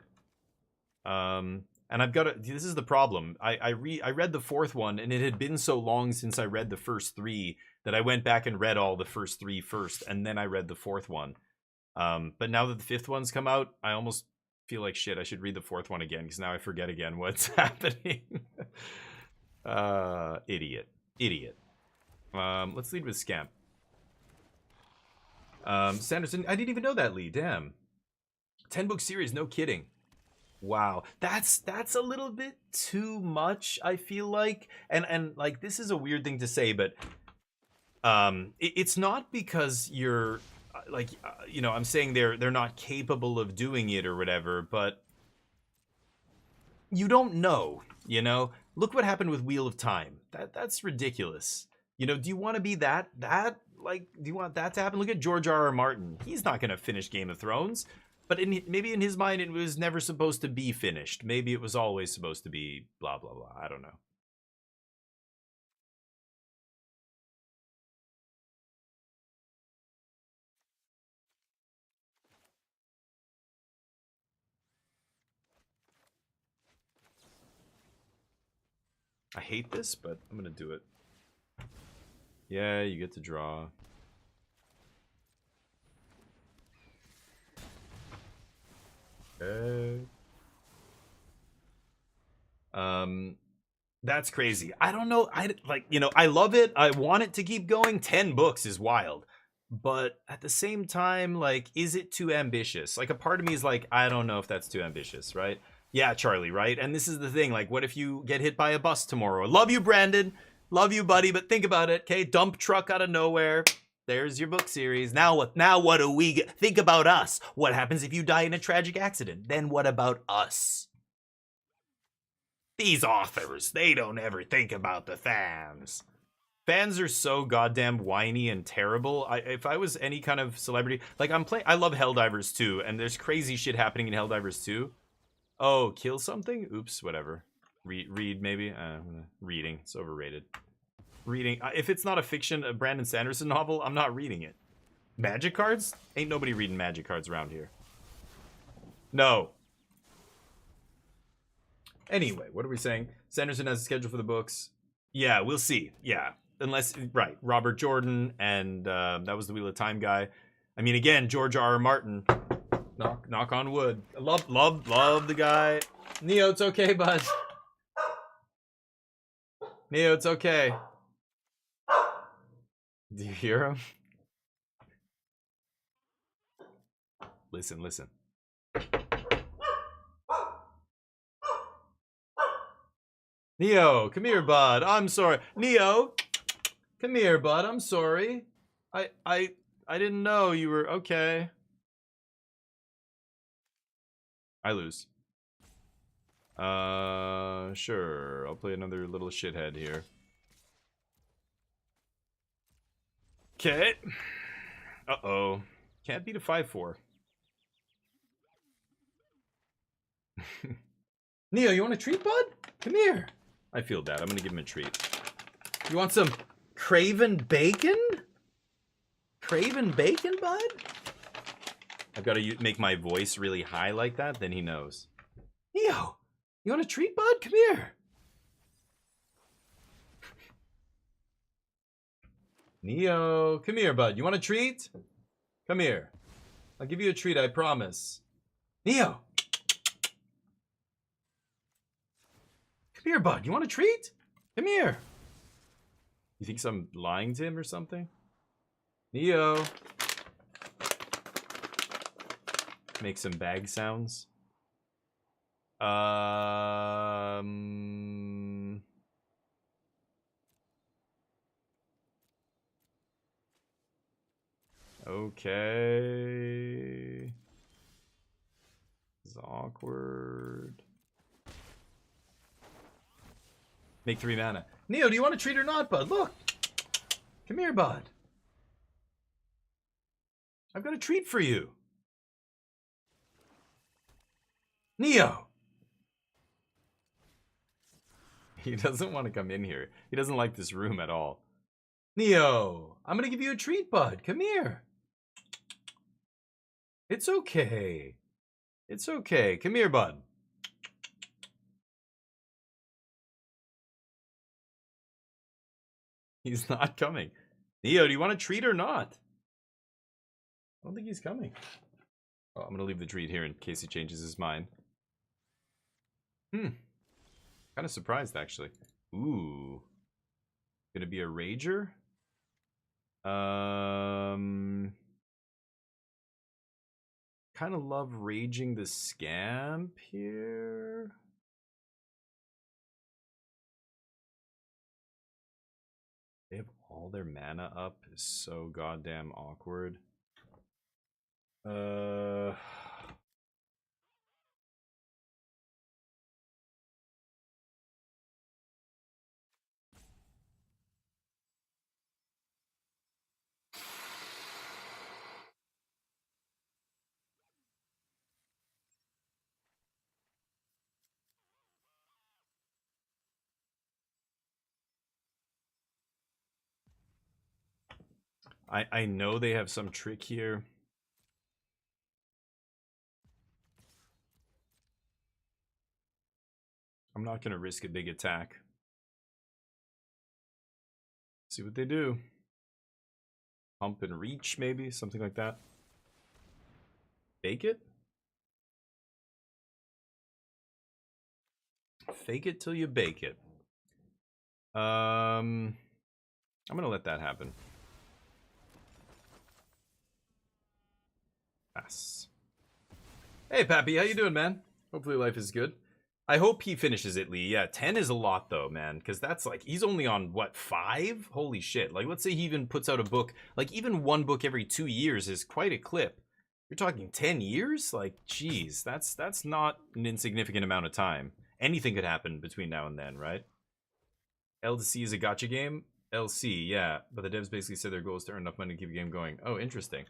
And I've got to, this is the problem. I read the 4th one, and it had been so long since I read the first 3 that I went back and read all the first 3 first, and then I read the 4th one. But now that the 5th one's come out, I almost feel like shit. I should read the 4th one again, because now I forget again what's happening. Idiot. Let's lead with Scamp. Sanderson, I didn't even know that lead. Damn. 10-book series, no kidding. Wow, that's a little bit too much, I feel like. And like, this is a weird thing to say, but it's not because you're like, you know, I'm saying they're not capable of doing it or whatever, but you don't know, you know. Look what happened with Wheel of Time. That's ridiculous. You know, do you want to be that like, do you want that to happen? Look at George R.R. Martin. He's not going to finish Game of Thrones. But maybe in his mind, it was never supposed to be finished. Maybe it was always supposed to be blah, blah, blah. I don't know. I hate this, but I'm going to do it. Yeah, you get to draw. That's crazy. I don't know. I like, you know, I love it. I want it to keep going. 10 books is wild. But at the same time, like, is it too ambitious? Like, a part of me is like, I don't know if that's too ambitious, right? Yeah, Charlie, right? And this is the thing. Like, what if you get hit by a bus tomorrow? Love you, Brandon. Love you, buddy. But think about it, okay? Dump truck out of nowhere. There's your book series. Now what? Now what do we get? Think about us. What happens if you die in a tragic accident? Then what about us? These authors, they don't ever think about the fans. Fans are so goddamn whiny and terrible. If I was any kind of celebrity, like I love Helldivers 2, and there's crazy shit happening in Helldivers 2. Oh, kill something? Oops, whatever. Read maybe? Reading, it's overrated. Reading, if it's not a fiction, a Brandon Sanderson novel, I'm not reading it. Magic cards? Ain't nobody reading magic cards around here. No. Anyway, what are we saying? Sanderson has a schedule for the books. Yeah, we'll see. Yeah, unless, right, Robert Jordan, and that was the Wheel of Time guy. I mean, again, George R.R. Martin. Knock on wood. Love the guy. Neo, it's okay, bud. Neo, it's okay. Do you hear him? Listen. Neo, come here, bud. I'm sorry. Neo, come here, bud. I'm sorry. I didn't know you were okay. I lose. Sure. I'll play another little shithead here. Okay. Uh-oh. Can't beat a 5-4. Neo, you want a treat, bud? Come here. I feel bad. I'm gonna give him a treat. You want some Craven bacon? Craven bacon, bud? I've got to make my voice really high like that, then he knows. Neo, you want a treat, bud? Come here. Neo, come here, bud. You want a treat? Come here. I'll give you a treat, I promise. Neo. Come here, bud. You want a treat? Come here. You think I'm lying to him or something? Neo. Make some bag sounds. Okay. This is awkward. Make 3 mana. Neo, do you want a treat or not, bud? Look. Come here, bud. I've got a treat for you. Neo. He doesn't want to come in here. He doesn't like this room at all. Neo, I'm going to give you a treat, bud. Come here. It's okay. It's okay. Come here, bud. He's not coming. Neo, do you want a treat or not? I don't think he's coming. Oh, I'm going to leave the treat here in case he changes his mind. Kind of surprised, actually. Ooh. Gonna be a rager? Kind of love raging the scamp here. They have all their mana up. Is so goddamn awkward. I know they have some trick here. I'm not going to risk a big attack. See what they do. Pump and reach, maybe? Something like that. Fake it? Fake it till you bake it. I'm going to let that happen. Pass. Hey, Pappy, how you doing, man? Hopefully life is good. I hope he finishes it, Lee. Yeah, 10 is a lot, though, man. Because that's like, he's only on, what, 5? Holy shit. Like, let's say he even puts out a book. Like, even 1 book every 2 years is quite a clip. You're talking 10 years? Like, geez, that's not an insignificant amount of time. Anything could happen between now and then, right? LC is a gacha game? LC, yeah. But the devs basically said their goal is to earn enough money to keep the game going. Oh, interesting.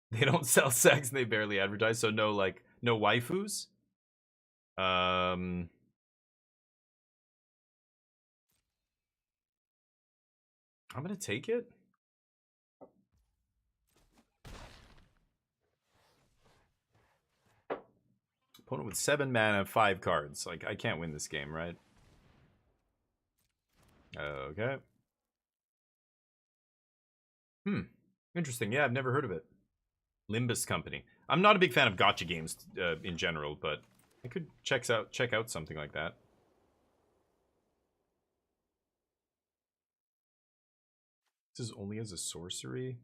They don't sell sex and they barely advertise, so no, like, no waifus? I'm gonna take it. Opponent with 7 mana and 5 cards. Like, I can't win this game, right? Okay. Interesting. Yeah, I've never heard of it. Limbus Company. I'm not a big fan of gacha games in general, but I could check out something like that. This is only as a sorcery.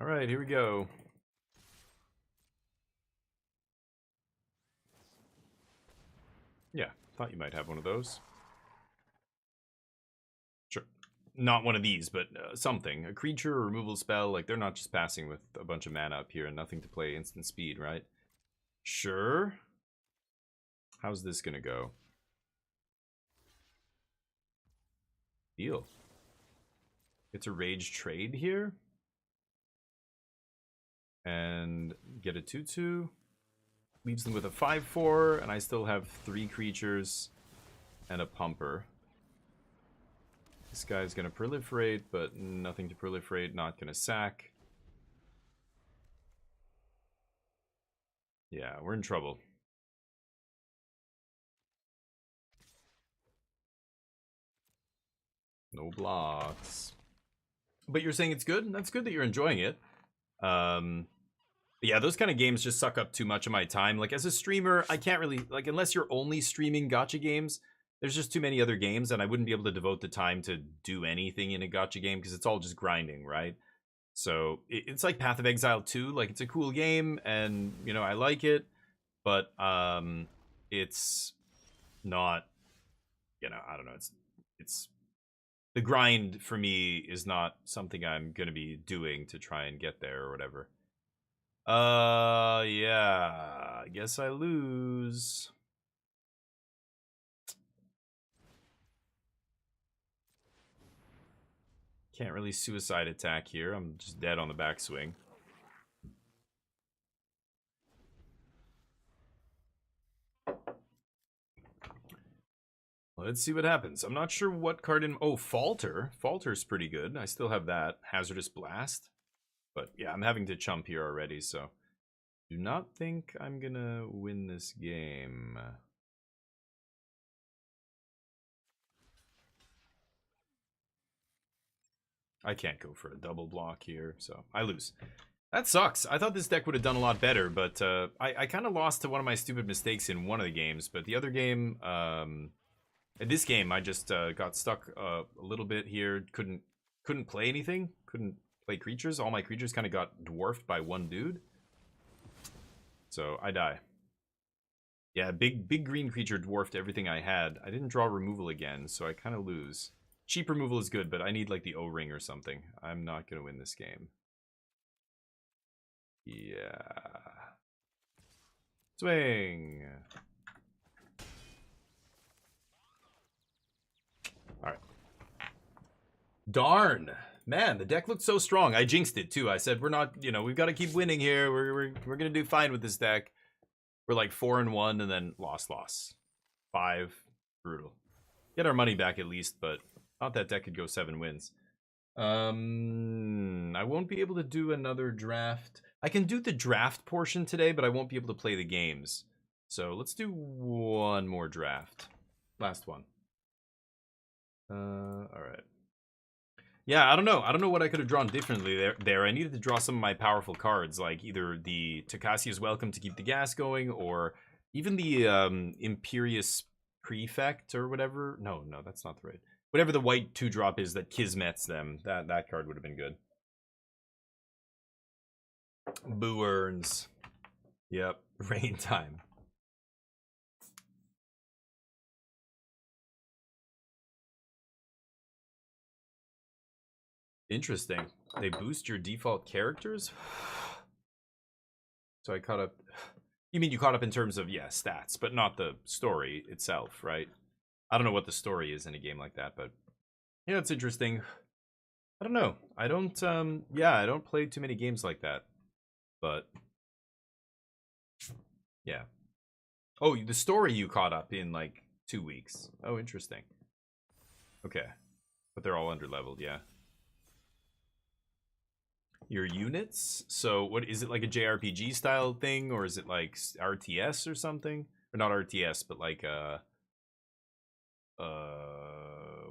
All right, here we go. Yeah, thought you might have one of those. Sure. Not one of these, but something. A creature or removal spell. Like, they're not just passing with a bunch of mana up here and nothing to play instant speed, right? Sure. How's this gonna go? Deal. It's a rage trade here. And get a 2/2. Leaves them with a 5/4, and I still have 3 creatures and a pumper. This guy's gonna proliferate, but nothing to proliferate, not gonna sack. Yeah, we're in trouble. No blocks. But you're saying it's good? That's good that you're enjoying it. Yeah, those kind of games just suck up too much of my time. Like, as a streamer, I can't really, like, unless you're only streaming gacha games, there's just too many other games, and I wouldn't be able to devote the time to do anything in a gacha game because it's all just grinding, right? So it's like Path of Exile 2. Like, it's a cool game, and you know, I like it, but it's not, you know, I don't know. It's the grind for me is not something I'm gonna be doing to try and get there or whatever. Yeah, I guess I lose. Can't really suicide attack here. I'm just dead on the backswing. Let's see what happens. I'm not sure what card in... Oh, Falter. Falter's pretty good. I still have that. Hazardous Blast. But yeah, I'm having to chump here already, so... Do not think I'm gonna win this game. I can't go for a double block here, so I lose. That sucks. I thought this deck would have done a lot better, but I kind of lost to one of my stupid mistakes in one of the games. But the other game, in this game, I just got stuck a little bit here. Couldn't play anything. Couldn't play creatures. All my creatures kind of got dwarfed by one dude. So I die. Yeah, big green creature dwarfed everything I had. I didn't draw removal again, so I kind of lose. Cheap removal is good, but I need like the O-ring or something. I'm not going to win this game. Yeah. Swing. Alright. Darn. Man, the deck looked so strong. I jinxed it too. I said, we're not, you know, we've got to keep winning here. We're going to do fine with this deck. We're like 4-1 and then loss. 5. Brutal. Get our money back at least, but thought that deck could go 7 wins. I won't be able to do another draft. I can do the draft portion today, but I won't be able to play the games. So let's do one more draft. Last one. Alright. Yeah, I don't know. I don't know what I could have drawn differently there. I needed to draw some of my powerful cards, like either the Takasia's Welcome to keep the gas going, or even the Imperious Prefect or whatever. No, that's not the right. Whatever the white 2-drop is that Kismets them. That card would have been good. Boo earns. Yep. Rain time. Interesting. They boost your default characters? So I caught up... You mean you caught up in terms of, yeah, stats, but not the story itself, right? I don't know what the story is in a game like that, but... Yeah, it's interesting. I don't know. I don't, I don't play too many games like that. But... Yeah. Oh, the story you caught up in, like, 2 weeks. Oh, interesting. Okay. But they're all underleveled, yeah. Your units? So what is it, like a JRPG style thing, or is it like RTS or something? Or not RTS, but like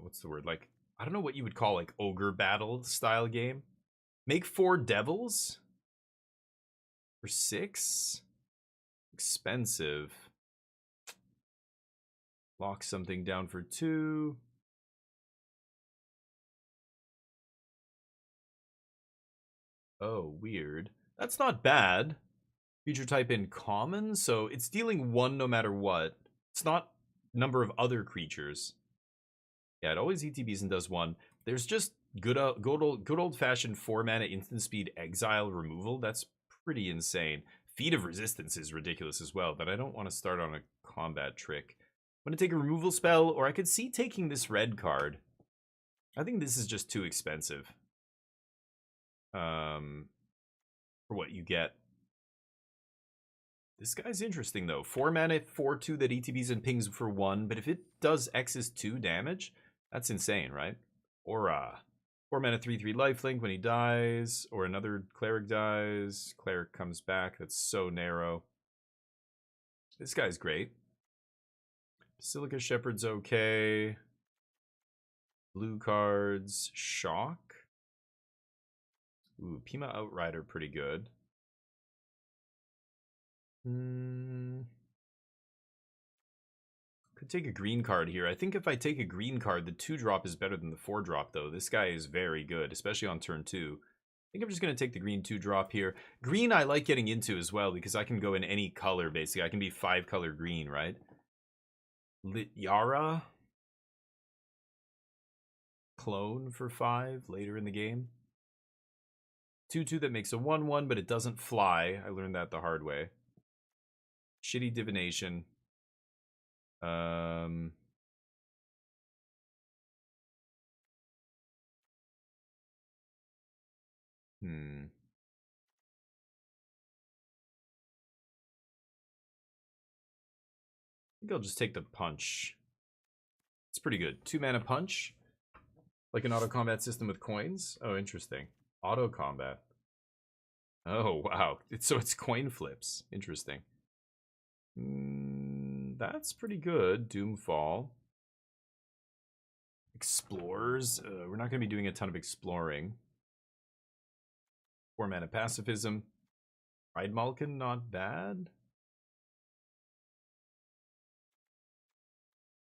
what's the word? Like, I don't know what you would call like ogre battle style game. Make 4 devils for 6? Expensive. Lock something down for 2. Oh, weird. That's not bad. Feature type in common, so it's dealing 1 no matter what. It's not number of other creatures. Yeah, it always ETBs and does 1. There's just good old-fashioned 4-mana instant speed exile removal. That's pretty insane. Feat of Resistance is ridiculous as well, but I don't want to start on a combat trick. I'm going to take a removal spell, or I could see taking this red card. I think this is just too expensive. For what you get. This guy's interesting though. 4 mana, 4/2 that ETBs and pings for 1, but if it does X's 2 damage, that's insane, right? Or 4 mana, 3/3 lifelink when he dies, or another cleric dies. Cleric comes back. That's so narrow. This guy's great. Basilica Shepherd's okay. Blue cards, Shock. Ooh, Pima Outrider, pretty good. Could take a green card here. I think if I take a green card, the 2-drop is better than the 4-drop, though. This guy is very good, especially on turn 2. I think I'm just going to take the green 2-drop here. Green I like getting into as well, because I can go in any color, basically. I can be 5-color green, right? Lityara. Clone for 5 later in the game. 2/2 that makes a 1/1, but it doesn't fly. I learned that the hard way. Shitty divination. Hmm. I think I'll just take the punch. It's pretty good. 2-mana punch. Like an auto combat system with coins. Oh, interesting. Auto combat. Oh, wow. So it's coin flips. Interesting. That's pretty good. Doomfall. Explorers. We're not going to be doing a ton of exploring. 4-mana pacifism. Pride Malkin, not bad.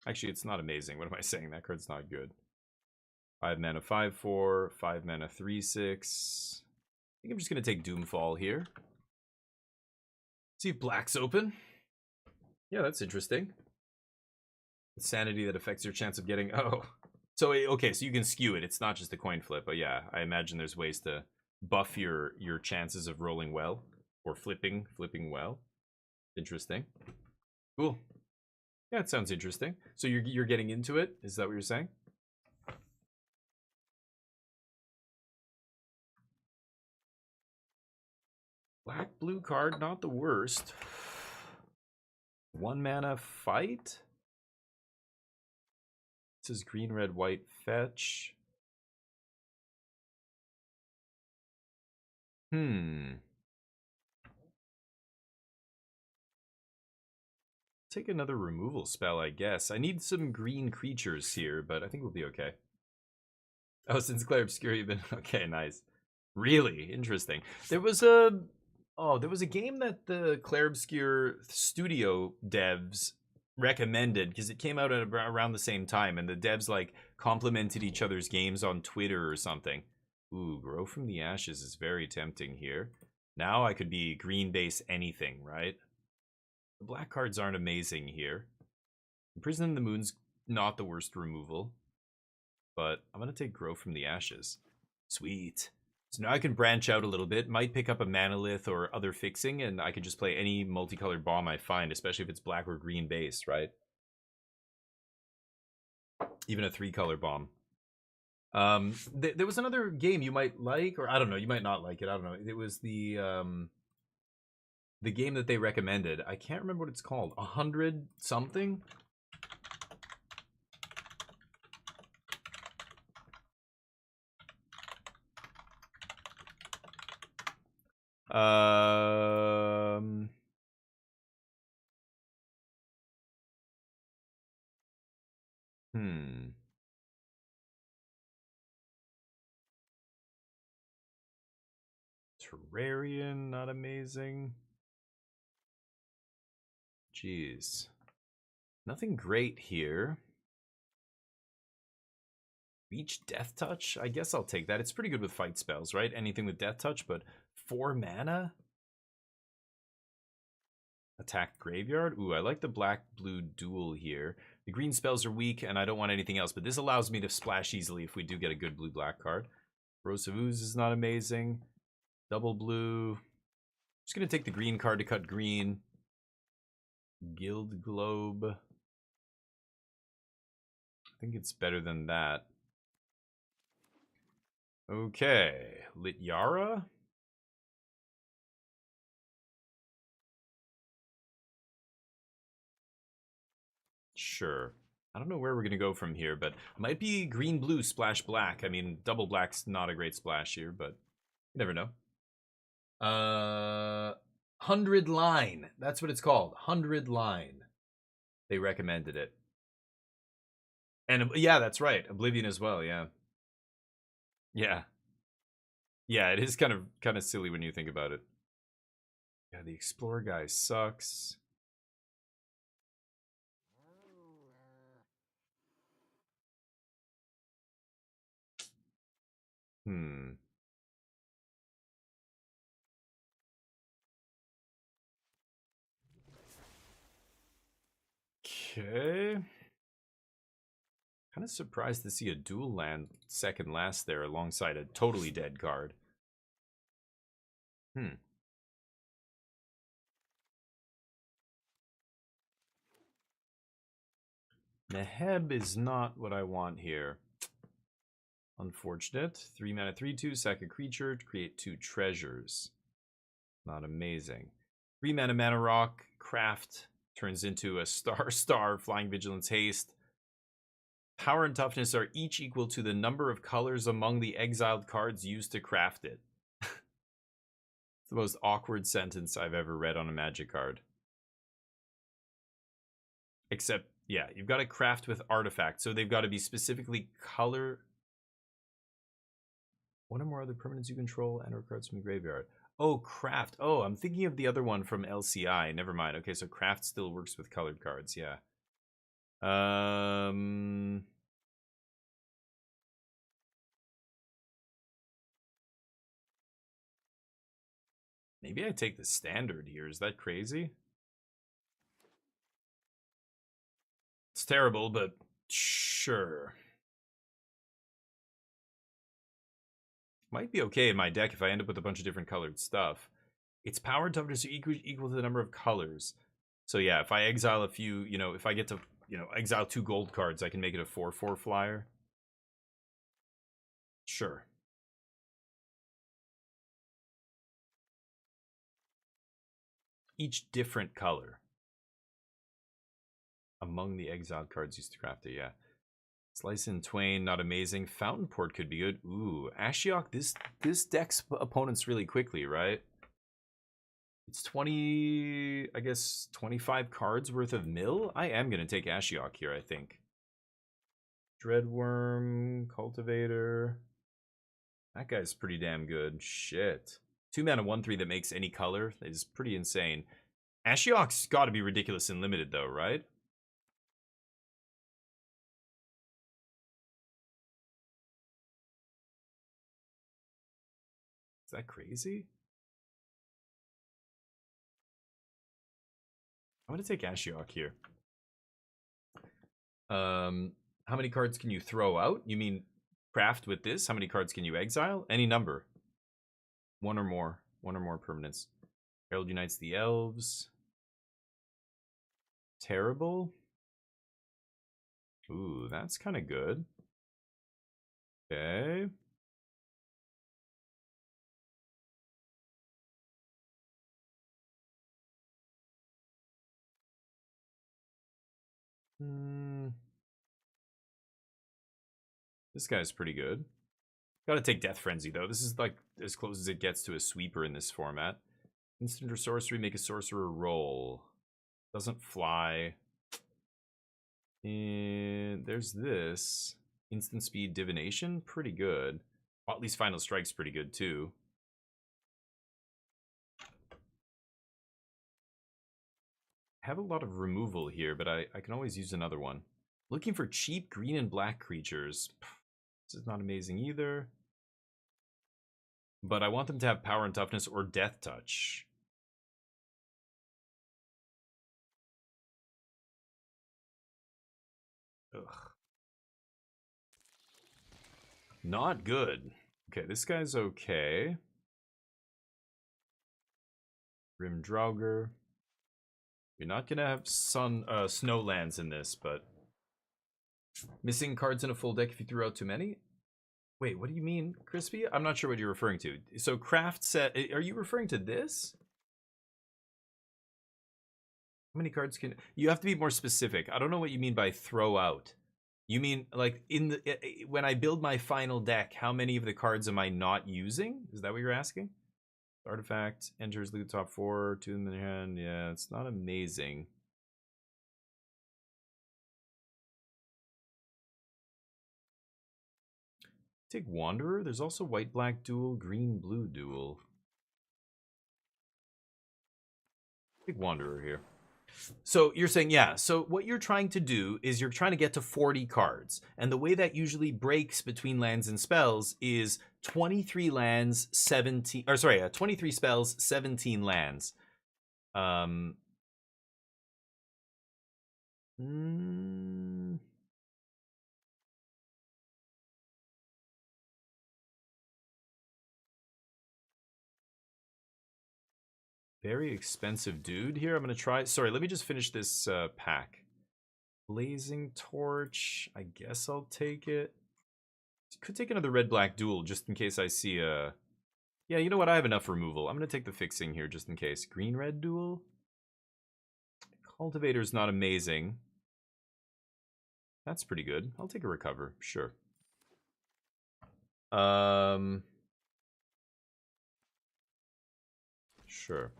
Actually, it's not amazing. What am I saying? That card's not good. 5-mana 5/4. 5-mana 3/6. I think I'm just going to take Doomfall here. See if black's open. Yeah, that's interesting. Sanity that affects your chance of getting... Oh. So, okay, so you can skew it. It's not just a coin flip. But yeah, I imagine there's ways to buff your chances of rolling well. Or flipping well. Interesting. Cool. Yeah, it sounds interesting. So you're getting into it? Is that what you're saying? Black-blue card, not the worst. 1-mana fight? This is green, red, white, fetch. Take another removal spell, I guess. I need some green creatures here, but I think we'll be okay. Oh, since Claire Obscura, you've been... Okay, nice. Really? Interesting. There was a game that the Claire Obscure studio devs recommended, because it came out at around the same time, and the devs, like, complimented each other's games on Twitter or something. Ooh, Grow from the Ashes is very tempting here. Now I could be green base anything, right? The black cards aren't amazing here. Prison in the Moon's not the worst removal. But I'm going to take Grow from the Ashes. Sweet. So now I can branch out a little bit. Might pick up a Manalith or other fixing, and I can just play any multicolored bomb I find, especially if it's black or green base, right? Even a 3-color bomb. There was another game you might like, or I don't know, you might not like it. I don't know. It was the game that they recommended. I can't remember what it's called. 100 something? Terrarian, not amazing. Jeez. Nothing great here. Reach Death Touch? I guess I'll take that. It's pretty good with fight spells, right? Anything with Death Touch, but 4 mana? Attack Graveyard? Ooh, I like the black-blue duel here. The green spells are weak, and I don't want anything else, but this allows me to splash easily if we do get a good blue-black card. Rose of Ooze is not amazing. Double blue. Just gonna take the green card to cut green. Guild Globe. I think it's better than that. Okay. Lityara? Sure. I don't know where we're going to go from here, but might be green, blue, splash, black. I mean, double black's not a great splash here, but you never know. 100 Line. That's what it's called. 100 Line. They recommended it. And yeah, that's right. Oblivion as well, yeah. Yeah. Yeah, it is kind of silly when you think about it. Yeah, the Explorer guy sucks. Hmm. Okay. Kind of surprised to see a dual land second last there alongside a totally dead card. Hmm. Neheb is not what I want here. Unfortunate. 3 mana, 3/2, sack a creature to create 2 treasures. Not amazing. 3 mana rock, craft, turns into a star, flying vigilance haste. Power and toughness are each equal to the number of colors among the exiled cards used to craft it. It's the most awkward sentence I've ever read on a Magic card. Except, yeah, you've got to craft with artifacts, so they've got to be specifically color. One or more other permanents you control and or cards from the graveyard. Oh, craft. Oh, I'm thinking of the other one from LCI. Never mind. Okay, so craft still works with colored cards, yeah. Maybe I take the standard here. Is that crazy? It's terrible, but sure. Might be okay in my deck if I end up with a bunch of different colored stuff. Its power and toughness are equal to the number of colors. So yeah, if I exile a few, if I get to, exile 2 gold cards, I can make it a 4/4 flyer. Sure. Each different color. Among the exiled cards used to craft it, yeah. Slice in twain, not amazing. Fountain Port could be good. Ooh, Ashiok, this deck's opponents really quickly, right? It's 20, I guess, 25 cards worth of mill? I am going to take Ashiok here, I think. Dreadworm, Cultivator. That guy's pretty damn good. Shit. 2 mana, 1/3 that makes any color is pretty insane. Ashiok's got to be ridiculous and limited, though, right? Is that crazy? I'm going to take Ashiok here. How many cards can you throw out? You mean craft with this? How many cards can you exile? Any number. One or more. One or more permanents. Herald Unites the Elves. Terrible. Ooh, that's kind of good. Okay. This guy's pretty good. Gotta take Death Frenzy, though. This is like as close as it gets to a sweeper in this format. Instant or sorcery, make a sorcerer roll. Doesn't fly. And there's this. Instant speed divination, pretty good. Well, at least Final Strike's pretty good, too. I have a lot of removal here, but I can always use another one. Looking for cheap green and black creatures. This is not amazing either. But I want them to have power and toughness or death touch. Ugh. Not good. Okay, this guy's okay. Grim Draugr. You're not gonna have snowlands in this, but missing cards in a full deck if you threw out too many? Wait, what do you mean, Crispy? I'm not sure what you're referring to. So craft set, are you referring to this? How many cards can you have to be more specific? I don't know what you mean by throw out. You mean like in the when I build my final deck, how many of the cards am I not using? Is that what you're asking? Artifact enters the top 4, 2 in the hand. Yeah, it's not amazing. Take Wanderer. There's also white-black duel, green-blue duel. Take Wanderer here. So you're saying, yeah, so what you're trying to do is you're trying to get to 40 cards. And the way that usually breaks between lands and spells is 23 lands, 17, or sorry, 23 spells, 17 lands. Very expensive dude here. I'm going to try. Sorry, let me just finish this pack. Blazing Torch. I guess I'll take it. Could take another red-black duel just in case I see a... Yeah, you know what? I have enough removal. I'm going to take the fixing here just in case. Green-red duel. Cultivator's not amazing. That's pretty good. I'll take a recover. Sure. Sure.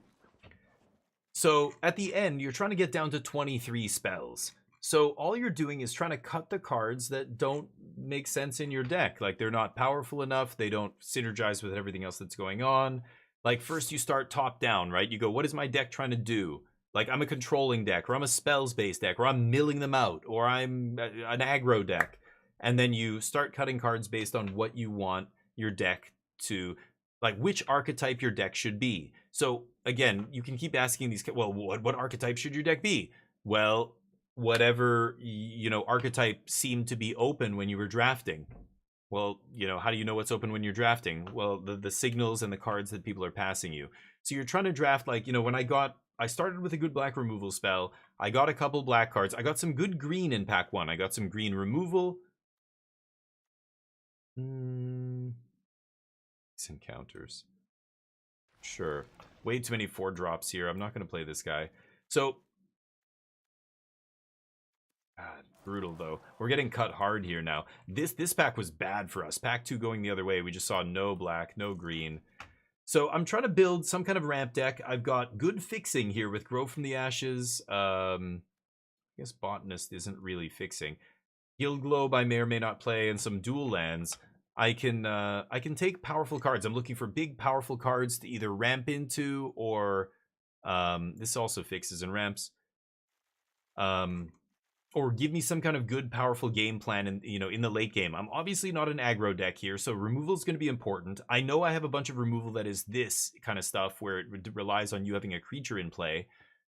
So at the end, you're trying to get down to 23 spells. So all you're doing is trying to cut the cards that don't make sense in your deck. Like they're not powerful enough. They don't synergize with everything else that's going on. Like first you start top down, right? You go, what is my deck trying to do? Like I'm a controlling deck, or I'm a spells-based deck, or I'm milling them out, or I'm an aggro deck. And then you start cutting cards based on what you want your deck to, like which archetype your deck should be. So again, you can keep asking these, well, what archetype should your deck be? Well, whatever, you know, archetype seemed to be open when you were drafting. Well, you know, how do you know what's open when you're drafting? Well, the signals and the cards that people are passing you. So you're trying to draft, like, you know, when I started with a good black removal spell. I got a couple black cards. I got some good green in pack 1. I got some green removal. Some counters. Sure. Way too many 4-drops here. I'm not going to play this guy. So, God, brutal though. We're getting cut hard here now. This pack was bad for us. Pack 2 going the other way. We just saw no black, no green. So I'm trying to build some kind of ramp deck. I've got good fixing here with Grow from the Ashes. I guess Botanist isn't really fixing. Guild Globe I may or may not play, and some dual lands. I can take powerful cards. I'm looking for big powerful cards to either ramp into, or this also fixes and ramps. Or give me some kind of good powerful game plan in, you know, in the late game. I'm obviously not an aggro deck here, so removal is going to be important. I know I have a bunch of removal that is this kind of stuff where it relies on you having a creature in play.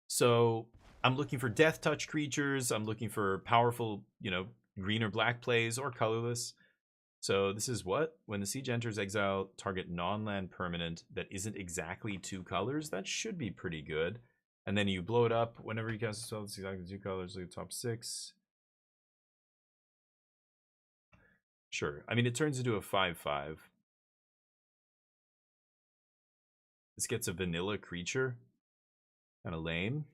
So I'm looking for death touch creatures. I'm looking for powerful, you know, green or black plays, or colorless. So this is what? When the siege enters, exile target non-land permanent that isn't exactly 2 colors. That should be pretty good. And then you blow it up whenever you cast a spell. It's exactly 2 colors, like top 6. Sure. I mean, it turns into a 5/5. This gets a vanilla creature. Kind of lame.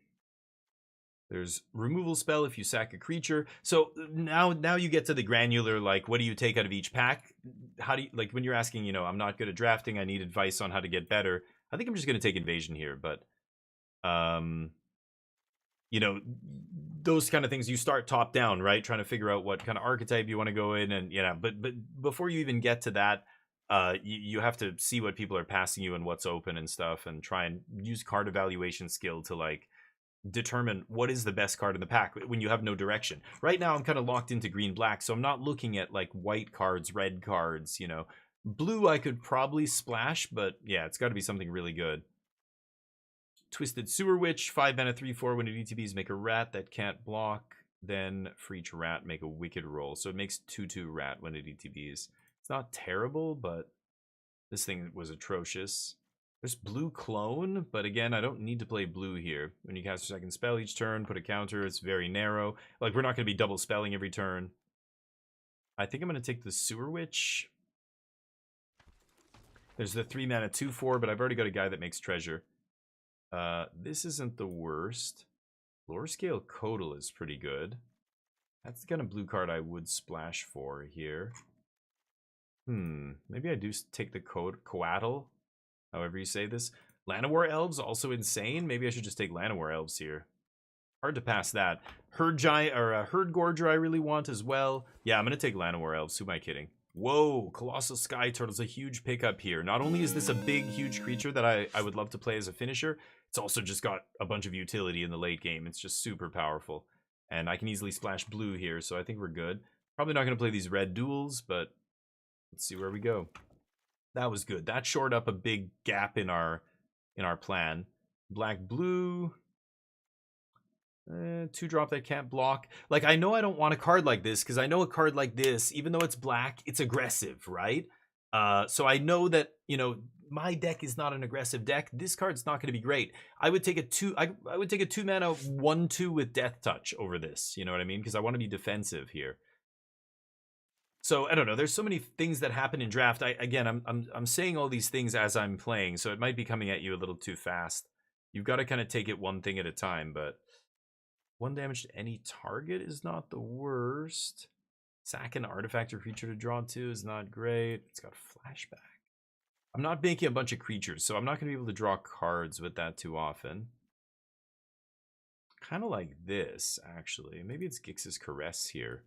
There's removal spell if you sack a creature. So now you get to the granular, like, what do you take out of each pack? How do you, like, when you're asking, you know, I'm not good at drafting, I need advice on how to get better. I think I'm just going to take invasion here, but you know, those kind of things, you start top down, right? Trying to figure out what kind of archetype you want to go in, and but before you even get to that, you have to see what people are passing you and what's open and stuff, and try and use card evaluation skill to like determine what is the best card in the pack when you have no direction. Right now I'm kind of locked into green black, so I'm not looking at like white cards, red cards, you know. Blue I could probably splash, but yeah, it's got to be something really good. Twisted Sewer Witch, 5 mana 3/4. When it ETBs, make a rat that can't block. Then for each rat, make a wicked roll. So it makes 2/2 rat when it ETBs. It's not terrible, but this thing was atrocious. There's blue clone, but again, I don't need to play blue here. When you cast your second spell each turn, put a counter. It's very narrow. Like, we're not going to be double spelling every turn. I think I'm going to take the Sewer Witch. There's the 3 mana 2/4, but I've already got a guy that makes treasure. This isn't the worst. Lore Scale Codal is pretty good. That's the kind of blue card I would splash for here. Maybe I do take the Coatl, however you say this. Llanowar Elves, also insane. Maybe I should just take Llanowar Elves here. Hard to pass that. Herd Gorger I really want as well. Yeah, I'm going to take Llanowar Elves. Who am I kidding? Whoa, Colossal Sky Turtle's a huge pickup here. Not only is this a big, huge creature that I would love to play as a finisher, It's also just got a bunch of utility in the late game. It's just super powerful. And I can easily splash blue here, so I think we're good. Probably not going to play these red duels, but let's see where we go. That was good. That shored up a big gap in our plan. Black, blue. 2-drop that can't block. Like, I know I don't want a card like this, because I know a card like this, even though it's black, it's aggressive, right? So I know that, you know, my deck is not an aggressive deck. This card's not going to be great. I would take a 2-mana 1/2 with Death Touch over this. You know what I mean? Because I want to be defensive here. So I don't know. There's so many things that happen in draft. I'm saying all these things as I'm playing, so it might be coming at you a little too fast. You've got to kind of take it one thing at a time. But 1 damage to any target is not the worst. Sack an artifact or creature to draw 2 is not great. It's got flashback. I'm not making a bunch of creatures, so I'm not going to be able to draw cards with that too often. Kind of like this, actually. Maybe it's Gix's Caress here.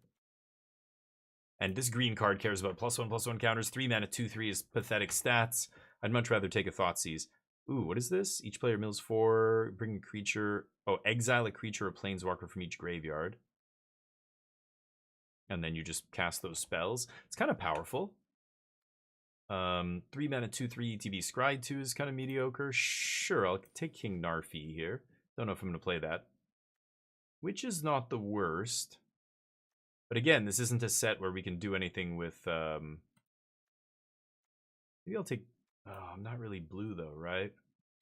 And this green card cares about +1/+1 counters. 3 mana, 2/3 is pathetic stats. I'd much rather take a Thoughtseize. Ooh, what is this? Each player mills 4, bring a creature. Oh, exile a creature or planeswalker from each graveyard. And then you just cast those spells. It's kind of powerful. 3 mana, 2/3 ETB Scry 2 is kind of mediocre. Sure, I'll take King Narfi here. Don't know if I'm going to play that. Which is not the worst. But again, this isn't a set where we can do anything with... Maybe I'll take... Oh, I'm not really blue though, right?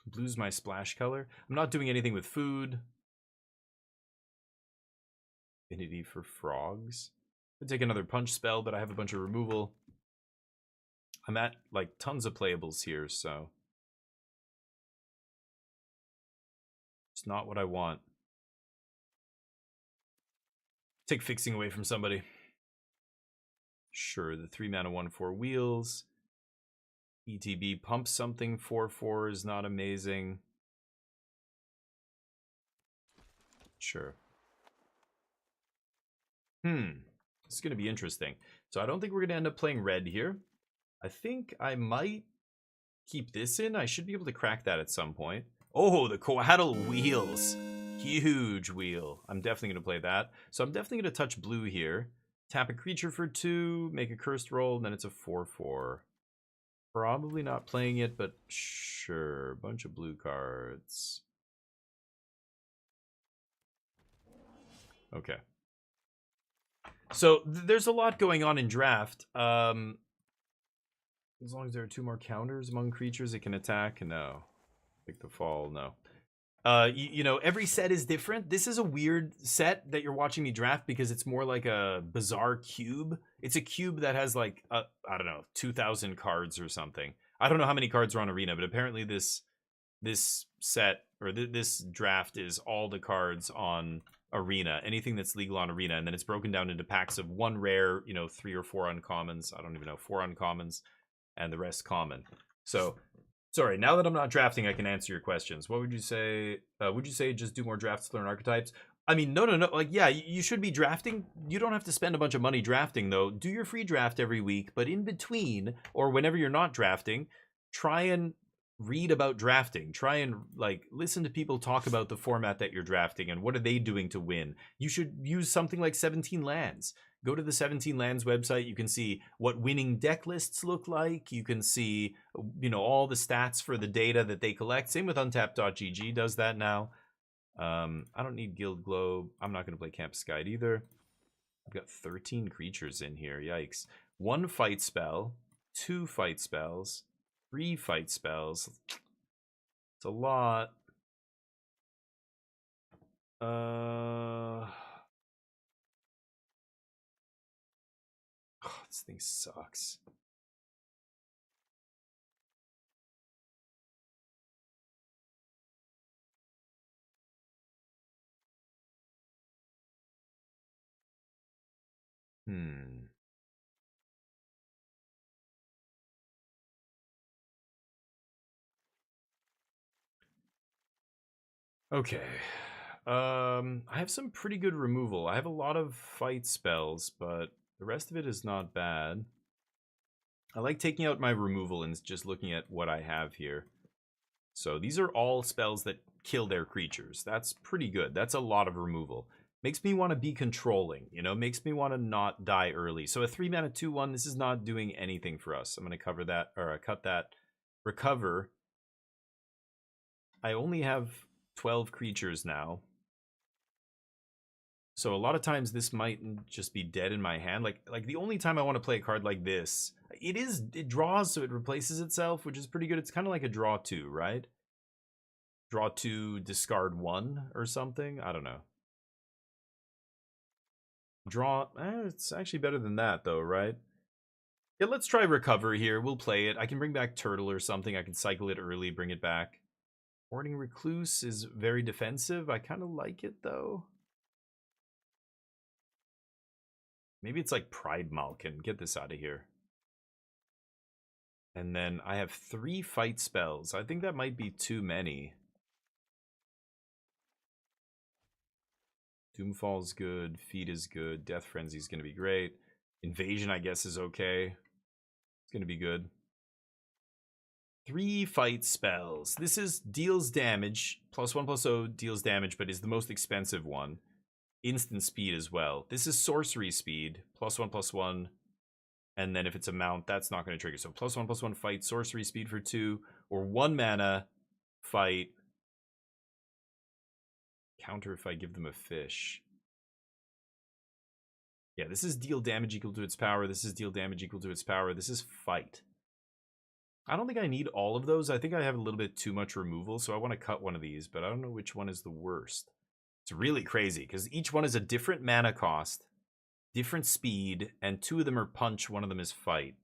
Blue's my splash color. I'm not doing anything with food. Affinity for frogs. I'll take another punch spell, but I have a bunch of removal. I'm at, like, tons of playables here, so... It's not what I want. Take fixing away from somebody. Sure, the 3 mana 1/4 wheels. ETB pump something 4/4 is not amazing. Sure. This is going to be interesting. So I don't think we're going to end up playing red here. I think I might keep this in. I should be able to crack that at some point. Oh, the Coatl wheels. Huge wheel. I'm definitely going to play that. So I'm definitely going to touch blue here. Tap a creature for 2, make a cursed roll, and then it's a 4/4. Probably not playing it, but sure. Bunch of blue cards. Okay. So there's a lot going on in draft. As long as there are 2 more counters among creatures it can attack, no. Pick the fall, no. You know, every set is different. This is a weird set that you're watching me draft because it's more like a bizarre cube. It's a cube that has like, I don't know, 2,000 cards or something. I don't know how many cards are on Arena, but apparently this set, or this draft is all the cards on Arena. Anything that's legal on Arena, and then it's broken down into packs of 1 rare, you know, 3 or 4 uncommons. I don't even know, 4 uncommons, and the rest common. So... Sorry, now that I'm not drafting, I can answer your questions. What would you say? Would you say just do more drafts to learn archetypes? I mean, no. Like, yeah, you should be drafting. You don't have to spend a bunch of money drafting, though. Do your free draft every week, but in between, or whenever you're not drafting, try and read about drafting. Try and, like, listen to people talk about the format that you're drafting and what are they doing to win. You should use something like 17 Lands. Go to the 17 Lands website. You can see what winning deck lists look like. You can see, you know, all the stats for the data that they collect. Same with Untapped.gg does that now. I don't need Guild Globe. I'm not going to play Campus Guide either. I've got 13 creatures in here. Yikes. 1 fight spell, 2 fight spells, 3 fight spells. It's a lot. Oh, this thing sucks. Okay. I have some pretty good removal. I have a lot of fight spells, but the rest of it is not bad. I like taking out my removal and just looking at what I have here. So these are all spells that kill their creatures. That's pretty good. That's a lot of removal. Makes me want to be controlling, you know, makes me want to not die early. So a 3-mana 2/1, this is not doing anything for us. I'm going to cover that, or cut that. Recover. I only have 12 creatures now. So a lot of times this might just be dead in my hand. Like the only time I want to play a card like this, it draws, so it replaces itself, which is pretty good. It's kind of like a draw 2, right? Draw 2, discard 1 or something. I don't know. Draw, it's actually better than that though, right? Yeah, let's try recover here. We'll play it. I can bring back Turtle or something. I can cycle it early, bring it back. Warning Recluse is very defensive. I kind of like it though. Maybe it's like Pride Malkin. Get this out of here. And then I have 3 fight spells. I think that might be too many. Doomfall's good, Feed is good, Death Frenzy's gonna be great. Invasion, I guess, is okay. It's gonna be good. 3 fight spells. This is deals damage. +1/+0 deals damage, but is the most expensive one. Instant speed as well. This is sorcery speed. +1/+1. And then if it's a mount, that's not gonna trigger. So +1/+1 fight, sorcery speed for 2, or 1 mana fight. Counter if I give them a fish. Yeah, this is deal damage equal to its power. This is deal damage equal to its power. This is fight. I don't think I need all of those. I think I have a little bit too much removal, so I want to cut one of these, but I don't know which one is the worst. It's really crazy, because each one is a different mana cost, different speed, and 2 of them are punch, 1 of them is fight.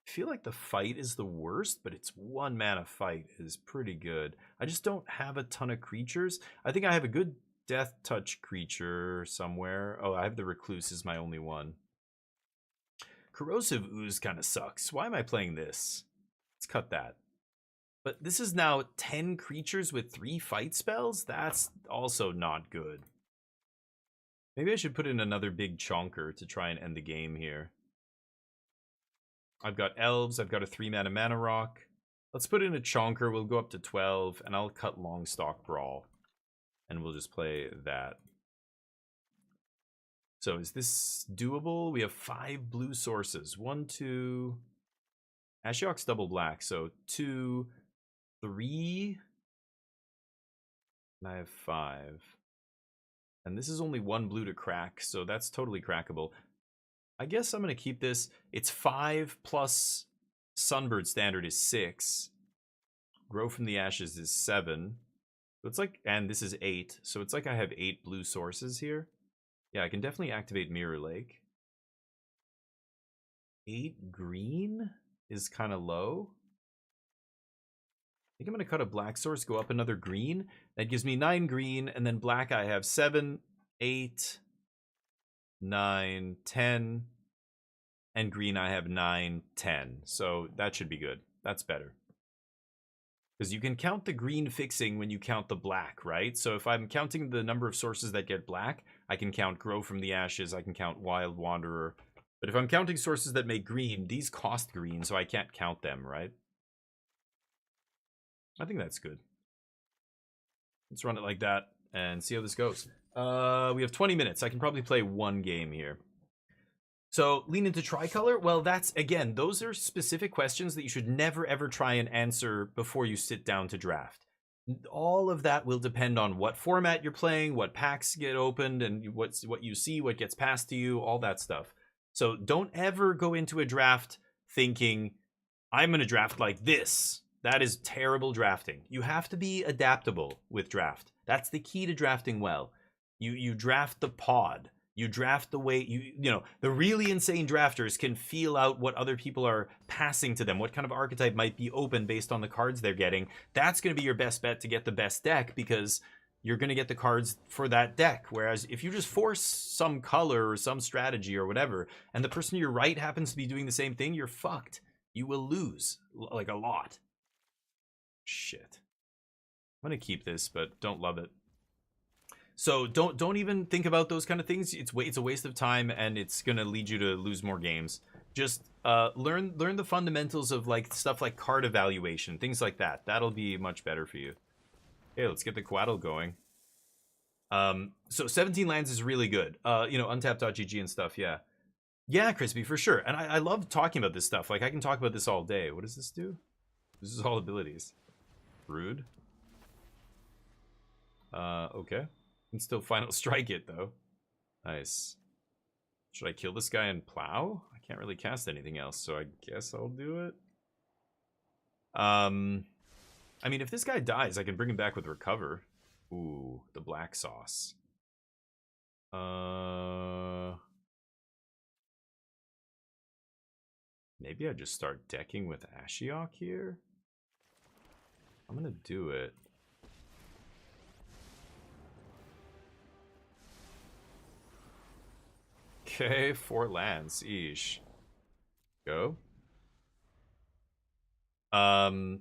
I feel like the fight is the worst, but it's 1 mana fight is pretty good. I just don't have a ton of creatures. I think I have a good death touch creature somewhere. Oh, I have the Recluse is my only one. Corrosive Ooze kind of sucks. Why am I playing this? Let's cut that. But this is now 10 creatures with 3 fight spells? That's also not good. Maybe I should put in another big chonker to try and end the game here. I've got elves, I've got a 3-mana mana rock. Let's put in a chonker, we'll go up to 12, and I'll cut Longstalk Brawl. And we'll just play that. So is this doable? We have 5 blue sources. 1, 2... Ashiok's double black, so 2, 3... And I have 5. And this is only 1 blue to crack, so that's totally crackable. I guess I'm going to keep this. It's 5 plus Sunbird Standard is 6. Grow from the Ashes is 7. So it's like, and this is 8. So it's like I have 8 blue sources here. Yeah, I can definitely activate Mirror Lake. 8 green is kind of low. I think I'm going to cut a black source, go up another green. That gives me 9 green, and then black I have 7, 8... 9, 10, and green I have 9, 10. So that should be good. That's better. Because you can count the green fixing when you count the black, right? So if I'm counting the number of sources that get black, I can count Grow from the Ashes, I can count Wild Wanderer. But if I'm counting sources that make green, these cost green, so I can't count them, right? I think that's good. Let's run it like that and see how this goes. We have 20 minutes. I can probably play 1 game here. So, lean into tricolor? Well, that's, again, those are specific questions that you should never ever try and answer before you sit down to draft. All of that will depend on what format you're playing, what packs get opened, and what you see, what gets passed to you, all that stuff. So, don't ever go into a draft thinking, I'm going to draft like this. That is terrible drafting. You have to be adaptable with draft. That's the key to drafting well. You draft the pod. You draft the way you know, the really insane drafters can feel out what other people are passing to them, what kind of archetype might be open based on the cards they're getting. That's going to be your best bet to get the best deck, because you're going to get the cards for that deck. Whereas if you just force some color or some strategy or whatever, and the person to your right happens to be doing the same thing, you're fucked. You will lose, like, a lot. Shit. I'm going to keep this, but don't love it. So don't even think about those kind of things. It's a waste of time, and it's gonna lead you to lose more games. Just learn the fundamentals of like stuff like card evaluation, things like that. That'll be much better for you. Okay, let's get the Quaddle going. So 17 lands is really good. You know, untapped.gg and stuff, yeah. Yeah, Crispy, for sure. And I love talking about this stuff. Like, I can talk about this all day. What does this do? This is all abilities. Rude. Okay. Can still final strike it, though. Nice. Should I kill this guy and plow? I can't really cast anything else, so I guess I'll do it. I mean, if this guy dies, I can bring him back with recover. Ooh, the black sauce. Maybe I just start decking with Ashiok here? I'm gonna do it. Okay, 4 lands. Eesh. Go. They're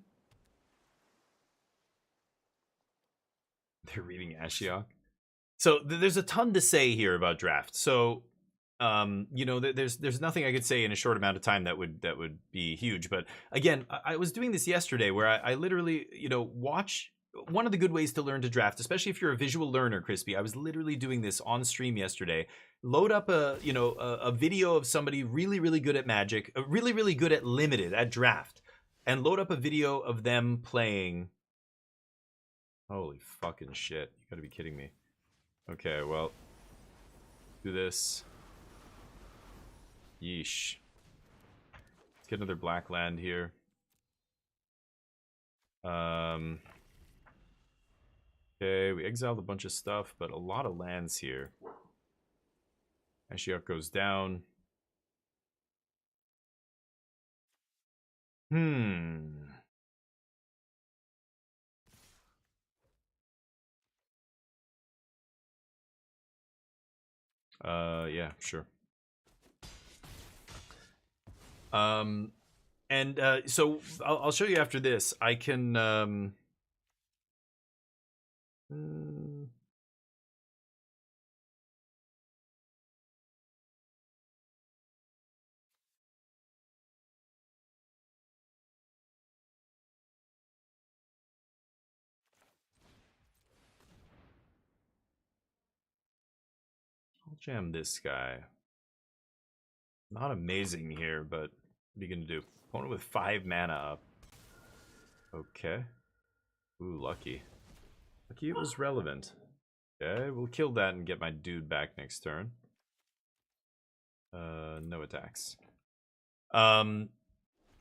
reading Ashiok. So there's a ton to say here about draft. So you know, there's nothing I could say in a short amount of time that would be huge. But again, I was doing this yesterday where I literally, you know, watch. One of the good ways to learn to draft, especially if you're a visual learner, Crispy, I was literally doing this on stream yesterday. Load up a video of somebody really good at Magic, really good at Limited, at draft, and load up a video of them playing. Holy fucking shit! You gotta be kidding me. Okay, well, do this. Yeesh. Let's get another black land here. Okay, we exiled a bunch of stuff, but a lot of lands here. Ashiok goes down. Yeah, sure. So I'll show you after this. I can I'll jam this guy. Not amazing here, but what are you gonna do? Opponent with 5 mana up. Okay. Ooh, lucky. Lucky it was relevant. Okay, we'll kill that and get my dude back next turn. No attacks.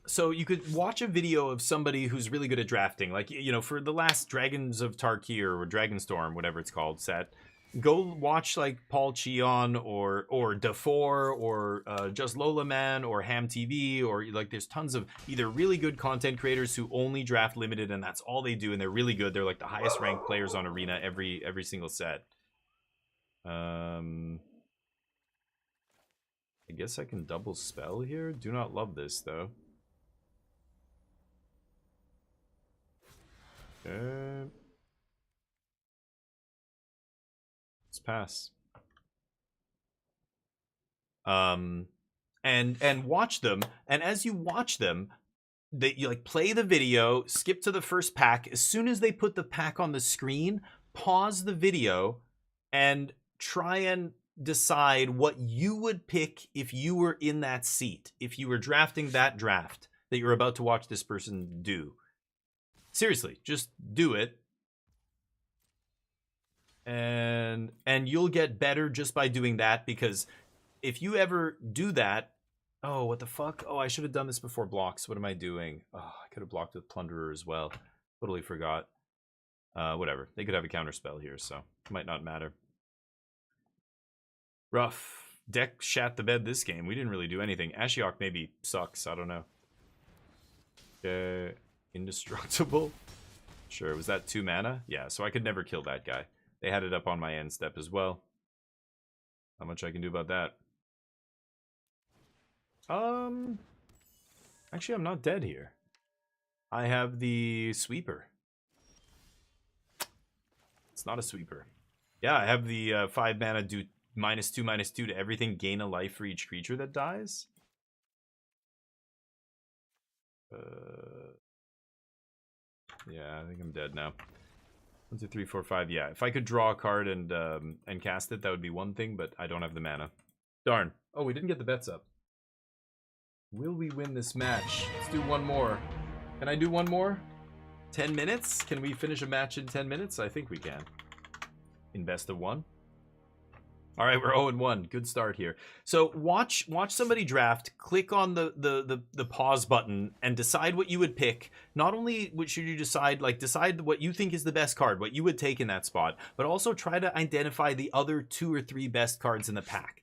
So you could watch a video of somebody who's really good at drafting. Like, you know, for the last Dragons of Tarkir or Dragonstorm, whatever it's called, set. Go watch like Paul Cheon or Dafor or Just Lola Man or Ham TV, or like there's tons of either really good content creators who only draft Limited and that's all they do and they're really good. They're like the highest ranked players on Arena every single set. I guess I can double spell here. Do not love this though. Okay. Let's pass. And watch them, and as you watch them, you like play the video, skip to the first pack. As soon as they put the pack on the screen, pause the video and try and decide what you would pick if you were in that seat, if you were drafting that draft that you're about to watch this person do. Seriously, just do it. And you'll get better just by doing that, because if you ever do that, oh, what the fuck? Oh, I should have done this before blocks. What am I doing? Oh, I could have blocked with Plunderer as well. Totally forgot. Whatever. They could have a counter spell here, so it might not matter. Rough. Deck shat the bed this game. We didn't really do anything. Ashiok maybe sucks. I don't know. Indestructible? Sure. Was that 2 mana? Yeah, so I could never kill that guy. They had it up on my end step as well. Not much I can do about that. Actually, I'm not dead here. I have the sweeper. It's not a sweeper. Yeah, I have the 5 mana do -2/-2 to everything, gain a life for each creature that dies. Yeah, I think I'm dead now. 1, 2, 3, 4, 5. Yeah, if I could draw a card and cast it, that would be one thing, but I don't have the mana. Darn. Oh, we didn't get the bets up. Will we win this match? Let's do one more. Can I do one more? 10 minutes? Can we finish a match in 10 minutes? I think we can. In best of 1. All right, we're 0-1. Good start here. So watch somebody draft, click on the pause button, and decide what you would pick. Not only should you decide what you think is the best card, what you would take in that spot, but also try to identify the other 2 or 3 best cards in the pack.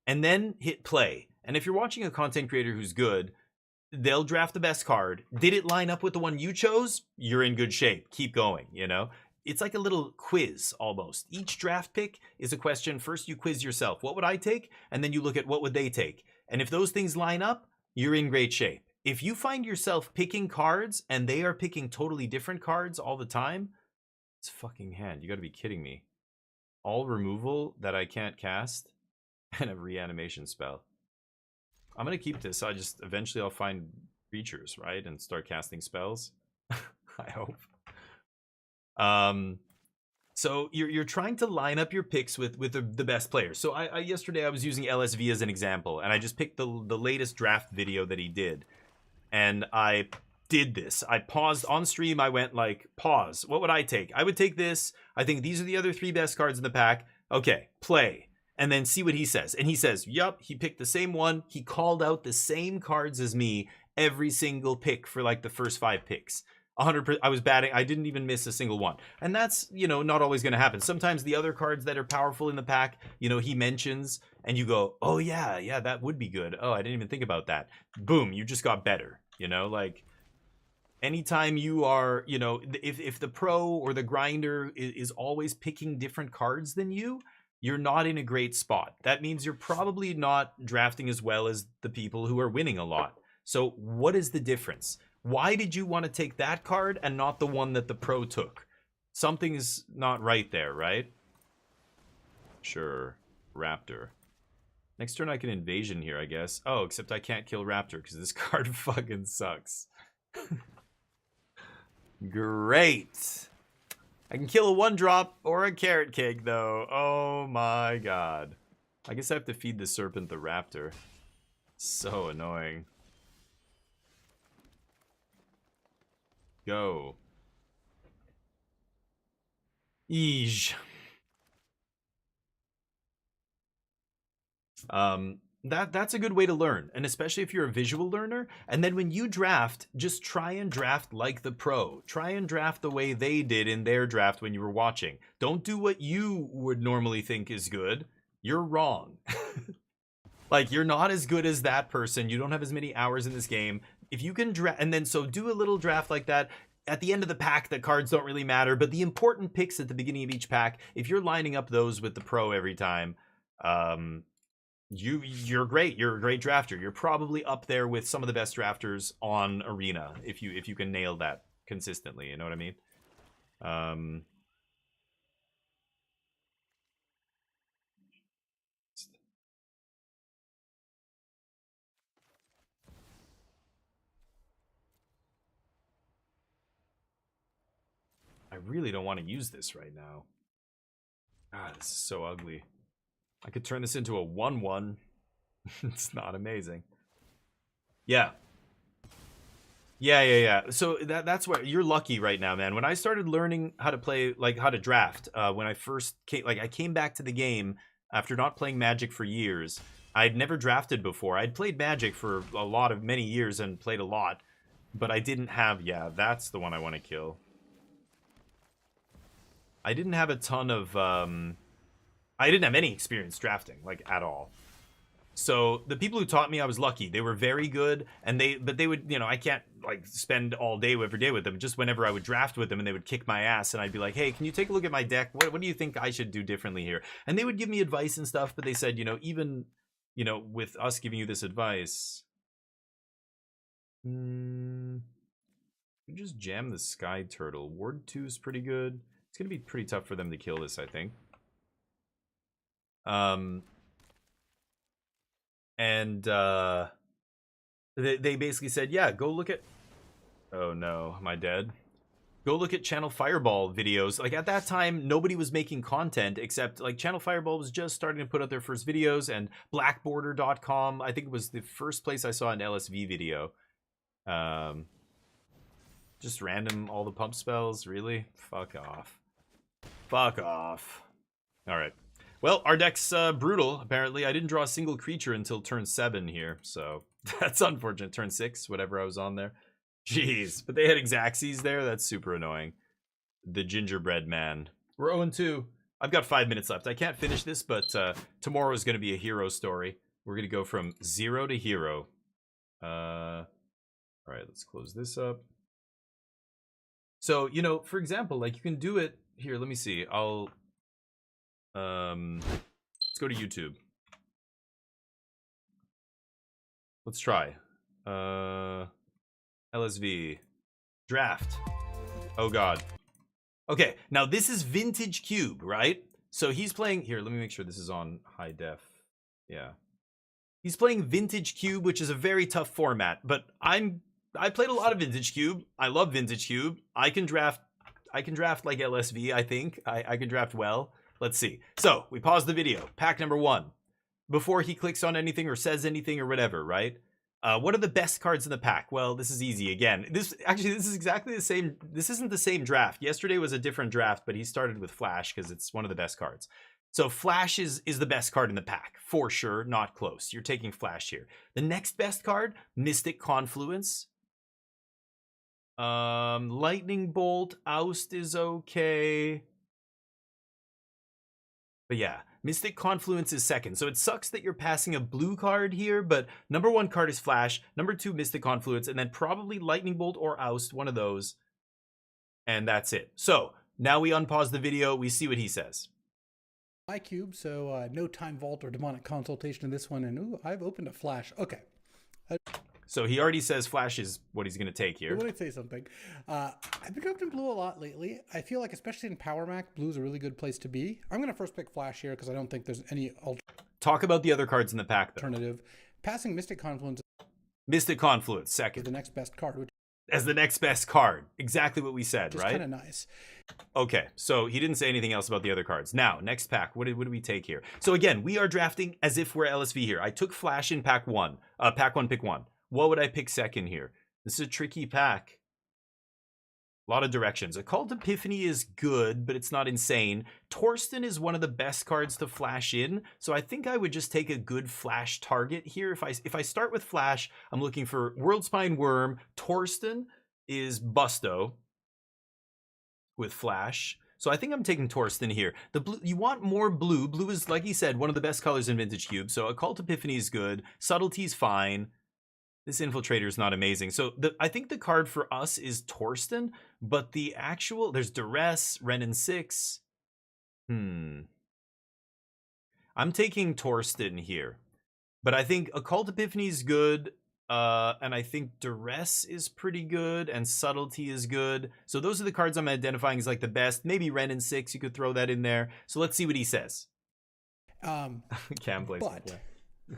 And then hit play. And if you're watching a content creator who's good, they'll draft the best card. Did it line up with the one you chose? You're in good shape. Keep going, you know? It's like a little quiz almost. Each draft pick is a question. First you quiz yourself. What would I take? And then you look at what would they take. And if those things line up, you're in great shape. If you find yourself picking cards and they are picking totally different cards all the time, it's fucking hand. You gotta be kidding me. All removal that I can't cast and a reanimation spell. I'm gonna keep this. Eventually I'll find creatures, right? And start casting spells. I hope. So you're trying to line up your picks with the best players. So yesterday I was using LSV as an example, and I just picked the latest draft video that he did, and I did this. I paused on stream. I went like, pause. What would I take? I would take this. I think these are the other 3 best cards in the pack. Okay, play. And then see what he says. And he says, yup, he picked the same one. He called out the same cards as me every single pick for like the first 5 picks. 100%. I was batting. I didn't even miss a single one. And that's, you know, not always going to happen. Sometimes the other cards that are powerful in the pack, you know, he mentions and you go, oh yeah, that would be good. Oh, I didn't even think about that. Boom, you just got better. You know, like anytime you are, you know, if the pro or the grinder is always picking different cards than you, you're not in a great spot. That means you're probably not drafting as well as the people who are winning a lot. So what is the difference? Why did you want to take that card and not the one that the pro took? Something's not right there, right? Sure. Raptor. Next turn I can invasion here, I guess. Oh, except I can't kill Raptor because this card fucking sucks. Great. I can kill a 1-drop or a carrot cake, though. Oh my god. I guess I have to feed the serpent the raptor. So annoying. Go. Eesh. That's a good way to learn, and especially if you're a visual learner. And then when you draft, just try and draft like the pro. Try and draft the way they did in their draft when you were watching. Don't do what you would normally think is good. You're wrong. Like, you're not as good as that person. You don't have as many hours in this game. If you can draft, and then so do a little draft like that. At the end of the pack, the cards don't really matter, but the important picks at the beginning of each pack, if you're lining up those with the pro every time, you're great. You're a great drafter. You're probably up there with some of the best drafters on Arena if you can nail that consistently. You know what I mean? I really don't want to use this right now. God, this is so ugly. I could turn this into a 1-1. It's not amazing. Yeah. Yeah. So that's where you're lucky right now, man. When I started learning how to play, like how to draft, when I first came, I came back to the game after not playing Magic for years. I'd never drafted before. I'd played Magic for many years and played a lot, but I didn't have, yeah, that's the one I want to kill. I didn't have a ton of, I didn't have any experience drafting, like, at all. So the people who taught me, I was lucky. They were very good, and but they would, you know, I can't like spend all day every day with them. Just whenever I would draft with them, and they would kick my ass, and I'd be like, "Hey, can you take a look at my deck? What do you think I should do differently here?" And they would give me advice and stuff. But they said, you know, even, you know, with us giving you this advice, you just jam the Sky Turtle. Ward 2 is pretty good. It's gonna be pretty tough for them to kill this, I think. And they basically said, yeah, go look at, oh no, am I dead? Go look at Channel Fireball videos. Like at that time, nobody was making content except like Channel Fireball was just starting to put out their first videos, and blackborder.com, I think it was the first place I saw an LSV video. Just random, all the pump spells, really? Fuck off. Fuck off. All right. Well, our deck's brutal, apparently. I didn't draw a single creature until turn 7 here, so that's unfortunate. Turn 6, whatever I was on there. Jeez, but they had Xaxes there. That's super annoying. The gingerbread man. We're 0-2. I've got 5 minutes left. I can't finish this, but tomorrow is going to be a hero story. We're going to go from 0 to hero. All right, let's close this up. So, you know, for example, like you can do it here. Let me see. I'll let's go to YouTube. Let's try. LSV draft. Oh god. Okay, now this is Vintage Cube, right? So he's playing here. Let me make sure this is on high def. Yeah. He's playing Vintage Cube, which is a very tough format, but I played a lot of Vintage Cube. I love Vintage Cube. I can draft like LSV, I think. I can draft well. Let's see. So, we pause the video. Pack number 1. Before he clicks on anything or says anything or whatever, right? What are the best cards in the pack? Well, this is easy again. This is exactly the same. This isn't the same draft. Yesterday was a different draft, but he started with Flash because it's one of the best cards. So Flash is the best card in the pack, for sure, not close. You're taking Flash here. The next best card, Mystic Confluence. Lightning Bolt, Oust is okay. But yeah, Mystic Confluence is second. So it sucks that you're passing a blue card here, but number 1 card is Flash, number 2 Mystic Confluence, and then probably Lightning Bolt or Oust, one of those. And that's it. So now we unpause the video, we see what he says. My cube, so no Time Vault or Demonic Consultation in this one, and ooh, I've opened a Flash. Okay. So he already says Flash is what he's going to take here. Let me say something. I've been drafting blue a lot lately. I feel like, especially in Power Mac, blue is a really good place to be. I'm going to first pick Flash here because I don't think there's any Talk about the other cards in the pack, though. alternative. Passing Mystic Confluence Mystic Confluence, is second. the next best card, which As the next best card. Exactly what we said, is right? kind of nice. Okay, so he didn't say anything else about the other cards. Now, next pack, what did we take here? So again, we are drafting as if we're LSV here. I took Flash in pack 1. Pack 1, pick 1. What would I pick second here? This is a tricky pack. A lot of directions. Occult Epiphany is good, but it's not insane. Torsten is one of the best cards to Flash in, so I think I would just take a good Flash target here. If I start with Flash, I'm looking for Worldspine Worm. Torsten is Busto with Flash. So I think I'm taking Torsten here. The blue, you want more blue. Blue is, like he said, one of the best colors in Vintage Cube. So Occult Epiphany is good. Subtlety is fine. This Infiltrator is not amazing. So I think the card for us is Torsten, but the actual, there's Duress, Renin 6. I'm taking Torsten here. But I think Occult Epiphany is good, and I think Duress is pretty good, and Subtlety is good. So those are the cards I'm identifying as like the best. Maybe Renin 6, you could throw that in there. So let's see what he says. Cam plays. But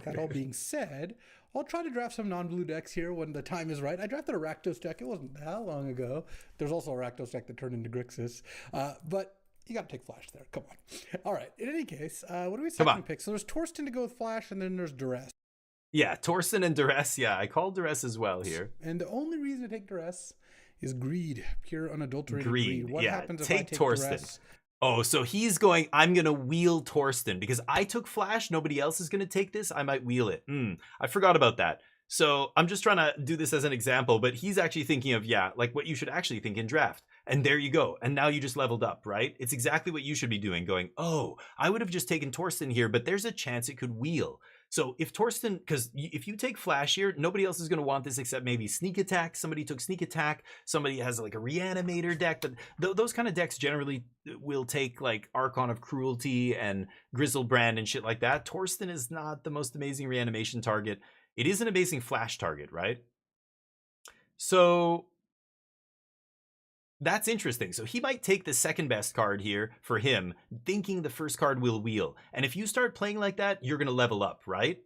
that all being said, I'll try to draft some non-blue decks here when the time is right. I drafted a Rakdos deck. It wasn't that long ago. There's also a Rakdos deck that turned into Grixis. But you got to take Flash there. Come on. All right. In any case, what do we second pick? So there's Torsten to go with Flash, and then there's Duress. Yeah, Torsten and Duress. Yeah, I called Duress as well here. And the only reason to take Duress is greed. Pure, unadulterated greed. What happens if I take Torsten. Duress? Oh, so he's going, I'm going to wheel Torsten because I took Flash. Nobody else is going to take this. I might wheel it. I forgot about that. So I'm just trying to do this as an example, but he's actually thinking of, yeah, like what you should actually think in draft. And there you go. And now you just leveled up, right? It's exactly what you should be doing, going, oh, I would have just taken Torsten here, but there's a chance it could wheel. So if Torsten, because if you take Flash here, nobody else is going to want this except maybe Sneak Attack. Somebody took Sneak Attack. Somebody has like a Reanimator deck. But those kind of decks generally will take like Archon of Cruelty and Grizzlebrand and shit like that. Torsten is not the most amazing reanimation target. It is an amazing Flash target, right? So that's interesting. So he might take the second best card here for him, thinking the first card will wheel. And if you start playing like that, you're going to level up, right?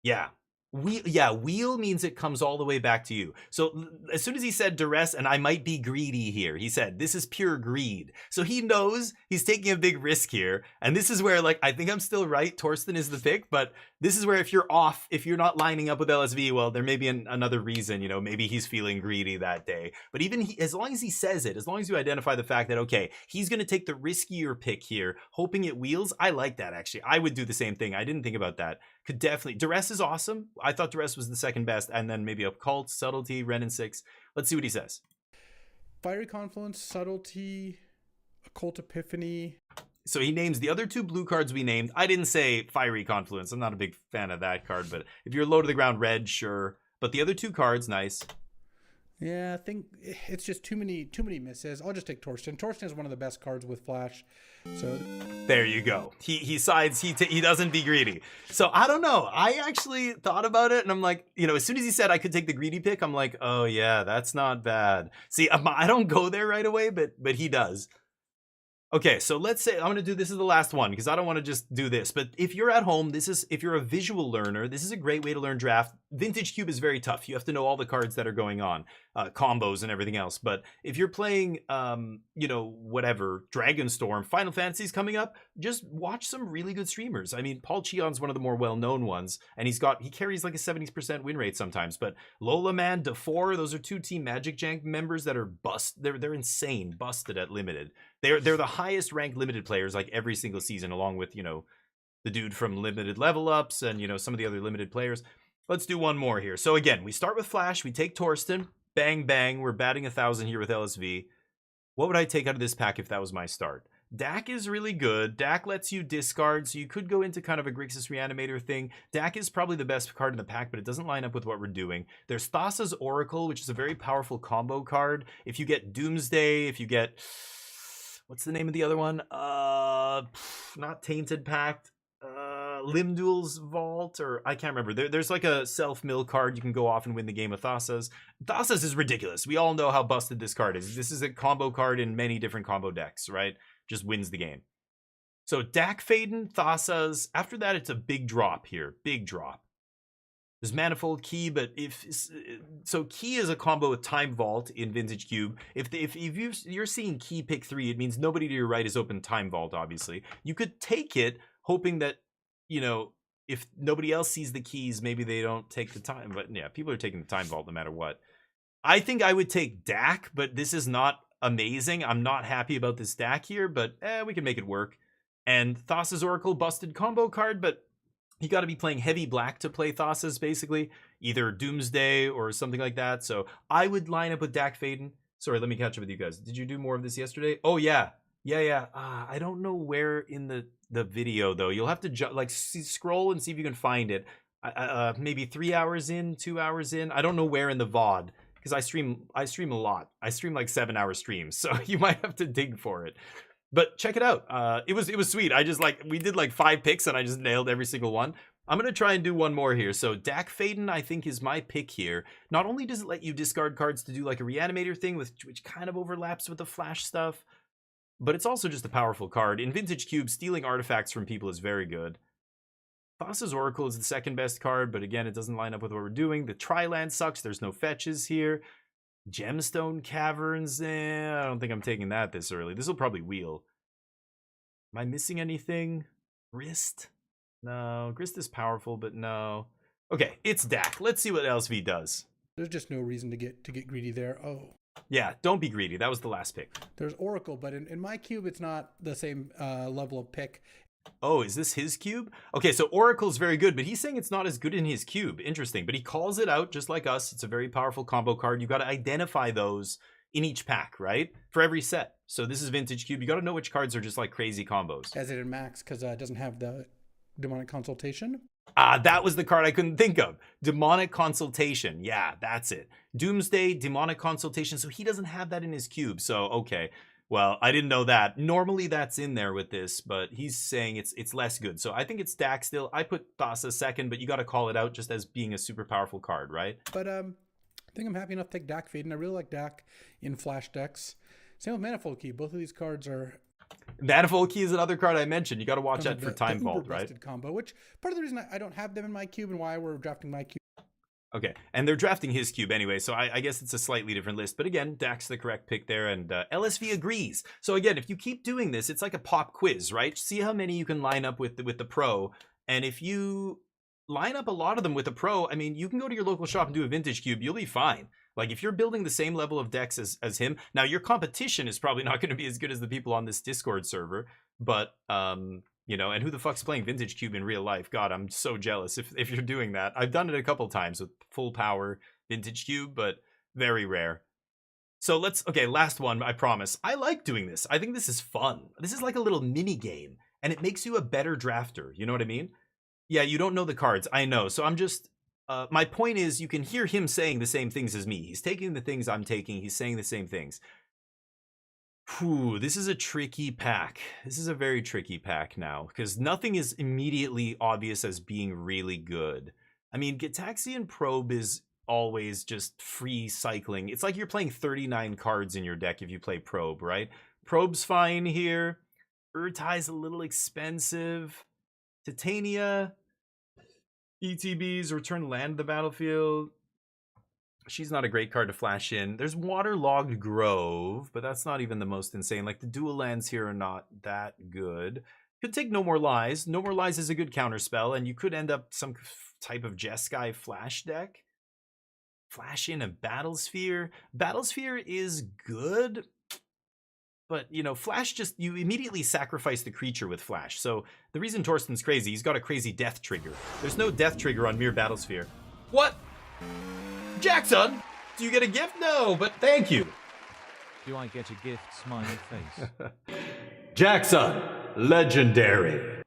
Yeah. Wheel means it comes all the way back to you. So as soon as he said duress, and I might be greedy here, he said this is pure greed. So he knows he's taking a big risk here, and this is where, like, I think I'm still right. Torsten is the pick, but this is where if you're off, if you're not lining up with LSV, well, there may be another reason. You know, maybe he's feeling greedy that day. But even as long as he says it, as long as you identify the fact that okay, he's going to take the riskier pick here, hoping it wheels. I like that actually. I would do the same thing. I didn't think about that. Could definitely. Duress is awesome. I thought Duress was the second best, and then maybe Occult, Subtlety, Ren and 6. Let's see what he says. Fiery Confluence, Subtlety, Occult Epiphany. So he names the other 2 blue cards we named. I didn't say Fiery Confluence. I'm not a big fan of that card, but if you're low to the ground red, sure. But the other 2 cards, nice. Yeah, I think it's just too many misses. I'll just take Torsten. Torsten is one of the best cards with Flash. So there you go. He sides. He doesn't be greedy. So I don't know. I actually thought about it, and I'm like, you know, as soon as he said I could take the greedy pick, I'm like, oh yeah, that's not bad. See, I don't go there right away, but he does. Okay, so let's say I'm going to do this is the last one because I don't want to just do this. But if you're at home, if you're a visual learner, this is a great way to learn draft. Vintage Cube is very tough. You have to know all the cards that are going on, combos and everything else. But if you're playing, you know, whatever, Dragonstorm, Final Fantasy's coming up, just watch some really good streamers. I mean, Paul Cheon's one of the more well-known ones, and he carries like a 70% win rate sometimes. But Lola Man, DeFore, those are 2 Team Magic Jank members that are they're insane, busted at limited. They're the highest ranked limited players like every single season, along with, you know, the dude from Limited Level Ups and, you know, some of the other limited players. Let's do one more here. So again, we start with Flash. We take Torsten. Bang, bang. We're batting 1,000 here with LSV. What would I take out of this pack if that was my start? Dak is really good. Dak lets you discard, so you could go into kind of a Grixis Reanimator thing. Dak is probably the best card in the pack, but it doesn't line up with what we're doing. There's Thassa's Oracle, which is a very powerful combo card. If you get Doomsday, if you get... what's the name of the other one? Not Tainted Pact. Limduel's Vault, or I can't remember. There's like a self-mill card you can go off and win the game of Thassa's. Thassa's is ridiculous. We all know how busted this card is. This is a combo card in many different combo decks, right? Just wins the game. So Dak Faden, Thassa's. After that, it's a big drop here. Big drop. There's Manifold Key, but so Key is a combo with Time Vault in Vintage Cube. If you're seeing Key pick 3, it means nobody to your right is open Time Vault, obviously. You could take it, hoping that, you know, if nobody else sees the keys, maybe they don't take the time. But yeah, people are taking the Time Vault no matter what. I think I would take Dak, but this is not amazing. I'm not happy about this Dak here, but we can make it work. And Thassa's Oracle, busted combo card, but you got to be playing heavy black to play Thassa's, basically. Either Doomsday or something like that. So I would line up with Dak Faden. Sorry, let me catch up with you guys. Did you do more of this yesterday? Oh, yeah. Yeah. I don't know where in the video, though. You'll have to scroll and see if you can find it. Maybe 3 hours in, 2 hours in. I don't know where in the VOD, because I stream a lot. I stream like 7-hour streams, so you might have to dig for it. But check it out. It was sweet. We did like 5 picks and I just nailed every single one. I'm going to try and do one more here. So Dak Faden, I think, is my pick here. Not only does it let you discard cards to do like a Reanimator thing, which kind of overlaps with the Flash stuff, but it's also just a powerful card. In Vintage Cube, stealing artifacts from people is very good. Thassa's Oracle is the second best card, but again, it doesn't line up with what we're doing. The Tri-Land sucks. There's no fetches here. Gemstone Caverns, I don't think I'm taking that this early. This will probably wheel. Am I missing anything? Grist? No. Grist is powerful, but no. Okay, it's Dak. Let's see what LSV does. There's just no reason to get greedy there. Oh. Yeah, don't be greedy. That was the last pick. There's Oracle, but in my cube, it's not the same level of pick. Oh, is this his cube? Okay, so Oracle's very good, but he's saying it's not as good in his cube. Interesting, but he calls it out just like us. It's a very powerful combo card. You got to identify those in each pack, right? For every set. So this is Vintage Cube. You got to know which cards are just like crazy combos. As it in Max, because it doesn't have the Demonic Consultation. That was the card I couldn't think of. Demonic Consultation. Yeah, that's it. Doomsday, Demonic Consultation. So he doesn't have that in his cube. So, okay. Well, I didn't know that. Normally that's in there with this, but he's saying it's less good. So I think it's Dak still. I put Thassa second, but you got to call it out just as being a super powerful card, right? But I think I'm happy enough to take Dak Faden. I really like Dak in Flash decks. Same with Manifold Key. Both of these cards are... Manifold Key is another card I mentioned. You got to watch that for Time Vault, right? Combo, which part of the reason I don't have them in my cube and why we're drafting my cube Okay, and they're drafting his cube anyway, so I guess it's a slightly different list. But again, Dak's the correct pick there, and LSV agrees. So again, if you keep doing this, it's like a pop quiz, right? See how many you can line up with the pro, and if you line up a lot of them with a pro, I mean, you can go to your local shop and do a vintage cube. You'll be fine. Like if you're building the same level of decks as him, now your competition is probably not going to be as good as the people on this Discord server, but you know, and who the fuck's playing vintage cube in real life? God, I'm so jealous if you're doing that. I've done it a couple times with full power vintage cube, but very rare. So okay, last one, I promise. I like doing this. I think this is fun. This is like a little mini game, and it makes you a better drafter. You know what I mean? Yeah, you don't know the cards. I know. So I'm just, my point is you can hear him saying the same things as me. He's taking the things I'm taking. He's saying the same things. Whew, this is a tricky pack. This is a very tricky pack now because nothing is immediately obvious as being really good. I mean, Gitaxian Probe is always just free cycling. It's like you're playing 39 cards in your deck if you play Probe, right? Probe's fine here. Urtai's a little expensive. Titania. ETBs, return land to the battlefield. She's not a great card to flash in. There's Waterlogged Grove, but that's not even the most insane. Like, the dual lands here are not that good. Could take No More Lies. No More Lies is a good counterspell, and you could end up some type of Jeskai flash deck. Flash in a Battlesphere. Battlesphere is good, but, you know, Flash just, you immediately sacrifice the creature with Flash. So the reason Torsten's crazy, he's got a crazy death trigger. There's no death trigger on mere Battlesphere. What? Jackson, do you get a gift? No, but thank you. Do I get a gift? Smiley face. Jackson, legendary.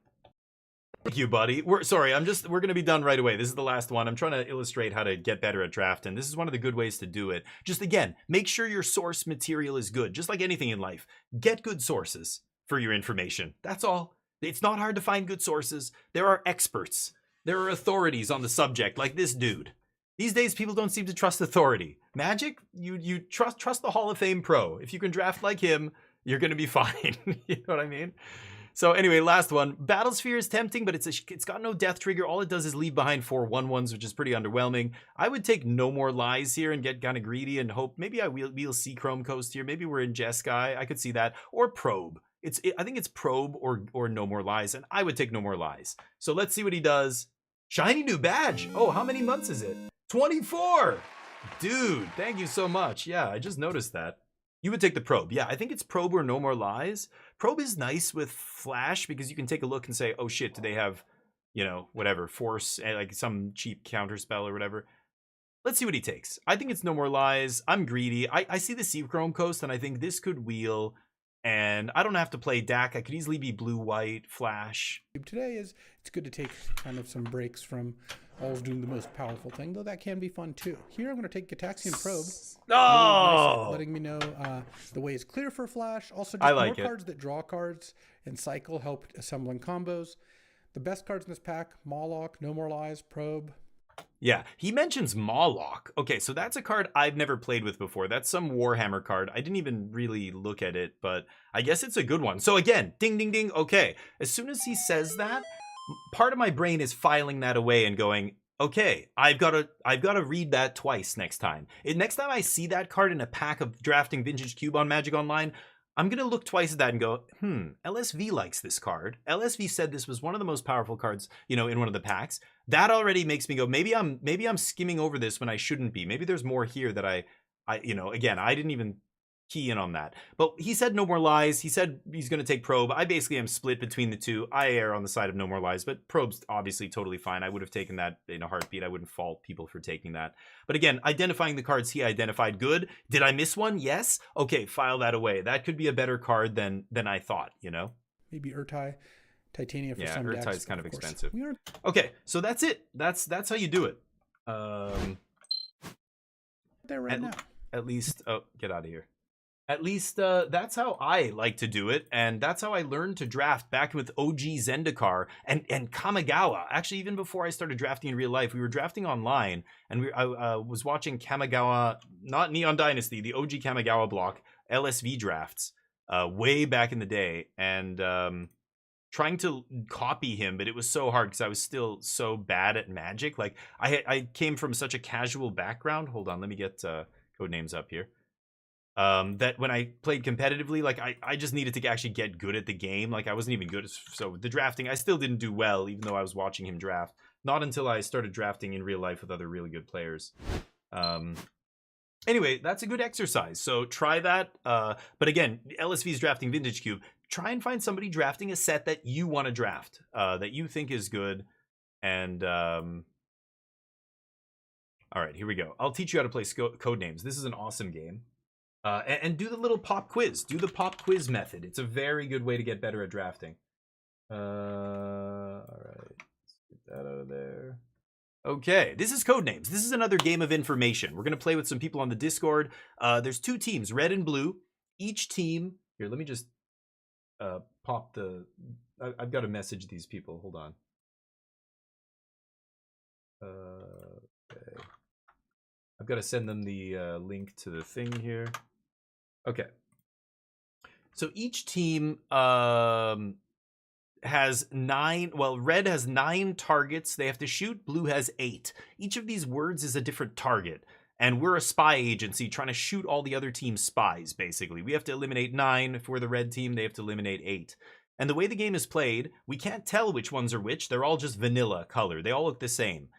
Thank you, buddy. We're gonna be done right away. This is the last one. I'm trying to illustrate how to get better at draft, and this is one of the good ways to do it. Just again, make sure your source material is good. Just like anything in life, get good sources for your information. That's all. It's not hard to find good sources. There are experts. There are authorities on the subject, like this dude. These days, people don't seem to trust authority. Magic, you trust the Hall of Fame pro. If you can draft like him, you're gonna be fine. You know what I mean? So anyway, last one. Battlesphere is tempting, but it's got no death trigger. All it does is leave behind 4 1/1s, which is pretty underwhelming. I would take No More Lies here and get kind of greedy and hope maybe we'll see Chrome Coast here. Maybe we're in Jeskai. I could see that. Or Probe. I think it's Probe or No More Lies, and I would take No More Lies. So let's see what he does. Shiny new badge. Oh, how many months is it? 24. Dude, thank you so much. Yeah, I just noticed that. You would take the Probe. Yeah, I think it's Probe or No More Lies. Probe is nice with Flash because you can take a look and say, oh shit, do they have, you know, whatever, Force, like some cheap counterspell or whatever. Let's see what he takes. I think it's No More Lies. I'm greedy. I see the Sea Chrome Coast, and I think this could wheel. And I don't have to play Dak. I could easily be blue-white, Flash. Today it's good to take kind of some breaks from always doing the most powerful thing, though that can be fun too. Here I'm going to take Gitaxian Probe. Oh! Letting me know the way is clear for Flash. Also, I just like more it. cards that draw cards and cycle help assembling combos. The best cards in this pack: Moloch, No More Lies, Probe. Yeah, he mentions Moloch. Okay, so that's a card I've never played with before. That's some Warhammer card. I didn't even really look at it, but I guess it's a good one. So again, ding, ding, ding. Okay, as soon as he says that, part of my brain is filing that away and going, okay, I've got to read that twice next time. Next time I see that card in a pack of drafting Vintage Cube on Magic Online, I'm going to look twice at that and go, LSV likes this card. LSV said this was one of the most powerful cards, you know, in one of the packs. That already makes me go, maybe I'm skimming over this when I shouldn't be. Maybe there's more here that I you know, again, I didn't even key in on that. But he said No More Lies. He said he's going to take Probe. I basically am split between the two. I err on the side of No More Lies, but Probe's obviously totally fine. I would have taken that in a heartbeat. I wouldn't fault people for taking that. But again, identifying the cards he identified, good. Did I miss one? Yes. Okay, file that away. That could be a better card than I thought, you know? Maybe Urtai, Titania for some decks. Yeah, Urtai's kind of expensive. We aren't... Okay, so that's it. That's how you do it. there right now. At least, oh, get out of here. At least that's how I like to do it, and that's how I learned to draft back with OG Zendikar and Kamigawa. Actually, even before I started drafting in real life, we were drafting online, and I was watching Kamigawa, not Neon Dynasty, the OG Kamigawa block LSV drafts way back in the day, and trying to copy him, but it was so hard because I was still so bad at Magic. Like I came from such a casual background. Hold on, let me get Codenames up here. That when I played competitively, like I just needed to actually get good at the game. Like I wasn't even good. So the drafting, I still didn't do well, even though I was watching him draft. Not until I started drafting in real life with other really good players. Anyway, that's a good exercise. So try that. But again, LSV's drafting Vintage Cube. Try and find somebody drafting a set that you want to draft, that you think is good. And all right, here we go. I'll teach you how to play Codenames. This is an awesome game. And do the little pop quiz. Do the pop quiz method. It's a very good way to get better at drafting. All right, let's get that out of there. Okay, this is Codenames. This is another game of information. We're going to play with some people on the Discord. There's 2 teams, red and blue. Each team... Here, let me just pop the... I've got to message these people. Hold on. Okay. I've got to send them the link to the thing here. Okay. So each team has 9, well, red has 9 targets they have to shoot, blue has 8. Each of these words is a different target, and we're a spy agency trying to shoot all the other team's spies, basically. We have to eliminate 9. If we're the red team, they have to eliminate 8. And the way the game is played, we can't tell which ones are which. They're all just vanilla color. They all look the same.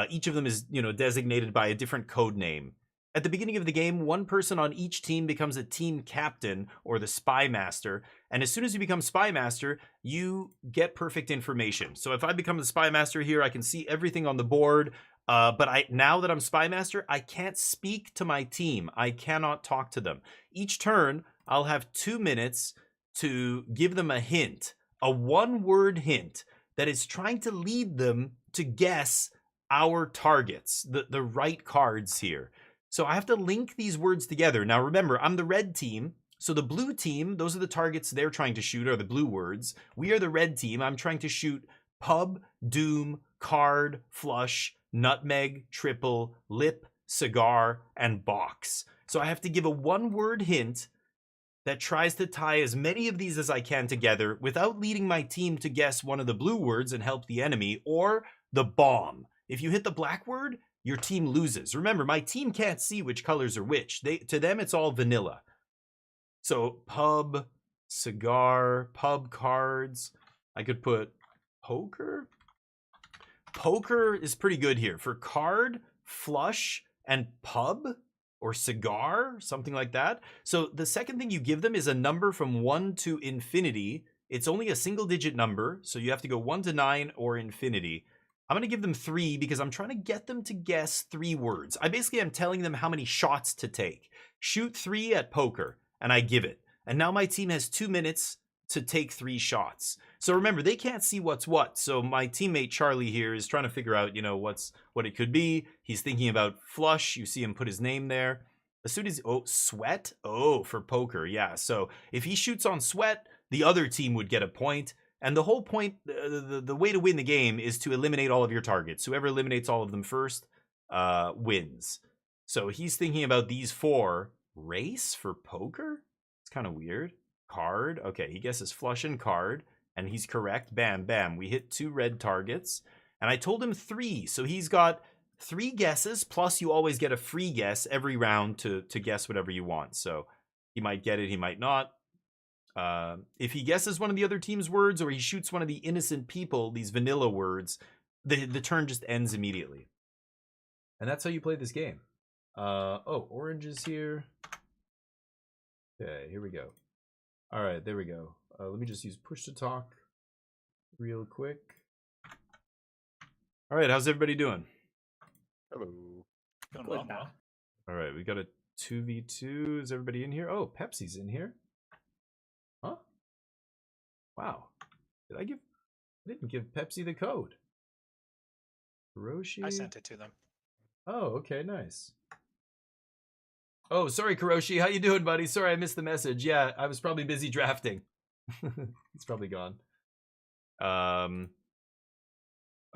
Each of them is, designated by a different code name. At the beginning of the game, one person on each team becomes a team captain or the spy master. And as soon as you become spy master, you get perfect information. So if I become the spy master here, I can see everything on the board. But now that I'm spy master, I can't speak to my team. I cannot talk to them. Each turn, I'll have 2 minutes to give them a hint, a 1-word hint that is trying to lead them to guess our targets, the right cards here. So I have to link these words together. Now remember, I'm the red team. So the blue team, those are the targets they're trying to shoot, are the blue words. We are the red team. I'm trying to shoot pub, doom, card, flush, nutmeg, triple, lip, cigar, and box. So I have to give a 1-word hint that tries to tie as many of these as I can together without leading my team to guess one of the blue words and help the enemy, or the bomb. If you hit the black word, your team loses. Remember, my team can't see which colors are which. To them, it's all vanilla. So pub, cigar, pub cards. I could put poker. Poker is pretty good here. For card, flush, and pub or cigar, something like that. So the second thing you give them is a number from 1 to infinity. It's only a single-digit number, so you have to go 1 to 9 or infinity. I'm going to give them 3 because I'm trying to get them to guess 3 words. I basically am telling them how many shots to take. Shoot 3 at poker, and I give it. And now my team has 2 minutes to take 3 shots. So remember, they can't see what's what. So my teammate Charlie here is trying to figure out, what it could be. He's thinking about flush. You see him put his name there. As soon as, sweat? Oh, for poker, yeah. So if he shoots on sweat, the other team would get a point. And the whole point, the way to win the game is to eliminate all of your targets. Whoever eliminates all of them first wins. So he's thinking about these 4. Race for poker? It's kind of weird. Card. Okay, he guesses flush and card. And he's correct. Bam, bam. We hit 2 red targets. And I told him 3. So he's got 3 guesses. Plus you always get a free guess every round to guess whatever you want. So he might get it, he might not. If he guesses one of the other team's words or he shoots one of the innocent people, these vanilla words, the turn just ends immediately. And that's how you play this game. Orange is here. Okay, here we go. All right, there we go. Let me just use push to talk real quick. All right, how's everybody doing? Hello. Doing well. All right, we got a 2v2. Is everybody in here? Oh, Pepsi's in here. Huh? Wow. I didn't give Pepsi the code. Hiroshi. I sent it to them. Oh, okay, nice. Oh, sorry, Kuroshi. How you doing, buddy? Sorry, I missed the message. Yeah, I was probably busy drafting. It's probably gone.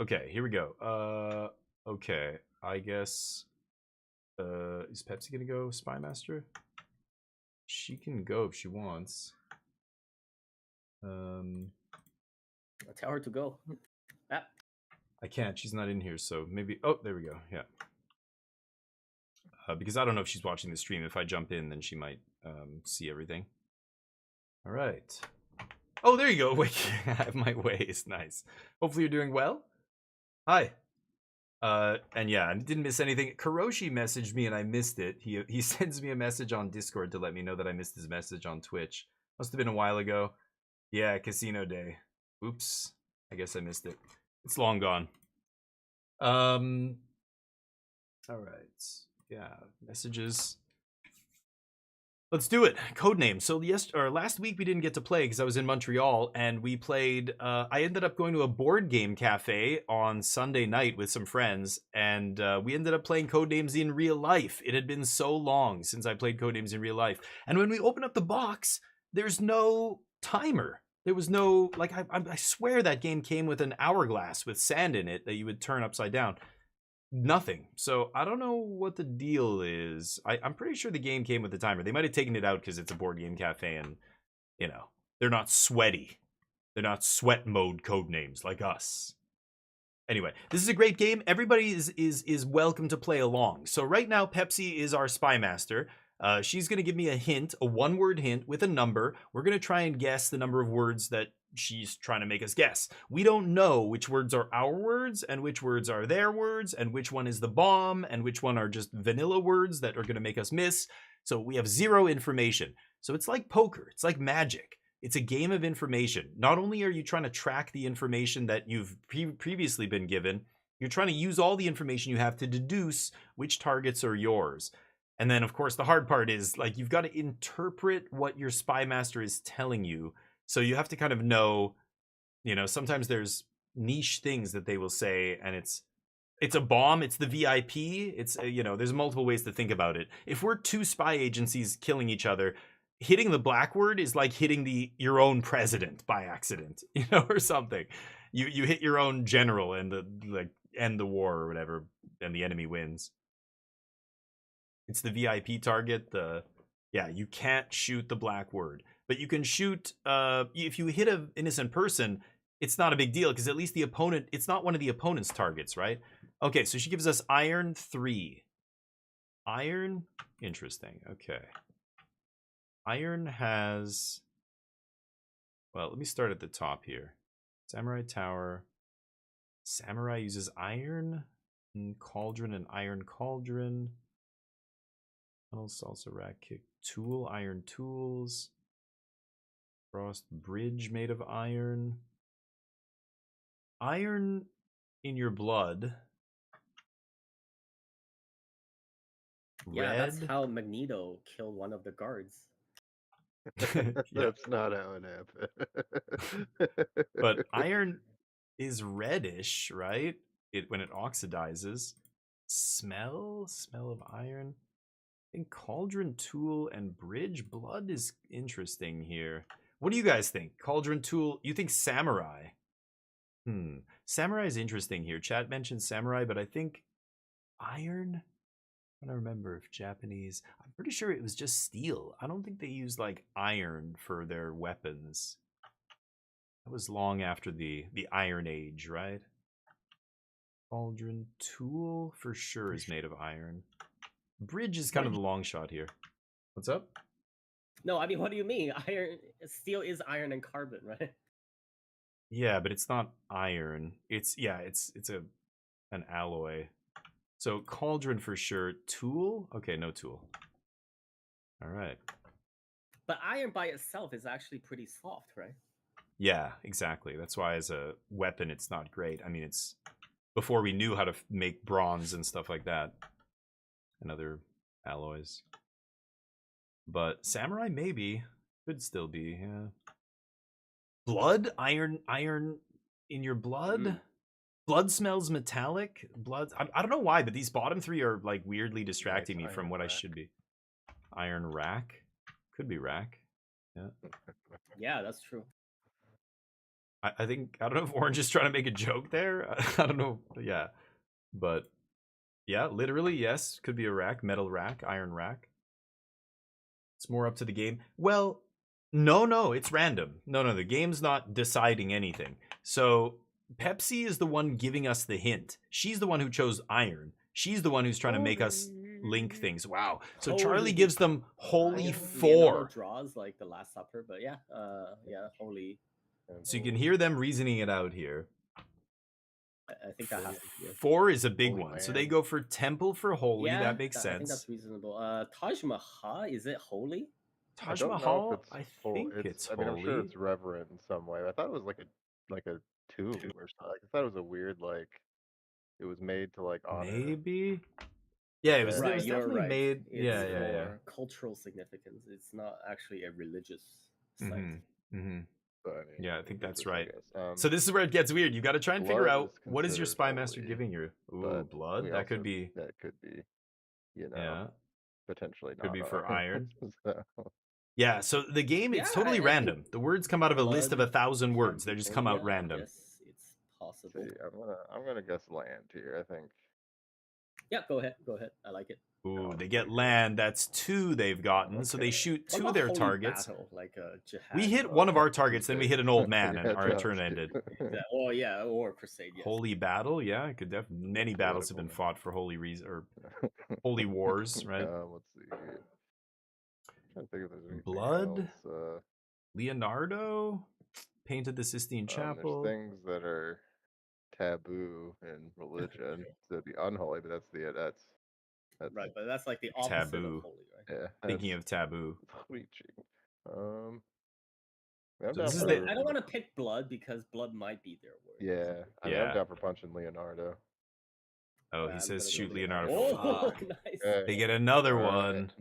Okay, here we go. Okay, I guess. Is Pepsi gonna go Spy Master? She can go if she wants. Tell her to go. Ah, I can't. She's not in here, so maybe. Oh, there we go. Yeah. Because I don't know if she's watching the stream. If I jump in, then she might see everything. All right. Oh, there you go. Wait, I have my ways. Nice. Hopefully you're doing well. Hi. And yeah, I didn't miss anything. Kuroshi messaged me and I missed it. He sends me a message on Discord to let me know that I missed his message on Twitch. Must have been a while ago. Yeah, casino day. Oops. I guess I missed it. It's long gone. All right. Yeah, messages. Let's do it. Codenames. So last week we didn't get to play because I was in Montreal, and we played. I ended up going to a board game cafe on Sunday night with some friends, and we ended up playing Codenames in real life. It had been so long since I played Codenames in real life, and when we open up the box, there's no timer. There was no I swear that game came with an hourglass with sand in it that you would turn upside down. Nothing. So I don't know what the deal is. I'm pretty sure the game came with the timer. They might have taken it out because it's a board game cafe and, you know, they're not sweaty. They're not sweat mode Codenames like us. Anyway, this is a great game. Everybody is welcome to play along. So right now, Pepsi is our spy master. She's going to give me a hint, a one-word hint with a number. We're going to try and guess the number of words that she's trying to make us guess. We don't know which words are our words and which words are their words and which one is the bomb and which one are just vanilla words that are going to make us miss. So we have zero information. So it's like poker. It's like magic. It's a game of information. Not only are you trying to track the information that you've previously been given, you're trying to use all the information you have to deduce which targets are yours. And then, of course, the hard part is, like, you've got to interpret what your spy master is telling you. So you have to kind of know, you know, sometimes there's niche things that they will say, and it's a bomb, it's the VIP, it's, you know, there's multiple ways to think about it. If we're two spy agencies killing each other, hitting the black word is like hitting your own president by accident, you know, or something. You hit your own general and end the war or whatever, and the enemy wins. It's the VIP target. Yeah, you can't shoot the black word, but you can shoot. If you hit an innocent person, it's not a big deal because at least the opponent. It's not one of the opponent's targets, right? Okay, so she gives us iron 3. Iron, interesting. Okay, iron has. Well, let me start at the top here. Samurai Tower. Samurai uses iron, cauldron, and iron cauldron. Salsa rack kick tool, iron tools, frost bridge made of iron, iron in your blood. yeah, Red. that's how Magneto killed one of the guards. That's not how it happened. But iron is reddish, right? When it oxidizes. Smell of iron. I think cauldron, tool, and bridge blood is interesting here. What do you guys think? Cauldron, tool, you think samurai? Samurai is interesting here. Chat mentioned samurai, but I think iron? I don't remember if Japanese. I'm pretty sure it was just steel. I don't think they used like iron for their weapons. That was long after the Iron Age, right? Cauldron, tool for sure is made of iron. Bridge is kind of the long shot here. What's up? No, I mean, what do you mean? Steel is iron and carbon, right? Yeah, but it's not iron. It's an alloy. So cauldron for sure. Tool? Okay, no tool. All right. But iron by itself is actually pretty soft, right? Yeah, exactly. That's why as a weapon it's not great. I mean, it's before we knew how to make bronze and stuff like that. And other alloys. But samurai maybe could still be, yeah. Blood? Iron in your blood? Blood smells metallic. Blood, I don't know why, but these bottom 3 are like weirdly distracting me from what I should be. Iron rack? Could be rack. Yeah. Yeah, that's true. I think, I don't know if Orange is trying to make a joke there. I don't know. Yeah. But yeah, literally, yes. Could be a rack, metal rack, iron rack. It's more up to the game. Well, no, it's random. No, the game's not deciding anything. So Pepsi is the one giving us the hint. She's the one who chose iron. She's the one who's trying to make us link things. Wow. So Holy. Charlie gives them holy Leonardo 4. draws like the Last Supper, but yeah, yeah, holy. So you can hear them reasoning it out here. I think that has to be it. 4 is a big Holy one. So man. they go for temple for holy. Yeah, that makes I think that's sense. reasonable. Taj Mahal, is it holy? Taj don't know Mahal, if it's I hol- think it's I mean, I'm sure holy. it's reverent in some way. I thought it was like a tomb or something. I thought it was a weird like it was made to like honor. Maybe. Yeah, it was, Right, it was you're definitely right. made. It's Yeah, yeah, yeah. for cultural significance. It's not actually a religious site. Mm-hmm. But I mean, Yeah, I think that's I right. guess. So this is where it gets weird. You got to try and figure blood out is what is your spy considered master holy, giving you. Ooh, but blood. we That could also- be. That could be, you know, Yeah. potentially Could not be for iron. So, Yeah. So the game, it's Yeah, totally I think random. The words come out of a list of blood 1,000 can words. be They just holy, come out yeah, random. Yes, it's possible. see, I'm gonna guess land here. I think. Yeah, go ahead. Go ahead. I like it. Ooh, they get land. That's 2 they've gotten. So they Okay. shoot What 2 about of their holy targets. battle, like a jihad? We hit one of our targets, then we hit an old man, and Yeah, our that's turn it. ended. Oh yeah, or crusade. Yes. Holy battle, yeah, it could definitely. Many battles have been fought for holy reason or holy wars, right? Let's see. Here. I'm trying to think if there's anything Blood? else. Leonardo painted the Sistine Chapel. There's things that are taboo in religion, so it'd be unholy, but that's Right, but that's like the opposite Taboo. of holy, right? yeah. Thinking of taboo. Preaching. I'm So down this is for, the- I don't want to pick blood because blood might be their word. yeah. I mean, Yeah. I'm down for punching Leonardo. Oh, I'm he says gonna go shoot with Leonardo. Oh, Fuck. nice. Okay. They get another All one. right.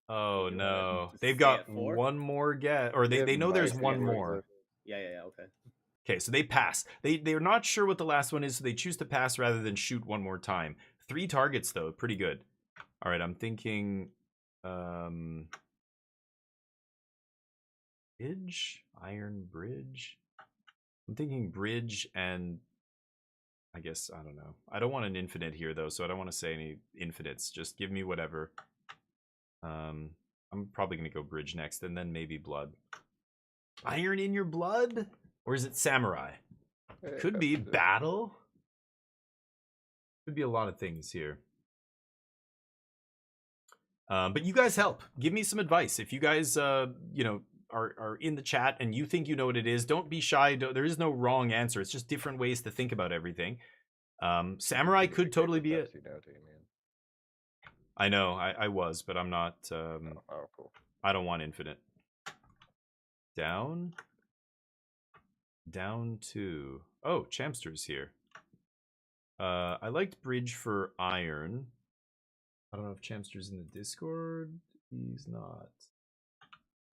Oh You wanna no. just They've stay got at 4? one more guess. Or they know there's might one be more. worth Yeah, okay. Okay, so they pass. They're not sure what the last one is, so they choose to pass rather than shoot one more time. 3 targets though, pretty good. All right, I'm thinking bridge, iron bridge. I'm thinking bridge and I guess I don't know. I don't want an infinite here though, so I don't want to say any infinites. Just give me whatever. I'm probably going to go bridge next and then maybe blood. Iron in your blood? Or is it samurai? it. Could be battle. Could be a lot of things here. But you guys help. Give me some advice. If you guys, you know, are in the chat and you think you know what it is, don't be shy. There is no wrong answer. It's just different ways to think about everything. Samurai could totally be it. I know. I was, but I'm not. Oh, cool. I don't want infinite. Down. Down to. Oh, Champster's here. I liked bridge for iron. I don't know if Champster's in the Discord. He's not.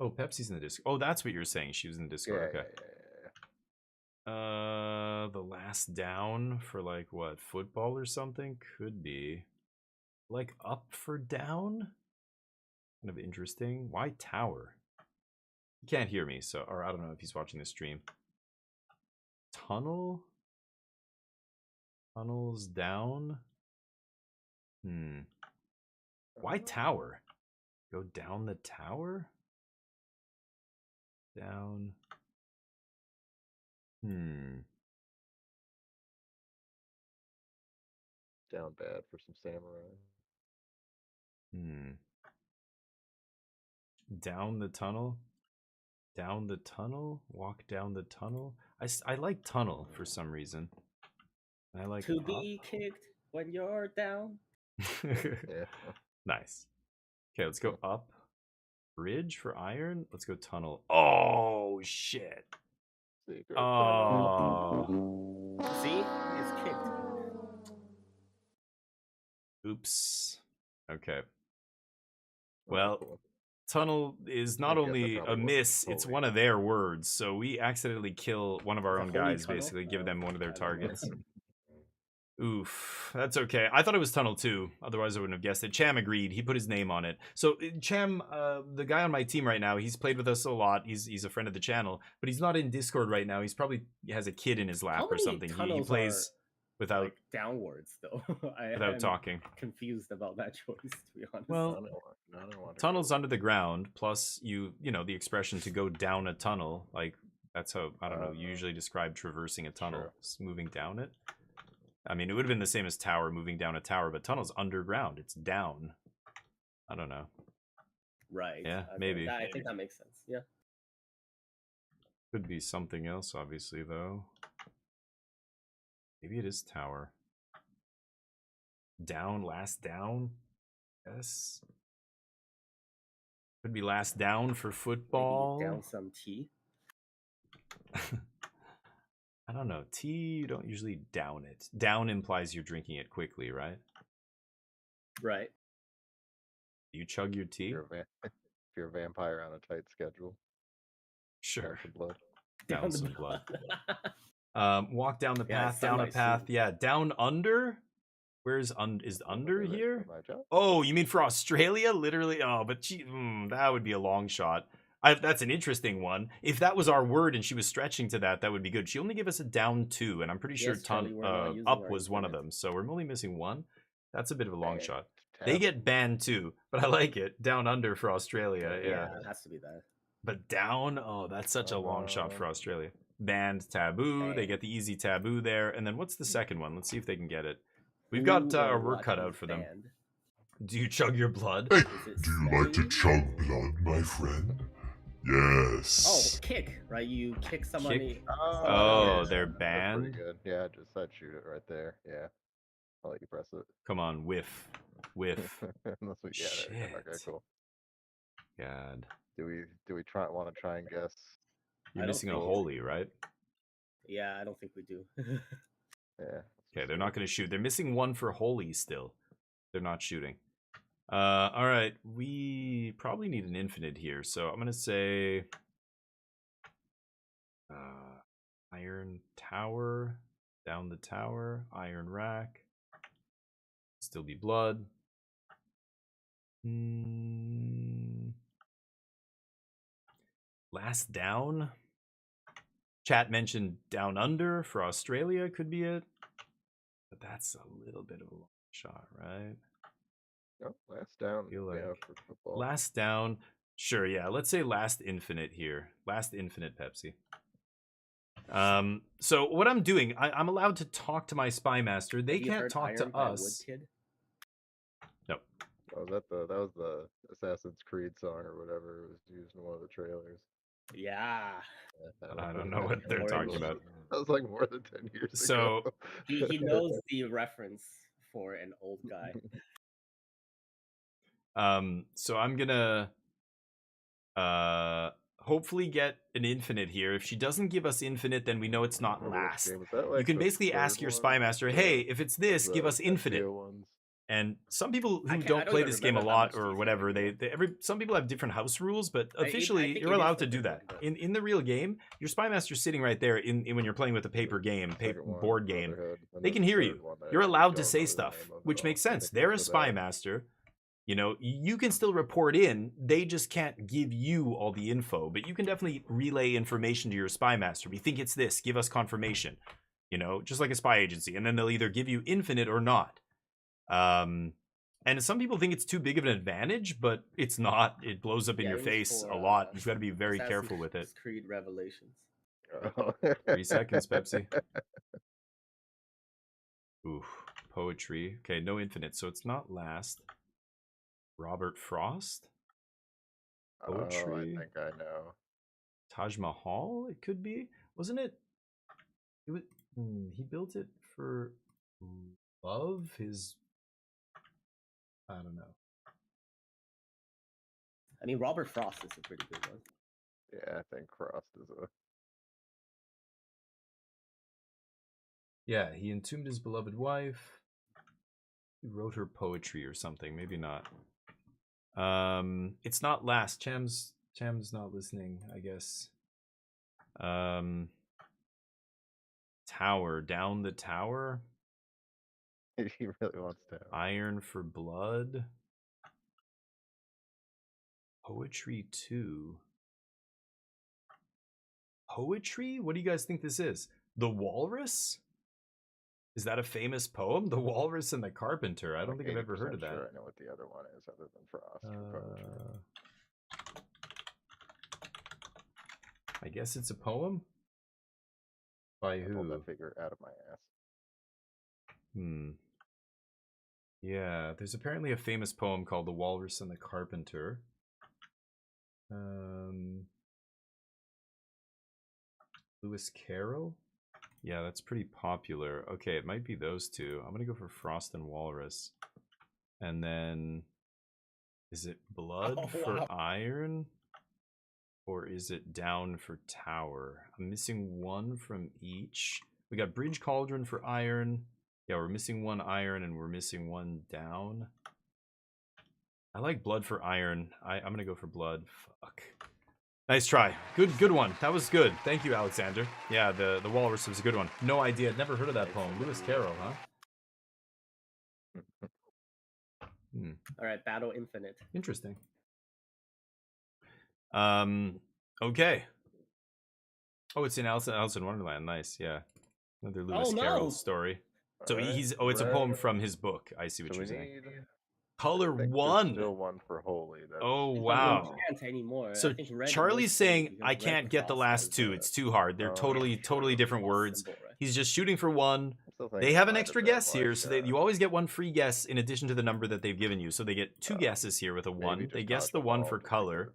Oh, Pepsi's in the Discord. Oh, that's what you're saying. She was in the Discord. Yeah, Okay. yeah. The last down for like what? Football or something? Could be. Like up for down? Kind of interesting. Why tower? He can't hear me, so or I don't know if he's watching the stream. Tunnel? Tunnels down? Why tower? Go down the tower? Down. Down bad for some samurai. Down the tunnel? Down the tunnel? Walk down the tunnel? I like tunnel for some reason. I like to be kicked when you're down. Yeah. Nice. Okay, let's go up. Bridge for iron. Let's go tunnel. Oh shit. Oh. See? It's kicked. Oops. Okay. Well, tunnel is not only a miss, it's one of their words. So we accidentally kill one of our own guys, basically give them one of their targets. Oof, that's okay. I thought it was tunnel too. Otherwise, I wouldn't have guessed it. Cham agreed. He put his name on it. So Cham, the guy on my team right now, he's played with us a lot. He's a friend of the channel, but he's not in Discord right now. He's probably has a kid in his lap or something. He plays without like downwards though. Without talking. Confused about that choice, to be honest. Well, tunnels under the ground. Plus, you know the expression to go down a tunnel, like That's how, I don't know, usually describe traversing a tunnel. Sure. Just moving down it. I mean, it would have been the same as tower, moving down a tower, but tunnel's underground. It's down. I don't know. Right. Yeah, Okay, maybe. I think that makes sense. Yeah. Could be something else, obviously, though. Maybe it is tower. Down, last down? Yes. Could be last down for football. Maybe down some tea. I don't know. Tea, you don't usually down it. Down implies you're drinking it quickly, right? Right. You chug your tea? If you're a vampire on a tight schedule. Sure. Down some blood. Down some blood. Walk down the Yeah, path, down a sunlight path. soon. Yeah, down under? Where's is under Is it here? my job? Oh, you mean for Australia? Literally? Oh, but that would be a long shot. That's an interesting one. If that was our word and she was stretching to that, that would be good. She only gave us a down 2, and I'm pretty sure Yes, Charlie, we're not using up our was one of infinite. them. So we're only missing 1. That's a bit of a long Banned shot. tab. They get banned too, but I like it. Down under for Australia, yeah. It has to be that. But down, oh, that's such a long shot for Australia. Banned taboo, they get the easy taboo there. And then what's the second one? Let's see if they can get it. We've got our work cut out for them. Do you chug your blood? Hey, do you like to chug blood, my friend? Oh, Yes. kick, right? You kick somebody. Oh, they're That's banned? pretty good. Yeah, just I'd shoot it right there. Yeah. I'll let you press it. Come on, whiff. Whiff. Unless we get it. Okay, Shit. cool. God. Do we want to try and guess? You're I don't missing a think- holy, right? Yeah, I don't think we do. Yeah. Okay, they're not going to shoot. They're missing 1 for holy still. They're not shooting. All right, we probably need an infinite here, so I'm going to say iron tower, down the tower, iron rack, still be blood. Last down. Chat mentioned down under for Australia could be it, but that's a little bit of a long shot, right? Oh, last down. Feel Yeah, like for football. last down. Sure, yeah. Let's say last infinite here. Last infinite Pepsi. So what I'm doing, I'm allowed to talk to my spy master. They Have you can't heard talk to Iron by us. Woodkid? No. Oh, that was the Assassin's Creed song or whatever it was used in one of the trailers. Yeah. I don't know what they're talking about. That was like more than 10 years So ago. He knows the reference for an old guy. So I'm gonna hopefully get an infinite here. If she doesn't give us infinite, then we know it's not Remember which last. game was that, You like can the basically third ask your one? spy master, The- hey, if it's this, the give us infinite. FGO ones? And some people who I don't play even this game a remember how lot much or these whatever, are. some people have different house rules, but I officially think you're it is allowed to for do that. different, but- In the real game, your spy master's sitting right there in when you're playing with a paper game, Second one, board game. Brotherhood, and They then can the hear third you. one that You're I allowed to don't say know the stuff, name of which at all. makes I sense. think They're a it's spy that. master. You know, you can still report in. They just can't give you all the info, but you can definitely relay information to your spy master. We think it's this. Give us confirmation. You know, just like a spy agency, and then they'll either give you infinite or not. And some people think it's too big of an advantage, but it's not. It blows up in Yeah, your it was face for, a lot. You've got to be very Assassin's careful with it. Creed Revelations. Oh. 3 seconds, Pepsi. Ooh, poetry. Okay, no infinite, so it's not last. Robert Frost? Oh, Poetry? I think I know. Taj Mahal, it could be. Wasn't it? It was. He built it for love. His. I don't know. I mean, Robert Frost is a pretty good one. Yeah, I think Frost is a. Yeah, he entombed his beloved wife. He wrote her poetry or something. Maybe not. It's not last. Cham's not listening, I guess. Tower. Down the tower. He really wants to. Iron for blood. Poetry 2. Poetry? What do you guys think this is? The Walrus? Is that a famous poem? The Walrus and the Carpenter. I don't think I've ever heard of that. Sure, I know what the other one is other than Frost. For poetry. I guess it's a poem? By I pulled who? that figure out of my ass. Yeah, there's apparently a famous poem called The Walrus and the Carpenter. Lewis Carroll? Yeah, that's pretty popular. Okay, it might be those two. I'm gonna go for Frost and Walrus. And then, is it Blood for Iron? Or is it Down for Tower? I'm missing one from each. We got Bridge Cauldron for Iron. Yeah, we're missing one Iron and we're missing one Down. I like Blood for Iron. I'm gonna go for Blood. Fuck. Nice try. Good one. That was good. Thank you, Alexander. Yeah, the Walrus was a good one. No idea. I'd never heard of that poem. Lewis Carroll, huh? All right, Battle Infinite. Interesting. Okay. Oh, it's in Alice in Wonderland. Nice, yeah. Another Lewis Carroll story. So he's it's a poem from his book. I see what you're saying. Color one. Still one for Holy. Oh It's wow. not can't anymore. So I think red Charlie's was saying because I red can't get the cross last was two. It's too hard. They're totally different words. symbol, right? He's just shooting for one. They have an extra guess here, so that you always get one free guess in addition to the number that they've given you. So they get two guesses here with a one. They guess the one for color.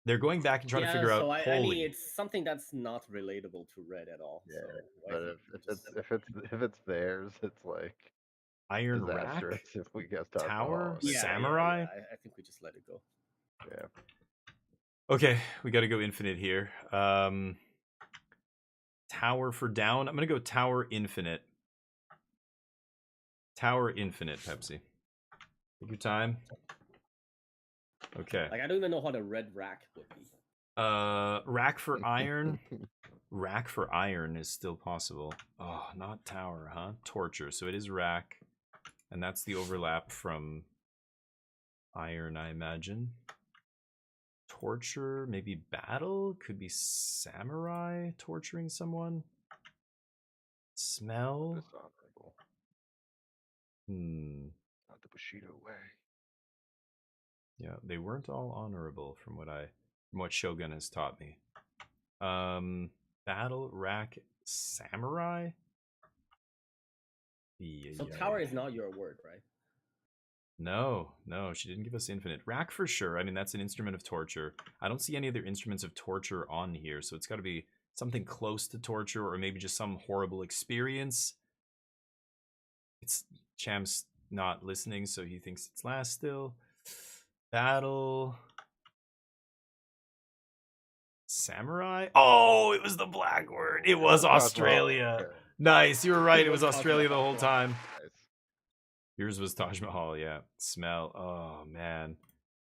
They're going back and trying to figure out I Holy. mean, it's something that's not relatable to red at all. Yeah, so but if it's theirs, it's like Iron Rack, disastrous if we guess Taj Tower, Mahal. Samurai. I think we just let it go. Yeah. Okay, we got to go infinite here. Tower for down. I'm gonna go Tower Infinite. Tower Infinite, Pepsi. Take your time. Okay. Like I don't even know what a red rack would be. Rack for iron. Rack for iron is still possible. Oh, not tower, huh? Torture. So it is rack. And that's the overlap from iron, I imagine. Torture, maybe battle? Could be samurai torturing someone. Smell. Dishonorable. Not the Bushido way. Yeah, they weren't all honorable from what Shogun has taught me. Battle, rack, samurai. Yeah, So tower is not your word, right? No, she didn't give us infinite. Rack for sure. I mean, that's an instrument of torture. I don't see any other instruments of torture on here, so it's got to be something close to torture or maybe just some horrible experience. It's Cham's not listening, so he thinks it's last still. Battle. Samurai? Oh, it was the black word. It was Australia. Nice, you were right. It was Australia the whole time. Yours was Taj Mahal, yeah. Smell. Oh, man.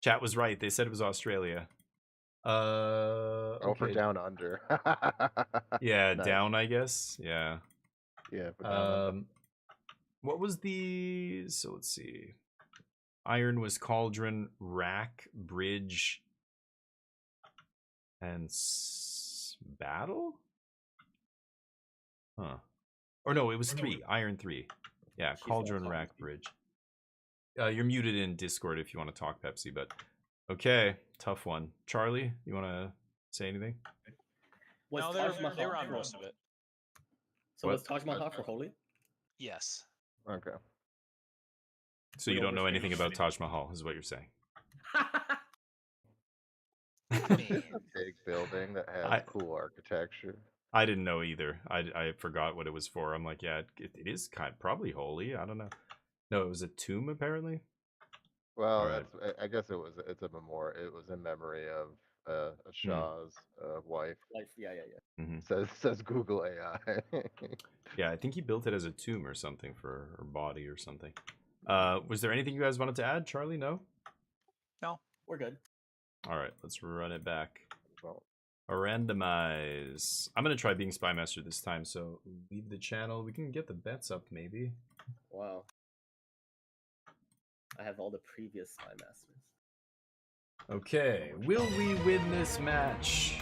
Chat was right. They said it was Australia. Oh, for down under. Yeah, Nice. down, I guess. Yeah. Yeah. For down under. What was the... So let's see. Iron was cauldron, rack, bridge, and battle? Huh. Or no, it was 3. Iron 3. Yeah, cauldron, rack, bridge. You're muted in Discord if you want to talk, Pepsi, but... Okay, tough one. Charlie, you want to say anything? Was No, Taj Mahal they were on for- most of it. So What? was Taj Mahal for Holy? Yes. Okay. So you don't know anything about Taj Mahal, is what you're saying. Big building that has cool architecture. I didn't know either. I forgot what it was for. I'm like, yeah, it is probably holy. I don't know. No, it was a tomb apparently. Well, All right. I guess it's a memorial. It was in memory of a Shah's wife. Yeah. Mhm. Says Google AI. Yeah, I think he built it as a tomb or something for her body or something. Was there anything you guys wanted to add, Charlie? No? No. We're good. All right, let's run it back. Randomize. I'm going to try being Spy Master this time, so leave the channel. We can get the bets up, maybe. Wow. I have all the previous Spy Masters. Okay, will we win this match?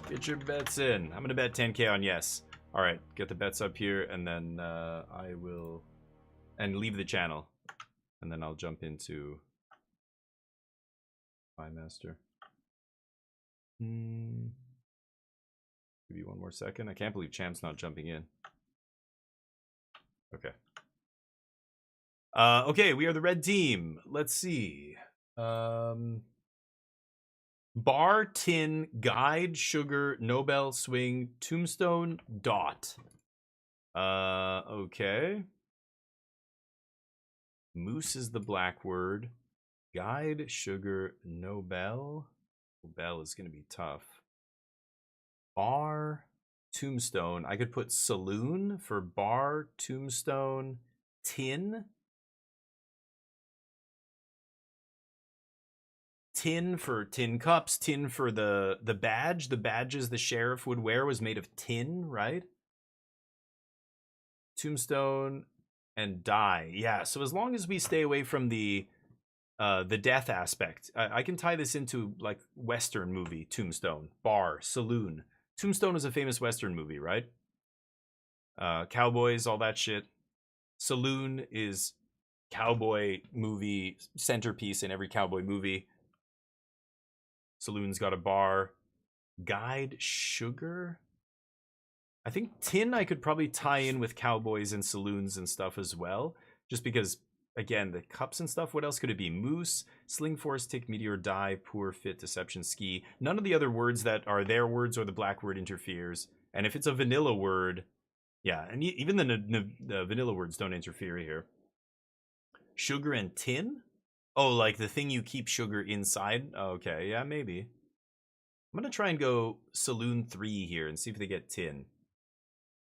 Get your bets in. I'm going to bet 10k on yes. All right, get the bets up here, and then I will... And leave the channel. And then I'll jump into Spy Master. Give you one more second. I can't believe Champ's not jumping in. Okay. Okay, we are the red team. Let's see. Bar, tin, guide, sugar, Nobel, swing, tombstone, dot. Okay. Moose is the black word. Guide, sugar, Nobel. Nobel is going to be tough. Bar, tombstone. I could put saloon for bar, tombstone, tin. Tin for tin cups, tin for the badge. The badges the sheriff would wear was made of tin, right? Tombstone and die. Yeah, so as long as we stay away from the death aspect, I can tie this into like Western movie. Tombstone, bar, saloon. Tombstone is a famous Western movie, right? Cowboys, all that shit. Saloon is cowboy movie centerpiece in every cowboy movie. Saloon's got a bar. Guide, sugar. I think tin I could probably tie in with cowboys and saloons and stuff as well. Just because, again, the cups and stuff, what else could it be? Moose, sling, force, tick, meteor, die, poor, fit, deception, ski. None of the other words that are their words or the black word interferes. And if it's a vanilla word, yeah, and even the vanilla words don't interfere here. Sugar and tin? Oh, like the thing you keep sugar inside? Okay, yeah, maybe. I'm going to try and go Saloon 3 here and see if they get tin.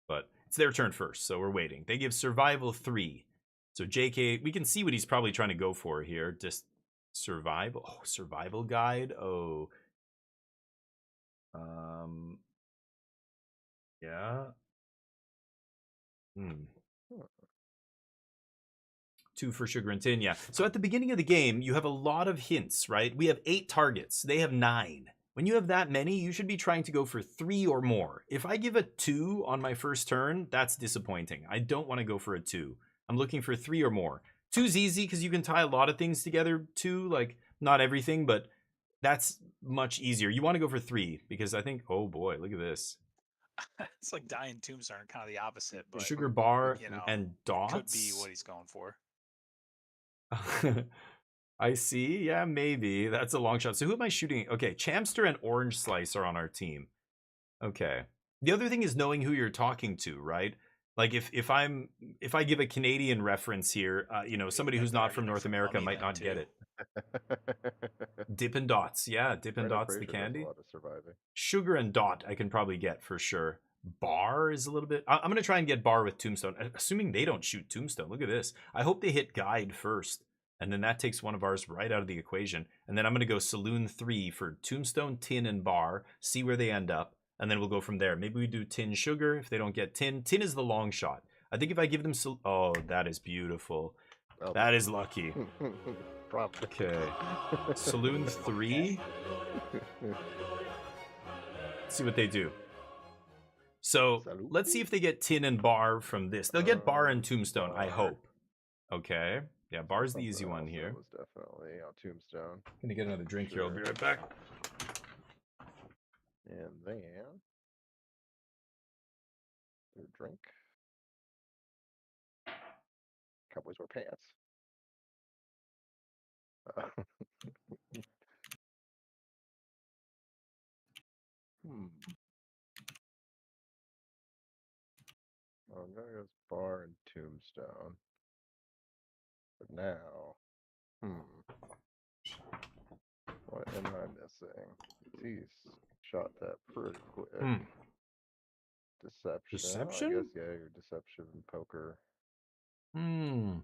But it's their turn first, so we're waiting. They give Survival 3. So JK, we can see what he's probably trying to go for here. Just survival. Oh, survival guide. Oh. Yeah. 2 for sugar and tin, yeah. So at the beginning of the game, you have a lot of hints, right? We have 8 targets. They have 9. When you have that many, you should be trying to go for 3 or more. If I give a 2 on my first turn, that's disappointing. I don't want to go for a 2. I'm looking for 3 or more. 2's easy because you can tie a lot of things together too, like not everything, but that's much easier. You want to go for 3 because I think, oh boy, look at this. It's like die and tombstone are kind of the opposite, but Sugar bar you know, and dots could be what he's going for. I see. Yeah, maybe. That's a long shot. So who am I shooting? Okay, Chamster and Orange Slice are on our team. Okay. The other thing is knowing who you're talking to, right? Like if I give a Canadian reference here, you know, somebody who's not from North America might not get it. Dippin' Dots. Yeah, Dippin' Dots the candy. A lot of surviving. Sugar and Dot I can probably get for sure. Bar is a little bit... I'm going to try and get Bar with Tombstone, assuming they don't shoot Tombstone. Look at this. I hope they hit Guide first, and then that takes one of ours right out of the equation. And then I'm going to go Saloon 3 for Tombstone, Tin, and Bar, see where they end up, and then we'll go from there. Maybe we do Tin, Sugar if they don't get Tin. Tin is the long shot. I think if I give them... Oh, that is beautiful. Oh. That is lucky. Okay. Saloon 3. Let's see what they do. So let's see if they get Tin and Bar from this. They'll get Bar and Tombstone, I hope. Okay. Yeah, Bar's the easy one here. Was definitely on Tombstone. Gonna get another drink here. I'll be right back. And then their drink. Cowboys wear pants. Oh, I'm gonna go Bar and Tombstone. But now, what am I missing? He's shot that pretty quick. Deception. Deception? I guess, yeah, your deception, poker. Sling.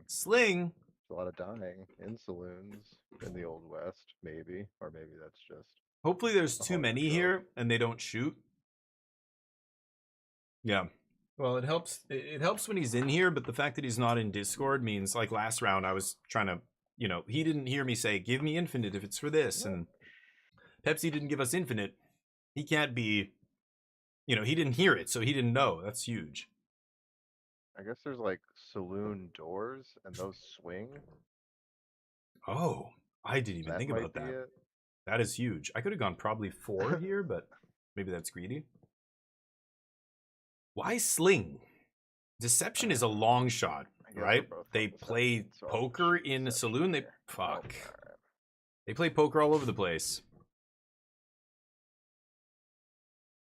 Sling? There's a lot of dying in saloons in the Old West, maybe. Or maybe that's just... Hopefully there's too many here and they don't shoot. Yeah. Well, it helps when he's in here, but the fact that he's not in Discord means, like last round, I was trying to, you know, he didn't hear me say, give me infinite if it's for this, and Pepsi didn't give us infinite. He can't be, you know, he didn't hear it, so he didn't know. That's huge. I guess there's like saloon doors, and those swing. Oh, I didn't even think about that. That is huge. I could have gone probably 4 here, but maybe that's greedy. Why sling? Deception is a long shot, right? They play poker in a saloon. They fuck. They play poker all over the place.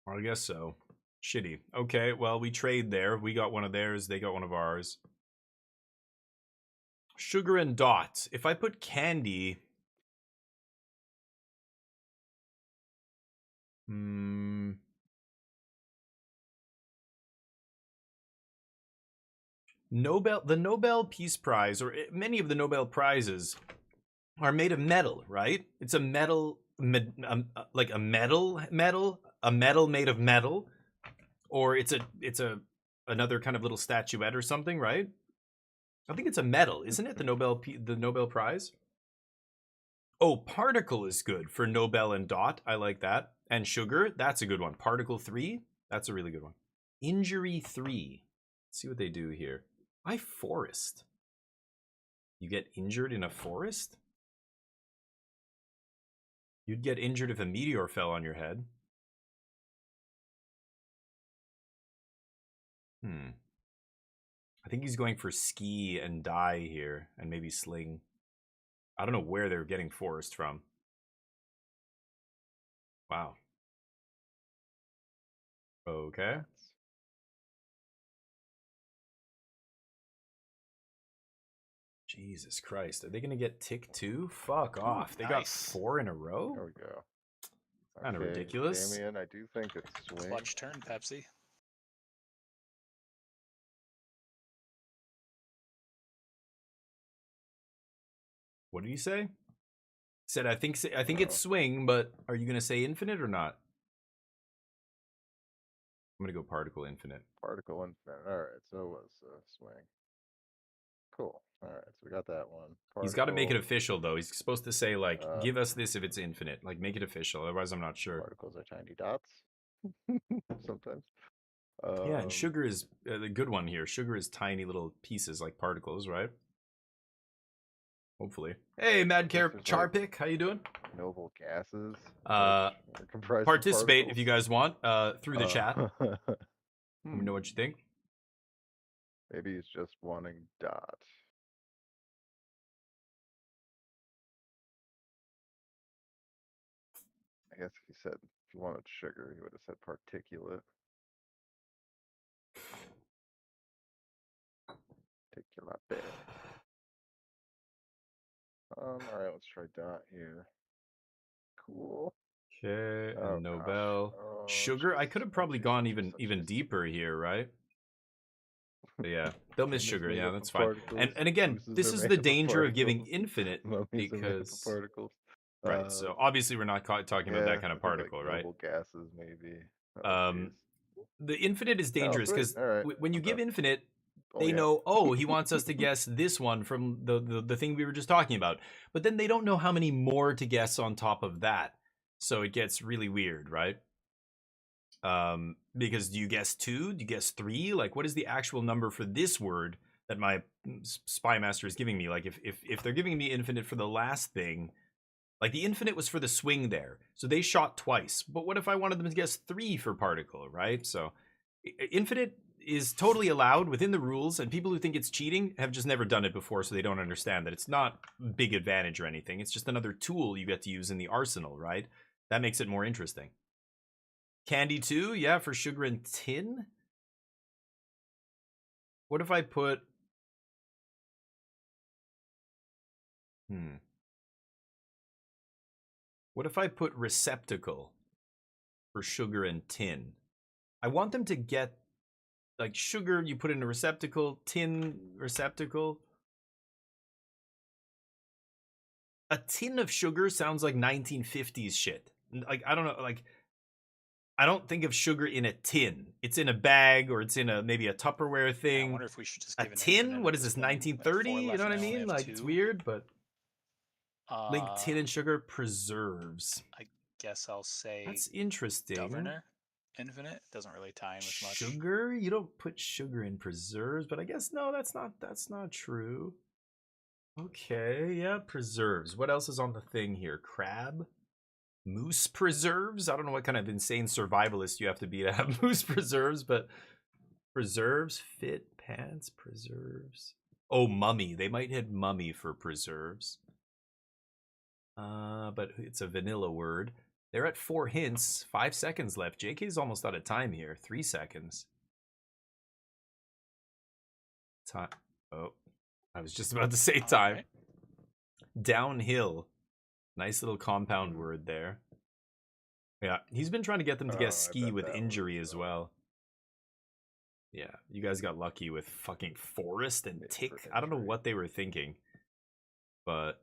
I guess so. Shitty. Okay, well, we trade there. We got one of theirs. They got one of ours. Sugar and dot. If I put candy... The Nobel Peace Prize, or many of the Nobel Prizes, are made of metal, right? It's a metal, like a metal made of metal, or it's another kind of little statuette or something, right? I think it's a metal, isn't it? The Nobel Prize. Oh, particle is good for Nobel and dot. I like that. And sugar, that's a good one. Particle 3, that's a really good one. Injury 3. Let's see what they do here. Why forest? You get injured in a forest? You'd get injured if a meteor fell on your head. I think he's going for ski and die here, and maybe sling. I don't know where they're getting forest from. Wow. Okay. Jesus Christ. Are they going to get tick 2? Fuck off. They got 4 in a row? There we go. Kind of ridiculous. Damien, I do think it's swing. Clutch turn, Pepsi. What did he say? He said, I think it's swing, but are you going to say infinite or not? I'm going to go particle infinite. Particle infinite. All right, so it was swing. Cool. All right, so we got that one. He's got to make it official, though. He's supposed to say, like, give us this if it's infinite. Like, make it official. Otherwise, I'm not sure. Particles are tiny dots. Sometimes. Yeah, and sugar is the good one here. Sugar is tiny little pieces like particles, right? Hopefully. Hey, Mad Charpic, how you doing? Noble gases. Participate if you guys want through the chat. Let me know what you think. Maybe he's just wanting dot. I guess if he said if you wanted sugar, he would have said particulate. Particulate. All right, let's try dot here. Cool. Okay, and Nobel. Sugar, I could have probably gone even deeper here, right? But yeah, they'll miss sugar. Yeah, that's fine. And again, this is the danger of giving infinite because particles. Right. So obviously we're not talking about that kind of particle, like right? Gases, maybe. The infinite is dangerous because when you give infinite, they yeah. know, oh, he wants us to guess this one from the thing we were just talking about. But then they don't know how many more to guess on top of that. So it gets really weird, right? Because do you guess 2? Do you guess 3? Like, what is the actual number for this word that my spy master is giving me? Like, if they're giving me infinite for the last thing, like the infinite was for the swing there. So they shot twice. But what if I wanted them to guess 3 for particle, right? So infinite is totally allowed within the rules, and people who think it's cheating have just never done it before, so they don't understand that it's not big advantage or anything. It's just another tool you get to use in the arsenal, right? That makes it more interesting. Candy 2, yeah, for sugar and tin. What if I put... What if I put receptacle for sugar and tin? I want them to get, like, sugar, you put in a receptacle, tin, receptacle. A tin of sugar sounds like 1950s shit. Like, I don't know, like, I don't think of sugar in a tin. It's in a bag, or it's in maybe a Tupperware thing. I wonder if we should just a give tin? What is this, 1930? You know what I mean? Like, it's weird, but... Link tin and sugar preserves. I guess I'll say that's interesting. Governor infinite doesn't really tie in with much. Sugar? You don't put sugar in preserves, but I guess no, that's not true. Okay, yeah, preserves. What else is on the thing here? Crab? Moose preserves? I don't know what kind of insane survivalist you have to be to have moose preserves, but preserves, fit, pants, preserves. Oh, mummy. They might hit mummy for preserves. But it's a vanilla word. They're at 4 hints. 5 seconds left. JK's almost out of time here. 3 seconds. Time. Oh, I was just about to say time. Right. Downhill. Nice little compound word there. Yeah, he's been trying to get them to guess ski with injury as well. Yeah, you guys got lucky with fucking forest and tick. I don't know what they were thinking, but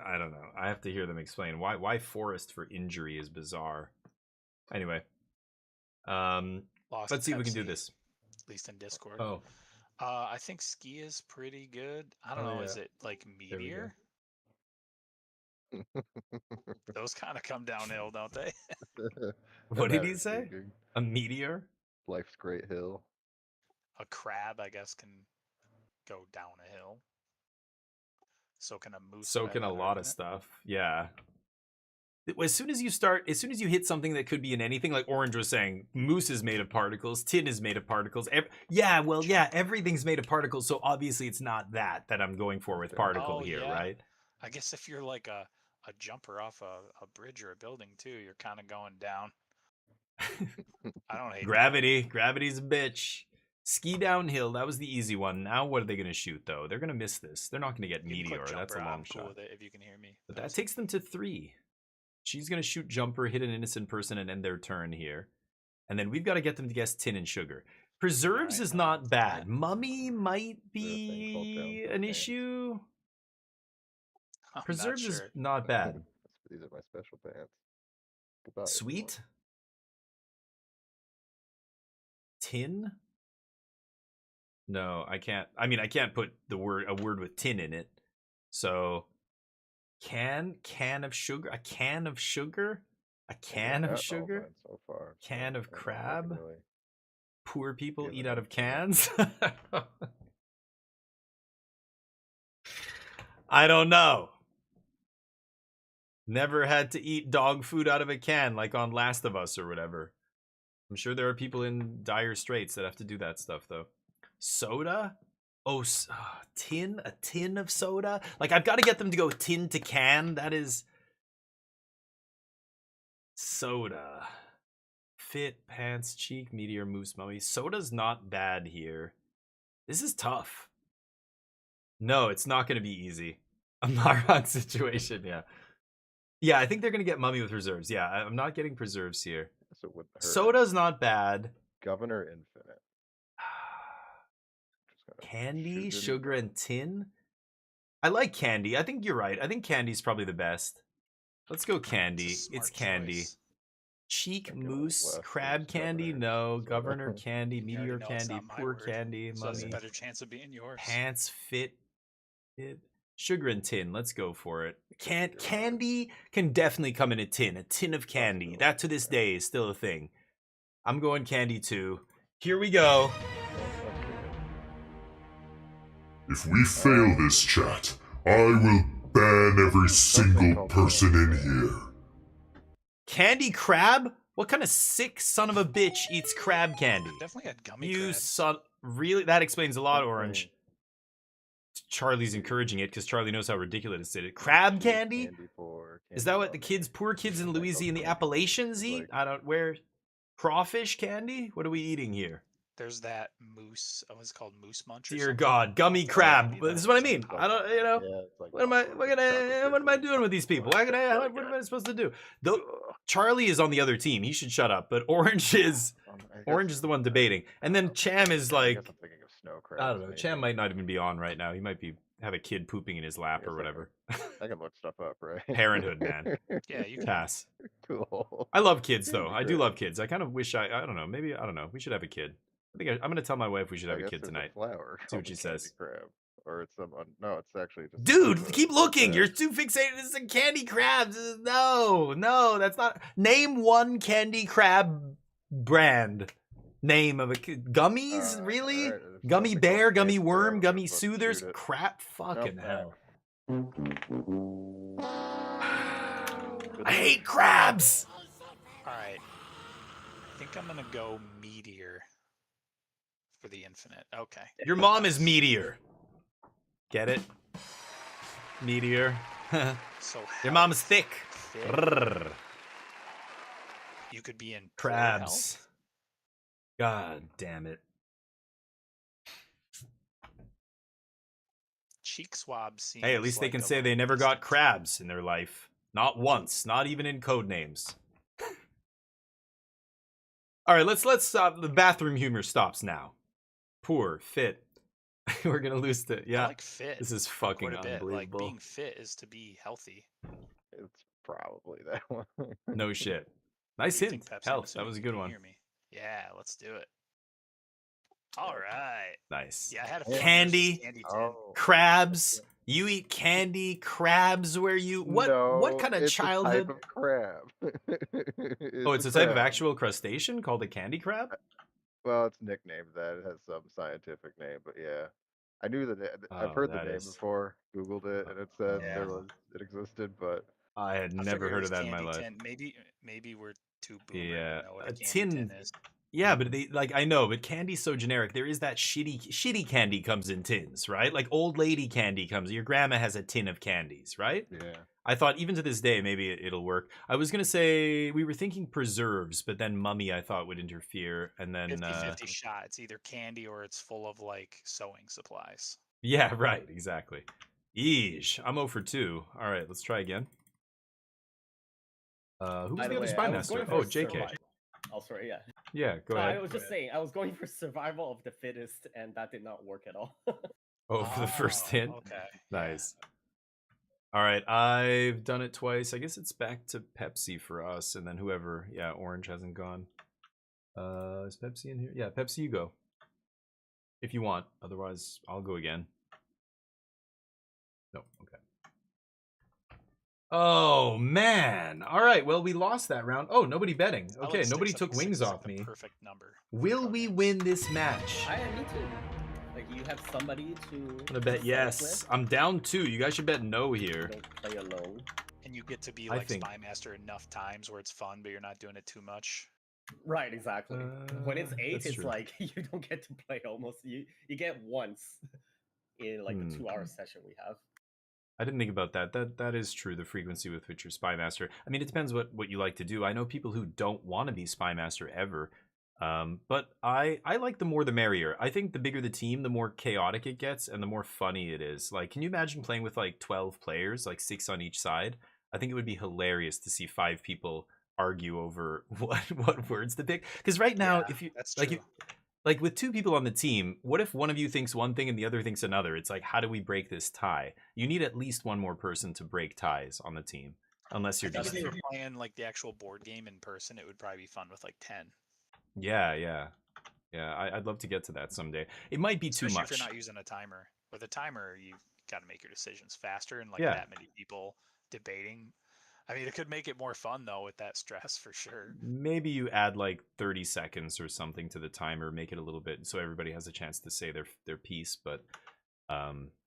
I don't know. I have to hear them explain why forest for injury is bizarre. Anyway, let's see if we can do this. At least in Discord. Oh, I think ski is pretty good. I don't know. Is it like meteor? Those kind of come downhill, don't they? What did he say? A meteor? Life's great hill. A crab, I guess, can go down a hill. So can a moose. So can a lot of stuff. Yeah. As soon as you hit something that could be in anything, like Orange was saying, moose is made of particles, tin is made of particles. Everything's made of particles, so obviously it's not that I'm going for with particle here, right? I guess if you're like a jumper off a bridge or a building too, you're kind of going down. I don't hate gravity. That. Gravity's a bitch. Ski downhill. That was the easy one. Now what are they going to shoot though? They're going to miss this. They're not going to get meteor. That's a long shot. With it if you can hear me. But that takes them to 3. She's going to shoot jumper, hit an innocent person, and end their turn here. And then we've got to get them to guess tin and sugar. Preserves is not bad. Mummy might be an issue. Preserves is not bad. These are my special pants. Goodbye, Sweet. Tin? No, I can't. I mean, I can't put a word with tin in it. So, can of sugar, a can of sugar, a can of sugar, so far. Can of crab. Really poor people eat out of cans. I don't know. Never had to eat dog food out of a can like on Last of Us or whatever. I'm sure there are people in dire straits that have to do that stuff though. Soda? Oh, tin? A tin of soda? Like I've got to get them to go tin to can. That is soda. Fit, pants, cheek, meteor, moose, mummy. Soda's not bad here. This is tough. No, it's not going to be easy. A Marok situation, yeah. Yeah, I think they're going to get mummy with reserves. Yeah, I'm not getting preserves here. Soda's not bad. Governor Infinite. Candy, sugar, and tin? I like candy. I think you're right. I think candy's probably the best. Let's go candy. It's candy. Choice. Cheek, moose, crab candy? No. Governor candy, meteor candy, poor candy, so mummy. There's a better chance of being yours. Pants, fit. Sugar and tin. Let's go for it. Candy can definitely come in a tin of candy. That to this day is still a thing. I'm going candy too. Here we go. If we fail this chat, I will ban every single person in here. Candy crab? What kind of sick son of a bitch eats crab candy? Definitely had gummy crabs. Son, really? That explains a lot, Orange. Charlie's encouraging it because Charlie knows how ridiculous it is. Crab candy? Is that what the poor kids in Louisiana, the Appalachians eat? I don't, where? Crawfish candy? What are we eating here? There's that moose, what's it called, moose munch? Dear God, gummy crab. This is what I mean. I don't, you know, what am I doing with these people? What am I supposed to do? Charlie is on the other team. He should shut up. But Orange is the one debating. And then Cham is like, I don't know. Cham might not even be on right now. He might have a kid pooping in his lap or whatever. I can look stuff up, right? Parenthood, man. Yeah, you can. Pass. Cool. I love kids, though. I do love kids. I kind of wish I don't know. Maybe, I don't know. We should have a kid. I think I'm going to tell my wife we should have a kid tonight. See what she says. Crab. Or it's no, it's actually just... Dude, keep looking. You're too fixated. This is candy crabs. No, that's not... Name one candy crab brand. Name of a... Gummies? Really? Right, gummy bear, gummy worm, gummy soothers? Crap fucking hell. I hate crabs. All right. I think I'm gonna go meteor for the infinite. Okay. Your mom is Meteor. Get it? Meteor. So Your mom is health, thick. fit. Brrr. You could be in poor Crabs. health. God damn it. Cheek swab seems. Hey, at least they like can a say they little never got distant. crabs in their life. Not once. Not even in Codenames. All right, let's stop. The bathroom humor stops now. Poor, fit. We're gonna lose the I like fit. This is fucking quite a bit. Like unbelievable. being fit is to be healthy. It's probably that one. No shit. What Nice do you think, hint. Pepsi? I'm Health. That assuming was a you good can one. hear me. Yeah, let's do it. All right. Nice. Yeah, I had a feeling Candy. Candy tin. Oh, Crabs. You eat candy. Crabs. Where you? What no, kind of it's childhood? a type of crab. Oh, it's a type of crab. actual crustacean called a candy crab. Well, it's nicknamed that. It has some scientific name, but yeah, I knew that. I've Oh, heard the that name is. before. Googled it, and it said Yeah. it existed, but I had I never figured it heard was of that in my candy life. tin. Maybe we're too boomer Yeah, to know what a a candy tin tin. is. Yeah, but they like I know, but candy's so generic. There is that shitty candy comes in tins, right? Like old lady candy comes. Your grandma has a tin of candies, right? yeah. I thought even to this day maybe it'll work. I was gonna say we were thinking preserves, but then mummy I thought would interfere, and then 50-50 shot. It's either candy or it's full of like sewing supplies. yeah, right, exactly. Yeesh, I'm 0 for 2. All right, let's try again. Who was By the other way, spy I was master? going for Oh, JK. survival. Oh, sorry, yeah. Yeah, go No, ahead. I was just saying, I was going for survival of the fittest, and that did not work at all. Oh, for the first Oh, hint. Okay. Nice. All right, I've done it twice. I guess it's back to Pepsi for us, and then whoever. Yeah, Orange hasn't gone. Is Pepsi in here? Yeah, Pepsi, you go. If you want. Otherwise, I'll go again. No, okay. Oh, man. All right, well, we lost that round. Oh, nobody betting. I like Okay, six. nobody I took think six wings is, like, off the me. perfect number. Will we win this match? Me too. Like, you have somebody to. I'm gonna bet yes. I'm down 2. You guys should bet no here. Don't play alone. And you get to be I like think- Spy Master enough times where it's fun, but you're not doing it too much. Right, exactly. When it's 8, that's it's true. like you don't get to play almost. You get once in like the 2-hour session we have. I didn't think about that. That is true. The frequency with which you're spy master. I mean, it depends what you like to do. I know people who don't want to be spy master ever, but I like the more the merrier. I think the bigger the team, the more chaotic it gets, and the more funny it is. Like, can you imagine playing with like 12 players, like 6 on each side? I think it would be hilarious to see 5 people argue over what words to pick. Because right now, if you that's like, true. like with 2 people on the team, what if one of you thinks one thing and the other thinks another? It's like, how do we break this tie? You need at least one more person to break ties on the team, unless you're I think just if they were playing like the actual board game in person, it would probably be fun with like 10. yeah. I'd love to get to that someday. It might be Especially too much. if you're not using a timer. With a timer, you've got to make your decisions faster, and like Yeah. that many people debating. I mean, it could make it more fun though with that stress for sure. Maybe you add like 30 seconds or something to the timer, make it a little bit so everybody has a chance to say their piece. But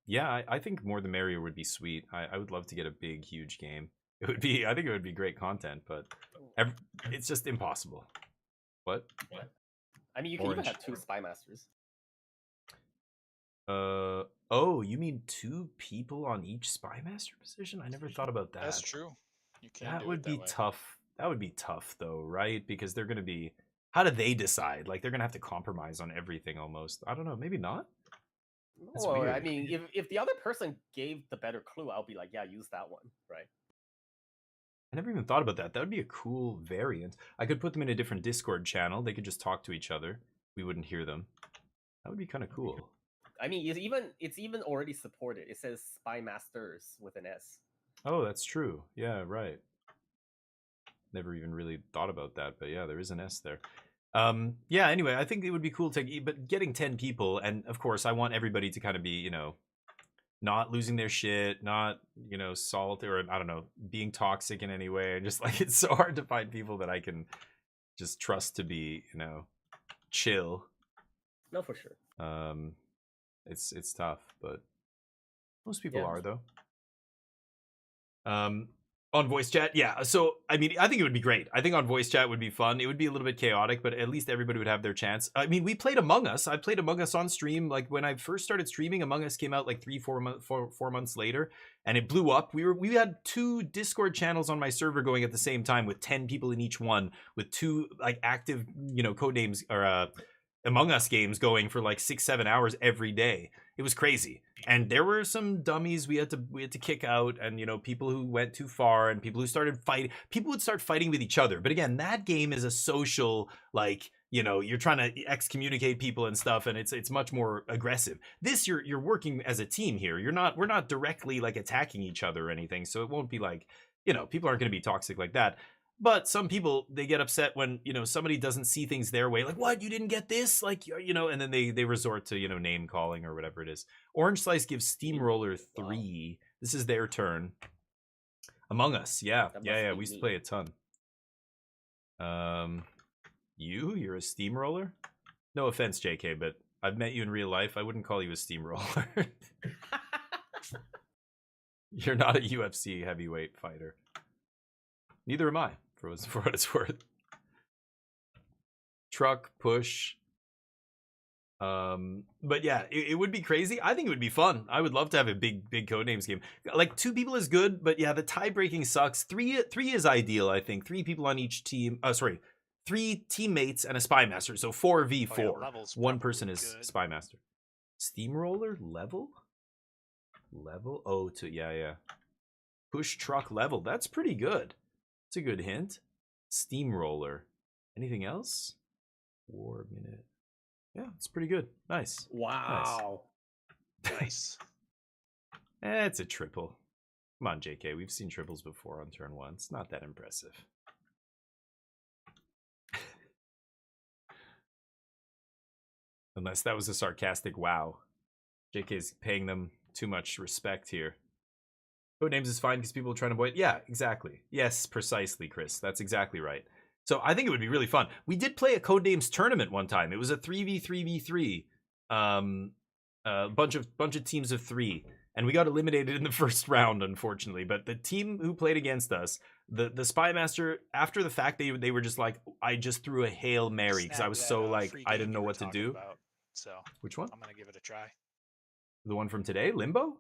yeah, I think more the merrier would be sweet. I would love to get a big, huge game. I think it would be great content, but it's just impossible. What? I mean, you can even Orange. have 2 spy masters. Oh, you mean 2 people on each spy master position? I never thought about that. That's true. You can. That do would it be way. tough. That would be tough though, right? Because they're going to be. How do they decide? Like they're going to have to compromise on everything almost. I don't know. Maybe not. That's Well, I weird. mean, if the other person gave the better clue, I'll be like, yeah, use that one, right? I never even thought about that. That would be a cool variant. I could put them in a different Discord channel. They could just talk to each other. We wouldn't hear them. That would be kind of cool. I mean, it's even already supported. It says Spy Masters with an S. Oh, that's true. Yeah, right. Never even really thought about that, but yeah, there is an S there. Yeah, anyway, I think it would be cool to, but getting 10 people, and of course, I want everybody to kind of be, you know, not losing their shit, not, you know, salt, or I don't know, being toxic in any way. And just like, it's so hard to find people that I can just trust to be, you know, chill. No, for sure. It's tough, but most people Yeah. are though. On voice chat, yeah. So, I mean, I think it would be great. I think on voice chat would be fun. It would be a little bit chaotic, but at least everybody would have their chance. I mean, we played Among Us. I played Among Us on stream. Like when I first started streaming, Among Us came out like 4 months later, and it blew up. We had 2 Discord channels on my server going at the same time with 10 people in each one, with 2 like active, Codenames or Among Us games going for like 6-7 hours every day. It was crazy. And there were some dummies we had to kick out, and people who went too far, and people who started fighting. People would start fighting with each other. But again, that game is a social, like, you're trying to excommunicate people and stuff, and it's much more aggressive. This you're working as a team here. We're not directly like attacking each other or anything, so it won't be like, people aren't going to be toxic like that. But some people, they get upset when, somebody doesn't see things their way. Like, what? You didn't get this? Like, and then they resort to, name calling or whatever it is. Orange Slice gives Steamroller 3. This is their turn. Among Us. Yeah. We used to play a ton. You're a Steamroller? No offense, JK, but I've met you in real life. I wouldn't call you a Steamroller. You're not a UFC heavyweight fighter. Neither am I, for what it's worth. Truck, push. But yeah, it would be crazy. I think it would be fun. I would love to have a big Codenames game. Like 2 people is good, but yeah, the tie breaking sucks. 3 is ideal, I think. 3 people on each team. 3 teammates and a spy master. So 4v4. Oh, yeah, 1 person is good. spy master. Steamroller level? Oh, yeah. Push truck level. That's pretty good. It's a good hint. Steamroller. Anything else? War minute. Yeah, it's pretty good. Nice. Wow. Nice. It's a triple. Come on, JK. We've seen triples before on turn 1. It's not that impressive. Unless that was a sarcastic wow. JK's paying them too much respect here. Codenames is fine because people are trying to avoid. Yeah, exactly. Yes, precisely, Chris. That's exactly right. So I think it would be really fun. We did play a Codenames tournament one time. It was a 3v3v3, bunch of teams of 3, and we got eliminated in the first round, unfortunately. But the team who played against us, the spy master, after the fact, they were just like, I just threw a Hail Mary because I was so like I didn't know what to do. So which one? I'm gonna give it a try. The one from today, Limbo.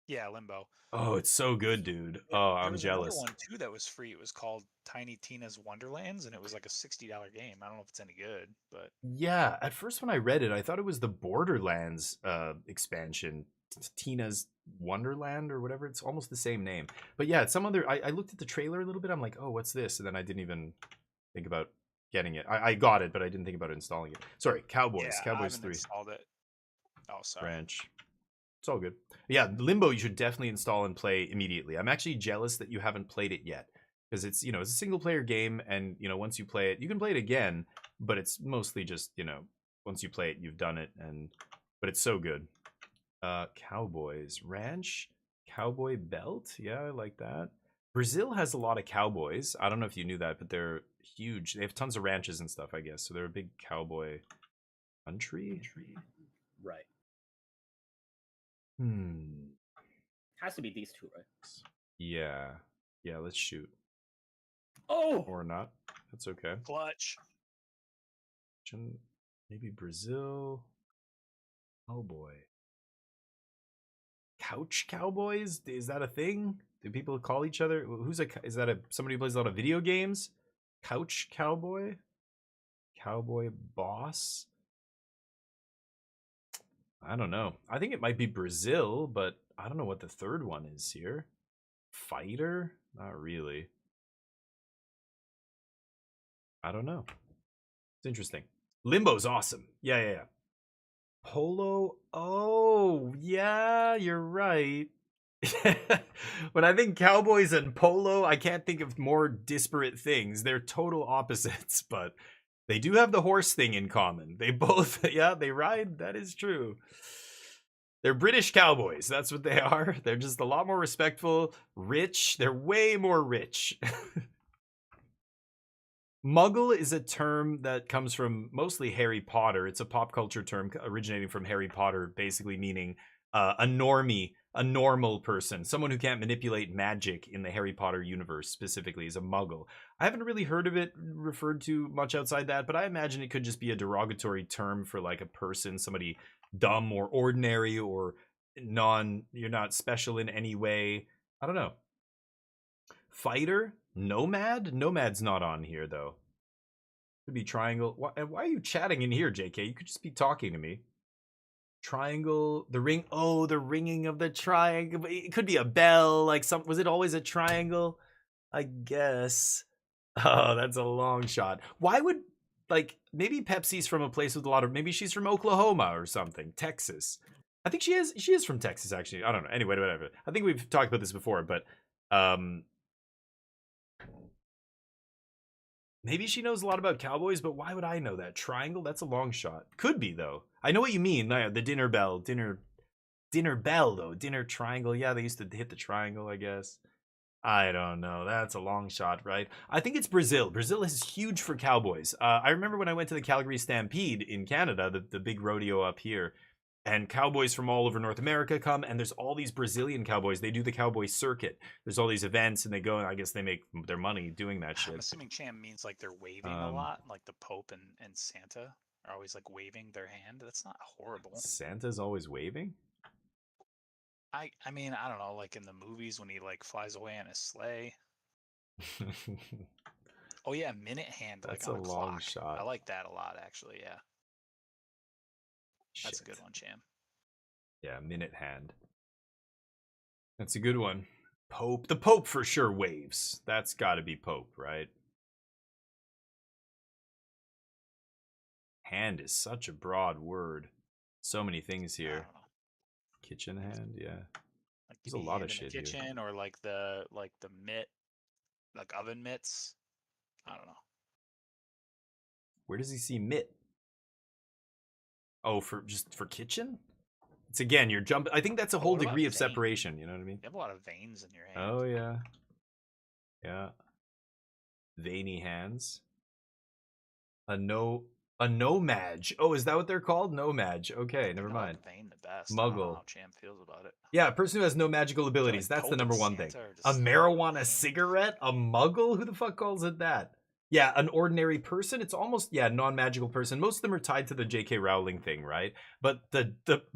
Yeah, Limbo. Oh, it's so good, dude. Oh, I'm jealous. There was another one too that was free. It was called Tiny Tina's Wonderlands, and it was like a $60 game. I don't know if it's any good, but yeah. At first, when I read it, I thought it was the Borderlands expansion, Tina's Wonderland or whatever. It's almost the same name, but yeah, it's some other. I looked at the trailer a little bit. I'm like, oh, what's this? And then I didn't even think about getting it. I got it, but I didn't think about installing it. Sorry, Cowboys. Yeah, Cowboys I 3. Installed it. Oh, sorry. Branch. It's all good. Yeah, Limbo you should definitely install and play immediately. I'm actually jealous that you haven't played it yet, because it's it's a single player game, and once you play it, you can play it again, but it's mostly just once you play it, you've done it, but it's so good. Cowboys Ranch, Cowboy Belt. Yeah, I like that. Brazil has a lot of cowboys. I don't know if you knew that, but they're huge. They have tons of ranches and stuff, I guess. So they're a big cowboy country. Right. Has to be these 2, right? Yeah. Let's shoot. Oh, or not. That's okay. Clutch. Maybe Brazil. Oh boy. Couch cowboys? Is that a thing? Do people call each other? Is that somebody who plays a lot of video games? Couch cowboy? Cowboy boss? I don't know. I think it might be Brazil, but I don't know what the third one is here. Fighter? Not really. I don't know. It's interesting. Limbo's awesome. Yeah. Polo? Oh, yeah, you're right. When I think cowboys and polo, I can't think of more disparate things. They're total opposites, but they do have the horse thing in common. They both, they ride. That is true. They're British cowboys. That's what they are. They're just a lot more respectful, rich. They're way more rich. Muggle is a term that comes from mostly Harry Potter. It's a pop culture term originating from Harry Potter, basically meaning a normie, a normal person, someone who can't manipulate magic in the Harry Potter universe specifically is a muggle. I haven't really heard of it referred to much outside that, but I imagine it could just be a derogatory term for like a person, somebody dumb or ordinary or you're not special in any way. I don't know. Fighter? Nomad? Nomad's not on here though. Could be triangle. Why are you chatting in here, JK? You could just be talking to me. Triangle, the ring. Oh, the ringing of the triangle. It could be a bell. Like was it always a triangle? I guess. Oh, that's a long shot. Why would maybe Pepsi's from a place with a lot of, maybe she's from Oklahoma or something, Texas. I think she is from Texas actually. I don't know. Anyway, whatever. I think we've talked about this before, but maybe she knows a lot about cowboys, but why would I know that? Triangle? That's a long shot. Could be, though. I know what you mean. The dinner bell. Dinner bell, though. Dinner triangle. Yeah, they used to hit the triangle, I guess. I don't know. That's a long shot, right? I think it's Brazil. Brazil is huge for cowboys. I remember when I went to the Calgary Stampede in Canada, the big rodeo up here, and cowboys from all over North America come, and there's all these Brazilian cowboys. They do the cowboy circuit. There's all these events, and they go, and I guess they make their money doing that shit. I'm assuming Cham means like they're waving a lot, like the Pope and Santa are always like waving their hand. That's not horrible. Santa's always waving? I mean, I don't know, like in the movies when he like flies away in a sleigh. Oh yeah, minute hand. That's like on a a long clock. shot. I like that a lot, actually. Yeah. That's Shit. a good one, Cham. Yeah, minute hand. That's a good one. Pope. The Pope for sure waves. That's got to be Pope, right? Hand is such a broad word. So many things here. Kitchen hand, yeah. Like There's a lot of shit in the kitchen here. or like the mitt, like oven mitts. I don't know. Where does he see mitt? Oh, for kitchen? It's again, you're jumping. I think that's a whole degree of separation. You know what I mean? You have a lot of veins in your hand. Oh yeah, yeah. Veiny hands. A nomad. Oh, is that what they're called? Nomad. Okay, never mind. Vein the best. Muggle. I don't know how Cham feels about it. Yeah, a person who has no magical abilities. That's the number one thing. A marijuana cigarette? A muggle? Who the fuck calls it that? Yeah, an ordinary person. It's almost, non-magical person. Most of them are tied to the J.K. Rowling thing, right? But the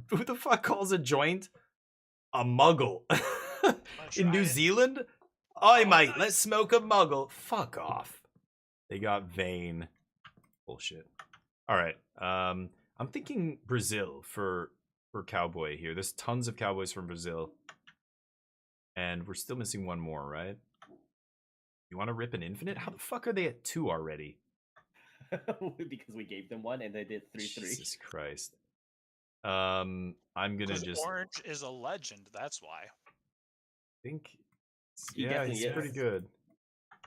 who the fuck calls a joint a muggle? In New Zealand? Oi, mate, let's smoke a muggle. Fuck off. They got vein. Bullshit. All right. I'm thinking Brazil for cowboy here. There's tons of cowboys from Brazil. And we're still missing one more, right? You want to rip an infinite? How the fuck are they at 2 already? Because we gave them one and they did 3-3. Jesus Christ. I'm gonna just Orange is a legend. That's why. think. He Yeah, definitely he's is. pretty good. I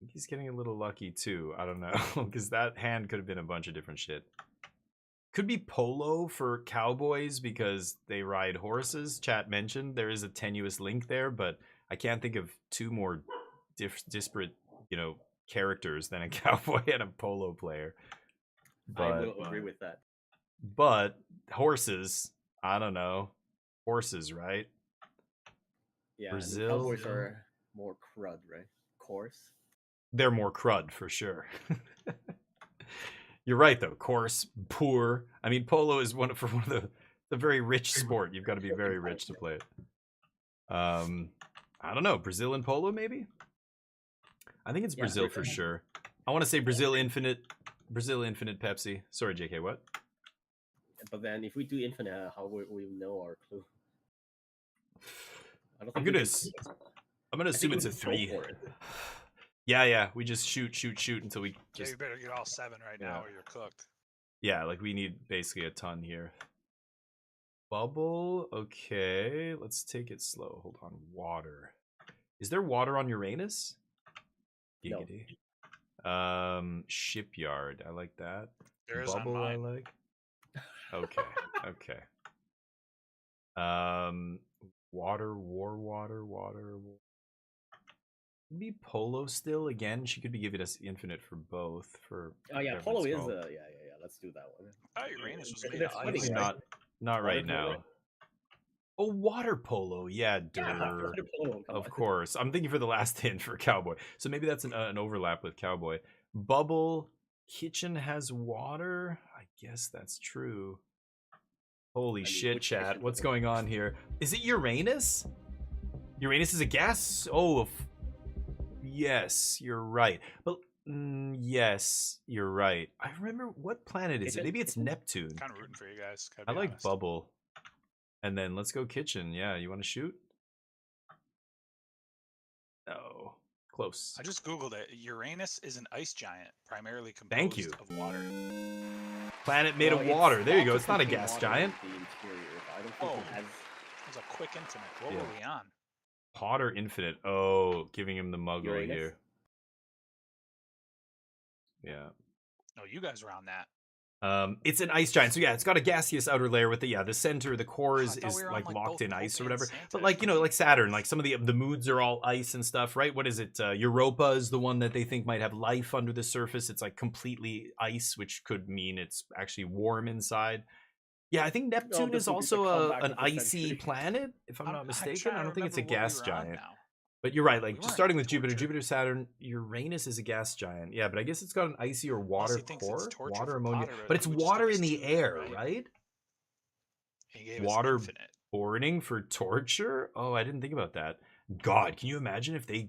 think he's getting a little lucky too. I don't know, because that hand could have been a bunch of different shit. Could be polo for cowboys because they ride horses. Chat mentioned there is a tenuous link there, but I can't think of two more disparate, characters than a cowboy and a polo player. But, I will agree with that. But horses, I don't know. Horses, right? Yeah, Brazil. cowboys are more crud, right? Coarse. They're more crud for sure. You're right though. Coarse, poor. I mean, polo is one of the very rich sport. You've got to be very rich to play it. I don't know. Brazil and polo, maybe. I think it's Brazil for sure. I want to say Brazil Infinite Pepsi. Sorry, JK. What? But then, if we do infinite, how will we know our clue? I'm gonna assume it's a 3. Yeah. We just shoot until we just. Yeah, you better get all 7 right now, or you're cooked. Yeah, like we need basically a ton here. Bubble. Okay, let's take it slow. Hold on. Water. Is there water on Uranus? Giggity. No. Shipyard. I like that. There is Bubble. on I mine. like. Okay. Water. Maybe polo still again. She could be giving us infinite for both. Oh yeah, polo is yeah. Let's do that one. Oh, Uranus was They're made of funny, ice. right? Not right now. Oh, water polo. Yeah, Yeah, der. water polo. Come Of on. course. I'm thinking for the last hint for cowboy. So maybe that's an overlap with cowboy. Bubble kitchen has water. I guess that's true. Holy I mean, shit, which chat. kitchen What's doesn't? going on here? Is it Uranus? Uranus is a gas? Oh, yes, you're right. But yes, you're right. I remember what planet is it? Kitchen? Maybe it's Neptune. Kind of rooting for you guys. Gotta I be like honest. bubble. And then let's go kitchen. Yeah, you want to shoot? No. Close. I just googled it. Uranus is an ice giant, primarily Thank composed you. of water. Planet made of water. There you go. It's not a gas giant. The interior, but I don't think Oh, it has. it was a quick infinite. What Yeah. were we on? Potter Infinite. Oh, giving him the muggle Uranus? here. Yeah. No, you guys were on that. It's an ice giant, so yeah, it's got a gaseous outer layer with the center, the core I is, thought we were on, like like, locked both in ice or Pope and whatever. Santa But or like, you know, something. like Saturn, like some of the moods are all ice and stuff, right? What is it? Europa is the one that they think might have life under the surface. It's like completely ice, which could mean it's actually warm inside. Yeah, I think Neptune this is will be the also comeback an of the icy century. planet, if I'm not mistaken. I trying to don't think it's a remember what we gas were on giant. now. But you're right, like We just weren't starting on with Jupiter, torture. Jupiter, Saturn, Uranus is a gas giant. Yeah, but I guess it's got an icy or Unless water he thinks it's core, torture water for ammonia. Potter, But it's he would just water give in us the 2, air, right? right? He gave us Water infinite. boarding for torture? Oh, I didn't think about that. God, can you imagine if they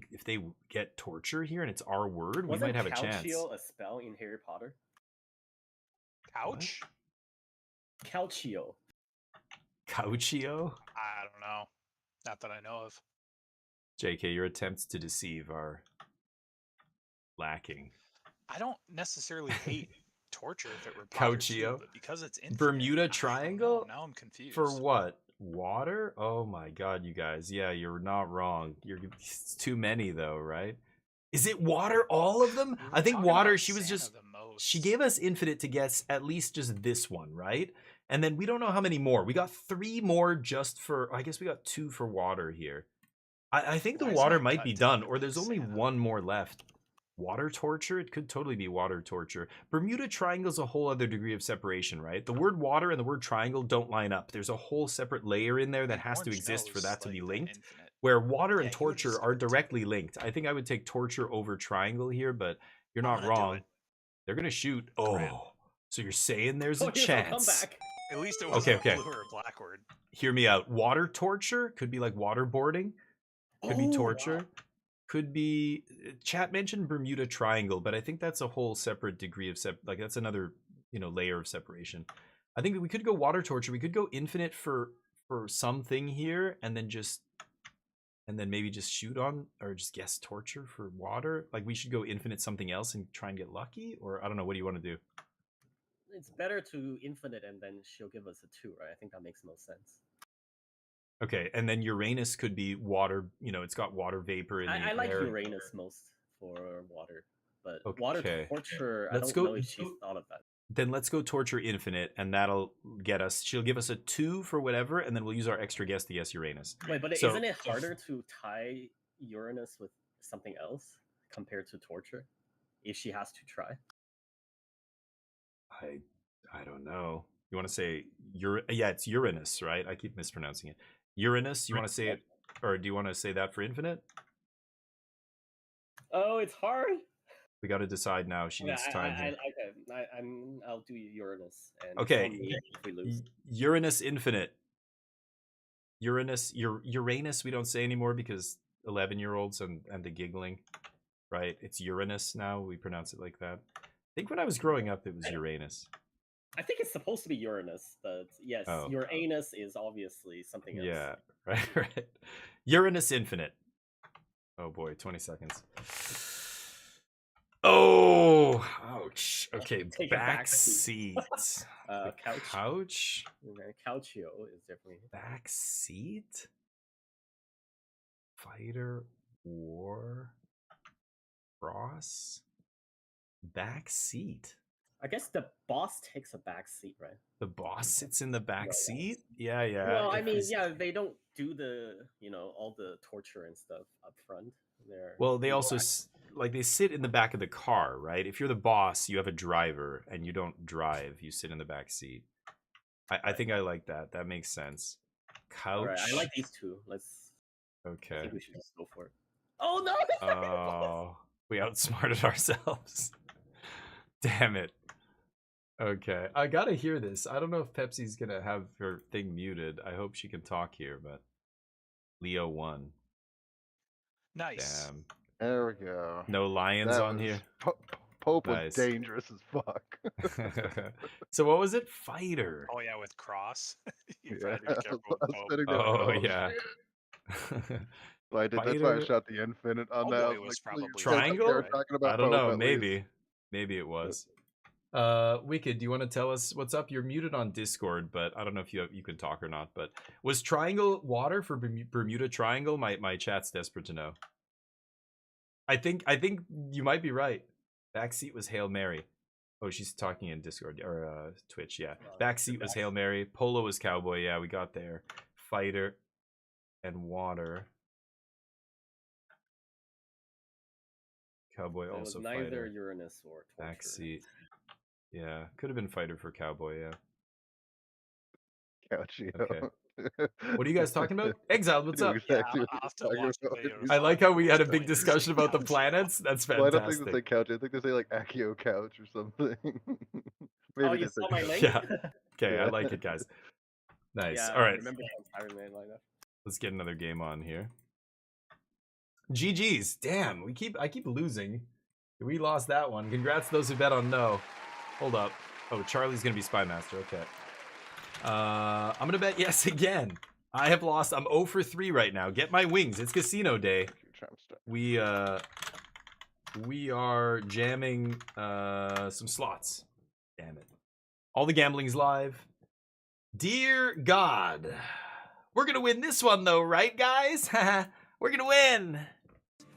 get torture here and it's our word? We Wasn't might have a chance. Calcio a spell in Harry Potter? Couch? Calcio. Couchio? I don't know. Not that I know of. JK, your attempts to deceive are lacking. I don't necessarily hate torture if it were Potter too, Couchio? but because it's infinite, Bermuda I don't know. Triangle? Now I'm confused. For what? Water? Oh my god, you guys. Yeah, you're not wrong. It's too many though, right? Is it water, all of them? We were I think talking water, about she was Santa just... the most. She gave us infinite to guess at least just this one, right? And then we don't know how many more. We got 3 more just for... I guess we got 2 for water here. I think the Why is water my might gut be telling done, me or there's only Santa? 1 more left. Water torture? It could totally be water torture. Bermuda Triangle's a whole other degree of separation, right? The word water and the word triangle don't line up. There's a whole separate layer in there that And has to Orange exist for knows, that to like, be the linked. infinite. Where water Yeah, and he would torture just are give it to directly linked. I think I would take torture over triangle here, but you're I'm not gonna do wrong. it. They're gonna shoot. Crap. Oh, so you're saying there's Oh, a here's a chance? comeback. At least it wasn't Okay. a blue or a black word. Hear me out. Water torture could be like waterboarding. Could be Oh, torture. wow. Could be... Chat mentioned Bermuda Triangle, but I think that's a whole separate degree of like that's another, you know, layer of separation. I think that we could go water torture. We could go infinite for something here, and then maybe just shoot on or just guess torture for water. Like we should go infinite something else and try and get lucky, or I don't know. What do you want to do? It's better to infinite and then she'll give us a 2, right? I think that makes most sense. Okay, and then Uranus could be water. You know, it's got water vapor in the I like air. Uranus most for water, but water Okay. torture, Let's I don't go- know if she's thought of that. Then let's go torture infinite, and that'll get us. She'll give us a 2 for whatever, and then we'll use our extra guess to guess Uranus. Wait, but So- isn't it harder to tie Uranus with something else compared to torture if she has to try? I don't know. You want to say yeah, it's Uranus, right? I keep mispronouncing it. Uranus. You want to say it, or do you want to say that for infinite? Oh, it's hard. We got to decide now. She needs time here. I'll do Uranus. And Okay, tell me if we lose. Uranus infinite. Uranus, Uranus. We don't say anymore because 11-year-olds and the giggling, right? It's Uranus now. We pronounce it like that. I think when I was growing up, it was Uranus. I think it's supposed to be Uranus, but yes, Oh. your anus is obviously something else. Yeah, right. Uranus infinite. Oh boy, 20 seconds. Oh, ouch. Okay, Take a back back seat. The Couch. couch. Calcio is definitely Back seat. Fighter, war, cross. Back seat. I guess the boss takes a back seat, right? The boss sits in the back seat. Yeah. Well, I if mean, he's- yeah, they don't do the all the torture and stuff up front. Well, they also they sit in the back of the car, right? If you're the boss, you have a driver, and you don't drive. You sit in the back seat. I think I like that. That makes sense. Couch. All right, I like these two. I Okay. think we should just go for it. Oh no! Oh, we outsmarted ourselves. Damn it. Okay, I gotta hear this. I don't know if Pepsi's gonna have her thing muted. I hope she can talk here, but Leo won. Nice. Damn. There we go. No lions That on was- here. Pope Nice. was dangerous as fuck. So what was it? Fighter. Oh yeah, with cross. You Yeah, better be careful with I was Pope. sitting there like, Oh oh yeah. shit. So I did. That's why I Fighter. shot the infinite on Oh, that. boy, I it was was like, probably please, Triangle? they're talking about I don't Pope know. at Maybe. least. Maybe it was. Wicked, do you want to tell us what's up? You're muted on Discord, but I don't know if you can talk or not. But was Triangle water for Bermuda Triangle? My chat's desperate to know. I think you might be right. Backseat was Hail Mary. Oh, she's talking in Discord or Twitch. Yeah, backseat was Hail Mary. Polo was Cowboy. Yeah, we got there. Fighter and water. Cowboy It was also neither fighter. Uranus or Torture. Backseat. Yeah, could have been fighter for Cowboy. Yeah. Gauchio. Okay. What are you guys talking about? Exiled, what's I knew up? exactly Yeah, what I'll have to you're watch the talking video. about. I like how we had a It's big like discussion about the couch. planets. That's Well, I don't think they say fantastic. couch. I think they say like Accio couch or something. Maybe Oh, they you say saw my link? Yeah. Okay, I Yeah. like it, guys. Nice. Yeah, All right, remember that Iron Man lineup? let's get another game on here. GG's. Damn, I keep losing. We lost that one. Congrats to those who bet on no. Hold up. Oh, Charlie's gonna be Spy Master. Okay. I'm gonna bet yes again. I have lost. I'm 0 for 3 right now. Get my wings. It's casino day. We are jamming some slots. Damn it. All the gambling's live. Dear God. We're gonna win this one though, right guys? We're gonna win.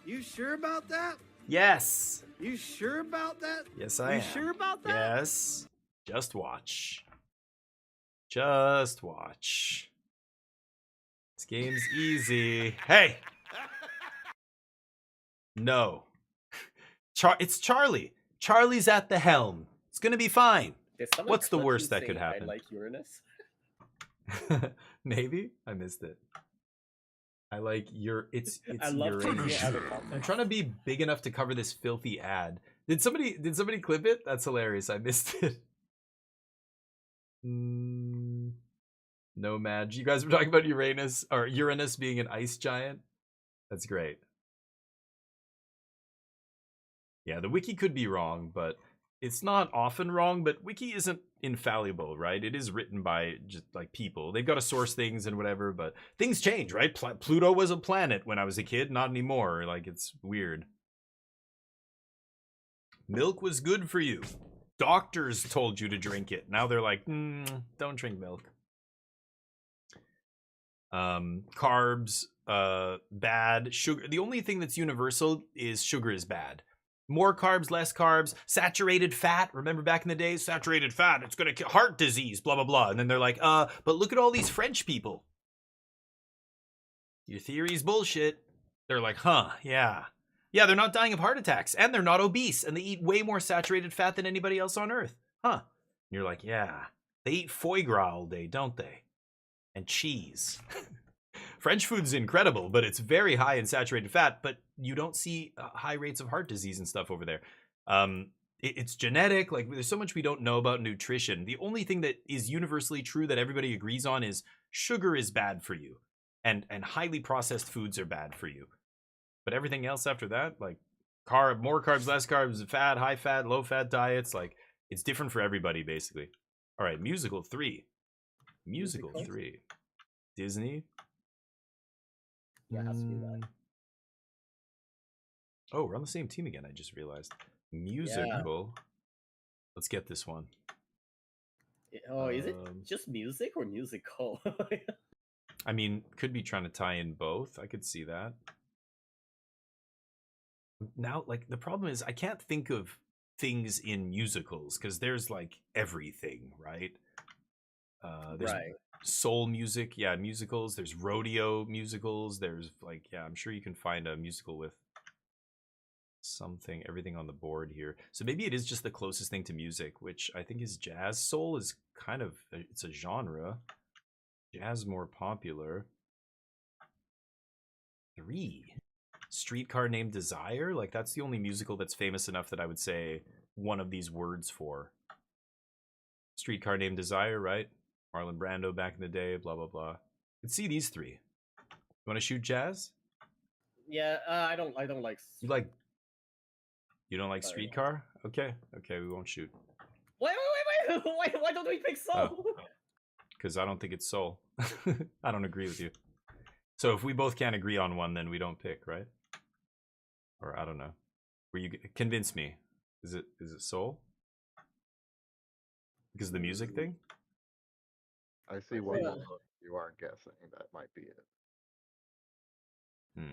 You sure about that? Yes. You sure about that? Yes, I am. You sure about that? Yes. Just watch. Just watch. This game's easy. Hey! No. It's Charlie. Charlie's at the helm. It's gonna be fine. Did someone What's the clip worst you that could saying, happen? I like Uranus. Maybe? I missed it. I like it's I love taking Uranus. it out of context. I'm trying to be big enough to cover this filthy ad. Did somebody clip it? That's hilarious. I missed it. Nomad. You guys were talking about Uranus being an ice giant. That's great. Yeah, the wiki could be wrong, but it's not often wrong, but wiki isn't infallible, right? It is written by just like people. They've got to source things and whatever, but things change, right? Pluto was a planet when I was a kid, not anymore. Like, it's weird. Milk was good for you. Doctors told you to drink it. Now they're like, don't drink milk. Carbs, bad. Sugar. The only thing that's universal is sugar is bad. More carbs, less carbs, saturated fat. Remember back in the day, saturated fat, it's gonna kill heart disease, blah, blah, blah. And then they're like, but look at all these French people. Your theory's bullshit. They're like, yeah. Yeah, they're not dying of heart attacks, and they're not obese, and they eat way more saturated fat than anybody else on Earth. And you're like, yeah. They eat foie gras all day, don't they? And cheese. French food's incredible, but it's very high in saturated fat, but you don't see high rates of heart disease and stuff over there. It's genetic. Like, there's so much we don't know about nutrition. The only thing that is universally true that everybody agrees on is sugar is bad for you, and highly processed foods are bad for you. But everything else after that, like more carbs, less carbs, fat, high fat, low fat diets, like it's different for everybody basically. All right, musical 3. Musical 3. Disney. Yeah, it has to be that. Oh, we're on the same team again, I just realized. Musical. Yeah. Let's get this one. Oh, is it just music or musical? I mean, could be trying to tie in both. I could see that. Now, like, the problem is I can't think of things in musicals because there's like everything, right? There's soul music, yeah, musicals. There's rodeo musicals. There's like, yeah, I'm sure you can find a musical with everything on the board here. So maybe it is just the closest thing to music, which I think is jazz. Soul is kind of, it's a genre. Jazz more popular. 3. Streetcar Named Desire? Like, that's the only musical that's famous enough that I would say one of these words for. Streetcar Named Desire, right? Marlon Brando back in the day, blah, blah, blah. Let's see these 3. You want to shoot Jazz? Yeah, I don't like. You don't like Streetcar? Okay, okay, we won't shoot. Wait! Why don't we pick Soul? Because I don't think it's Soul. I don't agree with you. So if we both can't agree on one, then we don't pick, right? Or I don't know. Were you convince me? Is it Soul? Because of the music thing? I see one look you aren't guessing. That might be it.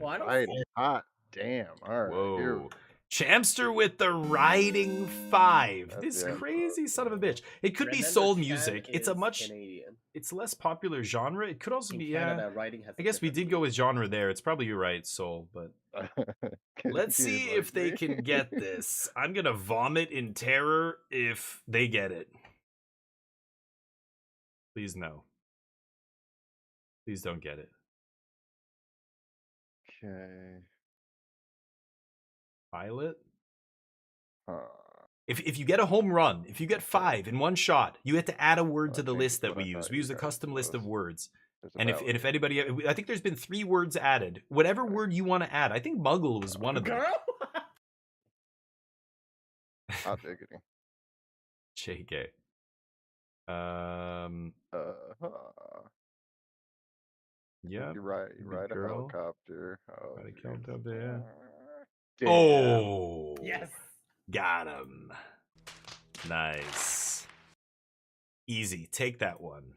Well, I don't Right, hot damn. All right. Whoa. Champster with the Riding 5. This crazy son of a bitch. It could be soul music. It's a much Canadian. It's less popular genre. It could also In be Canada, writing has I guess we did go with genre there. It's probably you're right, soul, but let's see if they can get this. I'm gonna vomit in terror if they get it. Please no. Please don't get it. Okay. Pilot? If you get a home run, if you get 5 in one shot, you have to add a word to the list that we use. We use a custom list of words. And if anybody, I think there's been 3 words added. Whatever word you want to add. I think Muggle was one of them. Girl? Hot diggity. JK. Yeah. You're right. You ride a helicopter. Oh, ride a helicopter, yeah. Damn. Oh. Yes. Got him. Nice. Easy. Take that one.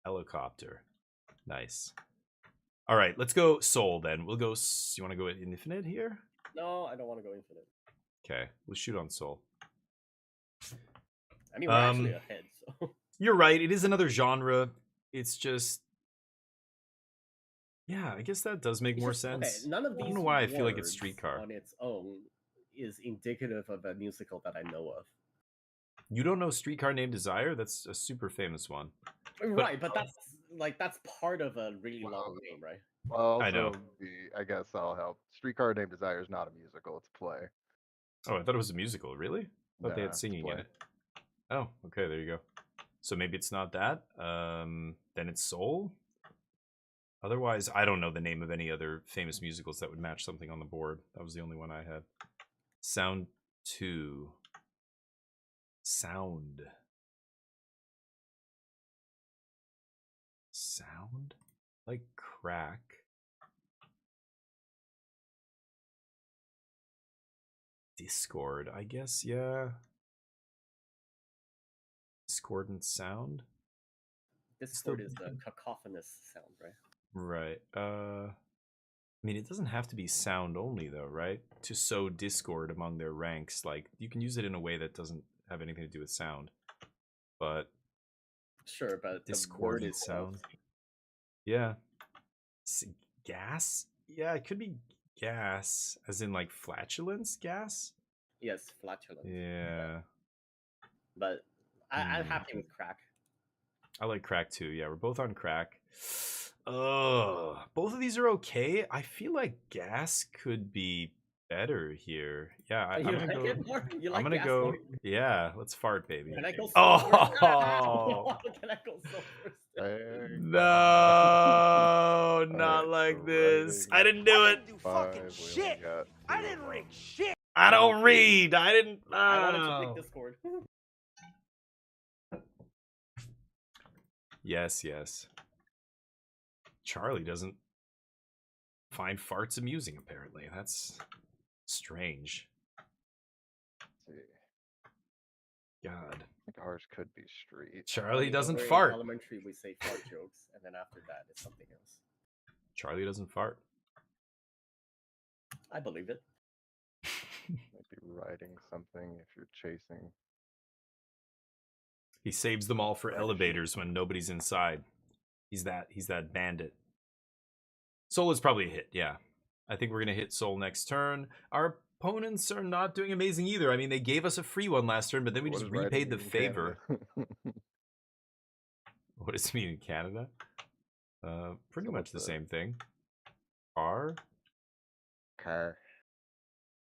Helicopter. Nice. All right, let's go Soul then. We'll go. You want to go Infinite here? No, I don't want to go Infinite. Okay, we'll shoot on Soul. I mean, we're actually ahead. So. You're right. It is another genre. It's just. Yeah, I guess that does make more sense. Okay, none of these I don't know why I feel like it's words Streetcar. on its own is indicative of a musical that I know of. You don't know Streetcar Named Desire? That's a super famous one. Right, but that's part of a really long name, right? Well, I know. I guess I'll help. Streetcar Named Desire is not a musical; it's a play. Oh, I thought it was a musical. Really? I thought they Nah, had it's singing in play. it. Oh, okay. There you go. So maybe it's not that. Then it's Soul. Otherwise, I don't know the name of any other famous musicals that would match something on the board. That was the only one I had. Sound 2. Sound. Sound? Like crack. Discord, I guess, yeah. Discordant sound? Discord is a cacophonous sound, right? Right. I mean, it doesn't have to be sound only, though, right? To sow discord among their ranks, like you can use it in a way that doesn't have anything to do with sound. But sure, but discordant the word is sound. Yeah. Gas? Yeah, it could be gas, as in like flatulence gas. Yes, flatulence. Yeah. But I'm happy with crack. I like crack too. Yeah, we're both on crack. Both of these are okay. I feel like gas could be better here. Yeah, I'm gonna go. It more? You like I'm gonna gas go. more? Yeah, let's fart, baby. Can I go Oh Can I go so first? No, not like this. I didn't do it. Fucking shit. I didn't read shit. I don't read. I didn't. I wanted to pick Discord. Yes, yes. Charlie doesn't find farts amusing, apparently. That's strange. Let's see. God. I think ours could be street. Charlie doesn't Very fart. Elementary, we say fart jokes, and then after that, it's something else. Charlie doesn't fart. I believe it. Might be riding something if you're chasing. He saves them all for elevators when nobody's inside. He's that bandit. Soul is probably a hit, yeah. I think we're gonna hit Soul next turn. Our opponents are not doing amazing either. I mean, they gave us a free one last turn, but then we just repaid the favor. What does it mean in Canada? Pretty So much what's the the- same thing. Car. Car.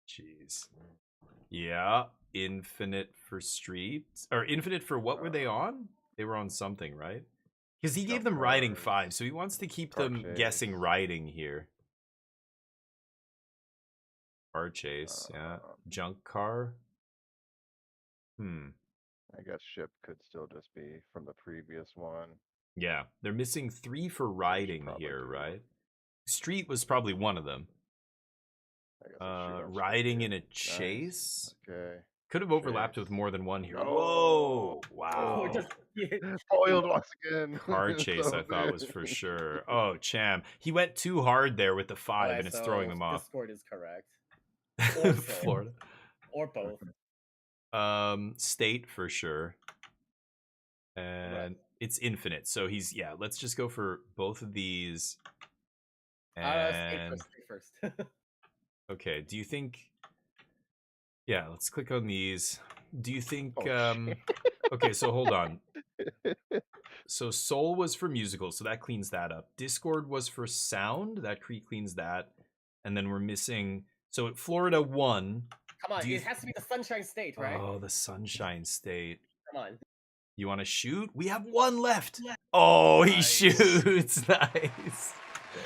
Jeez. Yeah. Infinite for street. Or infinite for what were they on? They were on something, right? Because he gave Jump them riding cars, 5, so he wants to keep car them chase. guessing riding here. Car chase, yeah. Junk car. I guess ship could still just be from the previous one. Yeah, they're missing 3 for riding here, right? Street was probably one of them. I guess a shoot on Riding street. in a Nice. chase. Okay. Could have overlapped Chase. with more than one here. No. Whoa! Wow. Or just Foiled once again. Car chase, So I thought was bad. for sure. Oh, Cham. He went too hard there with the 5, Alright, and it's so throwing them off. Discord is correct. Or so. Florida. Or both. State for sure. And it's infinite. So he's, yeah, let's just go for both of these. And Stay first. okay, do you think, yeah, let's click on these. Do you think, Oh, shit. okay, so hold on. So Soul was for musical, so that cleans that up. Discord was for sound, that cleans that. And then we're missing, so Florida 1. Come on, Do you it has to be the Sunshine State, right? Oh, the Sunshine State. Come on. You want to shoot? We have 1 left. Oh, he Nice. shoots. Nice.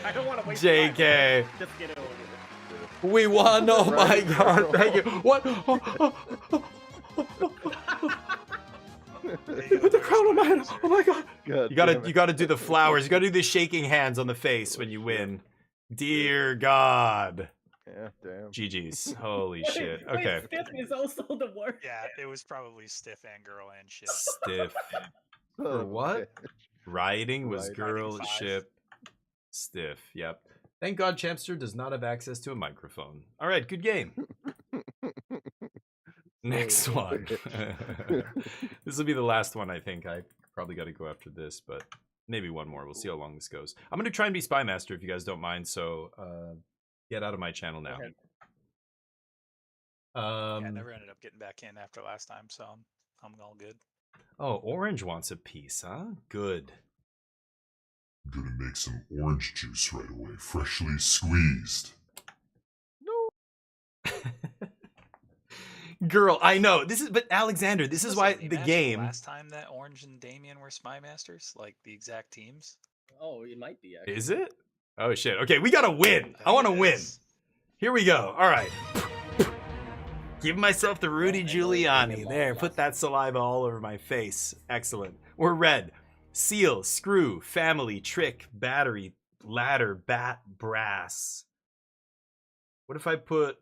I don't want to waste JK. time. Just get it over with. We won. Oh my Right, god. girl. Thank you. What? Put the crown on my head. Oh my god. God You gotta damn it. you gotta do the flowers. You gotta do the shaking hands on the face when you win. Dear God. Yeah, damn. GG's. Holy shit. Wait, Okay. Stiff is also the worst. Yeah, it was probably stiff and girl and shit. Stiff. Son For of a what? bitch. Riding was Riding girl, 5. ship, stiff. Yep. Thank God Champster does not have access to a microphone. All right, good game. Next Son of a one. bitch. This will be the last one, I think. I probably got to go after this, but maybe one more. We'll see how long this goes. I'm going to try and be Spy Master if you guys don't mind, so get out of my channel now. Okay. Yeah, I never ended up getting back in after last time, so I'm all good. Oh, Orange wants a piece, huh? Good. I'm gonna make some orange juice right away, freshly squeezed. Girl, I know. This is, but Alexander, this is Was why it the rematch game. Last time that Orange and Damien were Spy Masters, like the exact teams. Oh, it might be actually. Is it? Oh shit. Okay, we gotta win. I think want to it win. is. Here we go. All right. Give myself the Rudy I know Giuliani. Damien There, lost put last that saliva all over my face. Excellent. We're red. Seal, screw, family, trick, battery, ladder, bat, brass. What if I put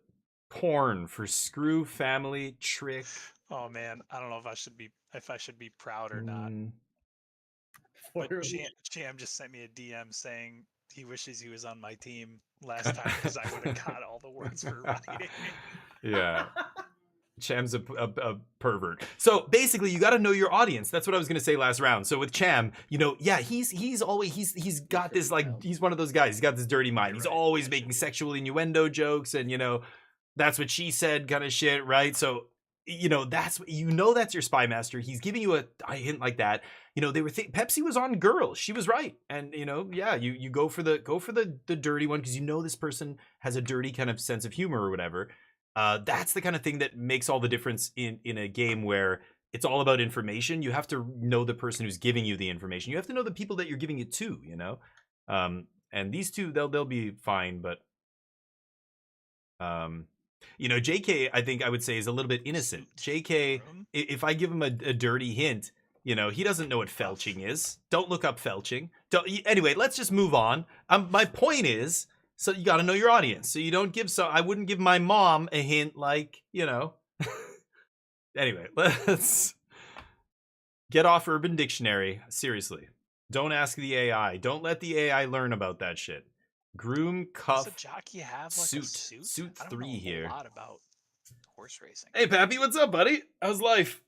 porn for screw, family, trick? Oh man, I don't know if I should be proud or not. But For- Cham just sent me a DM saying he wishes he was on my team last time because I would have got all the words for writing. Yeah. Cham's a pervert. So basically, you got to know your audience. That's what I was gonna say last round. So with Cham, you know, yeah, he's always he's got this, like, he's one of those guys. He's got this dirty mind. He's always making sexual innuendo jokes, and you know, that's what she said kind of shit, right? So you know, that's your Spy Master. He's giving you a hint like that. You know, they were Pepsi was on girls. She was right, and you know, yeah, you go for the dirty one because you know this person has a dirty kind of sense of humor or whatever. That's the kind of thing that makes all the difference in a game where it's all about information. You have to know the person who's giving you the information. You have to know the people that you're giving it to, you know? And these two, they'll be fine, but you know, JK, I think I would say is a little bit innocent. JK, if I give him a dirty hint, you know, he doesn't know what felching is. Don't look up felching. Anyway, let's just move on. My point is, so you got to know your audience. So you don't give, so I wouldn't give my mom a hint like, you know. Anyway, let's get off Urban Dictionary. Seriously. Don't ask the AI. Don't let the AI learn about that shit. Groom, cuff, Does a jockey have like suit. a suit? Suit I don't 3 know a here. lot about horse racing. Hey, Pappy, what's up, buddy? How's life?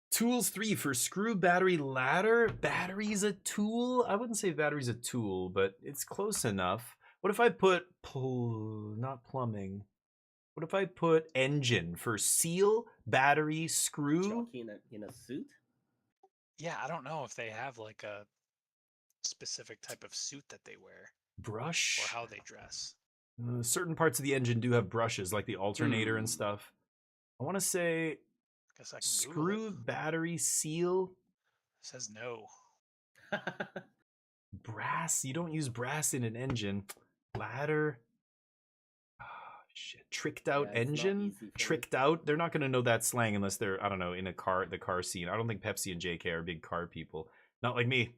Tools 3 for screw, battery, ladder. Battery's a tool? I wouldn't say battery's a tool, but it's close enough. What if I put, not plumbing. What if I put engine for seal, battery, screw? Jockey in a suit? Yeah, I don't know if they have like a specific type of suit that they wear Brush. or how they dress. Certain parts of the engine do have brushes, like the alternator and stuff. I want to say Guess I can Google screw, battery, seal. It says no. Brass. You don't use brass in an engine. Ladder. Oh, shit. Tricked out engine. Tricked out. They're not going to know that slang unless they're, I don't know, in a car, the car scene. I don't think Pepsi and JK are big car people. Not like me.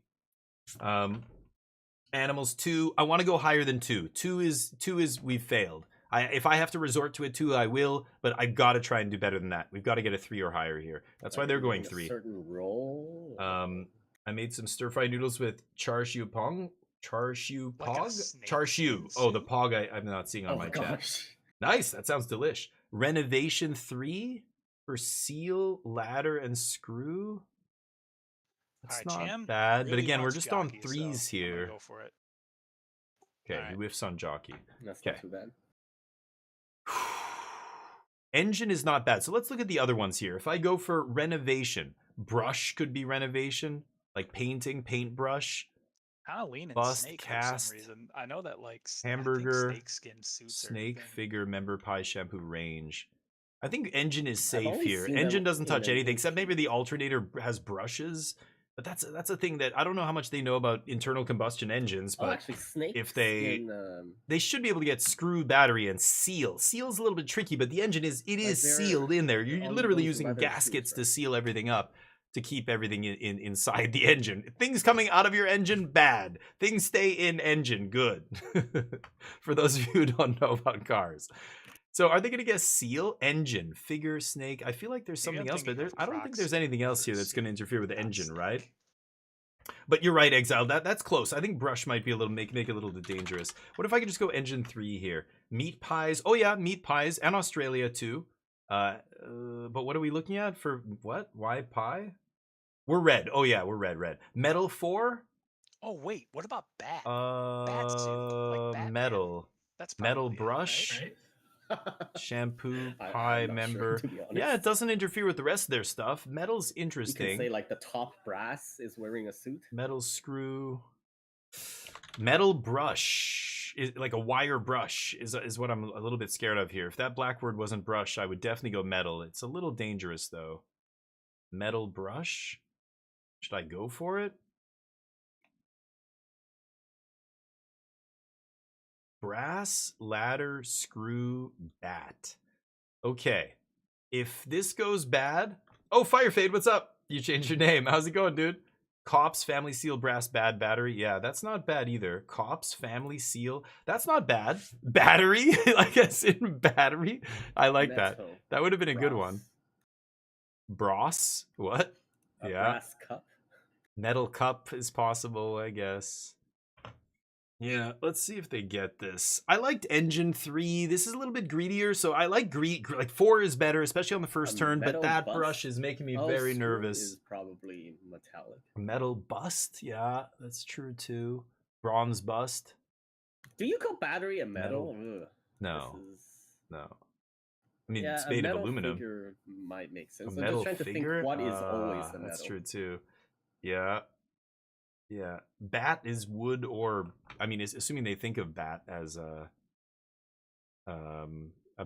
Animals 2. I want to go higher than 2. 2 is we've failed. If I have to resort to a 2, I will, but I got to try and do better than that. We've got to get a 3 or higher here. That's why they're going 3. A certain role. I made some stir-fry noodles with char siu pong. Char siu Like a pog? snake Char siu. Oh, the pog I'm not seeing on Oh my my chat. gosh. Nice. That sounds delish. Renovation 3 for seal, ladder, and screw. That's Alright, not Jam bad. But really again, we're wants just on jockey, 3s so I'm gonna here. Go for it. Okay, Alright. he whiffs on jockey. That's Okay. not too bad. Engine is not bad. So let's look at the other ones here. If I go for renovation, brush could be renovation, like painting, paintbrush. Kind of leaning Bust, snake cast, for some reason. I know that like hamburger, I think snake skin suits snake, are a thing. figure, member, pie, shampoo, range. I think engine is I've safe always here. seen Engine them doesn't touch in anything, an except maybe the alternator has brushes. But that's a thing that I don't know how much they know about internal combustion engines. But actually, snake if they skin, they should be able to get screw, battery, and seal. Seal's a little bit tricky, but the engine is Like sealed in there. You're on literally those using leather gaskets suits, to right? seal everything up to keep everything inside the engine. Things coming out of your engine, bad. Things stay in engine, good. For those of you who don't know about cars. So are they going to get seal, engine, figure, snake? I feel like there's Maybe something I'm else, but thinking of I don't think there's Crocs anything else for here that's going to seal, interfere with the not engine, snake. right? But you're right, Exile. That's close. I think brush might be a little make it a little bit dangerous. What if I could just go engine 3 here? Meat pies. Oh yeah, meat pies and Australia too. But what are we looking at for what? Why pie? We're red. Oh yeah, we're red. Metal 4. Oh wait, what about bat? Bat suit, like Batman. Metal. That's Metal probably it, brush. right? Shampoo, I'm pie, not member. sure, to be honest. Yeah, it doesn't interfere with the rest of their stuff. Metal's You interesting. can say like the top brass is wearing a suit. Metal screw. Metal brush is like a wire brush is what I'm a little bit scared of here. If that black word wasn't brush, I would definitely go metal. It's a little dangerous though. Metal brush. Should I go for it? Brass, ladder, screw, bat. Okay. If this goes bad... Oh, Firefade, what's up? You changed your name. How's it going, dude? Cops, family seal, brass, bad, battery. Yeah, that's not bad either. Cops, family seal. That's not bad. Battery? Like as in battery? I like that. Metal. That would have been a good Brass. one. Bros? What? A Yeah. brass cup. Metal cup is possible, I guess. Yeah, let's see if they get this. I liked engine 3. This is a little bit greedier, so I like like 4 is better, especially on the first A turn, but metal that bust? brush is making me Oh, very screw nervous. Is probably metallic. Metal bust? Yeah, that's true too. Bronze bust? Do you call battery a metal? Ugh, No. this is- No. I mean, Yeah, it's a made of metal aluminum. figure might make A sense. I'm metal just trying to figure? think what is always a metal. That's true too. Yeah. Yeah. Bat is wood or, I mean, assuming they think of bat as a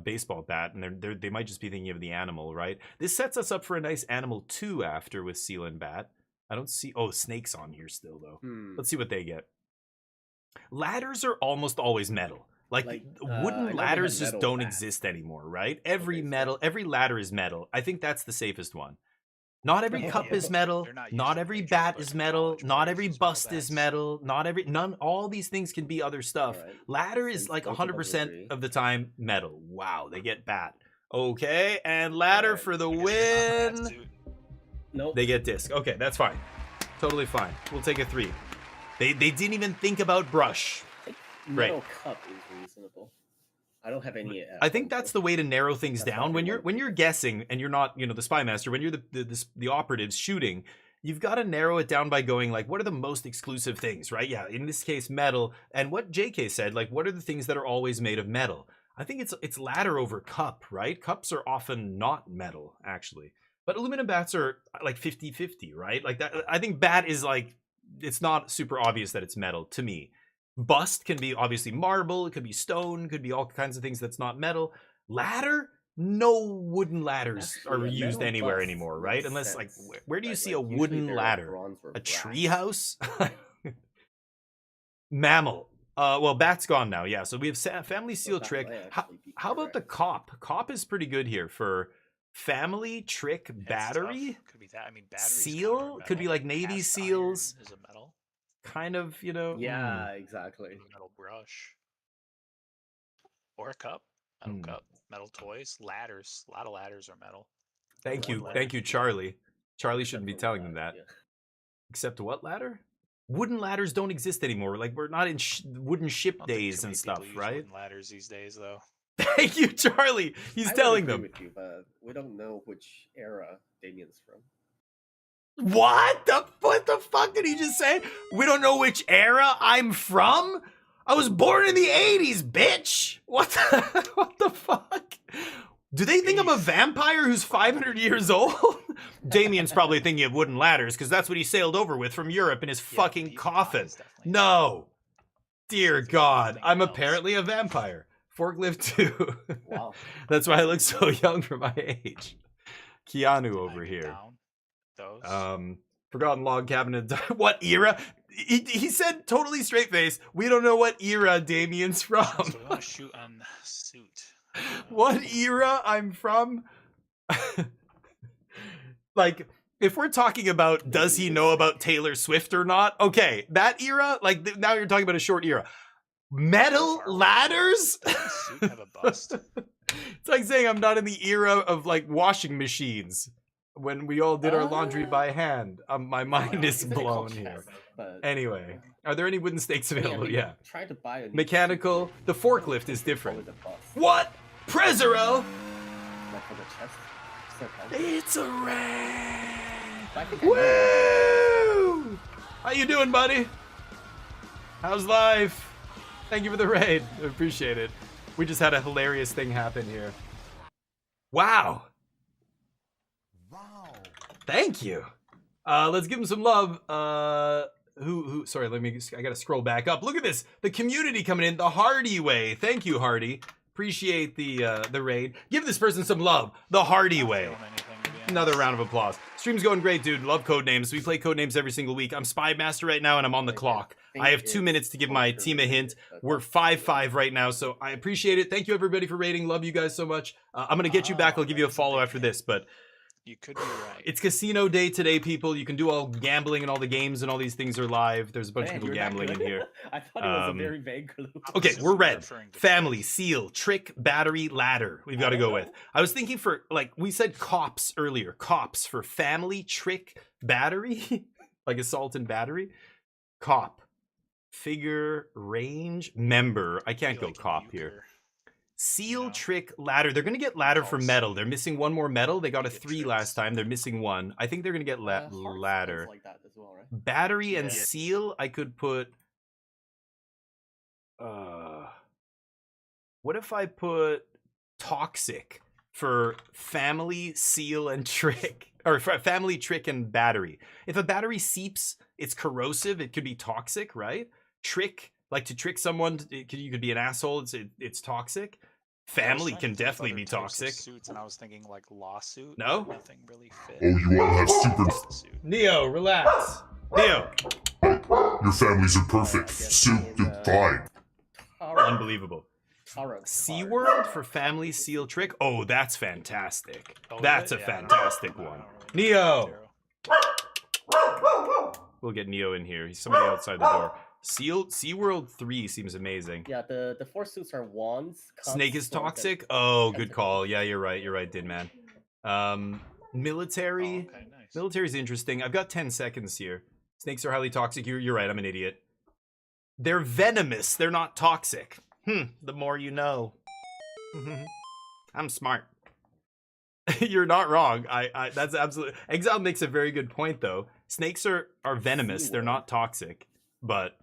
baseball bat, and they might just be thinking of the animal, right? This sets us up for a nice animal 2 after with seal and bat. I don't see, oh, snakes on here still though. Let's see what they get. Ladders are almost always metal. Like I know wooden they ladders have just metal don't bats. exist anymore, right? Every ladder is metal. I think that's the safest one. Not every cup is metal. They're not Not usually every pictures, bat but is metal. college Not boys every use bust metal is bats. metal. Not every all these things can be other stuff. Alright. Ladder is Since like both of us 100% agree. of the time metal. Wow, they get bat. Okay, and ladder Alright. for the I guess you're not win. that suit. Nope. They get disc. Okay, that's fine. Totally fine. We'll take a 3. They didn't even think about brush. Metal cup is reasonable. I don't have any. I think that's the way to narrow things That's down not when the you're one. guessing and you're not, you know, the spy master, when you're the operatives shooting, you've got to narrow it down by going like, what are the most exclusive things, right? Yeah, in this case metal, and what JK said, like what are the things that are always made of metal? I think it's ladder over cup, right? Cups are often not metal actually. But aluminum bats are like 50-50, right? Like that I think bat is like it's not super obvious that it's metal to me. Bust can be obviously marble, it could be stone, could be all kinds of things that's not metal. Ladder, no wooden ladders Actually, are a used metal anywhere bust anymore, makes right? Unless like sense, where do you but, see a like, usually wooden they're, like, ladder? bronze or A brass. treehouse? Mammal. Well, bat's gone now. Yeah, so we have family seal that trick. might How, actually be how about the cop? Cop is pretty good here for family trick battery. Could be that. I mean, batteries Seal could be like Navy SEAls. Is a metal. Kind of, you know. Yeah, exactly. Metal brush. Or a cup. Metal cup. Metal toys. Ladders. A lot of ladders are metal. Thank you, Ladder. Charlie. Charlie shouldn't be telling them that. Yeah. Except what ladder? Wooden ladders don't exist anymore. Like we're not in wooden ship I don't think days too and many stuff, people use right? wooden ladders these days, though. Thank you, Charlie. He's I would telling agree them. with you, but we don't know which era Damien's from. What the fuck did he just say? We don't know which era I'm from? I was born in the 80s, bitch. What the fuck? Do they think I'm a vampire who's 500 years old? Damien's probably thinking of wooden ladders because that's what he sailed over with from Europe in his fucking coffin. No. Dear God, I'm apparently a vampire. Forklift 2. Wow. That's why I look so young for my age. Keanu over here. Those. Forgotten log cabin. What era? He said totally straight face. We don't know what era Damien's from. So we want to shoot on suit. What era I'm from? Like, if we're talking about does he know about Taylor Swift or not? Okay, that era, like now you're talking about a short era. Metal ladders? Suit have a bust. It's like saying I'm not in the era of like washing machines when we all did our laundry by hand. My mind is blown here. Anyway, are there any wooden stakes available? Yeah. Try to buy a Mechanical. The forklift is different. with a bus. What? Prezero? Like for the chest. So It's a rat. I think I know. Woo! How you doing, buddy? How's life? Thank you for the raid. I appreciate it. We just had a hilarious thing happen here. Wow. Wow. Thank you. Let's give him some love. Sorry, I gotta scroll back up. Look at this. The community coming in the Hardy way. Thank you, Hardy. Appreciate the raid. Give this person some love. The Hardy way. Another round of applause. Stream's going great, dude. Love Codenames. We play Codenames every single week. I'm Spy Master right now, and I'm on the clock. I have 2 minutes to give my team a hint. We're 5-5 right now, so I appreciate it. Thank you, everybody, for rating. Love you guys so much. I'm going to get you back. I'll give you a follow after this, but You could be right. it's casino day today, people. You can do all gambling and all the games and all these things are live. There's a bunch Man, of people you're not gambling in good. here. I thought it was a very vague clue. Okay, This we're is red. referring to Family, seal, trick, battery, ladder. We've got to go with. I was thinking for, like, we said cops earlier. Cops for family, trick, battery. Like assault and battery. Cop. Figure, range, member. I can't go like cop here. euchre. Seal, know? trick, ladder. They're going to get ladder for Pulse. metal. They're missing one more metal. They got a Get 3 tricks. last time. They're missing 1. I think they're going to get Hearts ladder. is like that as well, right? Battery and Yeah. seal, I could put. What if I put toxic for family, seal, and trick, or for family, trick, and battery? If a battery seeps, it's corrosive. It could be toxic, right? Trick, like to trick someone. You could be an asshole. It's toxic. Family trying to can think of definitely other be types of toxic. Suits, and I was thinking like lawsuit. No? but nothing really fit. Oh, you all have super. Neo, relax. Neo, Your families are perfect. Soup, you're fine. unbelievable. Taro. SeaWorld for family seal trick. Oh, that's fantastic. Oh, That's a yeah, I don't know. fantastic I don't one. know. Neo. Zero. We'll get Neo in here. He's somebody outside the door. SeaWorld 3 seems amazing. Yeah, the 4 suits are wands. cups, Snake is swords, and- toxic. Oh, good call. Yeah, you're right. You're right, Dinman. Military. Oh, okay, nice. Military's interesting. I've got 10 seconds here. Snakes are highly toxic. You're right. I'm an idiot. They're venomous. They're not toxic. The more you know. I'm smart. You're not wrong. I that's absolutely. Exile makes a very good point though. Snakes are venomous. They're not toxic. But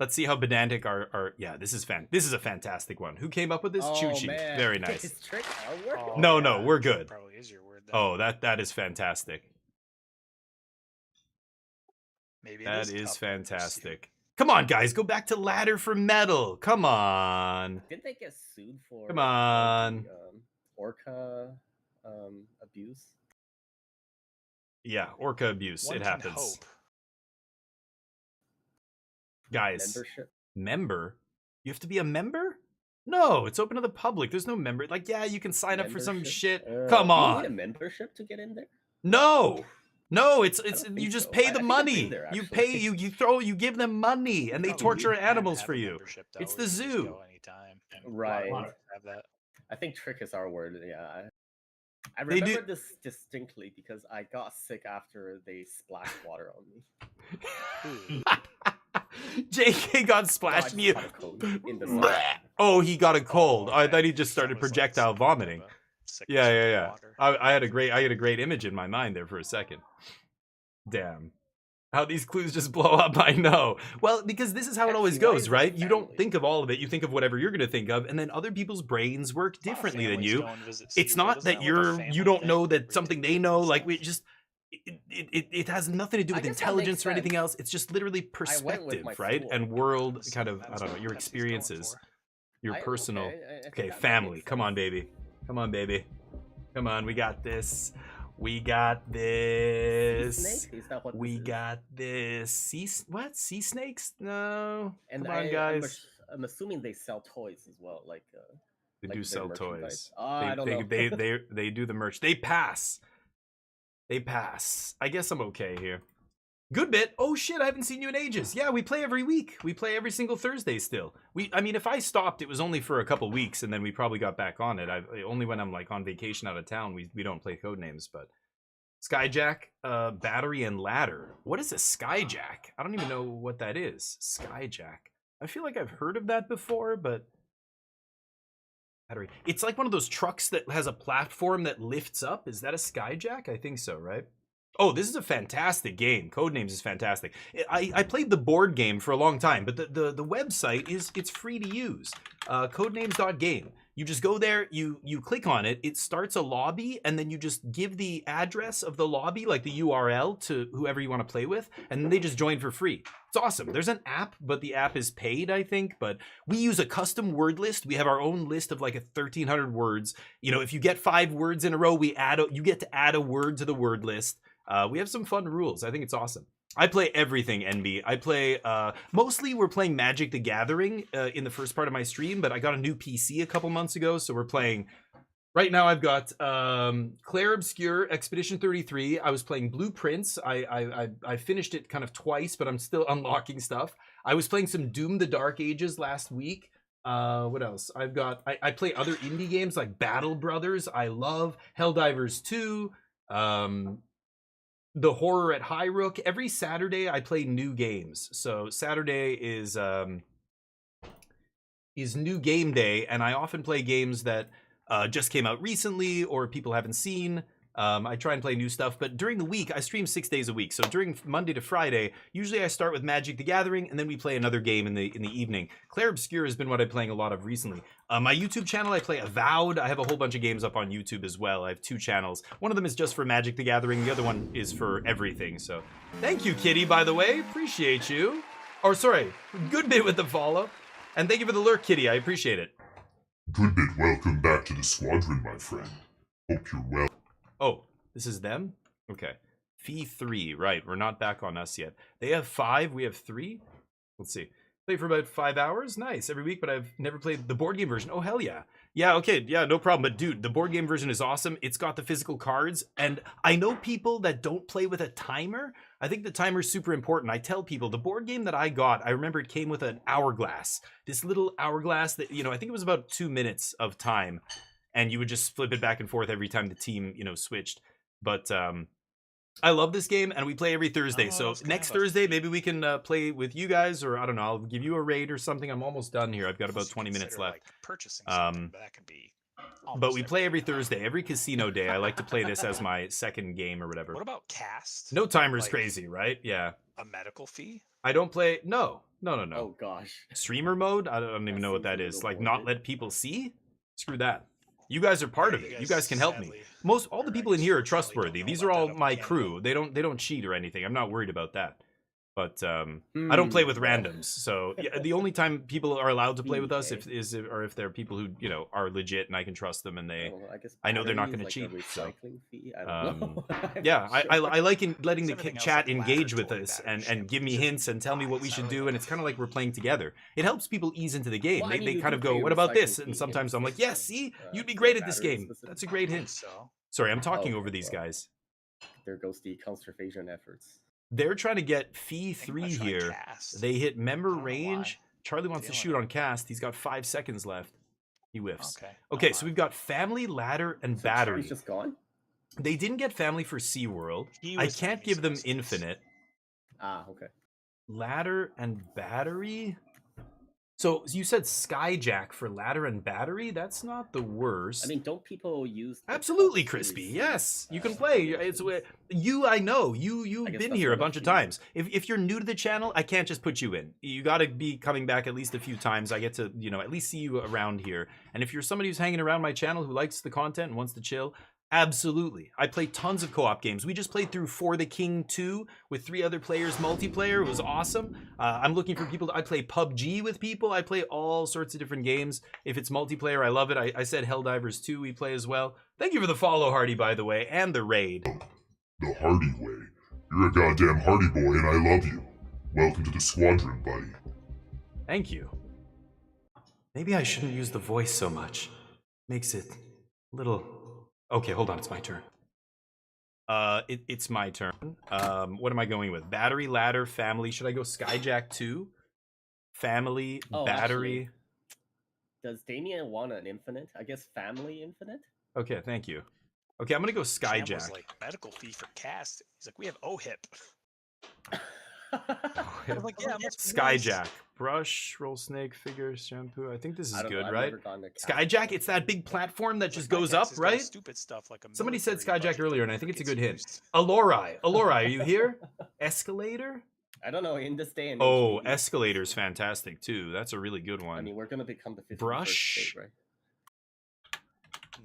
let's see how pedantic our yeah, this is a fantastic one. Who came up with this? Oh, Chuchi. man. Very nice. His trick are working. Oh, No, yeah, we're trick good. Probably is your word. Then. Oh, that is fantastic. Maybe it That is is tough. We'll see. fantastic. Come on, guys, go back to ladder for metal. Come on. Didn't they get sued for Come on. orca abuse? Yeah, orca abuse. One it can happens. hope. Guys, Membership? member? You have to be a member? No, it's open to the public. There's no member. Like, yeah, you can sign up for some Membership? shit. Come Do you on. need a membership to get in there? No. No, it's don't you think just so. pay I the think I've been money. there, You actually. pay you give them money and they Probably torture can animals have for a you. membership, though. It's the You can just zoo. go anytime and Right. have that. I think trick is our word. Yeah. I They do- remember this distinctly because I got sick after they splashed water on me. JK got splashed I and you. just caught a cold in the sun. Oh, he got a cold. I okay. thought he just That started was, like, projectile some kind of vomiting. a sickness with Yeah. water. I had a great image in my mind there for a second. Damn. How these clues just blow up, I know. Well, because this is how it always Actually, why goes, is it right? You don't family? think of all of it. You think of whatever you're going to think of, and then other people's brains work A lot of differently than families you. go and visit It's SeaWorld. not Isn't that like a you family don't thing? know that Every something kid they takes know. Like we themselves. just it has nothing to do I with guess that intelligence makes or anything sense. else. It's just literally I went with perspective, my right? school. And world That's- kind of that's I don't know what your Pepsi's going experiences, for. your personal. Okay, I think Okay, that family. makes Come on, sense. baby. Come on, baby. Come on, we got this. We got this. Sea snake? Is that what We this is? got this. What? Sea snakes? No. And Come on, I'm guys. assuming they sell toys as well, like They like do their sell merchandise. toys. I don't know. They do the merch. They pass. They pass. I guess I'm okay here. Good bit. Oh shit, I haven't seen you in ages. Yeah, we play every week. We play every single Thursday still. I mean, if I stopped, it was only for a couple weeks and then we probably got back on it. Only when I'm like on vacation out of town, we don't play Codenames, but Skyjack, battery and ladder. What is a Skyjack? I don't even know what that is. Skyjack. I feel like I've heard of that before, but battery. It's like one of those trucks that has a platform that lifts up. Is that a Skyjack? I think so, right? Oh, this is a fantastic game. Codenames is fantastic. I played the board game for a long time, but the website it's free to use. Codenames.game. You just go there, you click on it, it starts a lobby, and then you just give the address of the lobby, like the URL, to whoever you want to play with, and then they just join for free. It's awesome. There's an app, but the app is paid, I think, but we use a custom word list. We have our own list of like 1,300 words. You know, if you get 5 words in a row, you get to add a word to the word list. We have some fun rules. I think it's awesome. I play everything, NB. I play, mostly we're playing Magic the Gathering in the first part of my stream, but I got a new PC a couple months ago, so we're playing, right now I've got Clair Obscure, Expedition 33. I was playing Blueprints. I finished it kind of twice, but I'm still unlocking stuff. I was playing some Doom the Dark Ages last week. What else? I've got, I play other indie games like Battle Brothers. I love Helldivers 2. The Horror at High Rook. Every Saturday I play new games. So Saturday is new game day, and I often play games that just came out recently or people haven't seen. I try and play new stuff, but during the week I stream 6 days a week. So during Monday to Friday, usually I start with Magic the Gathering, and then we play another game in the evening. Clair Obscure has been what I'm playing a lot of recently. My YouTube channel, I play Avowed. I have a whole bunch of games up on YouTube as well. I have 2 channels. One of them is just for Magic the Gathering. The other one is for everything. So thank you, Kitty, by the way. Appreciate you. Or sorry, good bit with the follow. And thank you for the lurk, Kitty. I appreciate it. Good bit, welcome back to the squadron, my friend. Hope you're well. Oh, this is them? Okay. Fee 3, right. We're not back on us yet. They have 5, we have 3. Let's see. Play for about 5 hours. Nice. Every week, but I've never played the board game version. Oh, hell yeah. Yeah, okay. Yeah, no problem. But dude, the board game version is awesome. It's got the physical cards. And I know people that don't play with a timer. I think the timer is super important. I tell people the board game that I got, I remember it came with an hourglass. This little hourglass that, I think it was about 2 minutes of time. And you would just flip it back and forth every time the team, switched. But I love this game, and we play every Thursday. So next Thursday, maybe we can play with you guys, or I don't know, I'll give you a raid or something. I'm almost done here. I've got about 20 minutes left. Like purchasing something, that could be. But we play every Thursday, every casino day. I like to play this as my second game or whatever. What about cast? No timer's Like, crazy, right? Yeah. A medical fee? I don't play. No. Oh gosh. Streamer mode? I don't even know what that is. Like not let people see? Screw that. You guys are part of it. You guys can help me. All the people in here are trustworthy. These are all my crew. They don't cheat or anything. I'm not worried about that. But I don't play with well. randoms, so yeah, the only time people are allowed to play with us Okay. if they're people who are legit and I can trust them and I guess I know they're not battery going is to like a cheat. So recycling fee. I don't know. I'm yeah, not I sure. like letting the Everything else chat like engage with laboratory us battery and give me shampoo, just hints and tell me what we buys. should I do, really and it's kind of like we're playing together. It helps people ease into the game. Well, I mean, They you kind do of go, pay a "What about this?" recycling And fee sometimes in I'm like, this "Yes, game, see, you'd be for great at this batteries game. specifically. That's a great think hint." so. Sorry, I'm talking Oh, over okay, these well. guys. There goes the conservation efforts. They're trying to get Fee I'm 3 gonna try here. cast. They hit member I don't know range. why. Charlie wants to Feeling shoot it. on cast. He's got 5 seconds left. He whiffs. Okay. Okay, so we've got family, ladder, and So battery. Charlie's just gone? They didn't get family for SeaWorld. He I was can't thinking give them misses. infinite. Ah, okay. Ladder and battery? So you said Skyjack for ladder and battery? That's not the worst. I mean, don't people use the Absolutely, cups to Crispy. receive, Yes, you can play. It's you. I know you've guess been that's here a one of bunch of the- times. If you're new to the channel, I can't just put you in. You got to be coming back at least a few times. I get to at least see you around here. And if you're somebody who's hanging around my channel who likes the content and wants to chill, absolutely. I play tons of co-op games. We just played through For the King 2 with 3 other players multiplayer. It was awesome. I'm looking for people. I play PUBG with people. I play all sorts of different games. If it's multiplayer, I love it. I said Helldivers 2 we play as well. Thank you for the follow, Hardy, by the way, and the raid. The Hardy way. You're a goddamn Hardy boy and I love you. Welcome to the squadron, buddy. Thank you. Maybe I shouldn't use the voice so much. Makes it a little... Okay, hold on, it's my turn. It's my turn. What am I going with? Battery, ladder, family. Should I go Skyjack 2? Family, Oh, battery. Does Damien want an infinite? I guess family infinite? Okay, thank you. Okay, I'm gonna go Champ was Skyjack. like medical fee for cast. He's like, we have OHIP. I was like, yeah, must be nice. Skyjack. Brush, roll snake, figure, shampoo. I think this is I don't know, good, I've right? never gone to cast Skyjack, before. it's that big platform that just Like, my goes cast up, has got right? Stupid stuff like a Somebody said military Skyjack budget earlier, that and I think it's a never good gets hint. used. Alorai, are you here? Escalator? I don't know, in this day and age. Oh, maybe. Escalator's fantastic too. That's a really good one. I mean, we're gonna become the 51st Brush. state, right?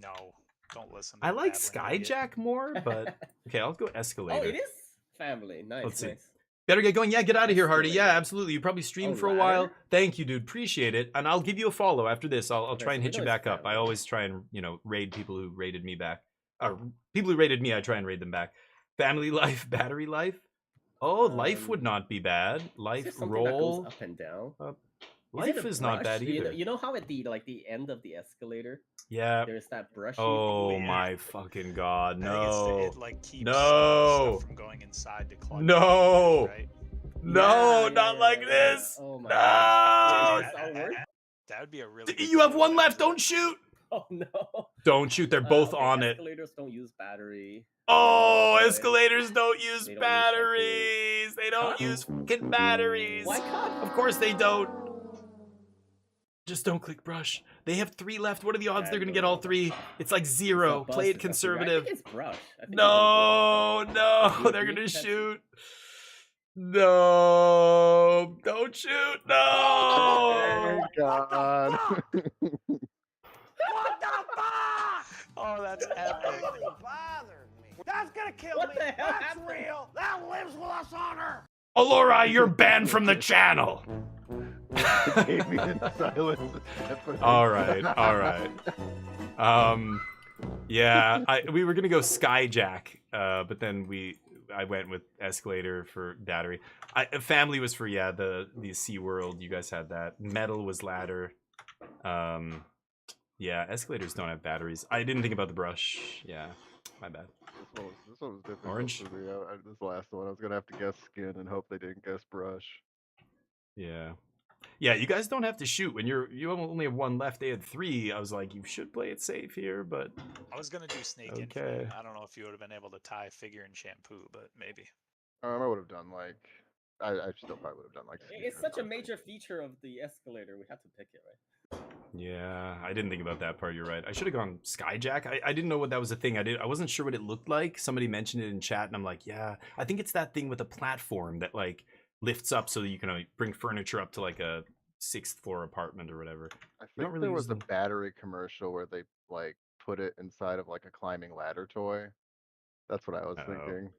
No, don't listen. To I like babbling idiot. Skyjack more, but okay, I'll go Escalator. Oh, it is family. Nice, Let's see. nice. Better get going. Yeah, get out of here, Hardy. Escalator. Yeah, absolutely. You probably streamed Oh, for a while. ladder? Thank you, dude. Appreciate it. And I'll give you a follow after this. I'll Okay, try and so hit we you know it's back up. I family. always try and, raid people who raided me back. Or people who raided me, I try and raid them back. Family life, battery life. Oh, life would not be bad. Is Life there something roll. that goes up and down? Up. Is it Life a is not brush? bad either. You know how at the end of the escalator, Yeah. there's that brush. Oh Yeah. my fucking god, I think no. it like keeps No. stuff from going inside to clog. No. Right? No, not like this. Oh my No. god. Does that work? That would be a really. You have one left. Don't shoot. Oh no. Don't shoot. They're both Okay, on it. Escalators don't use battery. Oh, Okay. escalators don't use They don't use batteries. They don't use fucking batteries. Why can't? Of course they don't. Just don't click brush. They have 3 left. What are the odds Yeah, they're gonna no. get all 3? It's like 0. It's a Play it buzz conservative. I think it's brush. I think No, no, You they're agree, gonna Pepsi? shoot. No, don't shoot. No. Thank God. What the fuck? Oh, that's epic. Really bothered me. That's gonna kill What me. the hell That's happened? real. That lives with us on Earth. Alora, you're banned from the channel. Damien silence. All right. Yeah, we were gonna go Skyjack, but then I went with Escalator for battery. Family was for the SeaWorld. You guys had that. Metal was ladder. Yeah, escalators don't have batteries. I didn't think about the brush. Yeah, my bad. This one was difficult Orange? for me. This last one, I was gonna have to guess skin and hope they didn't guess brush. Yeah. Yeah, you guys don't have to shoot. When you only have 1 left, they had 3. I was like, you should play it safe here, but I was gonna do snake Okay. infinite. I don't know if you would have been able to tie figure and shampoo, but maybe. I would have done like. I still probably would have done like. It's such a major feature of the escalator. We have to pick it, right? yeah, I didn't think about that part. You're right. I should have gone Skyjack. I didn't know what that was a thing. I wasn't sure what it looked like. Somebody mentioned it in chat, and I'm like, yeah. I think it's that thing with a platform that like lifts up so that you can bring furniture up to like a 6th floor apartment or whatever. I You don't think really there use was a them. battery commercial where they like put it inside of like a climbing ladder toy. That's what I was Oh. thinking.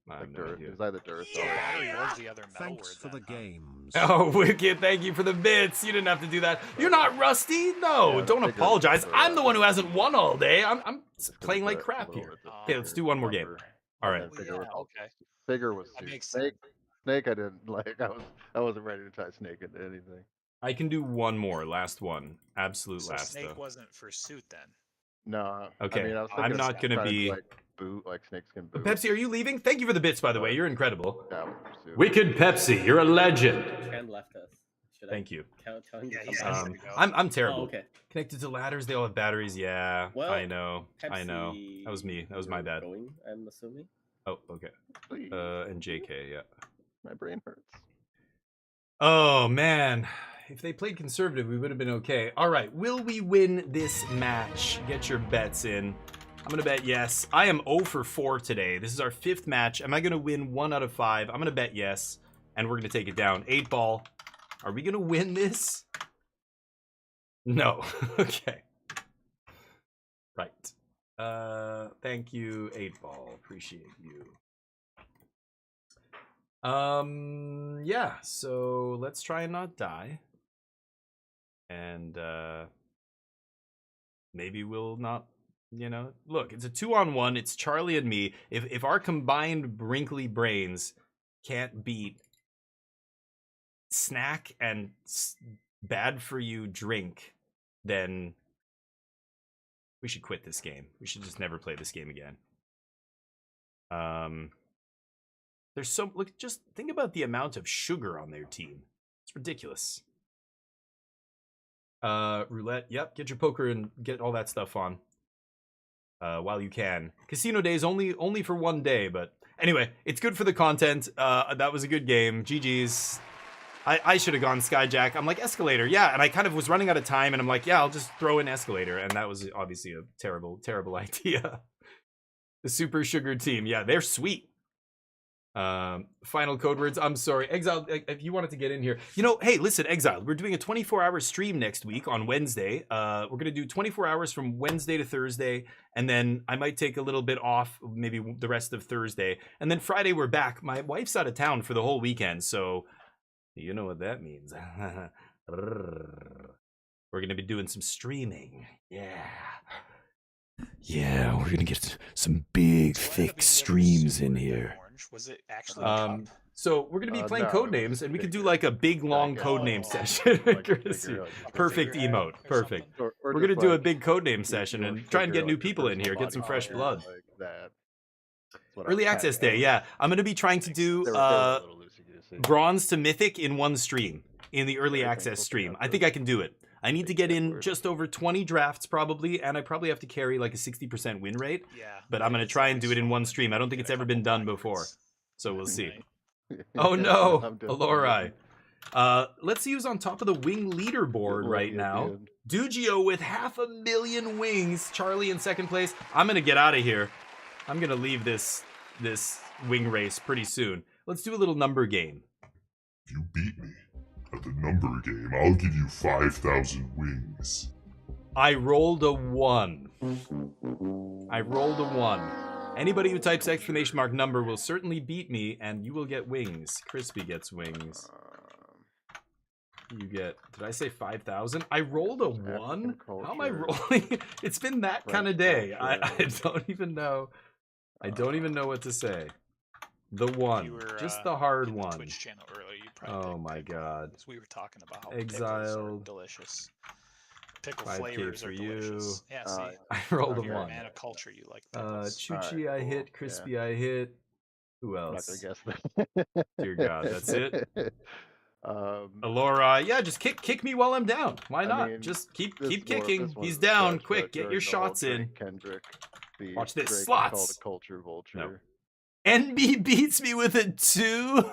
I have Like no Dur- idea. it was either Duracell. Battery was the other metal Thanks word for the then, huh? games. Oh, Wicked, thank you for the bits. You didn't have to do that. You're not rusty? No, Yeah, don't the bigger apologize. number, I'm the one who hasn't won all day. I'm Just 'cause playing it's like a crap little- here. it's a Okay, let's bigger do one more game. number. All And right. then bigger was Yeah, okay. Bigger was That Snake. makes Snake. sense. Snake, I didn't like. I wasn't ready to tie Snake into anything. I can do one more, last one. Absolute So last, Snake though. wasn't for suit then. No. Okay, I mean, I was I'm thinking not of gonna trying to be- like boot, like Snakeskin boot. Pepsi, are you leaving? Thank you for the bits, by the way. You're incredible. That was pursuit. Wicked Pepsi, you're a legend. Ken left us. Should Thank you. tell him to Yeah, come he's back? ready to go. I'm terrible. Oh, okay. Connected to ladders, they all have batteries. Yeah, Well, I know. I know. That was Pepsi, me. That was my you're bad. Going, I'm assuming. Oh, okay. Please. And JK, yeah. My brain hurts. Oh, man. If they played conservative, we would have been okay. All right, will we win this match? Get your bets in. I'm going to bet yes. I am 0 for 4 today. This is our 5th match. Am I going to win 1 out of 5? I'm going to bet yes, and we're going to take it down. 8 ball. Are we going to win this? No. Okay. Right. Thank you, 8 ball. Appreciate you. Yeah, so let's try and not die. And maybe we'll not, you know, look, it's a 2-on-1. It's Charlie and me. If our combined Brinkley brains can't beat snack and bad for you drink, then we should quit this game. We should just never play this game again. There's so, look, just think about the amount of sugar on their team. It's ridiculous. Roulette, yep, get your poker and get all that stuff on while you can. Casino days only for 1 day, but anyway, it's good for the content. That was a good game. GG's. I should have gone Skyjack. I'm like, Escalator, yeah, and I kind of was running out of time, and I'm like, yeah, I'll just throw in Escalator, and that was obviously a terrible, terrible idea. The Super Sugar team, yeah, they're sweet. Final code words. I'm sorry, Exile. If you wanted to get in here, you know, hey, listen, Exile. We're doing a 24-hour stream next week on Wednesday. We're gonna do 24 hours from Wednesday to Thursday, and then I might take a little bit off, maybe the rest of Thursday, and then Friday we're back. My wife's out of town for the whole weekend, so you know what that means. We're gonna be doing some streaming. Yeah, we're gonna get some big, thick streams in here. Was it actually So we're gonna be playing no, Codenames, and we could do like a big, long Codename session. Perfect emote, perfect. Or We're just, gonna do a like, big Codename session your and try and figure, get new like, your people in here, personal get some body fresh count, blood. like that. That's what I Early was access kinda day, yeah. I'm gonna be trying to do They were a little loosey-goosey. bronze to mythic in one stream, in the early Very access thankful for stream. that, I though. think I can do it. I need to get in Word. just over 20 drafts probably, and I probably have to carry like a 60% win rate. Yeah. But I'm gonna try and do it in one stream. I don't think it's ever been done before, so we'll see. Oh I'm no, definitely Alorai. Let's see who's on top of the wing leaderboard right now. Dugio with 500,000 wings. Charlie in second place. I'm gonna get out of here. I'm gonna leave this wing race pretty soon. Let's do a little number game. If you beat me at the number game, I'll give you 5,000 wings. I rolled a 1. I rolled a 1. Anybody who types exclamation mark number will certainly beat me, and you will get wings. Crispy gets wings. You get, did I say 5,000? I rolled a 1? How am I rolling? It's been that kind of day. I don't even know. I don't even know what to say. The 1. Just the hard one. Twitch channel earlier, you probably Oh my god. we were talking about how pickles are Exiled. delicious. Pickle 5K flavors for are you. delicious. Yeah, see. I rolled a You're 1. a man of culture, you like pickles. Chuchi I hit, Crispy I hit. Who I'm not else? gonna guess that. Dear God, that's it. Um, Alora, yeah, just kick me while I'm down. Why I not? mean, just keep this kicking. one He's was down. judged, Quick, but get your during the whole shots in. Drake Kendrick beef, Watch this. Drake was Slots. called a culture vulture. No. NB beats me with a 2.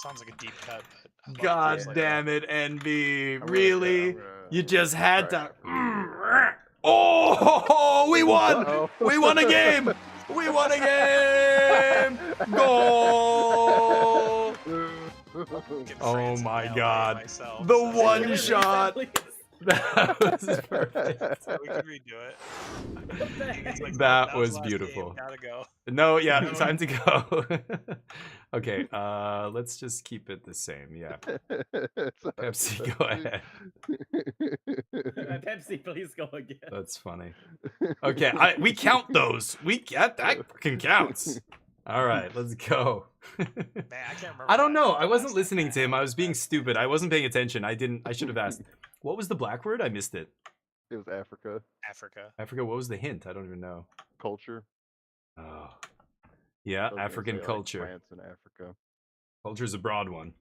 Sounds like a deep cut. But God I like damn it, NB. I'm gonna- Really? I'm gonna- You just had try to. Oh, we won! Uh-oh. We won a game! We won a game! Goal! Getting Oh France in my LA God. myself, The so- one shot. That was perfect. So we can redo it. It's like, That oh, was the last game, beautiful. Gotta go. No, yeah, time to go. Okay, let's just keep it the same. Yeah. Pepsi, go ahead. Pepsi, please go again. That's funny. Okay, we count those. We get that fucking counts. All right, let's go. Man, I can't remember. I don't know. I wasn't listening to him. I was being stupid. I wasn't paying attention. I should have asked. What was the black word? I missed it. It was Africa. Africa. What was the hint? I don't even know. Culture. Oh. Yeah, I was gonna African say, like, culture. France and Africa. Culture's a broad one.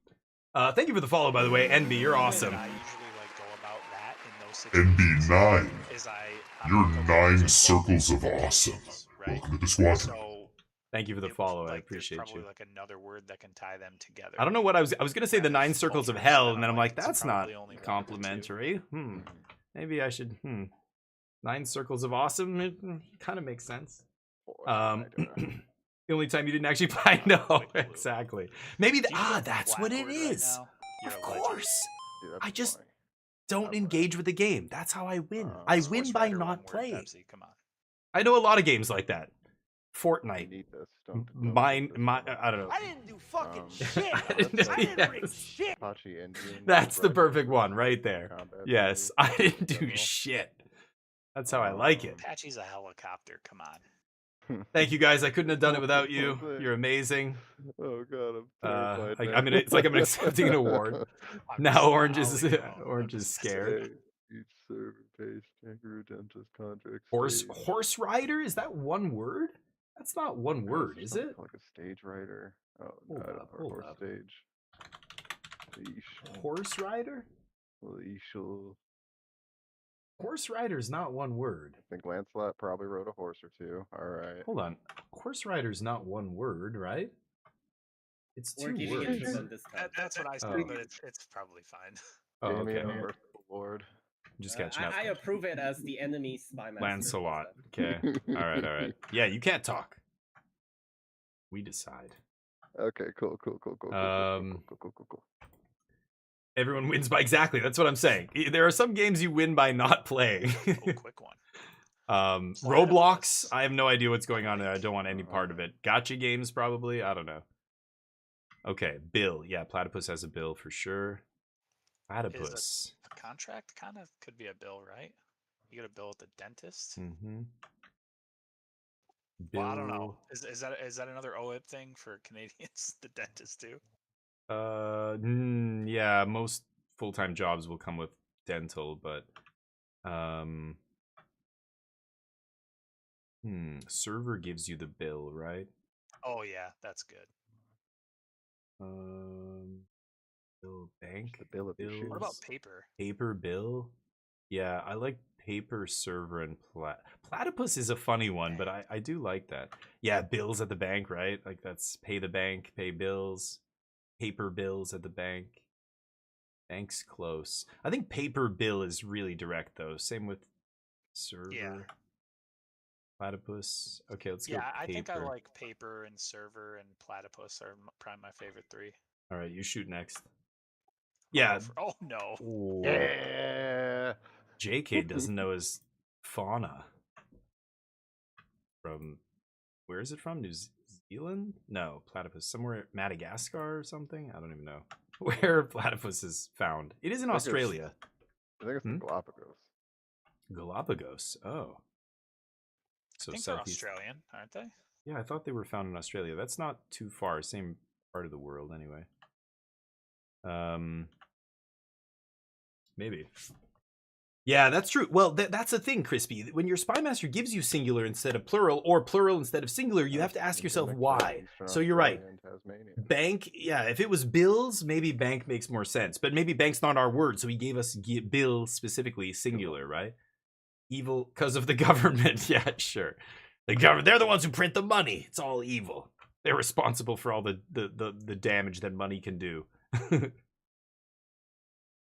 Thank you for the follow, by the way. NB, you're awesome. I usually like go about that in those situations. NB9. Is You're 9 circles of awesome. Welcome to the squadron. So Thank you for the follow. I there's appreciate probably you. like another word that can tie them together. I don't know what I was gonna say the 9 circles of hell, and then I'm like, it's that's not probably only one or two. complimentary. Maybe I should 9 circles of awesome. It kind of makes sense. The only time you didn't actually play. No, exactly. Maybe that's what it is. Of course. Dude, I that's just funny. don't engage with the game. That's how I win. I win Sports by Writer, not one word, playing. Pepsi, come on. I know a lot of games like that. You Fortnite. need this. I don't know. I didn't do fucking shit. I didn't bring shit. Apache Indian. That's the Brotherhood perfect one right there. combat Yes, movie. I didn't do shit. That's how I like it. Apache's a helicopter, come on. Thank you guys. I couldn't have done it without you. You're amazing. Oh god, I'm terrified. I mean, it's like I'm accepting an award. Now Orange is scared. Hey, each server pays kangaroo dentist contract. Horse rider? Is that one word? That's not one word, is it? Like a stage rider. Oh, Hold no, up, or hold horse up. stage. Yeesh. Horse rider? Well, yeeshal. Horse rider is not one word. I think Lancelot probably rode a horse or two. All right. Hold on. Horse rider is not one word, right? It's We're 2 giving it words. to them this time. That's what I said, Oh. but it's probably fine. Oh, okay. Damien versus the Lord. I'm just catching up. I approve it as the enemy spy master. Lancelot. Okay. All right. Yeah, you can't talk. We decide. Okay, cool. Everyone wins by exactly. That's what I'm saying. There are some games you win by not playing. Quick one. Roblox. I have no idea what's going on there. I don't want any part of it. Gotcha games, probably. I don't know. Okay, bill. Yeah, platypus has a bill for sure. Platypus. A contract kind of could be a bill, right? You get a bill at the dentist. Mm-hmm. Well, I don't know. Is that another OIB thing for Canadians? The dentist too. Yeah, most full-time jobs will come with dental, but server gives you the bill, right? Oh yeah, that's good. Bill bank. The bill of the shoes. What about paper? Paper bill? Yeah, I like paper server and platypus is a funny one, but I do like that. Yeah, bills at the bank, right? Like that's pay the bank, pay bills. Paper bills at the bank. Bank's close. I think paper bill is really direct though. Same with server. Yeah. Platypus. Okay, let's go. Yeah, I think I paper. like paper and server and platypus are probably my favorite 3. All right, you shoot next. Yeah. Oh no. Ooh. Yeah. JK doesn't know his fauna. From where is it from? New Zealand? No, platypus. Somewhere Madagascar or something? I don't even know where platypus is found. It is in Australia. I think it's the Galapagos. Galapagos. Oh. So I think they're southeast. Australian, aren't they? Yeah, I thought they were found in Australia. That's not too far. Same part of the world, anyway. Maybe. Yeah, that's true. Well, that's the thing, Crispy. When your spy master gives you singular instead of plural, or plural instead of singular, you have to ask yourself why. So you're right. Bank, yeah, if it was bills, maybe bank makes more sense. But maybe bank's not our word, so he gave us bill specifically singular, right? Evil because of the government. Yeah, sure. The government, they're the ones who print the money. It's all evil. They're responsible for all the damage that money can do.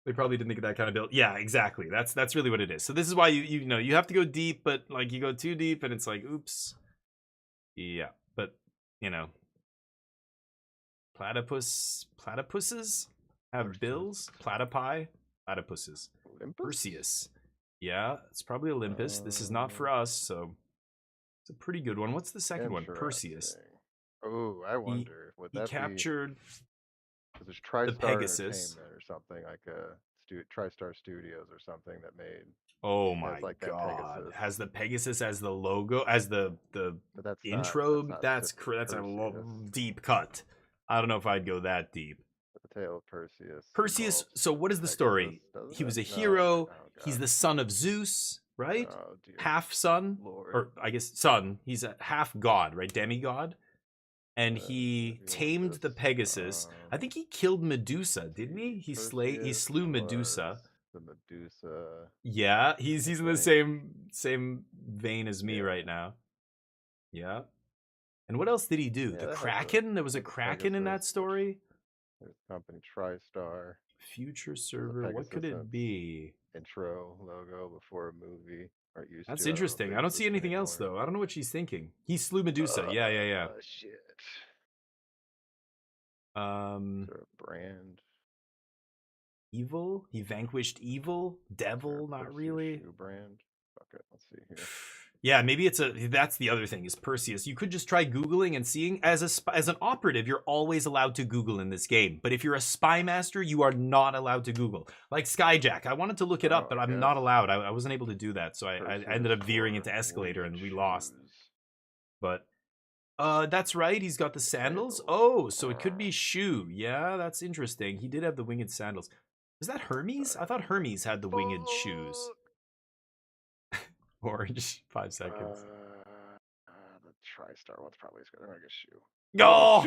They probably didn't think of that kind of bill. Yeah, exactly. That's really what it is. So this is why you know you have to go deep, but like you go too deep and it's like, oops. Yeah, but you know, platypuses have bills. Platypi, platypuses. Olympus? Perseus. Yeah, it's probably Olympus. This is not for us, so it's a pretty good one. What's the second one? Perseus. Oh, I wonder. Would He that be? captured Because there's TriStar Pegasus. Entertainment or something like TriStar Studios or something that made. Oh has, my like, that god! Pegasus. Has the Pegasus as the logo, as the But that's intro? Not, that's Perseus. deep cut. I don't know if I'd go that deep. The Tale of Perseus. Perseus. So what is the story? He was a hero. He's the son of Zeus, right? Oh, Half son, Lord. or I guess son. He's a half god, right? Demigod. And he tamed the Pegasus. I think he killed Medusa, didn't he? He slew Medusa. The Medusa. Yeah, he's in the same vein as me right now. Yeah. And what else did he do? The Kraken? There was a Kraken in that story? There's company TriStar. Future server. What could it be? Intro logo before a movie. Aren't used That's to. interesting. I don't see anything else though. I don't know what she's thinking. He slew Medusa. Yeah. Shit. Is there a brand? Evil? He vanquished evil? Devil? Not really. Shoe brand. Okay, let's see here. Yeah, maybe that's the other thing is Perseus. You could just try Googling and seeing as an operative, you're always allowed to Google in this game. But if you're a spy master, you are not allowed to Google. Like Skyjack, I wanted to look it up, but I'm not allowed. I wasn't able to do that, so I ended up veering into Escalator and we lost. But that's right. He's got the sandals. Oh, so it could be shoe. Yeah, that's interesting. He did have the winged sandals. Was that Hermes? I thought Hermes had the winged shoes. Orange, 5 seconds. The TriStar one's probably as good. I'm gonna get shoe. Oh,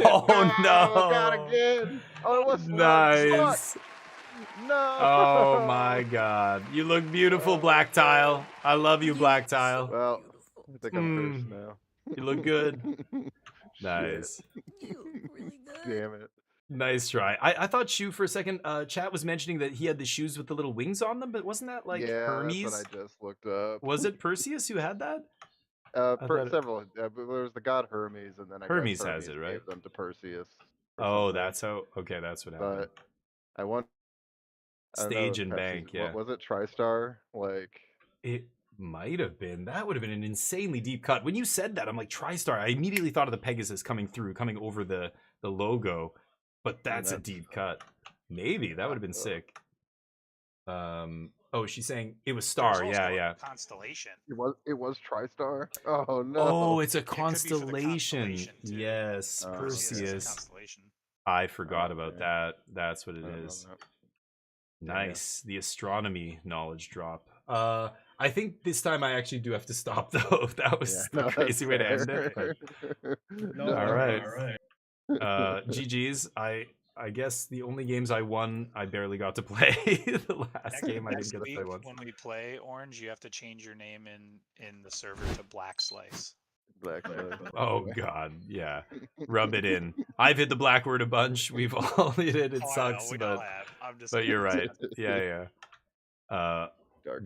no! God again! Oh, it was nice. No! Oh my God! You look beautiful, Black Tile. I love you, Black Tile. Well, I think I'm cursed now. You look good. Nice. You look really good. Damn it. Nice try. I thought Shoe for a second. Chat was mentioning that he had the shoes with the little wings on them, but wasn't that like Hermes? That's what I just looked up. Was it Perseus who had that? Several. There was the god Hermes, and then Hermes has it, right? Gave them to Perseus. Oh, that's how. Okay, that's what happened. But I want Stage and Bank. Yeah. What was it? TriStar? Like it might have been. That would have been an insanely deep cut. When you said that, I'm like TriStar. I immediately thought of the Pegasus coming over the logo. But that's a deep cut. Maybe that would have been sick. Oh, she's saying it was Star. Yeah. Constellation. It was TriStar. Oh no. Oh, it's a constellation. Yes, Perseus. I forgot about that. That's what it is. Nice. The astronomy knowledge drop. I think this time I actually do have to stop though. That was the crazy way to end it. But... All right. GG's. I guess the only games I won, I barely got to play. The last game I didn't get to play once. When we play Orange, you have to change your name in the server to Black Slice. Black Slice. Oh God, yeah. Rub it in. I've hit the black word a bunch. We've all hit it. It sucks, but you're right. Yeah.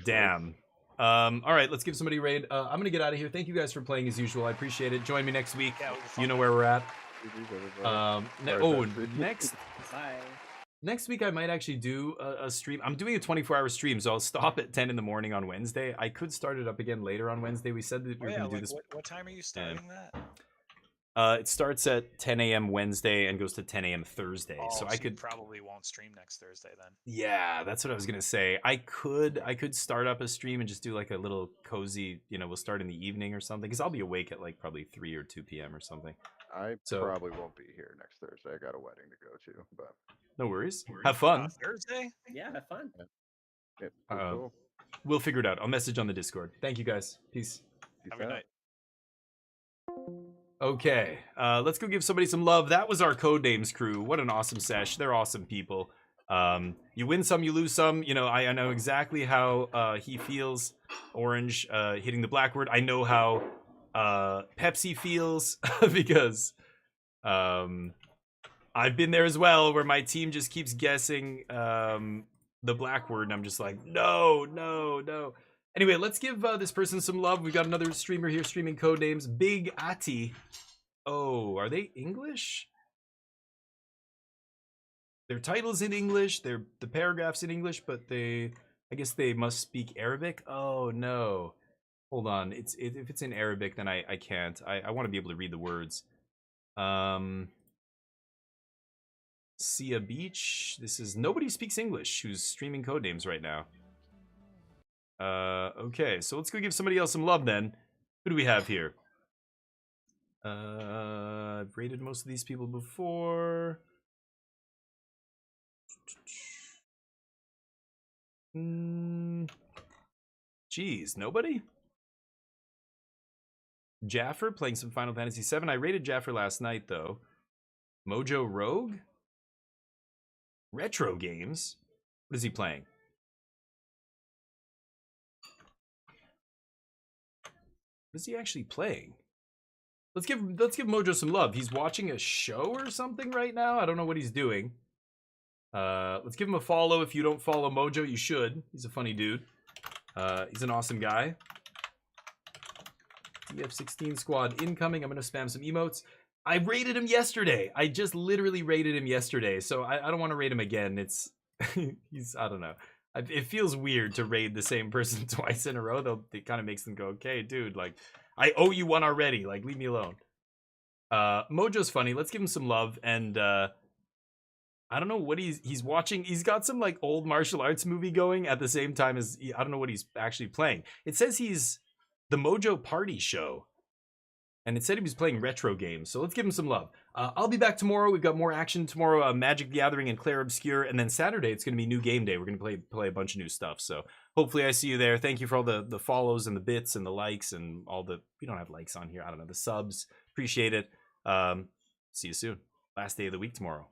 Damn. All right, let's give somebody a raid. I'm gonna get out of here. Thank you guys for playing as usual. I appreciate it. Join me next week. You know where we're at. Next week I might actually do a stream. I'm doing a 24-hour stream, so I'll stop at 10 in the morning on Wednesday. I could start it up again later on Wednesday. We said that we were going to do this. What time are you starting that? It starts at 10 a.m. Wednesday and goes to 10 a.m. Thursday. So I could probably won't stream next Thursday then. Yeah, that's what I was gonna say. I could start up a stream and just do like a little cozy. We'll start in the evening or something because I'll be awake at like probably 3 or 2 p.m. or something. I probably won't be here next Thursday. I got a wedding to go to, but no worries. Have fun. Thursday? Yeah, have fun. Yeah, cool. We'll figure it out. I'll message on the Discord. Thank you guys. Peace. Have a good night. Okay, let's go give somebody some love. That was our Codenames crew. What an awesome sesh. They're awesome people. You win some, you lose some. I know exactly how he feels. Orange hitting the black word. I know how Pepsi feels because I've been there as well, where my team just keeps guessing the black word, and I'm just like, no. Anyway, let's give this person some love. We've got another streamer here streaming Codenames. Big Ati. Oh, are they English? Their title's in English. The paragraph's in English, but they I guess they must speak Arabic. Oh no. Hold on. If it's in Arabic, then I can't. I want to be able to read the words. Sia Beach. This is nobody speaks English who's streaming Codenames right now. Okay, so let's go give somebody else some love then. Who do we have here? I've rated most of these people before. Geez, nobody? Jaffer playing some Final Fantasy VII. I rated Jaffer last night though. Mojo Rogue? Retro games? What is he playing? What is he actually playing? Let's give Mojo some love. He's watching a show or something right now. I don't know what he's doing. Let's give him a follow. If you don't follow Mojo, you should. He's a funny dude. He's an awesome guy. DF16 squad incoming. I'm gonna spam some emotes. I rated him yesterday. I just literally rated him yesterday, so I don't want to rate him again. It's I don't know. It feels weird to raid the same person twice in a row. Though it kind of makes them go, okay, dude, like I owe you one already. Like leave me alone. Mojo's funny. Let's give him some love. And I don't know what he's watching. He's got some like old martial arts movie going at the same time as I don't know what he's actually playing. It says he's the Mojo Party Show. And it said he was playing retro games, so let's give him some love. I'll be back tomorrow. We've got more action tomorrow. Magic the Gathering and Claire Obscure, and then Saturday it's going to be new game day. We're going to play a bunch of new stuff. So hopefully I see you there. Thank you for all the follows and the bits and the likes and all the we don't have likes on here. I don't know the subs. Appreciate it. See you soon. Last day of the week tomorrow.